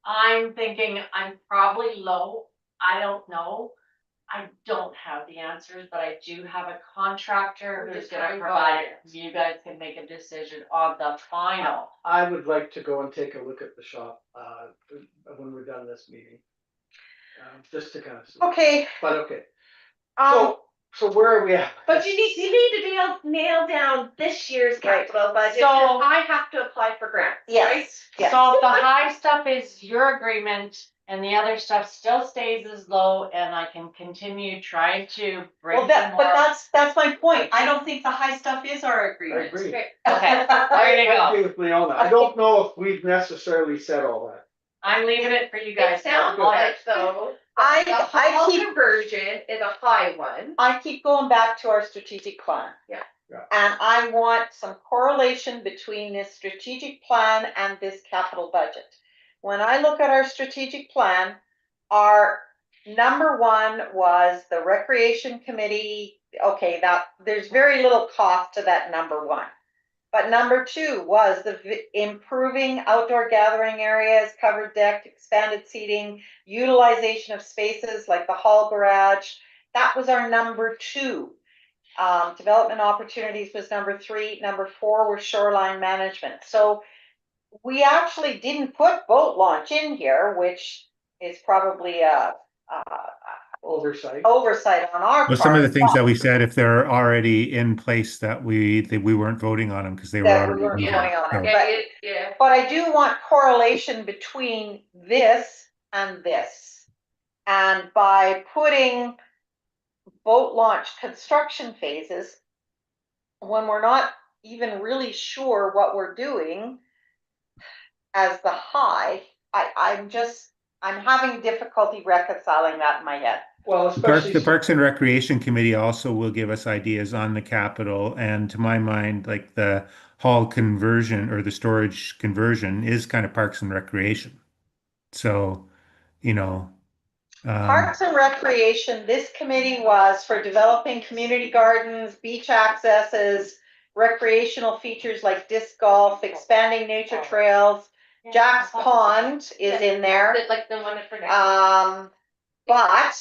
Speaker 2: I'm thinking I'm probably low, I don't know. I don't have the answers, but I do have a contractor
Speaker 6: We're
Speaker 2: who's
Speaker 6: just
Speaker 2: gonna
Speaker 6: trying to
Speaker 2: provide,
Speaker 6: guide.
Speaker 2: you guys can make a decision on the final.
Speaker 4: I would like to go and take a look at the shop, when we're done this meeting. Just to kind of see,
Speaker 3: Okay,
Speaker 4: but okay,
Speaker 3: um,
Speaker 4: so where are we at?
Speaker 6: But you need to nail down this year's
Speaker 3: Right.
Speaker 6: capital budget,
Speaker 2: So-
Speaker 6: 'cause I have to apply for grants, right?
Speaker 3: yes, yes.
Speaker 2: So the high stuff is your agreement and the other stuff still stays as low and I can continue trying to bring
Speaker 3: Well,
Speaker 2: some
Speaker 3: but
Speaker 2: more.
Speaker 3: that's my point. I don't think the high stuff is our
Speaker 4: I
Speaker 3: agreement.
Speaker 4: agree.
Speaker 6: Okay.
Speaker 2: Okay, there you
Speaker 4: I
Speaker 2: go.
Speaker 4: agree with Leona, I don't know if we've necessarily said all that.
Speaker 2: I'm leaving it for you
Speaker 6: It
Speaker 2: guys. to
Speaker 6: sounds
Speaker 2: go ahead.
Speaker 6: like though.
Speaker 3: I keep
Speaker 6: Conversion is a high one.
Speaker 3: I keep going back to our strategic plan.
Speaker 6: Yeah.
Speaker 4: Yeah.
Speaker 3: And I want some correlation between this strategic plan and this capital budget. When I look at our strategic plan, our number 1 was the recreation committee. Okay, that there's very little cost to that number 1. But number 2 was improving outdoor gathering areas, covered deck, expanded seating, utilization of spaces like the hall garage. That was our number 2. Development opportunities was number 3. Number 4 was shoreline management. So we actually didn't put boat launch in here, which is probably a
Speaker 4: Oversight.
Speaker 3: oversight on our
Speaker 5: Well, some of the
Speaker 3: part,
Speaker 5: things
Speaker 3: but
Speaker 5: that we said, if they're already in place, that we weren't voting on them because they were
Speaker 3: that we
Speaker 5: already
Speaker 3: weren't
Speaker 5: moving.
Speaker 3: voting on it.
Speaker 5: So-
Speaker 3: But
Speaker 6: Yeah.
Speaker 3: But I do want correlation between this and this. And by putting boat launch construction phases, when we're not even really sure what we're doing as the high, I'm having difficulty reconciling that in my head.
Speaker 4: Well, especially.
Speaker 5: The Parks and Recreation Committee also will give us ideas on the capital, and to my mind, like the hall conversion or the storage conversion is kind of Parks and Recreation. So, you know,
Speaker 3: Parks and Recreation, this committee was for developing community gardens, beach accesses, recreational features like disc golf, expanding nature trails. Jack's Pond is in there.
Speaker 6: Is it like the one for next?
Speaker 3: But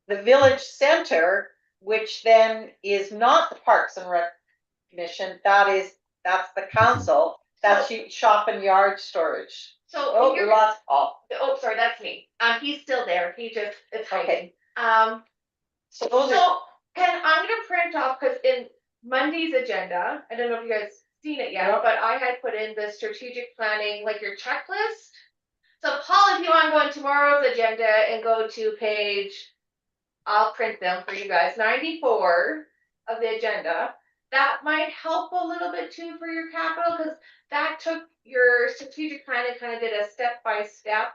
Speaker 3: the village center, which then is not the Parks and Rec Commission, that's the council, that's shop and yard storage.
Speaker 6: So
Speaker 3: Oh,
Speaker 6: you're,
Speaker 3: we lost Paul.
Speaker 6: oh, sorry, that's me. He's still there. He just, it's hiding.
Speaker 3: Okay. So
Speaker 6: So
Speaker 3: those are,
Speaker 6: I'm gonna print off, cause in Monday's agenda, I don't know if you guys seen it yet,
Speaker 4: Yep.
Speaker 6: but I had put in the strategic planning, like your checklist. So Paul, if you wanna go on tomorrow's agenda and go to page, I'll print them for you guys, 94 of the agenda. That might help a little bit too for your capital, cause that took your strategic plan and kind of did a step by step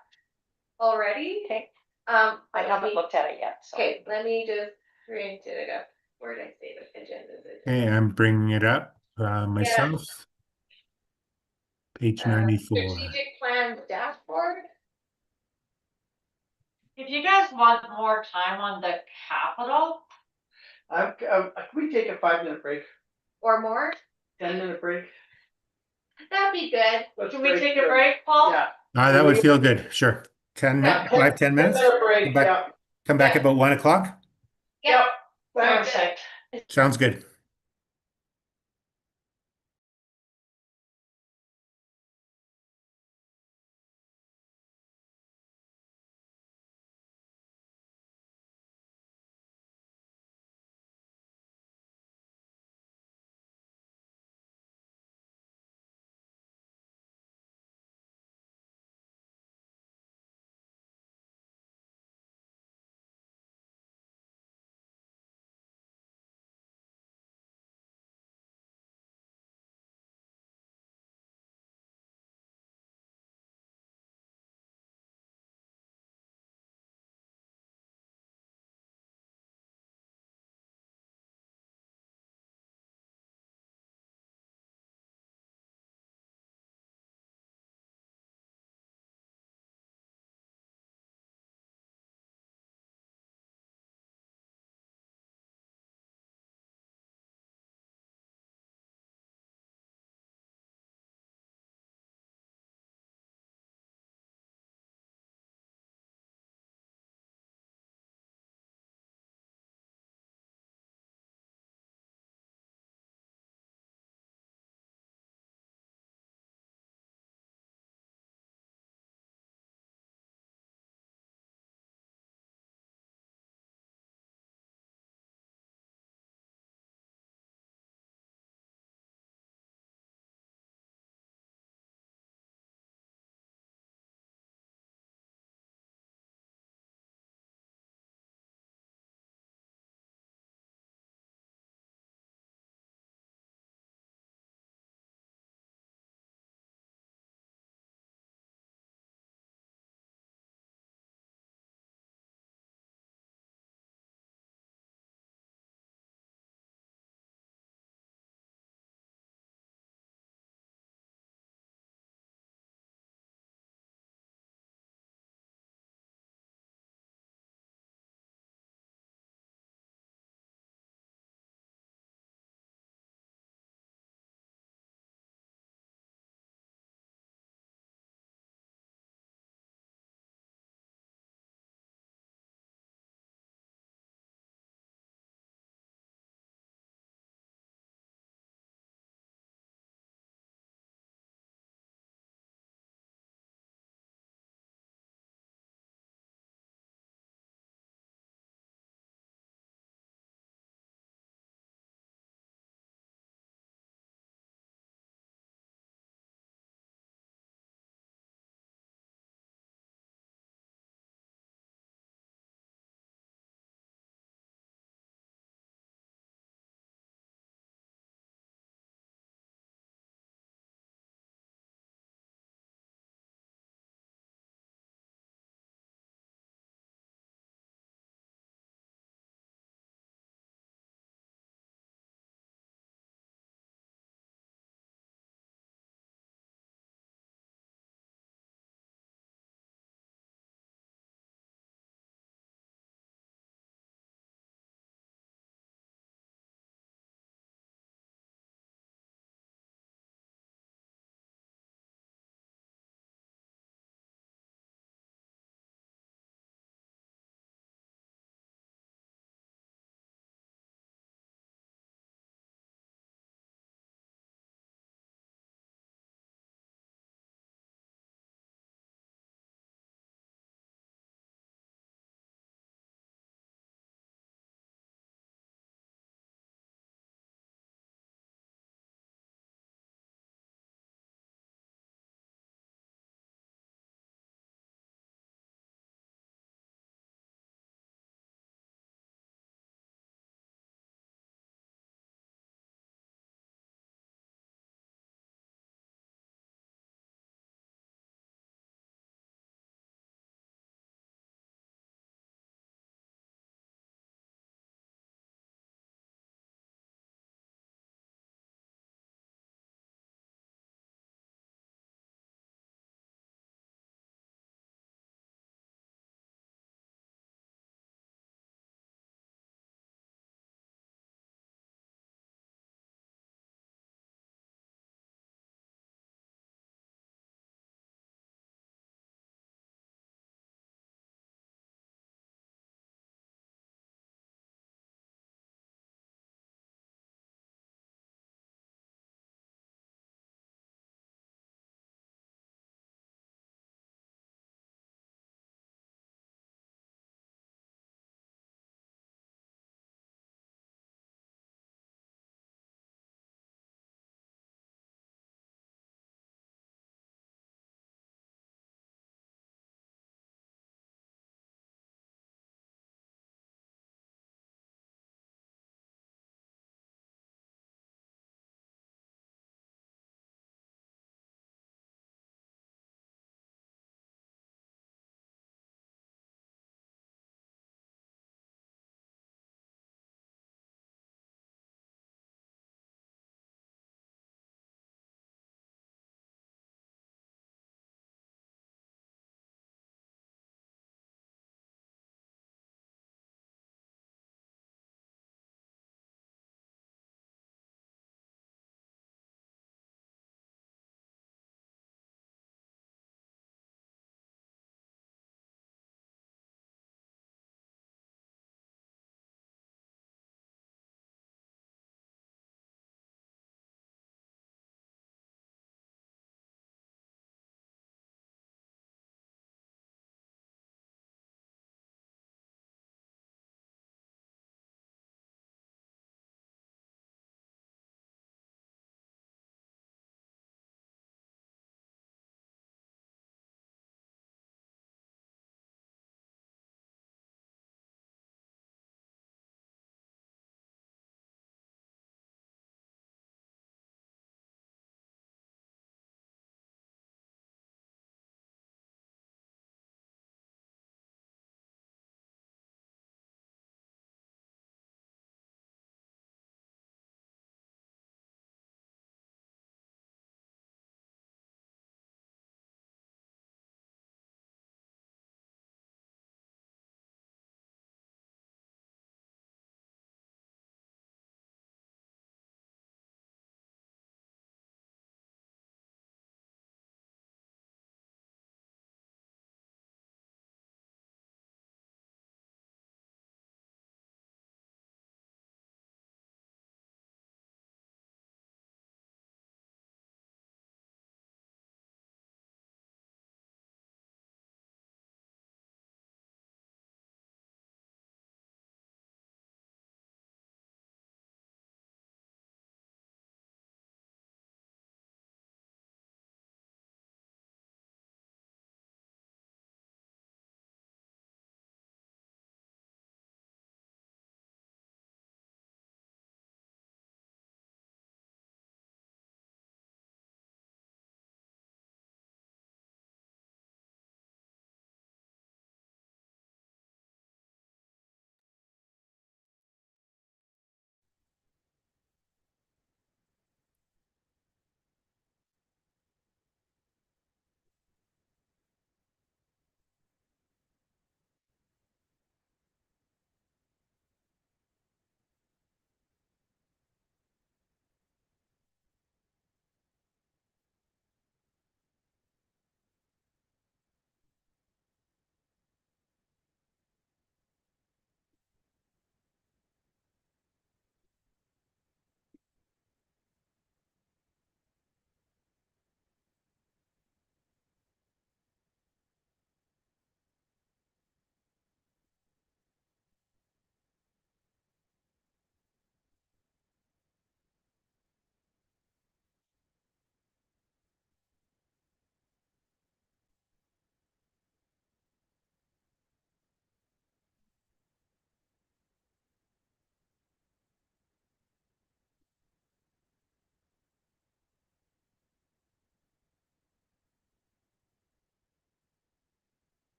Speaker 6: already.
Speaker 3: okay,
Speaker 6: I
Speaker 3: I haven't looked at it yet, so.
Speaker 6: Okay, let me just print it up. Where did I save it? Agendas.
Speaker 5: hey, I'm bringing it up myself. Page 94.
Speaker 6: Strategic plan dashboard.
Speaker 2: If you guys want more time on the capital,
Speaker 4: Can we take a 5-minute break,
Speaker 6: Or more,
Speaker 4: 10-minute break?
Speaker 6: that'd be good.
Speaker 4: Let's
Speaker 2: can we take a
Speaker 4: for-
Speaker 2: break, Paul?
Speaker 4: Yeah.
Speaker 5: That would feel good. Sure. 10
Speaker 6: Yeah.
Speaker 5: 5-10 minutes.
Speaker 4: 10-minute break,
Speaker 5: Come back,
Speaker 4: yeah.
Speaker 5: come back
Speaker 6: Yeah.
Speaker 5: about 1 o'clock.
Speaker 6: Yep.
Speaker 4: Thanks.
Speaker 2: Perfect.
Speaker 5: Sounds good.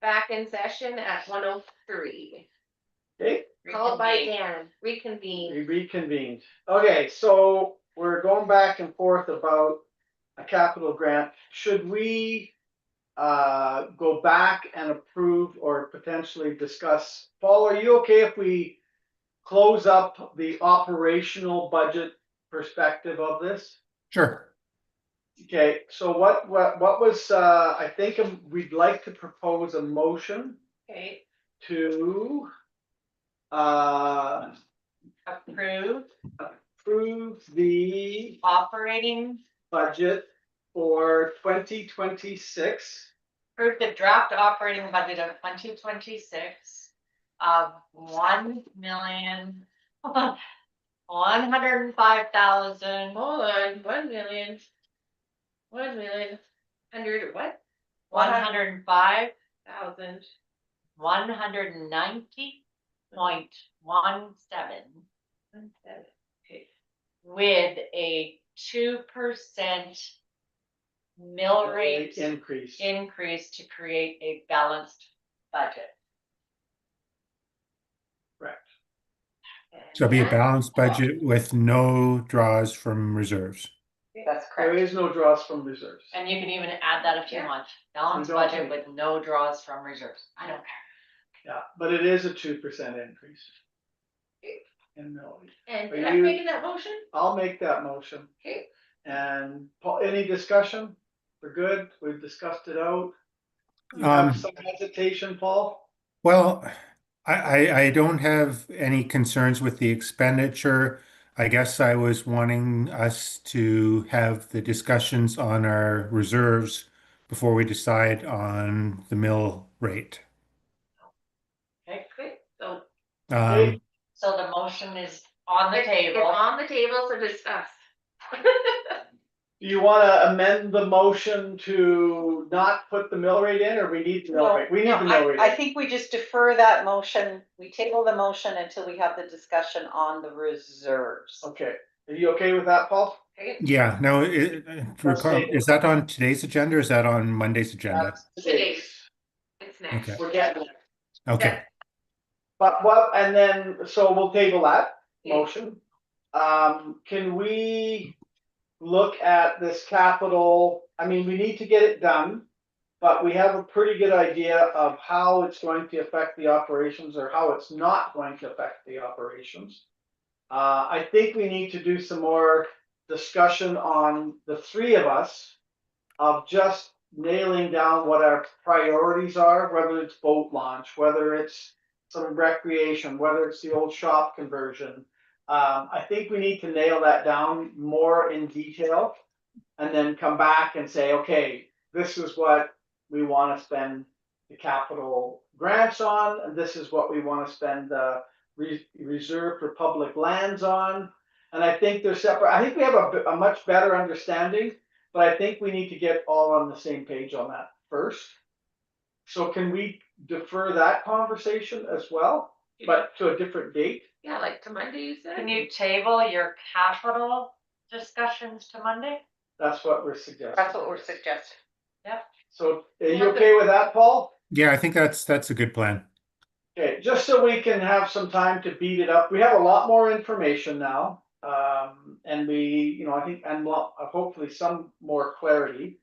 Speaker 6: back in session at 1:03.
Speaker 4: Okay,
Speaker 6: Called by
Speaker 2: Reconvene.
Speaker 6: Dan, reconvene.
Speaker 4: we reconvened. Okay, so we're going back and forth about a capital grant. Should we go back and approve or potentially discuss? Paul, are you okay if we close up the operational budget perspective of this?
Speaker 5: Sure.
Speaker 4: Okay, so what was, I think we'd like to propose a motion
Speaker 6: Okay,
Speaker 4: to
Speaker 2: Approve
Speaker 4: approve the
Speaker 2: operating,
Speaker 4: budget for 2026.
Speaker 2: approve the draft operating budget of 2026 of 1,105,000.
Speaker 6: hold on, 1,000,000. 1,000,000. Hundred what?
Speaker 2: 105,
Speaker 6: 1,000.
Speaker 2: 190.17
Speaker 6: Okay.
Speaker 2: with a 2% mill rate
Speaker 4: Increase.
Speaker 2: increase to create a balanced budget.
Speaker 4: Correct.
Speaker 5: So it'll be a
Speaker 6: And
Speaker 5: balanced budget with no draws from reserves.
Speaker 2: That's
Speaker 4: There is no draws from reserves.
Speaker 2: And you can even add that if you
Speaker 6: Yeah.
Speaker 2: want, balanced
Speaker 4: We don't
Speaker 2: budget
Speaker 4: take-
Speaker 2: with no draws from reserves. I don't care.
Speaker 4: Yeah, but it is a 2% increase. In millage.
Speaker 6: And
Speaker 4: Are
Speaker 6: did I
Speaker 4: you-
Speaker 6: making that motion?
Speaker 4: I'll make that motion.
Speaker 6: Okay.
Speaker 4: And Paul, any discussion? We're good, we've discussed it out. You have some hesitation, Paul?
Speaker 5: Well, I don't have any concerns with the expenditure. I guess I was wanting us to have the discussions on our reserves before we decide on the mill rate.
Speaker 2: Okay,
Speaker 6: Okay, so
Speaker 5: Um,
Speaker 2: so the motion is on the
Speaker 6: it's
Speaker 2: table.
Speaker 6: on the table to discuss.
Speaker 4: Do you wanna amend the motion to not put the mill rate in, or we need the mill
Speaker 3: No,
Speaker 4: rate? We need
Speaker 3: no,
Speaker 4: the mill rate
Speaker 3: I
Speaker 4: in.
Speaker 3: think we just defer that motion, we table the motion until we have the discussion on the reserves.
Speaker 4: Okay, are you okay with that, Paul?
Speaker 5: yeah, no, recall,
Speaker 4: table.
Speaker 5: is that on today's agenda or is that on Monday's agenda?
Speaker 6: Today's. It's next.
Speaker 5: Okay.
Speaker 4: We're getting there.
Speaker 5: Okay,
Speaker 4: But what, and then, so we'll table that
Speaker 6: Yeah.
Speaker 4: motion. Can we look at this capital? I mean, we need to get it done, but we have a pretty good idea of how it's going to affect the operations or how it's not going to affect the operations. I think we need to do some more discussion on the three of us of just nailing down what our priorities are, whether it's boat launch, whether it's some recreation, whether it's the old shop conversion. I think we need to nail that down more in detail and then come back and say, okay, this is what we want to spend the capital grants on, and this is what we want to spend the reserve for public lands on. And I think they're separate. I think we have a much better understanding, but I think we need to get all on the same page on that first. So can we defer that conversation as well, but to a different date?
Speaker 6: Yeah, like to Monday, you said?
Speaker 2: Can you table your capital discussions to Monday?
Speaker 4: That's what we're suggesting.
Speaker 3: That's what we're suggesting.
Speaker 4: So are you okay with that, Paul?
Speaker 5: yeah, I think that's a good plan.
Speaker 4: Okay, just so we can have some time to beat it up. We have a lot more information now. And we, I think, and hopefully some more clarity.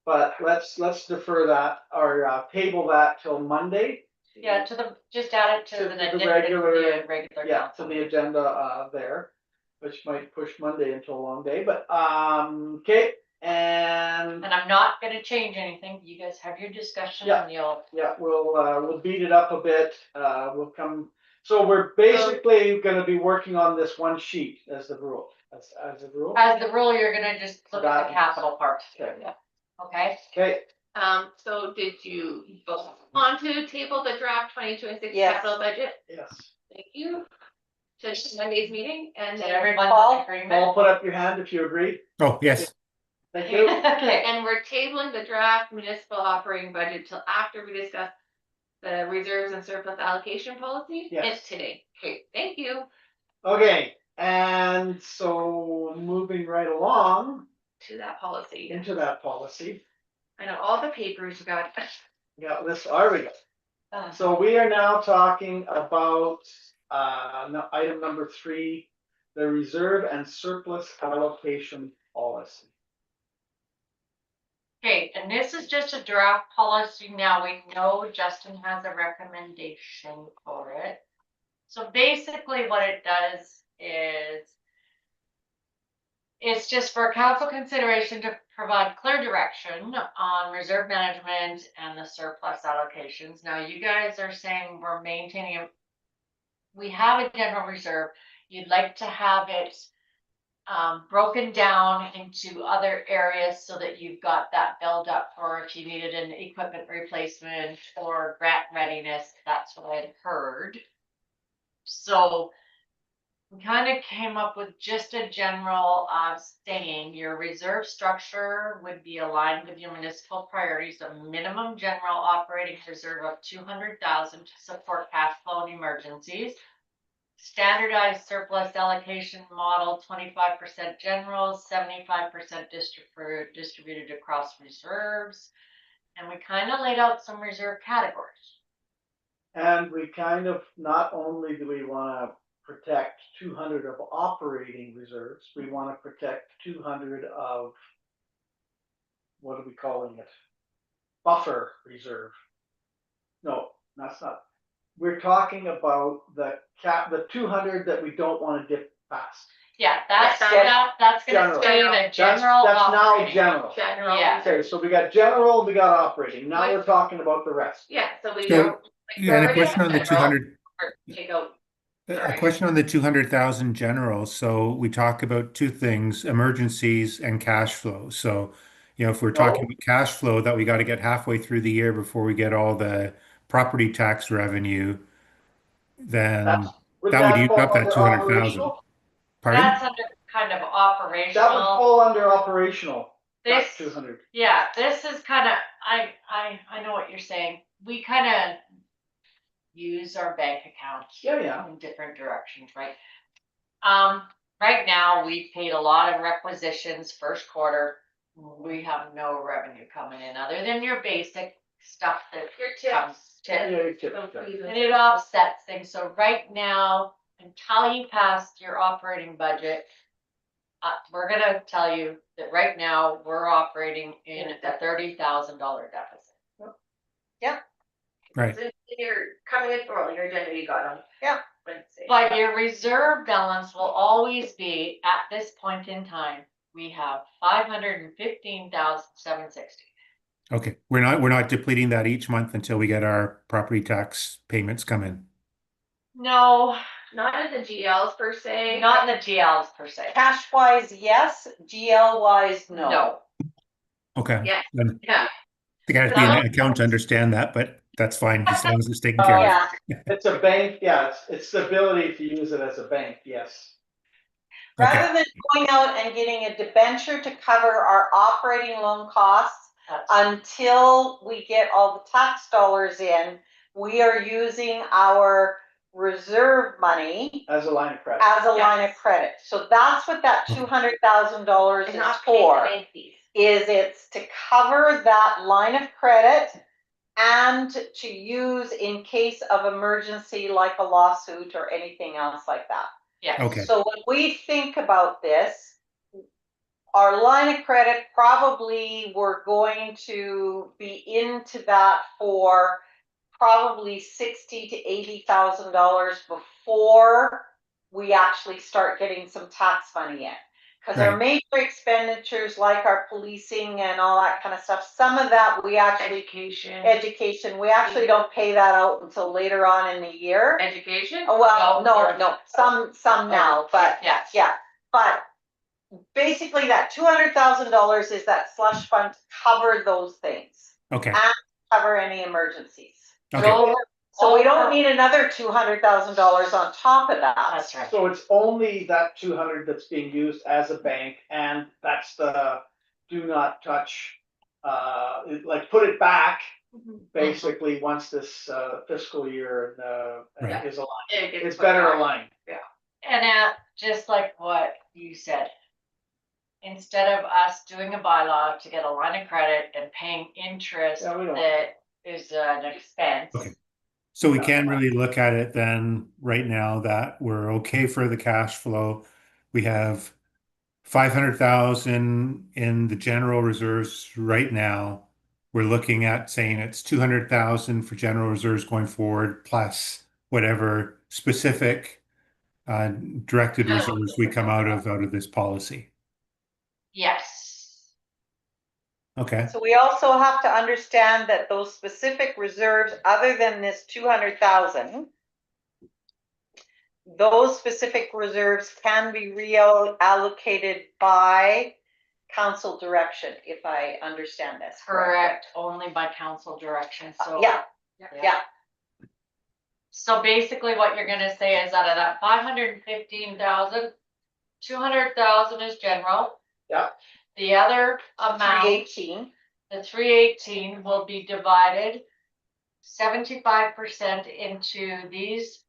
Speaker 4: But let's defer that or table that till Monday.
Speaker 2: Yeah, just add it to
Speaker 4: To
Speaker 2: the
Speaker 4: the
Speaker 2: regular
Speaker 4: Yeah, to
Speaker 2: council
Speaker 4: the
Speaker 2: meeting.
Speaker 4: agenda there, which might push Monday into a long day, but okay, and
Speaker 2: And I'm not gonna change anything, you guys have your discussion
Speaker 4: Yeah.
Speaker 2: and you'll,
Speaker 4: yeah, we'll beat it up a bit. We'll come. So we're basically gonna be working on this one sheet as the rule, as a rule.
Speaker 2: as the rule, you're gonna just look at
Speaker 4: Got
Speaker 2: the
Speaker 4: it.
Speaker 2: capital part,
Speaker 4: Okay.
Speaker 2: okay?
Speaker 4: Okay,
Speaker 6: So did you vote on to table the draft 2026
Speaker 3: Yes.
Speaker 6: capital budget?
Speaker 4: yes.
Speaker 6: Thank you. To Monday's meeting and
Speaker 2: Did
Speaker 6: then,
Speaker 2: everyone
Speaker 3: Paul?
Speaker 2: in agreement?
Speaker 4: Paul, put up your hand if you agree.
Speaker 5: Oh, yes,
Speaker 4: Thank you.
Speaker 2: Okay,
Speaker 6: and we're tabling the draft municipal operating budget till after we discuss the reserves and surplus allocation policy?
Speaker 4: Yes.
Speaker 6: It's today. Okay, thank you.
Speaker 4: Okay, and so moving right along
Speaker 6: To that policy.
Speaker 4: into that policy.
Speaker 6: I know all the papers got.
Speaker 4: Yeah, this, there we go.
Speaker 2: Uh,
Speaker 4: So we are now talking about, item number 3, the reserve and surplus allocation policy.
Speaker 2: Okay, and this is just a draft policy now. We know Justin has a recommendation for it. So basically what it does is it's just for council consideration to provide clear direction on reserve management and the surplus allocations. Now, you guys are saying we're maintaining we have a general reserve. You'd like to have it broken down into other areas so that you've got that build up for if you needed an equipment replacement or grant readiness. That's what I'd heard. So we kind of came up with just a general saying your reserve structure would be aligned with your municipal priorities, a minimum general operating reserve of 200,000 to support cash flow and emergencies. Standardized surplus allocation model, 25% general, 75% distributed across reserves. And we kind of laid out some reserve categories.
Speaker 4: And we kind of, not only do we want to protect 200 of operating reserves, we want to protect 200 of, what are we calling it? Buffer reserve. No, that's not. We're talking about the 200 that we don't want to dip past.
Speaker 2: Yeah, that's
Speaker 4: Yes,
Speaker 2: that's gonna
Speaker 4: general.
Speaker 2: stay the general.
Speaker 4: That's now
Speaker 2: operating.
Speaker 4: general.
Speaker 6: General.
Speaker 2: Yeah.
Speaker 4: Okay, so we got general, we got operating. Now
Speaker 6: Like-
Speaker 4: we're talking about the rest.
Speaker 6: Yeah, so we
Speaker 5: So,
Speaker 6: don't. like,
Speaker 5: yeah, and a
Speaker 6: already
Speaker 5: question on the
Speaker 6: have general,
Speaker 5: 200,
Speaker 6: or Take out.
Speaker 5: a
Speaker 6: Sorry.
Speaker 5: question on the 200,000 general. So we talk about two things, emergencies and cash flow. So, if we're talking about cash flow, that we got to get halfway through the year before we get all the property tax revenue, then
Speaker 4: Would
Speaker 5: that would use
Speaker 4: fall
Speaker 5: up that
Speaker 4: under
Speaker 5: 200,000.
Speaker 4: operational?
Speaker 5: Pardon?
Speaker 2: That's under kind of
Speaker 4: That would
Speaker 2: operational.
Speaker 4: fall under operational. That's
Speaker 2: This
Speaker 4: 200.
Speaker 2: Yeah, this is kind of, I know what you're saying. We kind of use our bank accounts
Speaker 4: Yeah.
Speaker 2: in different directions, right? Right now, we've paid a lot of requisitions first quarter. We have no revenue coming in other than your basic stuff that
Speaker 6: Your
Speaker 2: comes
Speaker 6: tips.
Speaker 2: to,
Speaker 4: Yeah.
Speaker 2: and it offsets things. So right now, until you pass your operating budget, we're gonna tell you that right now, we're operating in a $30,000 deficit.
Speaker 5: Right.
Speaker 6: So you're coming in for all your agenda you got on.
Speaker 3: Yeah.
Speaker 6: Wednesday.
Speaker 2: But your reserve balance will always be, at this point in time, we have 515,760.
Speaker 5: Okay. We're not depleting that each month until we get our property tax payments come in.
Speaker 2: No,
Speaker 6: Not in the GLs per se.
Speaker 2: not in the GLs per se.
Speaker 3: Cash wise, yes, GL wise, no.
Speaker 2: No.
Speaker 5: Okay.
Speaker 6: Yeah.
Speaker 5: Then
Speaker 6: Yeah.
Speaker 5: I gotta be an accountant to understand that, but that's fine as long as it's taken care of.
Speaker 3: Yeah,
Speaker 4: It's a bank, yeah, it's the ability to use it as a bank, yes.
Speaker 5: Okay.
Speaker 3: rather than going out and getting a debenture to cover our operating loan costs until we get all the tax dollars in, we are using our reserve money
Speaker 4: As a line of credit.
Speaker 3: as a line of credit. So that's what that $200,000
Speaker 6: And
Speaker 3: is
Speaker 6: not paying the
Speaker 3: for.
Speaker 6: bank fees.
Speaker 3: Is it's to cover that line of credit and to use in case of emergency like a lawsuit or anything else like that.
Speaker 2: Yeah.
Speaker 5: Okay.
Speaker 3: So when we think about this, our line of credit, probably we're going to be into that for probably $60,000 to $80,000 before we actually start getting some tax money in. Because our major expenditures like our policing and all that kind of stuff, some of that we actually, education, we actually don't pay that out until later on in the year.
Speaker 6: Education?
Speaker 3: Oh, well, no, some now, but
Speaker 2: Yes.
Speaker 3: yeah, but basically that $200,000 is that slush fund to cover those things,
Speaker 5: Okay.
Speaker 3: cover any emergencies.
Speaker 5: Okay.
Speaker 3: So we don't need another $200,000 on top of that.
Speaker 2: That's right.
Speaker 4: So it's only that 200 that's being used as a bank, and that's the do not touch, like put it back, basically, once this fiscal year
Speaker 5: Right.
Speaker 4: is aligned.
Speaker 6: It gets
Speaker 4: It's
Speaker 6: put
Speaker 4: better
Speaker 6: back.
Speaker 4: aligned.
Speaker 2: And just like what you said, instead of us doing a bylaw to get a line of credit and paying interest
Speaker 4: Yeah, we don't.
Speaker 2: that is an expense.
Speaker 5: Okay. So we can really look at it then right now that we're okay for the cash flow. We have 500,000 in the general reserves right now. We're looking at saying it's 200,000 for general reserves going forward, plus whatever specific directed reserves we come out of this policy.
Speaker 6: Yes.
Speaker 5: Okay.
Speaker 8: So we also have to understand that those specific reserves, other than this 200,000, those specific reserves can be reallocated by council direction, if I understand this.
Speaker 2: Correct, only by council direction, so.
Speaker 8: Yeah, yeah.
Speaker 2: So basically what you're gonna say is out of that 515,000, 200,000 is general.
Speaker 4: Yeah.
Speaker 2: The other amount,
Speaker 8: 318.
Speaker 2: the 318 will be divided 75% into these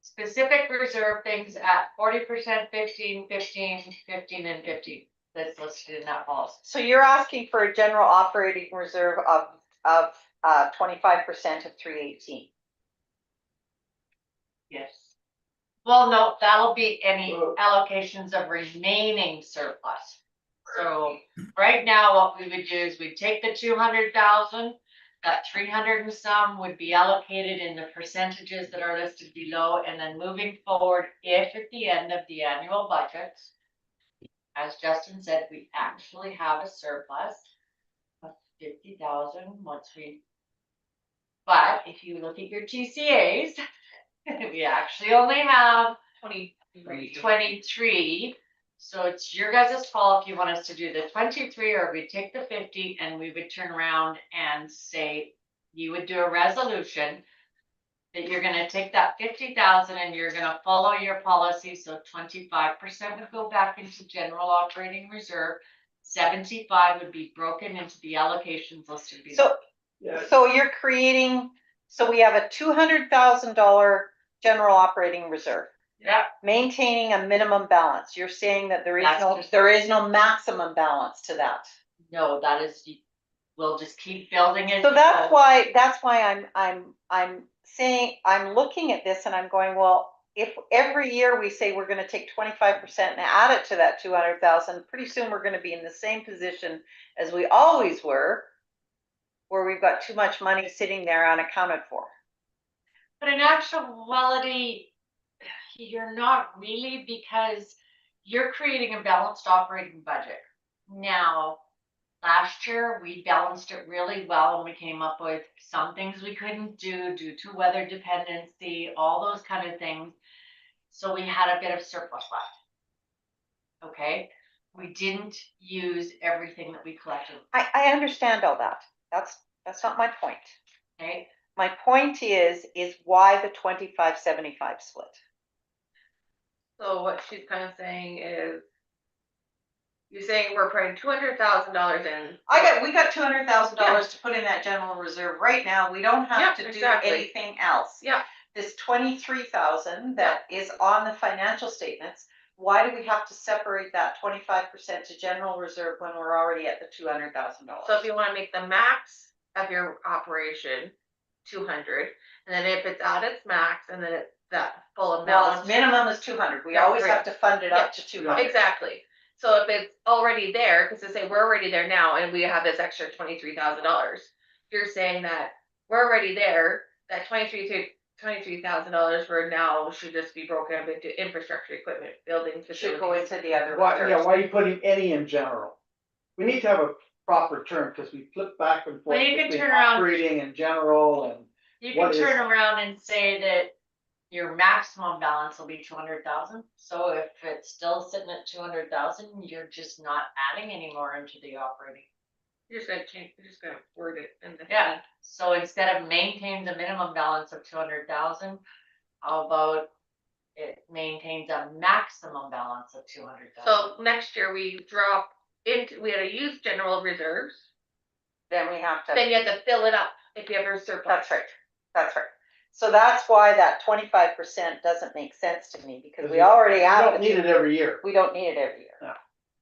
Speaker 2: specific reserve things at 40%, 15, 15, 15, and 15. That's listed in that policy.
Speaker 8: So you're asking for a general operating reserve of 25% of 318.
Speaker 2: Yes. Well, no, that'll be any allocations of remaining surplus. So right now, what we would do is we'd take the 200,000, that 300 and some would be allocated in the percentages that are listed below, and then moving forward, if at the end of the annual budget, as Justin said, we actually have a surplus of 50,000 once we. But if you look at your TCAs, we actually only have 23. So it's your guys' call if you want us to do the 23 or we take the 50 and we would turn around and say, you would do a resolution that you're gonna take that 50,000 and you're gonna follow your policy. So 25% would go back into general operating reserve. 75 would be broken into the allocations listed below.
Speaker 8: So you're creating, so we have a $200,000 general operating reserve.
Speaker 2: Yeah.
Speaker 8: Maintaining a minimum balance. You're saying that there is no maximum balance to that.
Speaker 2: No, that is, we'll just keep building it.
Speaker 8: So that's why I'm saying, I'm looking at this and I'm going, well, if every year we say we're gonna take 25% and add it to that 200,000, pretty soon we're gonna be in the same position as we always were, where we've got too much money sitting there unaccounted for.
Speaker 2: But in actuality, you're not really, because you're creating a balanced operating budget. Now, last year, we balanced it really well and we came up with some things we couldn't do due to weather dependency, all those kind of things. So we had a bit of surplus left. Okay, we didn't use everything that we collected.
Speaker 8: I understand all that. That's not my point.
Speaker 2: Okay.
Speaker 8: My point is why the 25-75 split?
Speaker 6: So what she's kind of saying is, you're saying we're putting $200,000 in.
Speaker 8: We got $200,000 to put in that general reserve right now. We don't have to do anything else.
Speaker 6: Yeah.
Speaker 8: This 23,000 that is on the financial statements, why do we have to separate that 25% to general reserve when we're already at the $200,000?
Speaker 6: So if you want to make the max of your operation 200, and then if it's at its max, and then it's that full amount.
Speaker 8: Well, its minimum is 200. We always have to fund it up to 200.
Speaker 6: Exactly. So if it's already there, because to say we're already there now, and we have this extra $23,000, you're saying that we're already there. That $23,000 for now should just be broken up into infrastructure, equipment, building, facilities.
Speaker 8: Should go into the other.
Speaker 4: Why are you putting any in general? We need to have a proper term because we flip back and forth
Speaker 2: Well, you can
Speaker 4: between
Speaker 2: turn around.
Speaker 4: operating and general and.
Speaker 2: You can turn around and say that your maximum balance will be 200,000. So if it's still sitting at 200,000, you're just not adding any more into the operating.
Speaker 6: You're just gonna change. You're just gonna word it in the
Speaker 2: Yeah. So instead of maintain the minimum balance of 200,000, how about it maintains a maximum balance of 200,000?
Speaker 6: So next year we drop into, we had to use general reserves.
Speaker 8: Then we have to.
Speaker 6: Then you have to fill it up if you have a surplus.
Speaker 8: That's right. That's right. So that's why that 25% doesn't make sense to me, because we already have.
Speaker 4: We don't need it every year.
Speaker 8: We don't need it every year.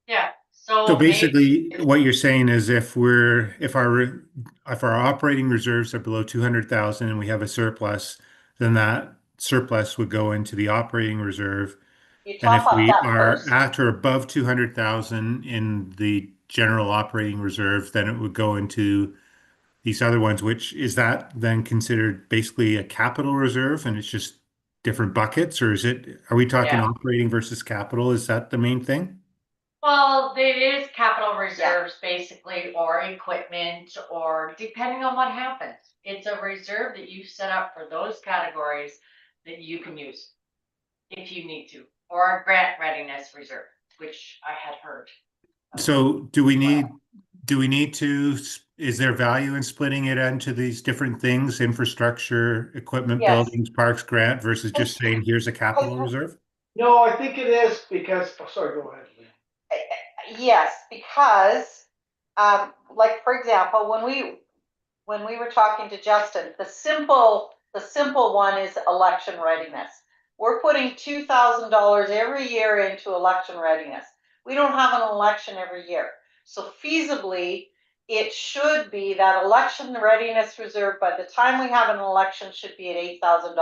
Speaker 2: Yeah. So
Speaker 5: So
Speaker 2: maybe,
Speaker 5: basically, what you're saying is if our operating reserves are below 200,000 and we have a surplus, then that surplus would go into the operating reserve.
Speaker 8: You
Speaker 5: And
Speaker 8: top
Speaker 5: if
Speaker 8: up
Speaker 5: we
Speaker 8: that
Speaker 5: are
Speaker 8: first.
Speaker 5: at or above 200,000 in the general operating reserve, then it would go into these other ones, which is that then considered basically a capital reserve and it's just different buckets, or are we talking
Speaker 2: Yeah.
Speaker 5: operating versus capital? Is that the main thing?
Speaker 2: well, it is capital reserves basically, or equipment, or depending on what happens. It's a reserve that you set up for those categories that you can use if you need to, or a grant readiness reserve, which I had heard.
Speaker 5: So do we need to, is there value in splitting it into these different things, infrastructure, equipment,
Speaker 8: Yes.
Speaker 5: buildings, parks, grant, versus just saying, here's a capital reserve?
Speaker 4: No, I think it is because, oh, sorry, go ahead. Lee.
Speaker 8: Yes, because, like, for example, when we were talking to Justin, the simple one is election readiness. We're putting $2,000 every year into election readiness. We don't have an election every year. So feasibly, it should be that election readiness reserve by the time we have an election should be at $8,000,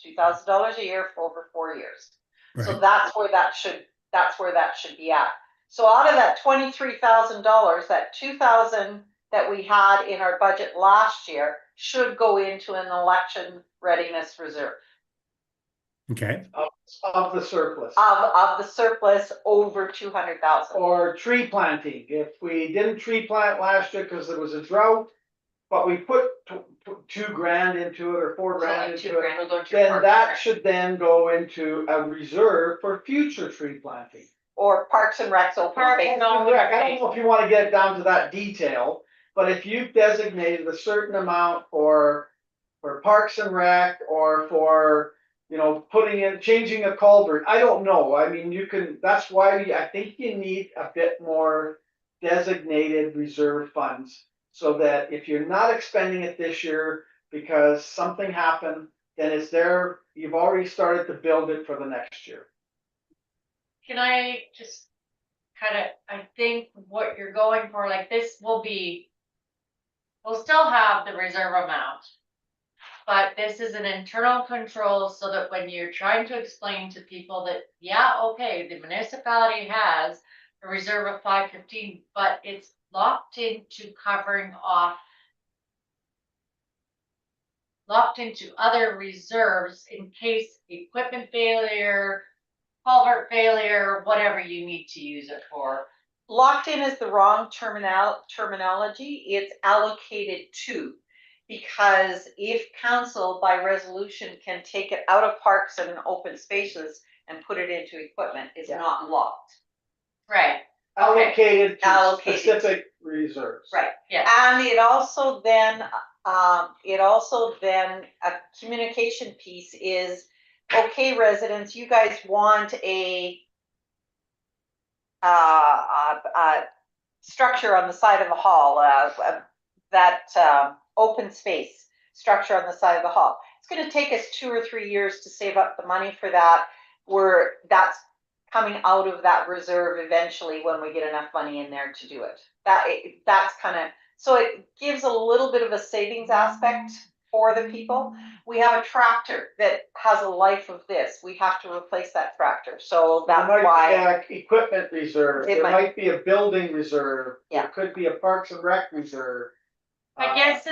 Speaker 8: $2,000 a year for over 4 years. So
Speaker 5: Right.
Speaker 8: that's where that should be at. So out of that $23,000, that 2,000 that we had in our budget last year should go into an election readiness reserve
Speaker 5: Okay.
Speaker 4: Of the surplus.
Speaker 8: of the surplus over 200,000.
Speaker 4: Or tree planting. If we didn't tree plant last year because there was a drought, but we put $2,000 into it or $4,000
Speaker 2: So like
Speaker 4: into
Speaker 2: 2
Speaker 4: it,
Speaker 2: grand will go to your
Speaker 4: then
Speaker 2: park
Speaker 4: that
Speaker 2: grant.
Speaker 4: should then go into a reserve for future tree planting.
Speaker 8: Or Parks and Recs open
Speaker 2: Park
Speaker 8: space.
Speaker 2: and all-
Speaker 4: Correct. I don't know if you want to get down to that detail, but if you've designated a certain amount for Parks and Rec or for, changing a culvert, I don't know. I mean, that's why I think you need a bit more designated reserve funds so that if you're not expending it this year because something happened, then it's there, you've already started to build it for the next year.
Speaker 2: Can I just I think what you're going for, like this we'll still have the reserve amount. But this is an internal control so that when you're trying to explain to people that, yeah, okay, the municipality has a reserve of 515, but it's locked into other reserves in case equipment failure, culvert failure, whatever you need to use it for.
Speaker 8: Locked in is the wrong terminology. It's allocated to. Because if council by resolution can take it out of parks and open spaces and put it into equipment, it's not locked.
Speaker 2: Right.
Speaker 4: Allocated to
Speaker 8: Allocated.
Speaker 4: specific reserves.
Speaker 8: Right.
Speaker 2: Yeah.
Speaker 8: And it also then a communication piece is, okay, residents, you guys want a structure on the side of the hall, open space structure on the side of the hall. It's going to take us 2 or 3 years to save up the money for that. That's coming out of that reserve eventually when we get enough money in there to do it. That's so it gives a little bit of a savings aspect for the people. We have a tractor that has a life of this. We have to replace that tractor. So that's why
Speaker 4: Equipment reserve. There might be a building reserve.
Speaker 8: Yeah.
Speaker 4: There could be a Parks and Rec reserve.
Speaker 2: I guess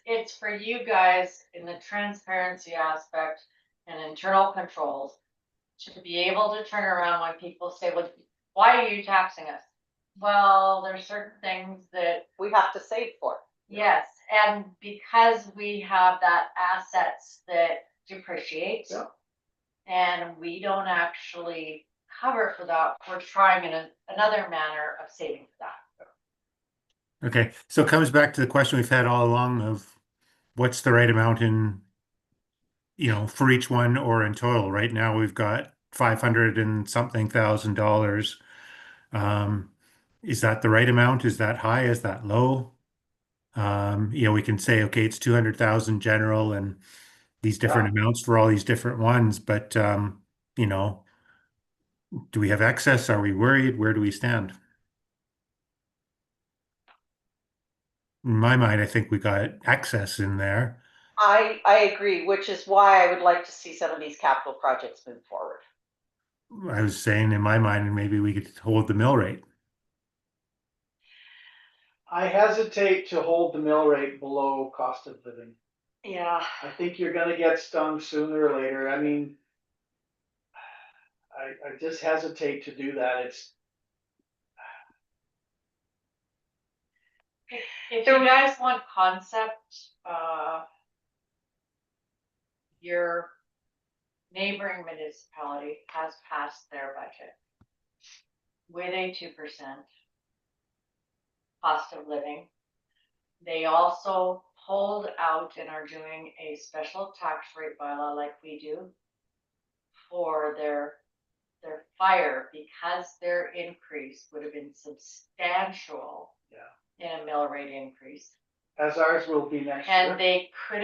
Speaker 2: it's for you guys in the transparency aspect and internal controls to be able to turn around when people say, well, why are you taxing us? Well, there's certain things that
Speaker 8: we have to save for.
Speaker 2: yes, and because we have that assets that depreciate, and we don't actually cover for that, we're trying another manner of saving for that.
Speaker 5: Okay, so it comes back to the question we've had all along of what's the right amount for each one or in total. Right now we've got 500 and something thousand dollars. Is that the right amount? Is that high? Is that low? We can say, okay, it's 200,000 general and these different amounts for all these different ones, but do we have excess? Are we worried? Where do we stand? in my mind, I think we got excess in there.
Speaker 8: I agree, which is why I would like to see some of these capital projects move forward.
Speaker 5: I was saying in my mind, maybe we could hold the mill rate.
Speaker 4: I hesitate to hold the mill rate below cost of living.
Speaker 8: Yeah.
Speaker 4: I think you're gonna get stung sooner or later. I mean, I just hesitate to do that. It's,
Speaker 2: If you guys want concept, your neighboring municipality has passed their budget with a 2% cost of living. They also pulled out and are doing a special tax rate bylaw like we do for their fire, because their increase would have been substantial in a mill rate increase.
Speaker 4: as ours will be next
Speaker 2: And
Speaker 4: year.
Speaker 2: they could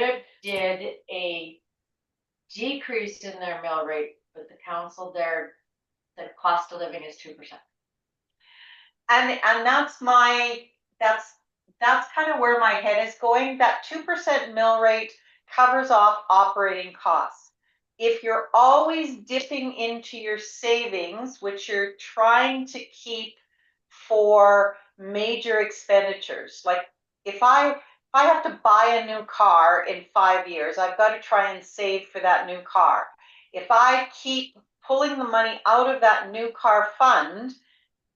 Speaker 2: have did a decrease in their mill rate, but the council there, the cost of living is 2%.
Speaker 8: And that's kind of where my head is going. That 2% mill rate covers off operating costs. If you're always dipping into your savings, which you're trying to keep for major expenditures, like if I have to buy a new car in 5 years, I've got to try and save for that new car. If I keep pulling the money out of that new car fund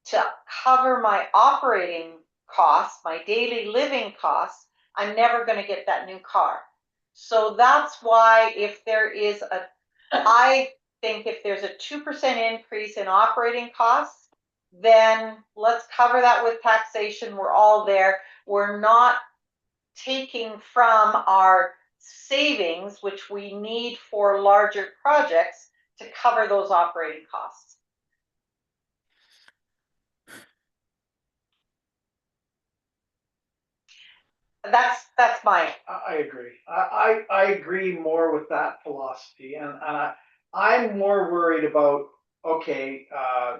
Speaker 8: to cover my operating costs, my daily living costs, I'm never going to get that new car. So that's why I think if there's a 2% increase in operating costs, then let's cover that with taxation. We're all there. We're not taking from our savings, which we need for larger projects, to cover those operating costs. That's my.
Speaker 4: I agree. I agree more with that philosophy, and I'm more worried about, okay,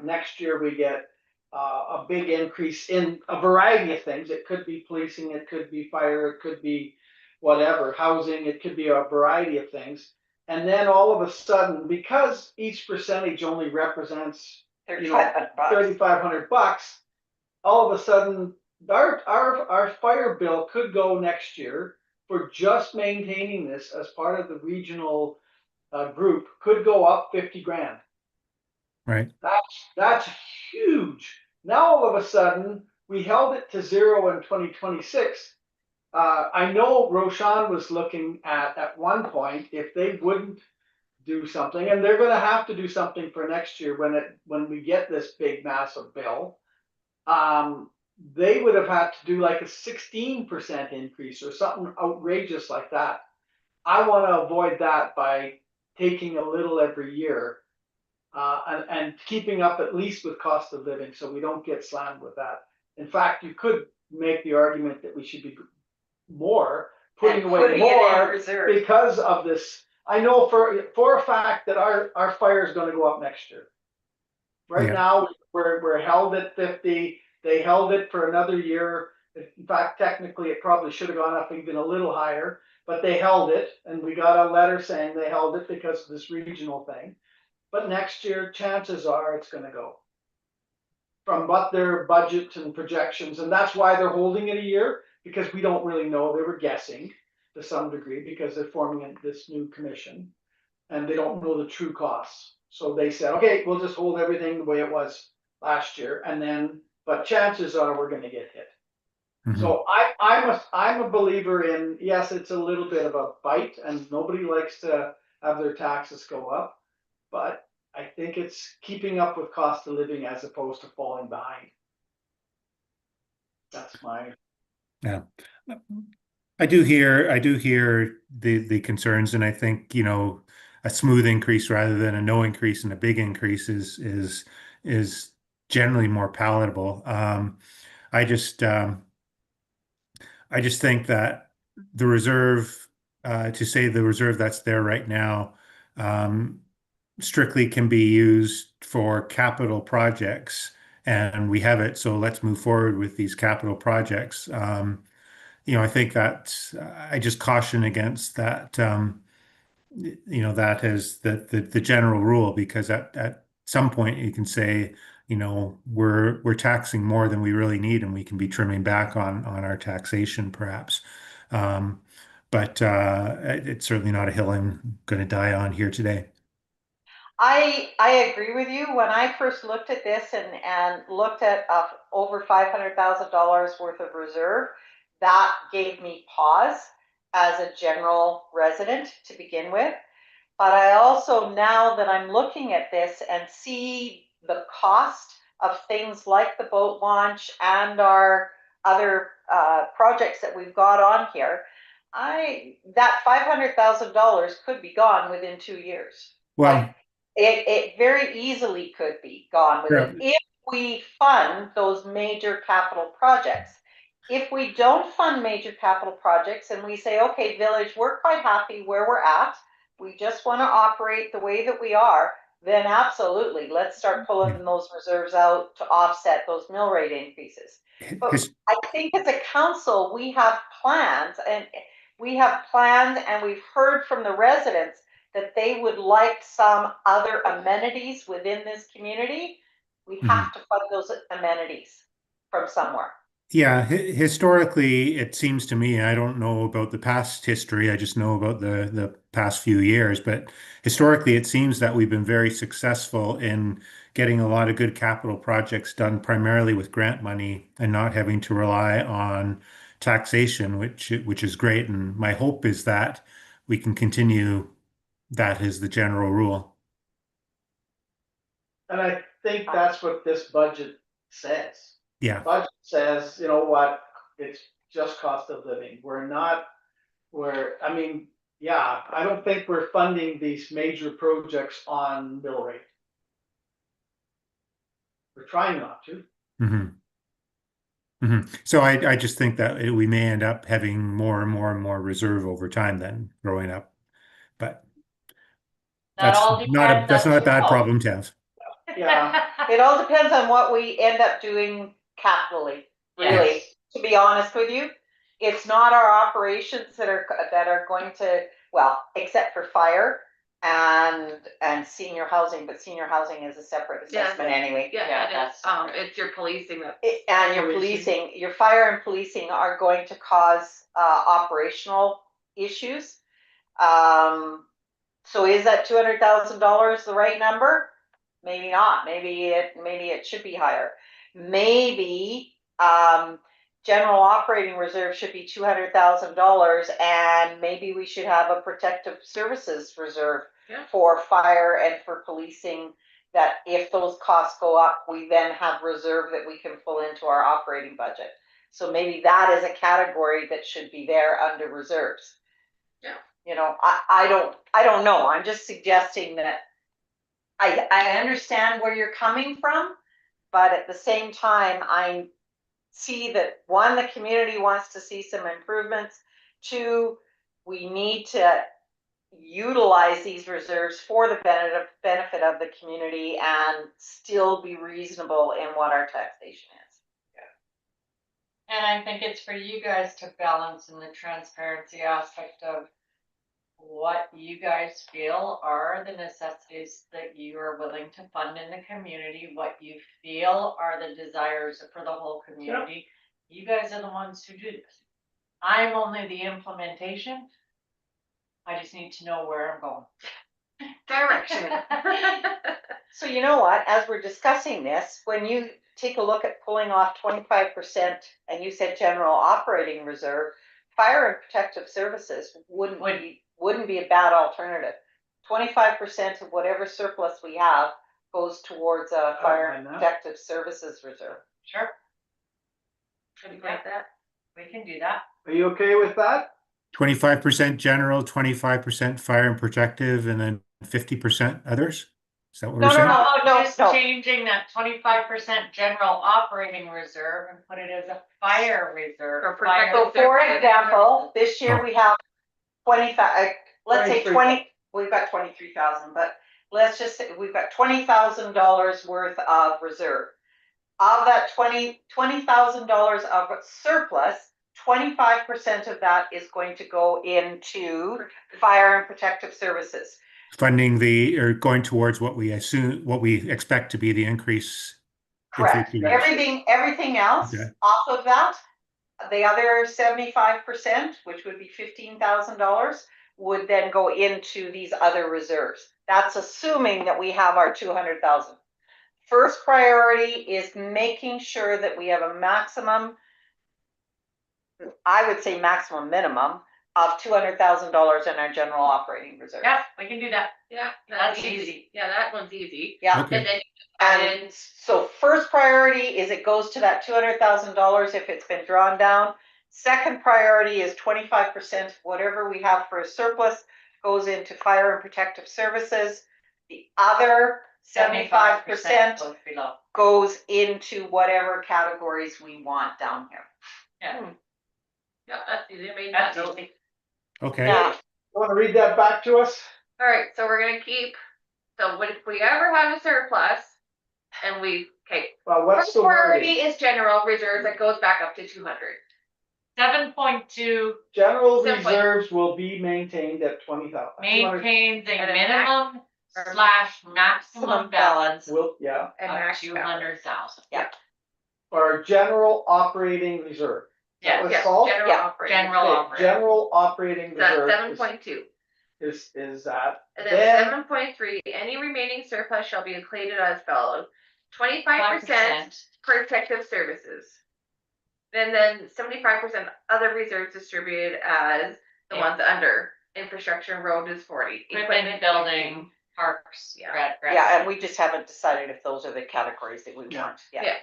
Speaker 4: next year we get a big increase in a variety of things. It could be policing, it could be fire, it could be whatever, housing, it could be a variety of things. And then all of a sudden, because each percentage only represents, you know, $3,500, all of a sudden our fire bill could go next year for just maintaining this as part of the regional group could go up 50 grand.
Speaker 5: Right.
Speaker 4: That's huge. Now all of a sudden we held it to 0 in 2026. I know Roshan was looking at one point if they wouldn't do something, and they're going to have to do something for next year when we get this big massive bill. They would have had to do like a 16% increase or something outrageous like that. I want to avoid that by taking a little every year and keeping up at least with cost of living so we don't get slammed with that. In fact, you could make the argument that we should be putting away more because of this. I know for a fact that our fire is going to go up next year. Right now, we're held at 50. They held it for another year. In fact, technically, it probably should have gone up even a little higher, but they held it, and we got a letter saying they held it because of this regional thing. But next year, chances are it's going to go from what their budget and projections, and that's why they're holding it a year, because we don't really know. They were guessing to some degree because they're forming this new commission, and they don't know the true costs. So they said, okay, we'll just hold everything the way it was last year, and then, but chances are we're going to get hit. Mm-hmm. So I'm a believer in, yes, it's a little bit of a bite, and nobody likes to have their taxes go up, but I think it's keeping up with cost of living as opposed to falling behind. That's my.
Speaker 5: Yeah. I do hear the concerns, and I think, you know, a smooth increase rather than a no increase and a big increase is generally more palatable. I just think that the reserve, to say the reserve that's there right now, strictly can be used for capital projects and we have it, so let's move forward with these capital projects. I think that I just caution against that. That is the general rule, because at some point you can say, we're taxing more than we really need, and we can be trimming back on our taxation perhaps. Um, but it's certainly not a hill I'm going to die on here today.
Speaker 8: I agree with you. When I first looked at this and looked at over $500,000 worth of reserve, that gave me pause as a general resident to begin with. But I also, now that I'm looking at this and see the cost of things like the boat launch and our other projects that we've got on here, that $500,000 could be gone within 2 years.
Speaker 5: Well,
Speaker 8: It very easily could be gone with it if we fund those major capital projects. If we don't fund major capital projects and we say, okay, village, we're quite happy where we're at, we just want to operate the way that we are, then absolutely, let's start pulling those reserves out to offset those mill rate increases. But I think as a council, we have plans, and we've heard from the residents that they would like some other amenities within this community. We have to fund those amenities from somewhere.
Speaker 5: Yeah, historically, it seems to me, I don't know about the past history, I just know about the past few years, but historically, it seems that we've been very successful in getting a lot of good capital projects done primarily with grant money and not having to rely on taxation, which is great. And my hope is that we can continue that as the general rule.
Speaker 4: And I think that's what this budget says.
Speaker 5: Yeah.
Speaker 4: Budget says, you know what, it's just cost of living. I mean, yeah, I don't think we're funding these major projects on mill rate. We're trying not to.
Speaker 5: So I just think that we may end up having more and more and more reserve over time than growing up, but that's not a bad problem to have.
Speaker 8: Yeah, it all depends on what we end up doing capitally, really.
Speaker 2: Yes.
Speaker 8: To be honest with you, it's not our operations that are going to, well, except for fire and senior housing, but senior housing is a separate assessment anyway.
Speaker 6: Yeah, it's your policing
Speaker 8: And your policing, your fire and policing are going to cause operational issues. So is that $200,000 the right number? Maybe not. Maybe it should be higher. Maybe general operating reserve should be $200,000, and maybe we should have a protective services reserve for fire and for policing, that if those costs go up, we then have reserve that we can pull into our operating budget. So maybe that is a category that should be there under reserves.
Speaker 6: Yeah.
Speaker 8: I don't know. I'm just suggesting that I understand where you're coming from, but at the same time, I see that, one, the community wants to see some improvements. Two, we need to utilize these reserves for the benefit of the community and still be reasonable in what our taxation is.
Speaker 2: And I think it's for you guys to balance in the transparency aspect of what you guys feel are the necessities that you are willing to fund in the community, what you feel are the desires for the whole community. You guys are the ones who do this. I'm only the implementation. I just need to know where I'm going.
Speaker 6: direction.
Speaker 8: So you know what, as we're discussing this, when you take a look at pulling off 25%, and you said general operating reserve, fire and protective services wouldn't be a bad alternative. 25% of whatever surplus we have goes towards a fire and protective services reserve.
Speaker 2: Sure.
Speaker 6: Can you like that?
Speaker 2: We can do that.
Speaker 4: Are you okay with that?
Speaker 5: 25% general, 25% fire and protective, and then 50% others? Is that what we're saying?
Speaker 8: No.
Speaker 2: Just changing that 25% general operating reserve and put it as a fire reserve.
Speaker 6: Or
Speaker 8: So for example, this year we have 25, let's say 20, we've got 23,000, but let's just say we've got $20,000 worth of reserve. of that $20,000 of surplus, 25% of that is going to go into fire and protective services.
Speaker 5: Funding or going towards what we expect to be the increase. in
Speaker 8: Correct.
Speaker 5: future years.
Speaker 8: Everything else
Speaker 5: Okay.
Speaker 8: off of that, the other 75%, which would be $15,000, would then go into these other reserves. That's assuming that we have our 200,000. First priority is making sure that we have a maximum, I would say maximum minimum of $200,000 in our general operating reserve.
Speaker 6: Yeah, we can do that. Yeah,
Speaker 7: That's easy.
Speaker 6: Yeah, that one's easy.
Speaker 8: Yeah.
Speaker 5: Okay.
Speaker 6: And then add in
Speaker 8: And so first priority is it goes to that $200,000 if it's been drawn down. Second priority is 25%, whatever we have for a surplus goes into fire and protective services. The other 75%
Speaker 7: goes below.
Speaker 8: goes into whatever categories we want down here.
Speaker 6: yeah, that's easy. I mean,
Speaker 7: That's
Speaker 6: that's
Speaker 7: easy.
Speaker 5: Okay.
Speaker 8: Yeah.
Speaker 4: You wanna read that back to us?
Speaker 6: all right. So we're gonna keep. So if we ever have a surplus, and
Speaker 4: Well, what's
Speaker 6: first
Speaker 4: the
Speaker 6: priority
Speaker 4: wording?
Speaker 6: is general reserves that goes back up to 200.
Speaker 7: 7.2
Speaker 4: General
Speaker 6: Simply.
Speaker 4: reserves will be maintained at 20,000.
Speaker 7: maintains a
Speaker 6: And a
Speaker 7: minimum
Speaker 6: or
Speaker 7: slash maximum balance
Speaker 4: Will, yeah,
Speaker 6: And
Speaker 7: of
Speaker 6: max
Speaker 7: 200,000.
Speaker 4: or general operating reserve. Is that
Speaker 7: Yeah,
Speaker 4: what it's
Speaker 6: Yes,
Speaker 4: called?
Speaker 6: general
Speaker 8: Yeah,
Speaker 6: operating.
Speaker 7: general
Speaker 4: Okay,
Speaker 7: operating.
Speaker 4: general operating
Speaker 6: That's
Speaker 4: reserve
Speaker 6: 7.2.
Speaker 4: is that.
Speaker 6: And then
Speaker 4: Then
Speaker 6: 7.3, any remaining surplus shall be equated as follows: 25% protective services. And then 75% other reserves distributed as the
Speaker 7: Yeah.
Speaker 6: ones under infrastructure and road is 40.
Speaker 7: Equipment, building, parks,
Speaker 6: Yeah.
Speaker 8: Yeah, and we just haven't decided if those are the categories that we
Speaker 4: Yeah.
Speaker 8: want.
Speaker 6: Yeah.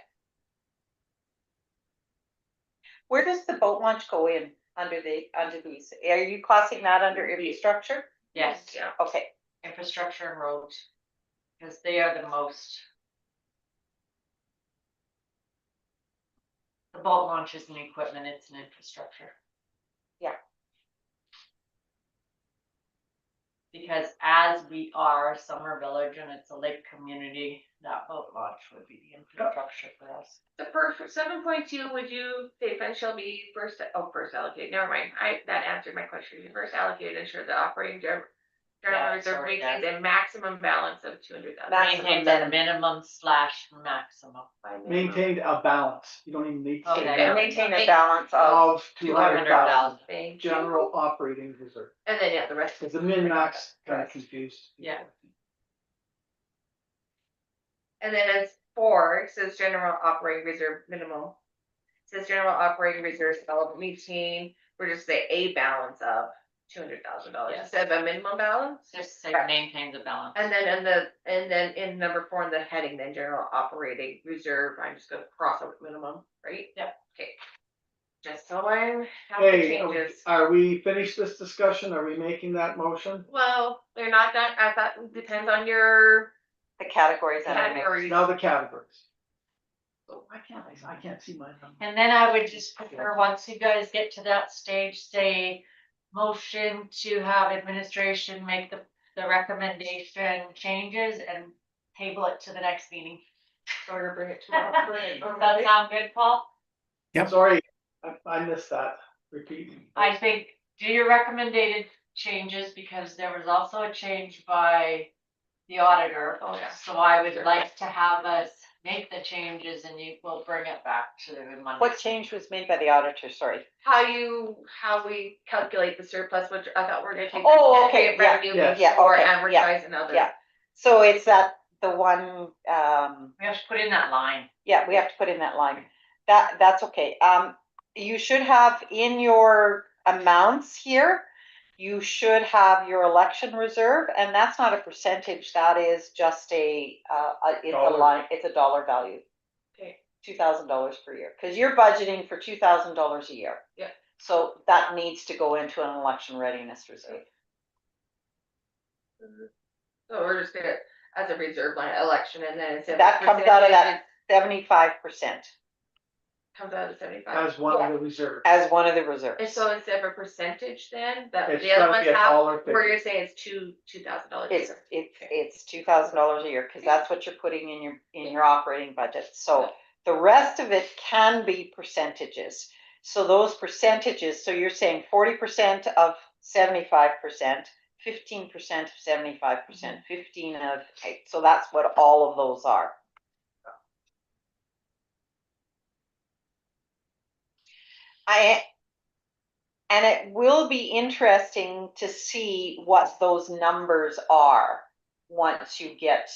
Speaker 8: Where does the boat launch go in under these? Are you classing that under infrastructure?
Speaker 7: Yes,
Speaker 6: Yeah.
Speaker 8: Okay,
Speaker 7: infrastructure and roads. Because they are the most. The boat launch isn't equipment, it's an infrastructure.
Speaker 8: Yeah.
Speaker 7: Because as we are a summer village and it's a lake community, that boat launch would be the infrastructure for us.
Speaker 6: The first 7.2, would you say funds shall be first allocated? Never mind. That answered my question. First allocated, ensure the operating general
Speaker 7: Yeah,
Speaker 6: reserve
Speaker 7: sorry,
Speaker 6: maintains a maximum balance of 200,000.
Speaker 8: Maximum
Speaker 7: Maintains a minimum slash maximum.
Speaker 4: maintained a balance. You don't even need to say
Speaker 7: Okay.
Speaker 8: and
Speaker 4: minimum.
Speaker 8: maintain a balance of,
Speaker 4: Of 200,000
Speaker 6: Thank you.
Speaker 4: general operating reserve.
Speaker 6: And then, yeah, the rest
Speaker 4: Cause
Speaker 6: is
Speaker 4: the min-max kind of confused.
Speaker 7: Yeah.
Speaker 6: And then as 4, it says general operating reserve minimum. It says general operating reserve development maintain, we're just say a balance of $200,000
Speaker 7: Yes.
Speaker 6: instead of a minimum balance.
Speaker 7: Just say maintains a balance.
Speaker 6: And then in number 4 in the heading, then general operating reserve, I'm just gonna cross out minimum, right?
Speaker 7: Yep.
Speaker 6: Okay. Just so I have the
Speaker 4: Hey,
Speaker 6: changes.
Speaker 4: are we finished this discussion? Are we making that motion?
Speaker 6: Well, they're not done, I thought it depends on your
Speaker 8: the categories that I made.
Speaker 6: categories.
Speaker 4: Now the categories.
Speaker 6: Oh,
Speaker 4: I can't see mine.
Speaker 7: And then I would just prefer, once you guys get to that stage, say, motion to have administration make the recommendation changes and table it to the next meeting.
Speaker 6: Or bring it to.
Speaker 7: Does that sound good, Paul?
Speaker 5: Yep.
Speaker 4: Sorry, I missed that. Repeat.
Speaker 7: I think do your recommended changes, because there was also a change by the auditor.
Speaker 6: Oh, yeah.
Speaker 7: So I would like to have us make the changes and you will bring it back to the Monday.
Speaker 8: What change was made by the auditor, sorry?
Speaker 6: How we calculate the surplus, which I thought we we're gonna take.
Speaker 8: Oh, okay, yeah,
Speaker 6: Revenue
Speaker 4: yeah,
Speaker 6: before
Speaker 8: okay, yeah,
Speaker 6: advertising other.
Speaker 8: yeah. So it's that, the one,
Speaker 7: We have to put in that line.
Speaker 8: yeah, we have to put in that line. That's okay. You should have in your amounts here, you should have your election reserve, and that's not a percentage, that is just it's a
Speaker 4: Dollar.
Speaker 8: line, it's a dollar value.
Speaker 6: Okay.
Speaker 8: $2,000 per year, because you're budgeting for $2,000 a year.
Speaker 6: Yeah.
Speaker 8: So that needs to go into an election readiness reserve.
Speaker 6: So we're just gonna, as a reserve line election, and then it's.
Speaker 8: That comes out of that 75%
Speaker 6: Comes out of 75.
Speaker 4: As one of the reserves.
Speaker 8: as one of the reserves.
Speaker 6: And so instead of a percentage then, that
Speaker 4: It's
Speaker 6: the other
Speaker 4: gotta
Speaker 6: ones
Speaker 4: be a
Speaker 6: have,
Speaker 4: dollar
Speaker 6: where
Speaker 4: figure.
Speaker 6: you're saying it's $2,000.
Speaker 8: It's $2,000 a year, because that's what you're putting in your operating budget. So The rest of it can be percentages. So those percentages, so you're saying 40% of 75%, 15% of 75%, 15 of, okay, so that's what all of those are. And it will be interesting to see what those numbers are once you get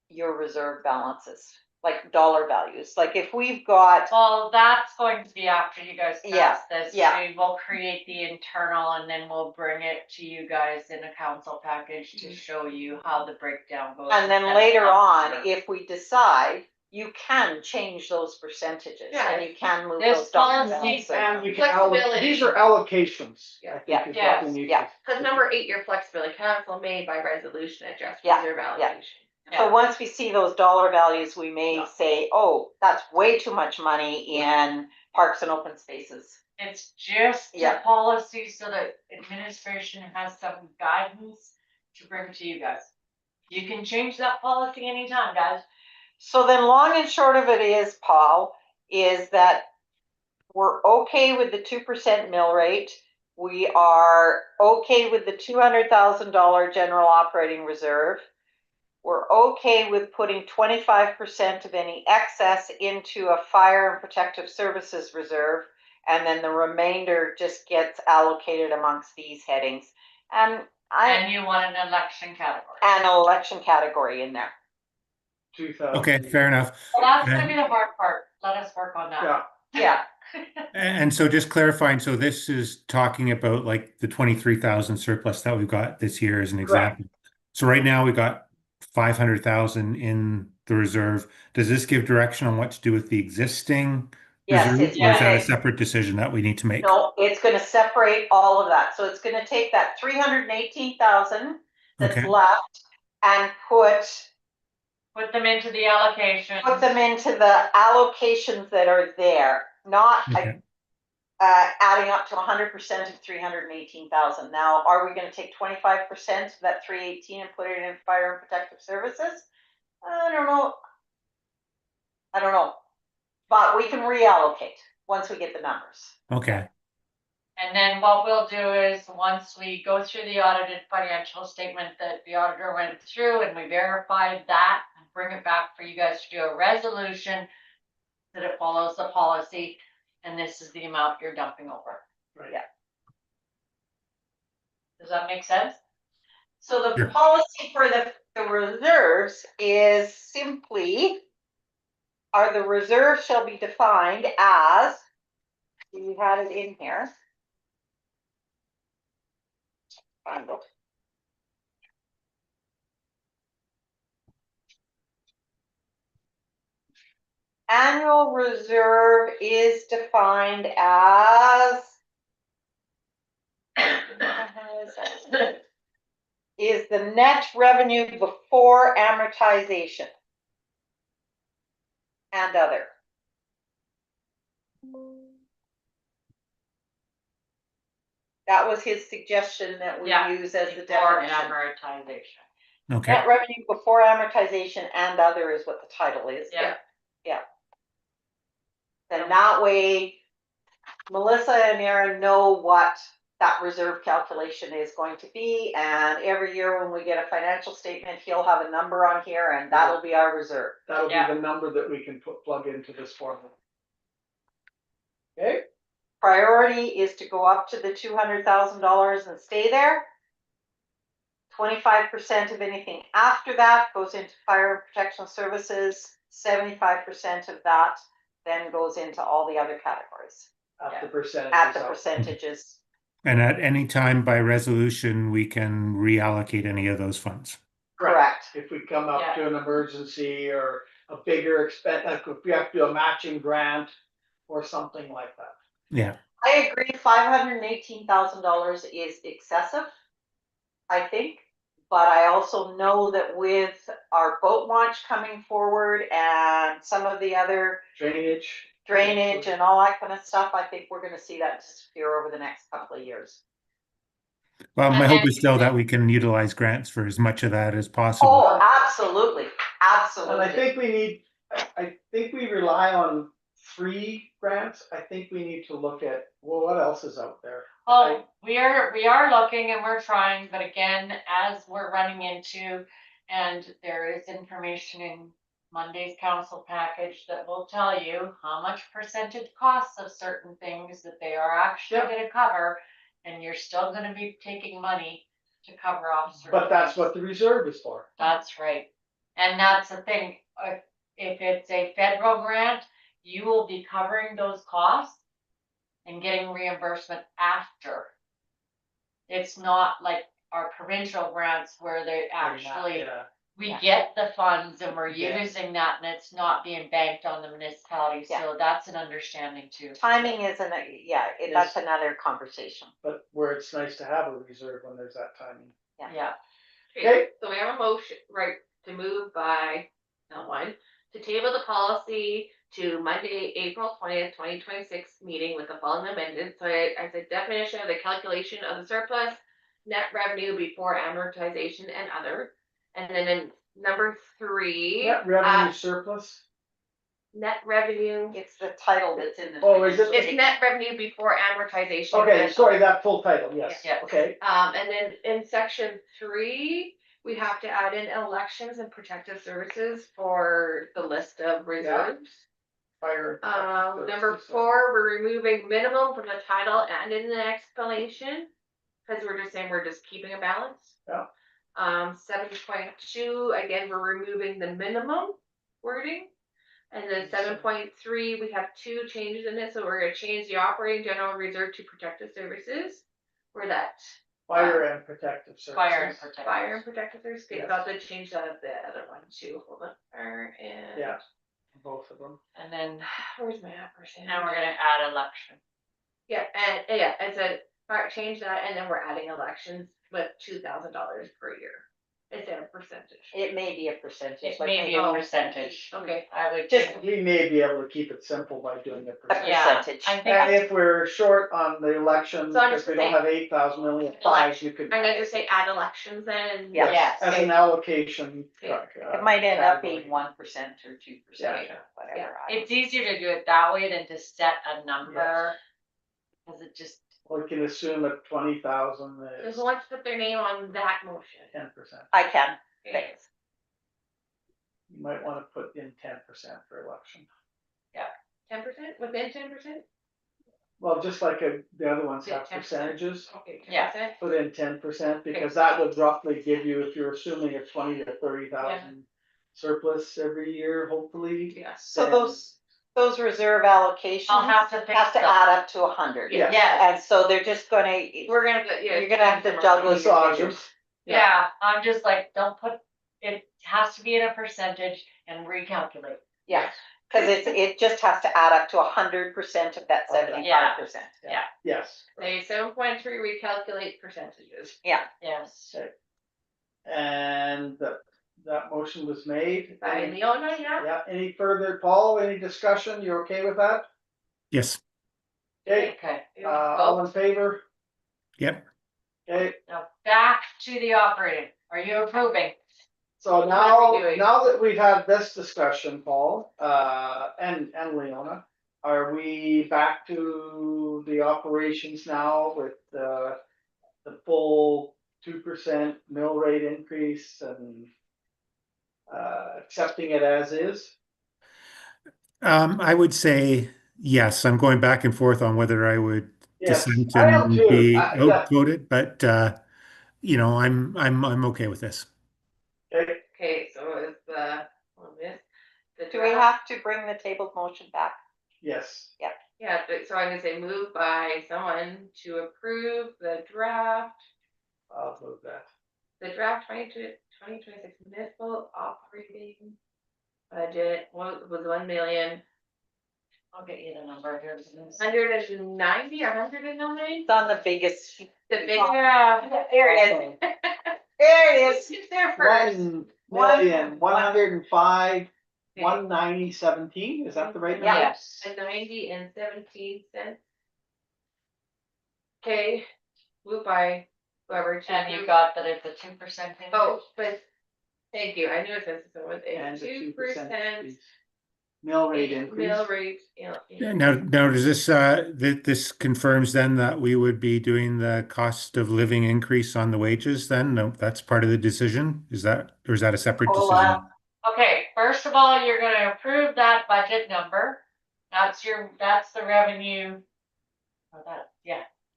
Speaker 8: your reserve balances, like dollar values. Like if we've got,
Speaker 7: Well, that's going to be after you guys
Speaker 8: Yeah,
Speaker 7: pass this.
Speaker 8: yeah.
Speaker 7: We will create the internal and then we'll bring it to you guys in a council package to show you how the breakdown goes.
Speaker 8: and then
Speaker 7: instead of
Speaker 8: later
Speaker 7: that
Speaker 8: on,
Speaker 7: number.
Speaker 8: if we decide, you can change those percentages and you can move
Speaker 7: This
Speaker 8: those dollar
Speaker 7: policy,
Speaker 8: balances.
Speaker 4: You can
Speaker 6: Flexibility.
Speaker 4: these are allocations, I
Speaker 6: Yeah.
Speaker 4: think is
Speaker 7: Yeah.
Speaker 4: what we need.
Speaker 8: Yeah.
Speaker 6: Cause number 8, your flexibility, council may by resolution adjust
Speaker 8: Yeah,
Speaker 6: reserve
Speaker 8: yeah.
Speaker 6: allocation.
Speaker 8: So once we see those dollar values, we may
Speaker 4: Yeah.
Speaker 8: say, oh, that's way too much money in parks and open spaces.
Speaker 7: it's just
Speaker 8: Yeah.
Speaker 7: a policy so that administration has some guidance to bring to you guys. You can change that policy anytime, guys.
Speaker 8: So then long and short of it is, Paul, is that we're okay with the 2% mill rate. We are okay with the $200,000 general operating reserve. We're okay with putting 25% of any excess into a fire and protective services reserve. And then the remainder just gets allocated amongst these headings. And
Speaker 7: And you want an election category.
Speaker 8: an election category in there.
Speaker 4: 2,000.
Speaker 5: Okay, fair enough.
Speaker 7: Well, that's gonna be the hard part. Let us work on that.
Speaker 4: Yeah,
Speaker 8: Yeah.
Speaker 5: And so just clarifying, so this is talking about like the 23,000 surplus that we've got this year as an example. So right now we got 500,000 in the reserve. Does this give direction on what to do with the existing
Speaker 8: Yes,
Speaker 5: reserve?
Speaker 8: it's
Speaker 5: Or is that a
Speaker 8: okay.
Speaker 5: separate decision that we need to make?
Speaker 8: No, it's gonna separate all of that. So it's gonna take that 318,000 that's
Speaker 5: Okay.
Speaker 8: left and put
Speaker 7: them into the allocation.
Speaker 8: them into the allocations that are there, not
Speaker 5: Okay.
Speaker 8: adding up to 100% of 318,000. Now, are we gonna take 25% of that 318 and put it in fire and protective services? I don't know. But we can reallocate once we get the numbers.
Speaker 5: Okay.
Speaker 7: And then what we'll do is, once we go through the audited financial statement that the auditor went through and we verified that, and bring it back for you guys to do a resolution that it follows the policy, and this is the amount you're dumping over.
Speaker 4: right.
Speaker 8: Yeah.
Speaker 7: Does that make sense?
Speaker 8: So the
Speaker 5: Sure.
Speaker 8: policy for the reserves is simply, the reserves shall be defined as, you had it in here. Find it. Annual reserve is defined as is the net revenue before amortization and other. That was his suggestion that we
Speaker 7: Yeah,
Speaker 8: use as the
Speaker 7: Before
Speaker 8: definition.
Speaker 7: amortization.
Speaker 5: Okay.
Speaker 8: Net revenue before amortization and other is what the title is.
Speaker 7: Yeah.
Speaker 8: Yeah. And that way, Melissa and Aaron know what that reserve calculation is going to be, and every year when we get a financial statement, he'll have a number on here, and that'll be our reserve.
Speaker 4: That'll
Speaker 7: Yeah.
Speaker 4: be the number that we can plug into this formula. Okay,
Speaker 8: Priority is to go up to the $200,000 and stay there. 25% of anything after that goes into fire and protection services. 75% of that then goes into all the other categories
Speaker 4: at the percentage.
Speaker 8: at the percentages.
Speaker 5: And at any time by resolution, we can reallocate any of those funds.
Speaker 8: Correct.
Speaker 4: If we come up
Speaker 7: Yeah.
Speaker 4: to an emergency or a bigger expense, like if we have to do a matching grant or something like that.
Speaker 5: Yeah.
Speaker 8: I agree, $518,000 is excessive, I think. But I also know that with our boat launch coming forward and some of the other drainage and all that kind of stuff, I think we're gonna see that disappear over the next couple of years.
Speaker 5: Well, my
Speaker 7: And
Speaker 5: hope
Speaker 7: then-
Speaker 5: is still that we can utilize grants for as much of that as possible.
Speaker 8: Oh, absolutely,
Speaker 4: And I
Speaker 8: absolutely.
Speaker 4: think we need I think we rely on free grants. I think we need to look at, well, what else is out there?
Speaker 7: Oh, we are looking and we're trying, but again, as we're running into, and there is information in Monday's council package that will tell you how much percentage costs of certain things that they are actually
Speaker 4: Yeah.
Speaker 7: gonna cover, and you're still gonna be taking money to cover off certain.
Speaker 4: But that's
Speaker 7: things.
Speaker 4: what the reserve is for.
Speaker 7: That's right. And that's the thing, if it's a federal grant, you will be covering those costs and getting reimbursement after. It's not like our provincial grants where they actually,
Speaker 4: Yeah.
Speaker 7: we
Speaker 8: Yeah.
Speaker 7: get the funds and we're
Speaker 4: Yeah.
Speaker 7: using that and it's not being banked on the municipality,
Speaker 8: Yeah.
Speaker 7: so that's an understanding too.
Speaker 8: Timing isn't, that's another conversation.
Speaker 4: But where it's nice to have a reserve when there's that timing.
Speaker 7: Yeah,
Speaker 4: Okay.
Speaker 6: So we have a motion, right, to move by one, to table the policy to Monday, April 20th, 2026 meeting with the following amendments. So I said definition of the calculation of the surplus, net revenue before amortization and other. And then in number 3,
Speaker 4: Net revenue surplus.
Speaker 6: net revenue,
Speaker 8: It's the title that's in the.
Speaker 4: Oh, is it?
Speaker 6: it's net revenue before amortization.
Speaker 4: Okay,
Speaker 6: and
Speaker 4: sorry,
Speaker 6: other.
Speaker 4: that full title, yes.
Speaker 7: Yeah.
Speaker 4: Okay.
Speaker 6: And then in section 3, we have to add in elections and protective services for the list of reserves.
Speaker 4: Fire.
Speaker 6: Number 4, we're removing minimum from the title and in the explanation, because we're just saying we're just keeping a balance.
Speaker 4: Yeah.
Speaker 6: 7.2, again, we're removing the minimum wording. And then 7.3, we have 2 changes in it, so we're gonna change the operating general reserve to protective services. Where that
Speaker 4: Fire and protective services.
Speaker 6: fire and protective services,
Speaker 4: Yes.
Speaker 6: about to change that of the other one too, hold on, fire and.
Speaker 4: Yeah. Both of them.
Speaker 7: and then
Speaker 6: Where's my operation?
Speaker 7: now we're gonna add election.
Speaker 6: Yeah, and yeah, I said, alright, change that, and then we're adding elections with $2,000 per year. Instead of percentage.
Speaker 8: It may be a percentage.
Speaker 7: It
Speaker 8: like
Speaker 7: may be
Speaker 8: maybe
Speaker 7: a percentage.
Speaker 6: Okay,
Speaker 7: I would
Speaker 8: Just
Speaker 7: think,
Speaker 4: We may be able to keep it simple by doing a
Speaker 8: a
Speaker 4: percentage.
Speaker 7: yeah,
Speaker 8: percentage.
Speaker 7: I think.
Speaker 4: And if we're short on the election,
Speaker 6: So I'm
Speaker 4: because
Speaker 6: just
Speaker 4: we don't
Speaker 6: saying-
Speaker 4: have 8,000 million, 5, you could.
Speaker 6: I'm gonna just say add elections then.
Speaker 8: Yeah.
Speaker 7: Yes.
Speaker 4: As an allocation.
Speaker 6: Yeah.
Speaker 8: It might end up
Speaker 4: category.
Speaker 8: being 1% or 2%,
Speaker 4: Yeah.
Speaker 8: or whatever. I
Speaker 7: It's easier to do it that way than to set a number. Cause it just,
Speaker 4: We can assume that 20,000
Speaker 6: Just
Speaker 4: is
Speaker 6: who wants to put their name on that motion?
Speaker 4: 10%.
Speaker 8: I can,
Speaker 6: Okay.
Speaker 8: thanks.
Speaker 4: You might want to put in 10% for election.
Speaker 6: 10%, within 10%?
Speaker 4: Well, just like the other ones
Speaker 6: Yeah,
Speaker 4: have
Speaker 6: 10%.
Speaker 4: percentages,
Speaker 6: Okay,
Speaker 7: Yeah.
Speaker 6: 10%.
Speaker 4: put in 10%, because that would roughly give you, if you're assuming a 20 to 30,000 surplus every year, hopefully.
Speaker 6: Yes.
Speaker 8: So those reserve allocations
Speaker 7: I'll have to fix
Speaker 8: have to
Speaker 7: them.
Speaker 8: add up to 100.
Speaker 4: Yeah.
Speaker 7: yeah,
Speaker 8: And so they're just gonna,
Speaker 6: We're gonna, yeah.
Speaker 8: you're gonna have to juggle your
Speaker 4: Massage them.
Speaker 8: figures.
Speaker 7: yeah, I'm just like, don't put, it has to be in a percentage and recalculate.
Speaker 8: Yeah, cause it just has to add up to 100% of that
Speaker 4: Okay.
Speaker 8: 75%.
Speaker 4: Yes.
Speaker 6: Say 7.3, recalculate percentages.
Speaker 7: Yes.
Speaker 4: And that motion was made.
Speaker 6: By Leona, yeah?
Speaker 4: Yeah, any further, Paul, any discussion? You okay with that?
Speaker 5: Yes.
Speaker 4: Okay,
Speaker 7: Okay,
Speaker 4: all in favor?
Speaker 5: Yep.
Speaker 4: Okay,
Speaker 7: now back to the operating. Are you approving?
Speaker 4: so
Speaker 6: What are
Speaker 4: now,
Speaker 6: we doing?
Speaker 4: now that we've had this discussion, Paul, and Leona, are we back to the operations now with the full 2% mill rate increase and accepting it as is?
Speaker 5: I would say yes. I'm going back and forth on whether I would
Speaker 4: Yes,
Speaker 5: dissent
Speaker 4: I am
Speaker 5: and
Speaker 4: too.
Speaker 5: be
Speaker 4: Yeah.
Speaker 5: outvoted, but I'm okay with this.
Speaker 4: Okay,
Speaker 6: Okay, so it's on this. The
Speaker 8: Do we
Speaker 6: draft-
Speaker 8: have to bring the tabled motion back?
Speaker 4: yes.
Speaker 6: Yeah, so I'm gonna say move by someone to approve the draft
Speaker 4: I'll move that.
Speaker 6: 2026 municipal operating budget, what was 1,000,000,
Speaker 7: I'll get you the number here.
Speaker 6: 190 or 109?
Speaker 8: It's on the biggest.
Speaker 6: The big.
Speaker 8: Yeah, there it is. There it is.
Speaker 6: It's there first.
Speaker 4: 1,105,190.17,
Speaker 6: Okay.
Speaker 4: is that the right number?
Speaker 8: Yeah.
Speaker 7: Yes.
Speaker 6: And 90.17. Okay, move by whoever. to
Speaker 7: And you
Speaker 6: approve-
Speaker 7: got that it's a 2% increase?
Speaker 6: Oh, but, thank you, I knew it says so with
Speaker 4: And
Speaker 6: a
Speaker 4: the
Speaker 6: 2%
Speaker 4: 2%. mill rate increase.
Speaker 6: Mill rate, yeah.
Speaker 5: Now does this this confirms then that we would be doing the cost of living increase on the wages then? No, that's part of the decision? Is that, or is that a separate decision?
Speaker 7: Okay, first of all, you're gonna approve that budget number. That's the revenue. Oh,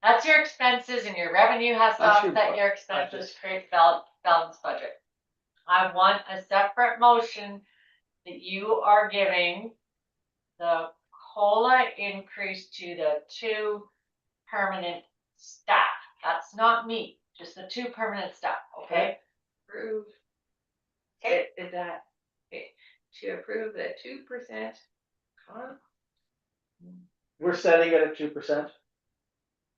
Speaker 7: that's your expenses, and your revenue has to
Speaker 4: That's your
Speaker 7: offset your expenses, create balanced budget. I want a separate motion that you are giving the COLA increase to the 2 permanent staff. That's not me, just the 2 permanent staff, okay?
Speaker 6: Approve.
Speaker 8: Okay.
Speaker 6: Is that, okay, to approve the 2%.
Speaker 4: We're setting it at 2%,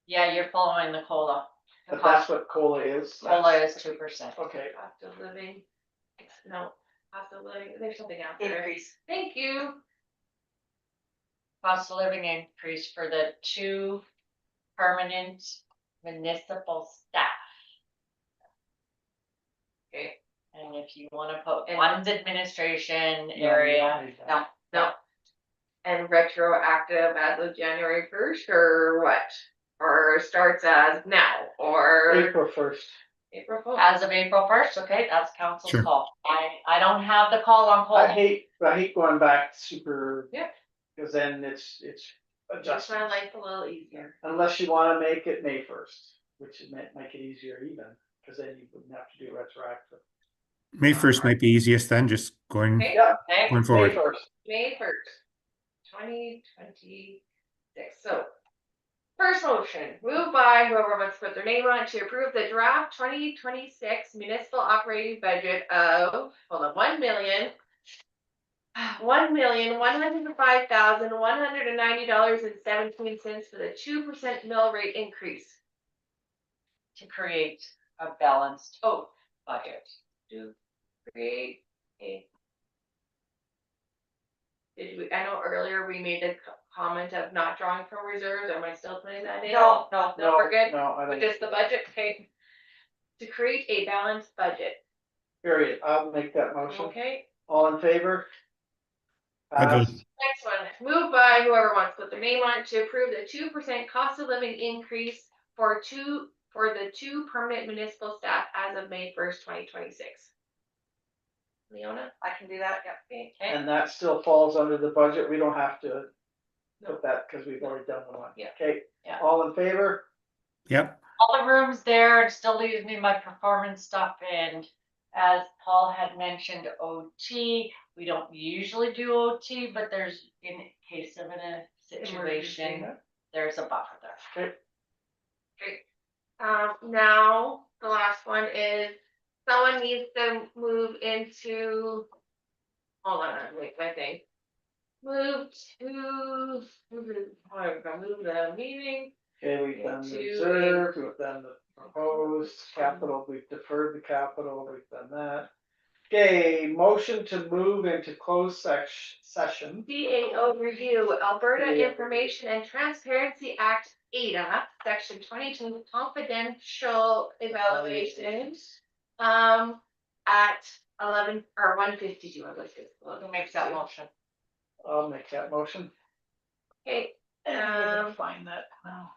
Speaker 7: Yeah, you're following the COLA. The
Speaker 4: but that's
Speaker 7: cost
Speaker 4: what COLA is.
Speaker 7: COLA is 2%.
Speaker 4: Okay,
Speaker 6: Cost of living, no, cost of living, there's something out there.
Speaker 8: Increase.
Speaker 6: Thank you.
Speaker 7: Cost of living increase for the 2 permanent municipal staff.
Speaker 6: Okay.
Speaker 7: And if you wanna put
Speaker 6: And-
Speaker 7: one's administration
Speaker 4: No,
Speaker 7: area,
Speaker 8: No.
Speaker 6: No. And retroactive as of January 1st or what? Or starts as now or
Speaker 4: April 1st.
Speaker 6: April 1st?
Speaker 7: as of April 1st, okay, that's council's
Speaker 5: Sure.
Speaker 7: call. I don't have the call on
Speaker 4: I
Speaker 7: COLA.
Speaker 4: hate going back super.
Speaker 6: Yeah.
Speaker 4: Cause then it's
Speaker 6: Makes my
Speaker 4: adjustment,
Speaker 6: life a little easier.
Speaker 4: unless you wanna make it May 1st, which would make it easier even, cause then you wouldn't have to do retroactive.
Speaker 5: May 1st might be easiest then, just going
Speaker 6: Okay.
Speaker 4: Yeah,
Speaker 7: Okay,
Speaker 5: going
Speaker 4: May
Speaker 5: forward.
Speaker 4: 1st.
Speaker 6: May 1st, 2026. So, first motion, moved by whoever wants to put their name on it to approve the draft 2026 municipal operating budget of, hold on, $1,105,190.17 for the 2% mill rate increase.
Speaker 7: to create a balanced
Speaker 6: Oh,
Speaker 7: budget.
Speaker 6: to create a. Did we, I know earlier we made the comment of not drawing from reserves, am I still putting that in?
Speaker 8: No.
Speaker 6: No, we're good,
Speaker 4: No, I
Speaker 6: with
Speaker 4: don't.
Speaker 6: just the budget, okay. To create a balanced budget,
Speaker 4: Period, I'll make that motion.
Speaker 6: okay?
Speaker 4: All in favor?
Speaker 5: I'll go.
Speaker 4: Passed.
Speaker 6: Next one, moved by whoever wants to put their name on it to approve the 2% cost of living increase for the 2 permanent municipal staff as of May 1st, 2026. Leona?
Speaker 8: I can do that, yep.
Speaker 6: Okay.
Speaker 4: And that still falls under the budget, we don't have to put that, cause we've already done the one.
Speaker 6: Yeah.
Speaker 4: Okay,
Speaker 7: Yeah.
Speaker 4: all in favor?
Speaker 5: Yep.
Speaker 7: All the rooms there, it still leaves me my performance stuff, and as Paul had mentioned, OT, we don't usually do OT, but there's, in case of a situation,
Speaker 6: Emergency.
Speaker 7: there's a buffer there.
Speaker 4: Okay,
Speaker 6: Now, the last one is, someone needs to move into, hold on, wait, my thing. Move the meeting,
Speaker 4: okay, we've done the
Speaker 6: To
Speaker 4: reserve, we've done the proposed capital, we've deferred the capital, we've done that. Okay, motion to move into closed session.
Speaker 6: CAO review, Alberta
Speaker 4: Yeah.
Speaker 6: Information and Transparency Act, ADA, section 22, confidential evaluations. At 11 or 1:52, I believe.
Speaker 7: Who makes that motion?
Speaker 4: I'll make that motion.
Speaker 6: Okay,
Speaker 4: I'm gonna
Speaker 6: Um,
Speaker 4: find that now.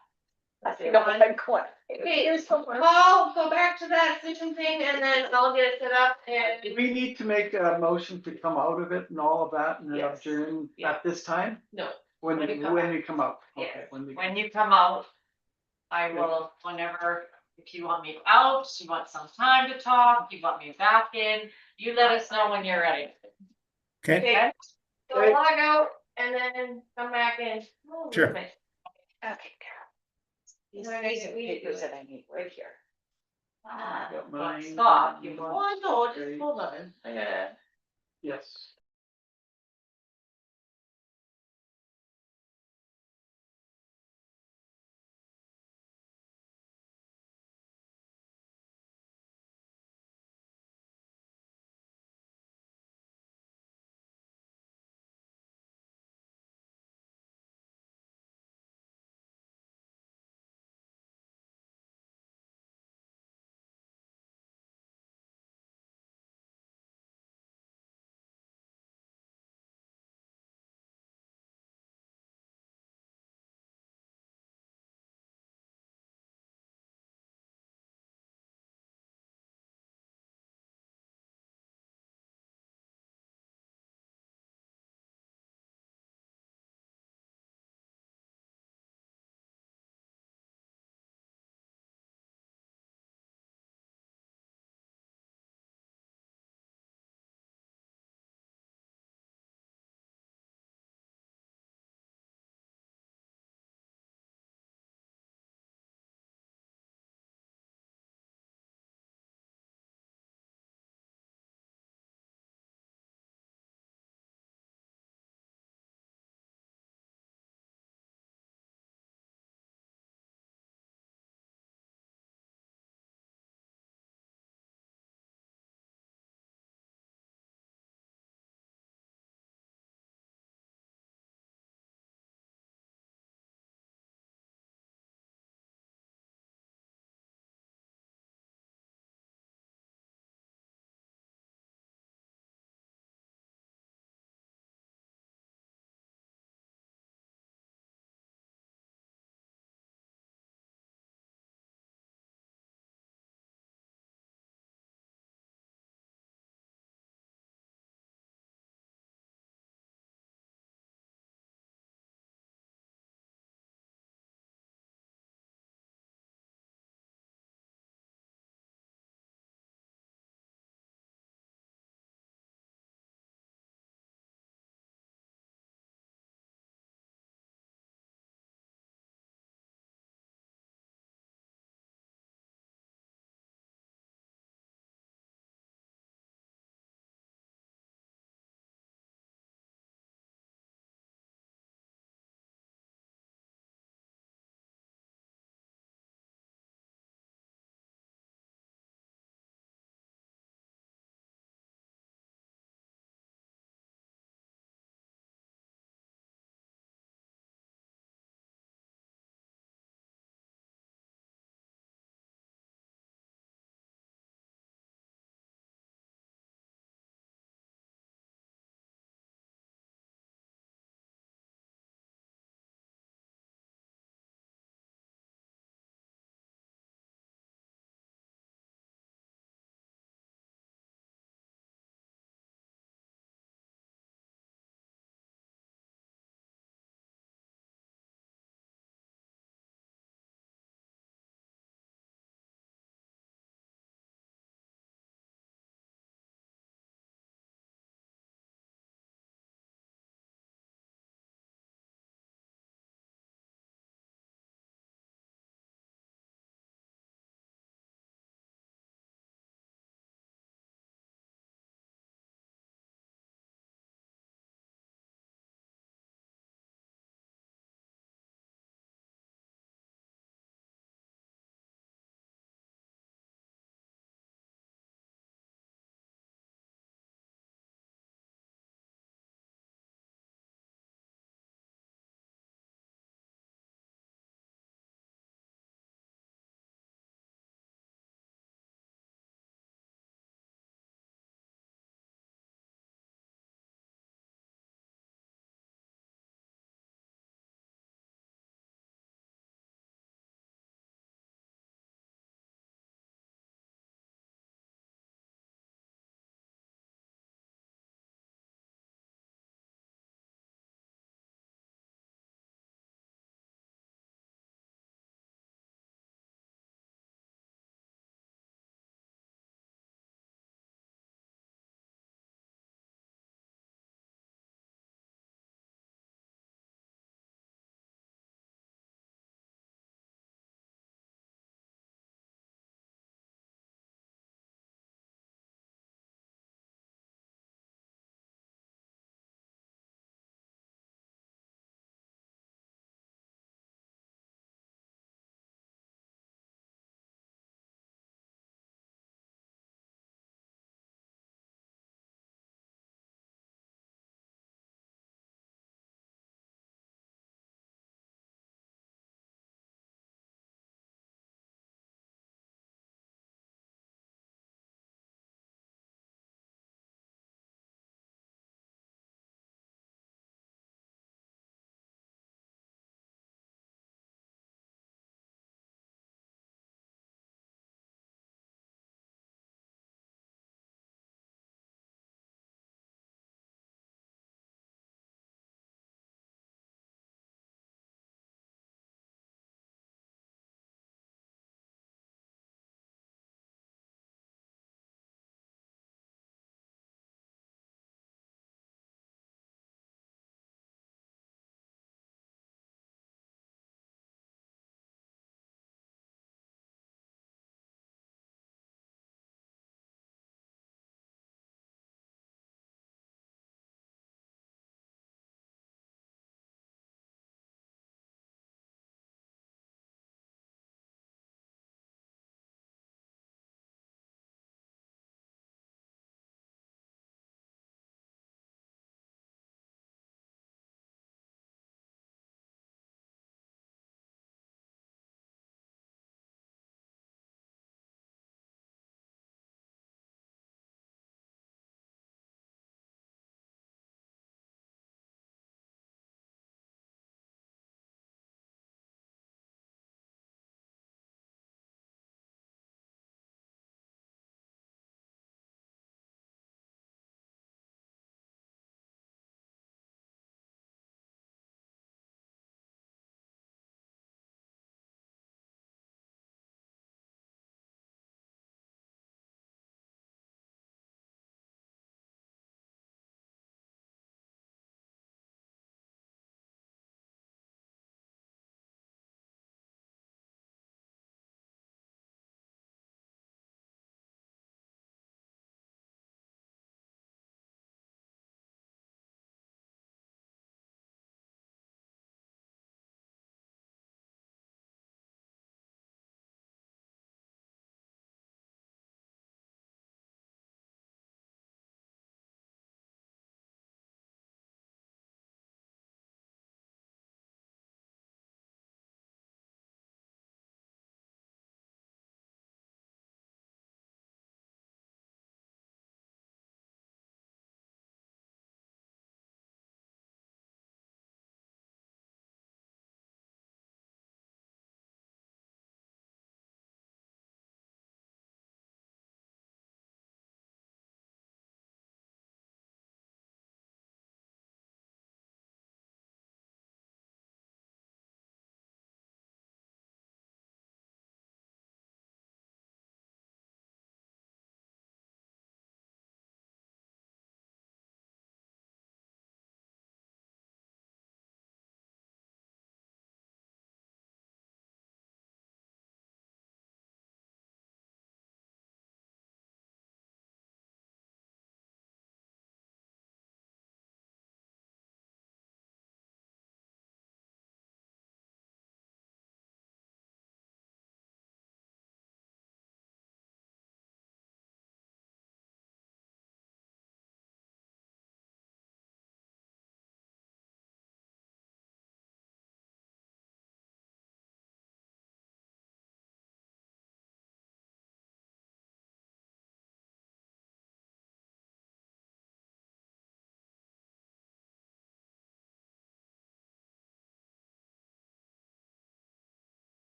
Speaker 8: I know what I'm going.
Speaker 6: okay, Paul, go back to that Zoom thing and then I'll get it set up
Speaker 4: Do
Speaker 6: and,
Speaker 4: we need to make a motion to come out of it and all of that and then
Speaker 6: Yes.
Speaker 4: adjourn
Speaker 6: Yeah.
Speaker 4: at this time?
Speaker 6: no,
Speaker 4: When
Speaker 6: When we come
Speaker 4: we come out,
Speaker 6: Yeah.
Speaker 4: okay, when we.
Speaker 7: When you come out, I will, whenever, if you want me out, you want some time to talk, you want me back in, you let us know when you're ready.
Speaker 5: Okay.
Speaker 6: okay, so
Speaker 4: Okay.
Speaker 6: log out and then come back in. Oh,
Speaker 5: Sure.
Speaker 6: wait a minute.
Speaker 8: Okay, Carol. These
Speaker 6: No,
Speaker 8: piece of
Speaker 6: we need to do
Speaker 8: papers
Speaker 6: it.
Speaker 8: that I need right here.
Speaker 4: I got
Speaker 7: But
Speaker 4: mine.
Speaker 7: Scott, you want.
Speaker 6: Oh, no,
Speaker 4: Okay.
Speaker 6: just hold on, I gotta.
Speaker 4: Yes.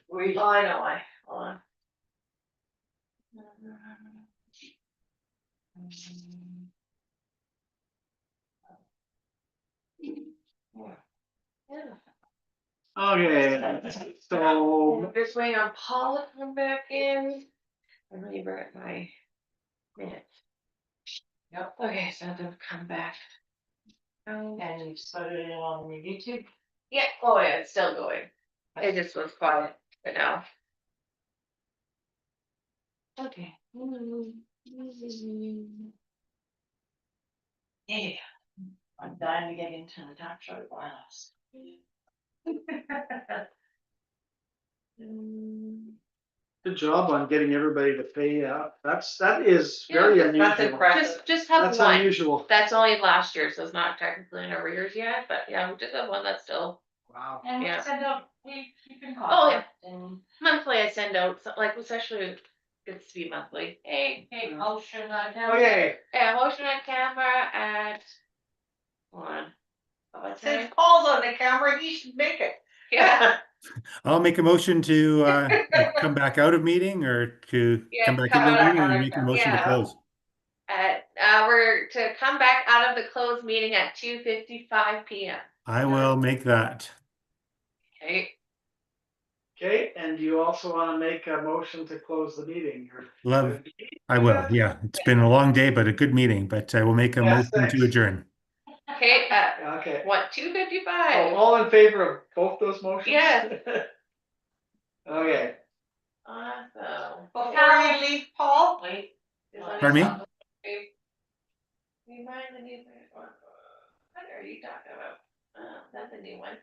Speaker 2: We,
Speaker 6: Oh, I know, hold on.
Speaker 4: Okay, so
Speaker 6: Just waiting on Paula to come back in. I'm gonna bring up my minutes.
Speaker 7: Yep.
Speaker 6: Okay, so they'll come back.
Speaker 7: and you put it on your YouTube.
Speaker 6: Yeah, oh yeah, it's still going. It just was quiet, but now. Okay.
Speaker 7: Yeah. I'm dying to get into the tax rate bylaws.
Speaker 4: good job on getting everybody to pay up. That is very
Speaker 6: Yeah,
Speaker 4: unusual.
Speaker 8: that's impressive.
Speaker 6: Just have
Speaker 4: That's
Speaker 6: one.
Speaker 4: unusual.
Speaker 6: That's only last year, so it's not technically in arrears yet, but yeah, we just have one that's still
Speaker 4: Wow.
Speaker 7: And we
Speaker 6: Yeah.
Speaker 7: send out, we keep in
Speaker 6: Oh, yeah.
Speaker 7: contact and,
Speaker 6: monthly. I send out, like, especially it's to be monthly.
Speaker 7: hey, motion on camera.
Speaker 4: Okay,
Speaker 6: Yeah, motion on camera at hold on. What
Speaker 8: Since
Speaker 6: time?
Speaker 8: Paul's on the camera, he should make it.
Speaker 6: Yeah,
Speaker 5: I'll make a motion to like come back out of meeting or to
Speaker 6: Yeah,
Speaker 5: come back
Speaker 6: come
Speaker 5: into the
Speaker 6: back
Speaker 5: meeting, or
Speaker 8: out
Speaker 5: you
Speaker 8: of
Speaker 5: make a
Speaker 8: town.
Speaker 5: motion to
Speaker 6: Yeah.
Speaker 5: close.
Speaker 6: we're to come back out of the closed meeting at 2:55 p.m.
Speaker 5: I will make that.
Speaker 6: Okay.
Speaker 4: okay, and you also wanna make a motion to close the meeting?
Speaker 5: Love, I will. Yeah, it's been a long day, but a good meeting. But I will make a
Speaker 4: Yes,
Speaker 5: motion to
Speaker 4: thanks.
Speaker 5: adjourn.
Speaker 6: Okay.
Speaker 4: Okay,
Speaker 6: What?
Speaker 4: so
Speaker 6: 2:55.
Speaker 4: all in favor of both those motions?
Speaker 6: Yes.
Speaker 4: Okay,
Speaker 6: Awesome.
Speaker 8: Before you leave, Paul,
Speaker 6: Wait.
Speaker 5: Pardon me?
Speaker 6: Remind the new. What are you talking about? That's a new one.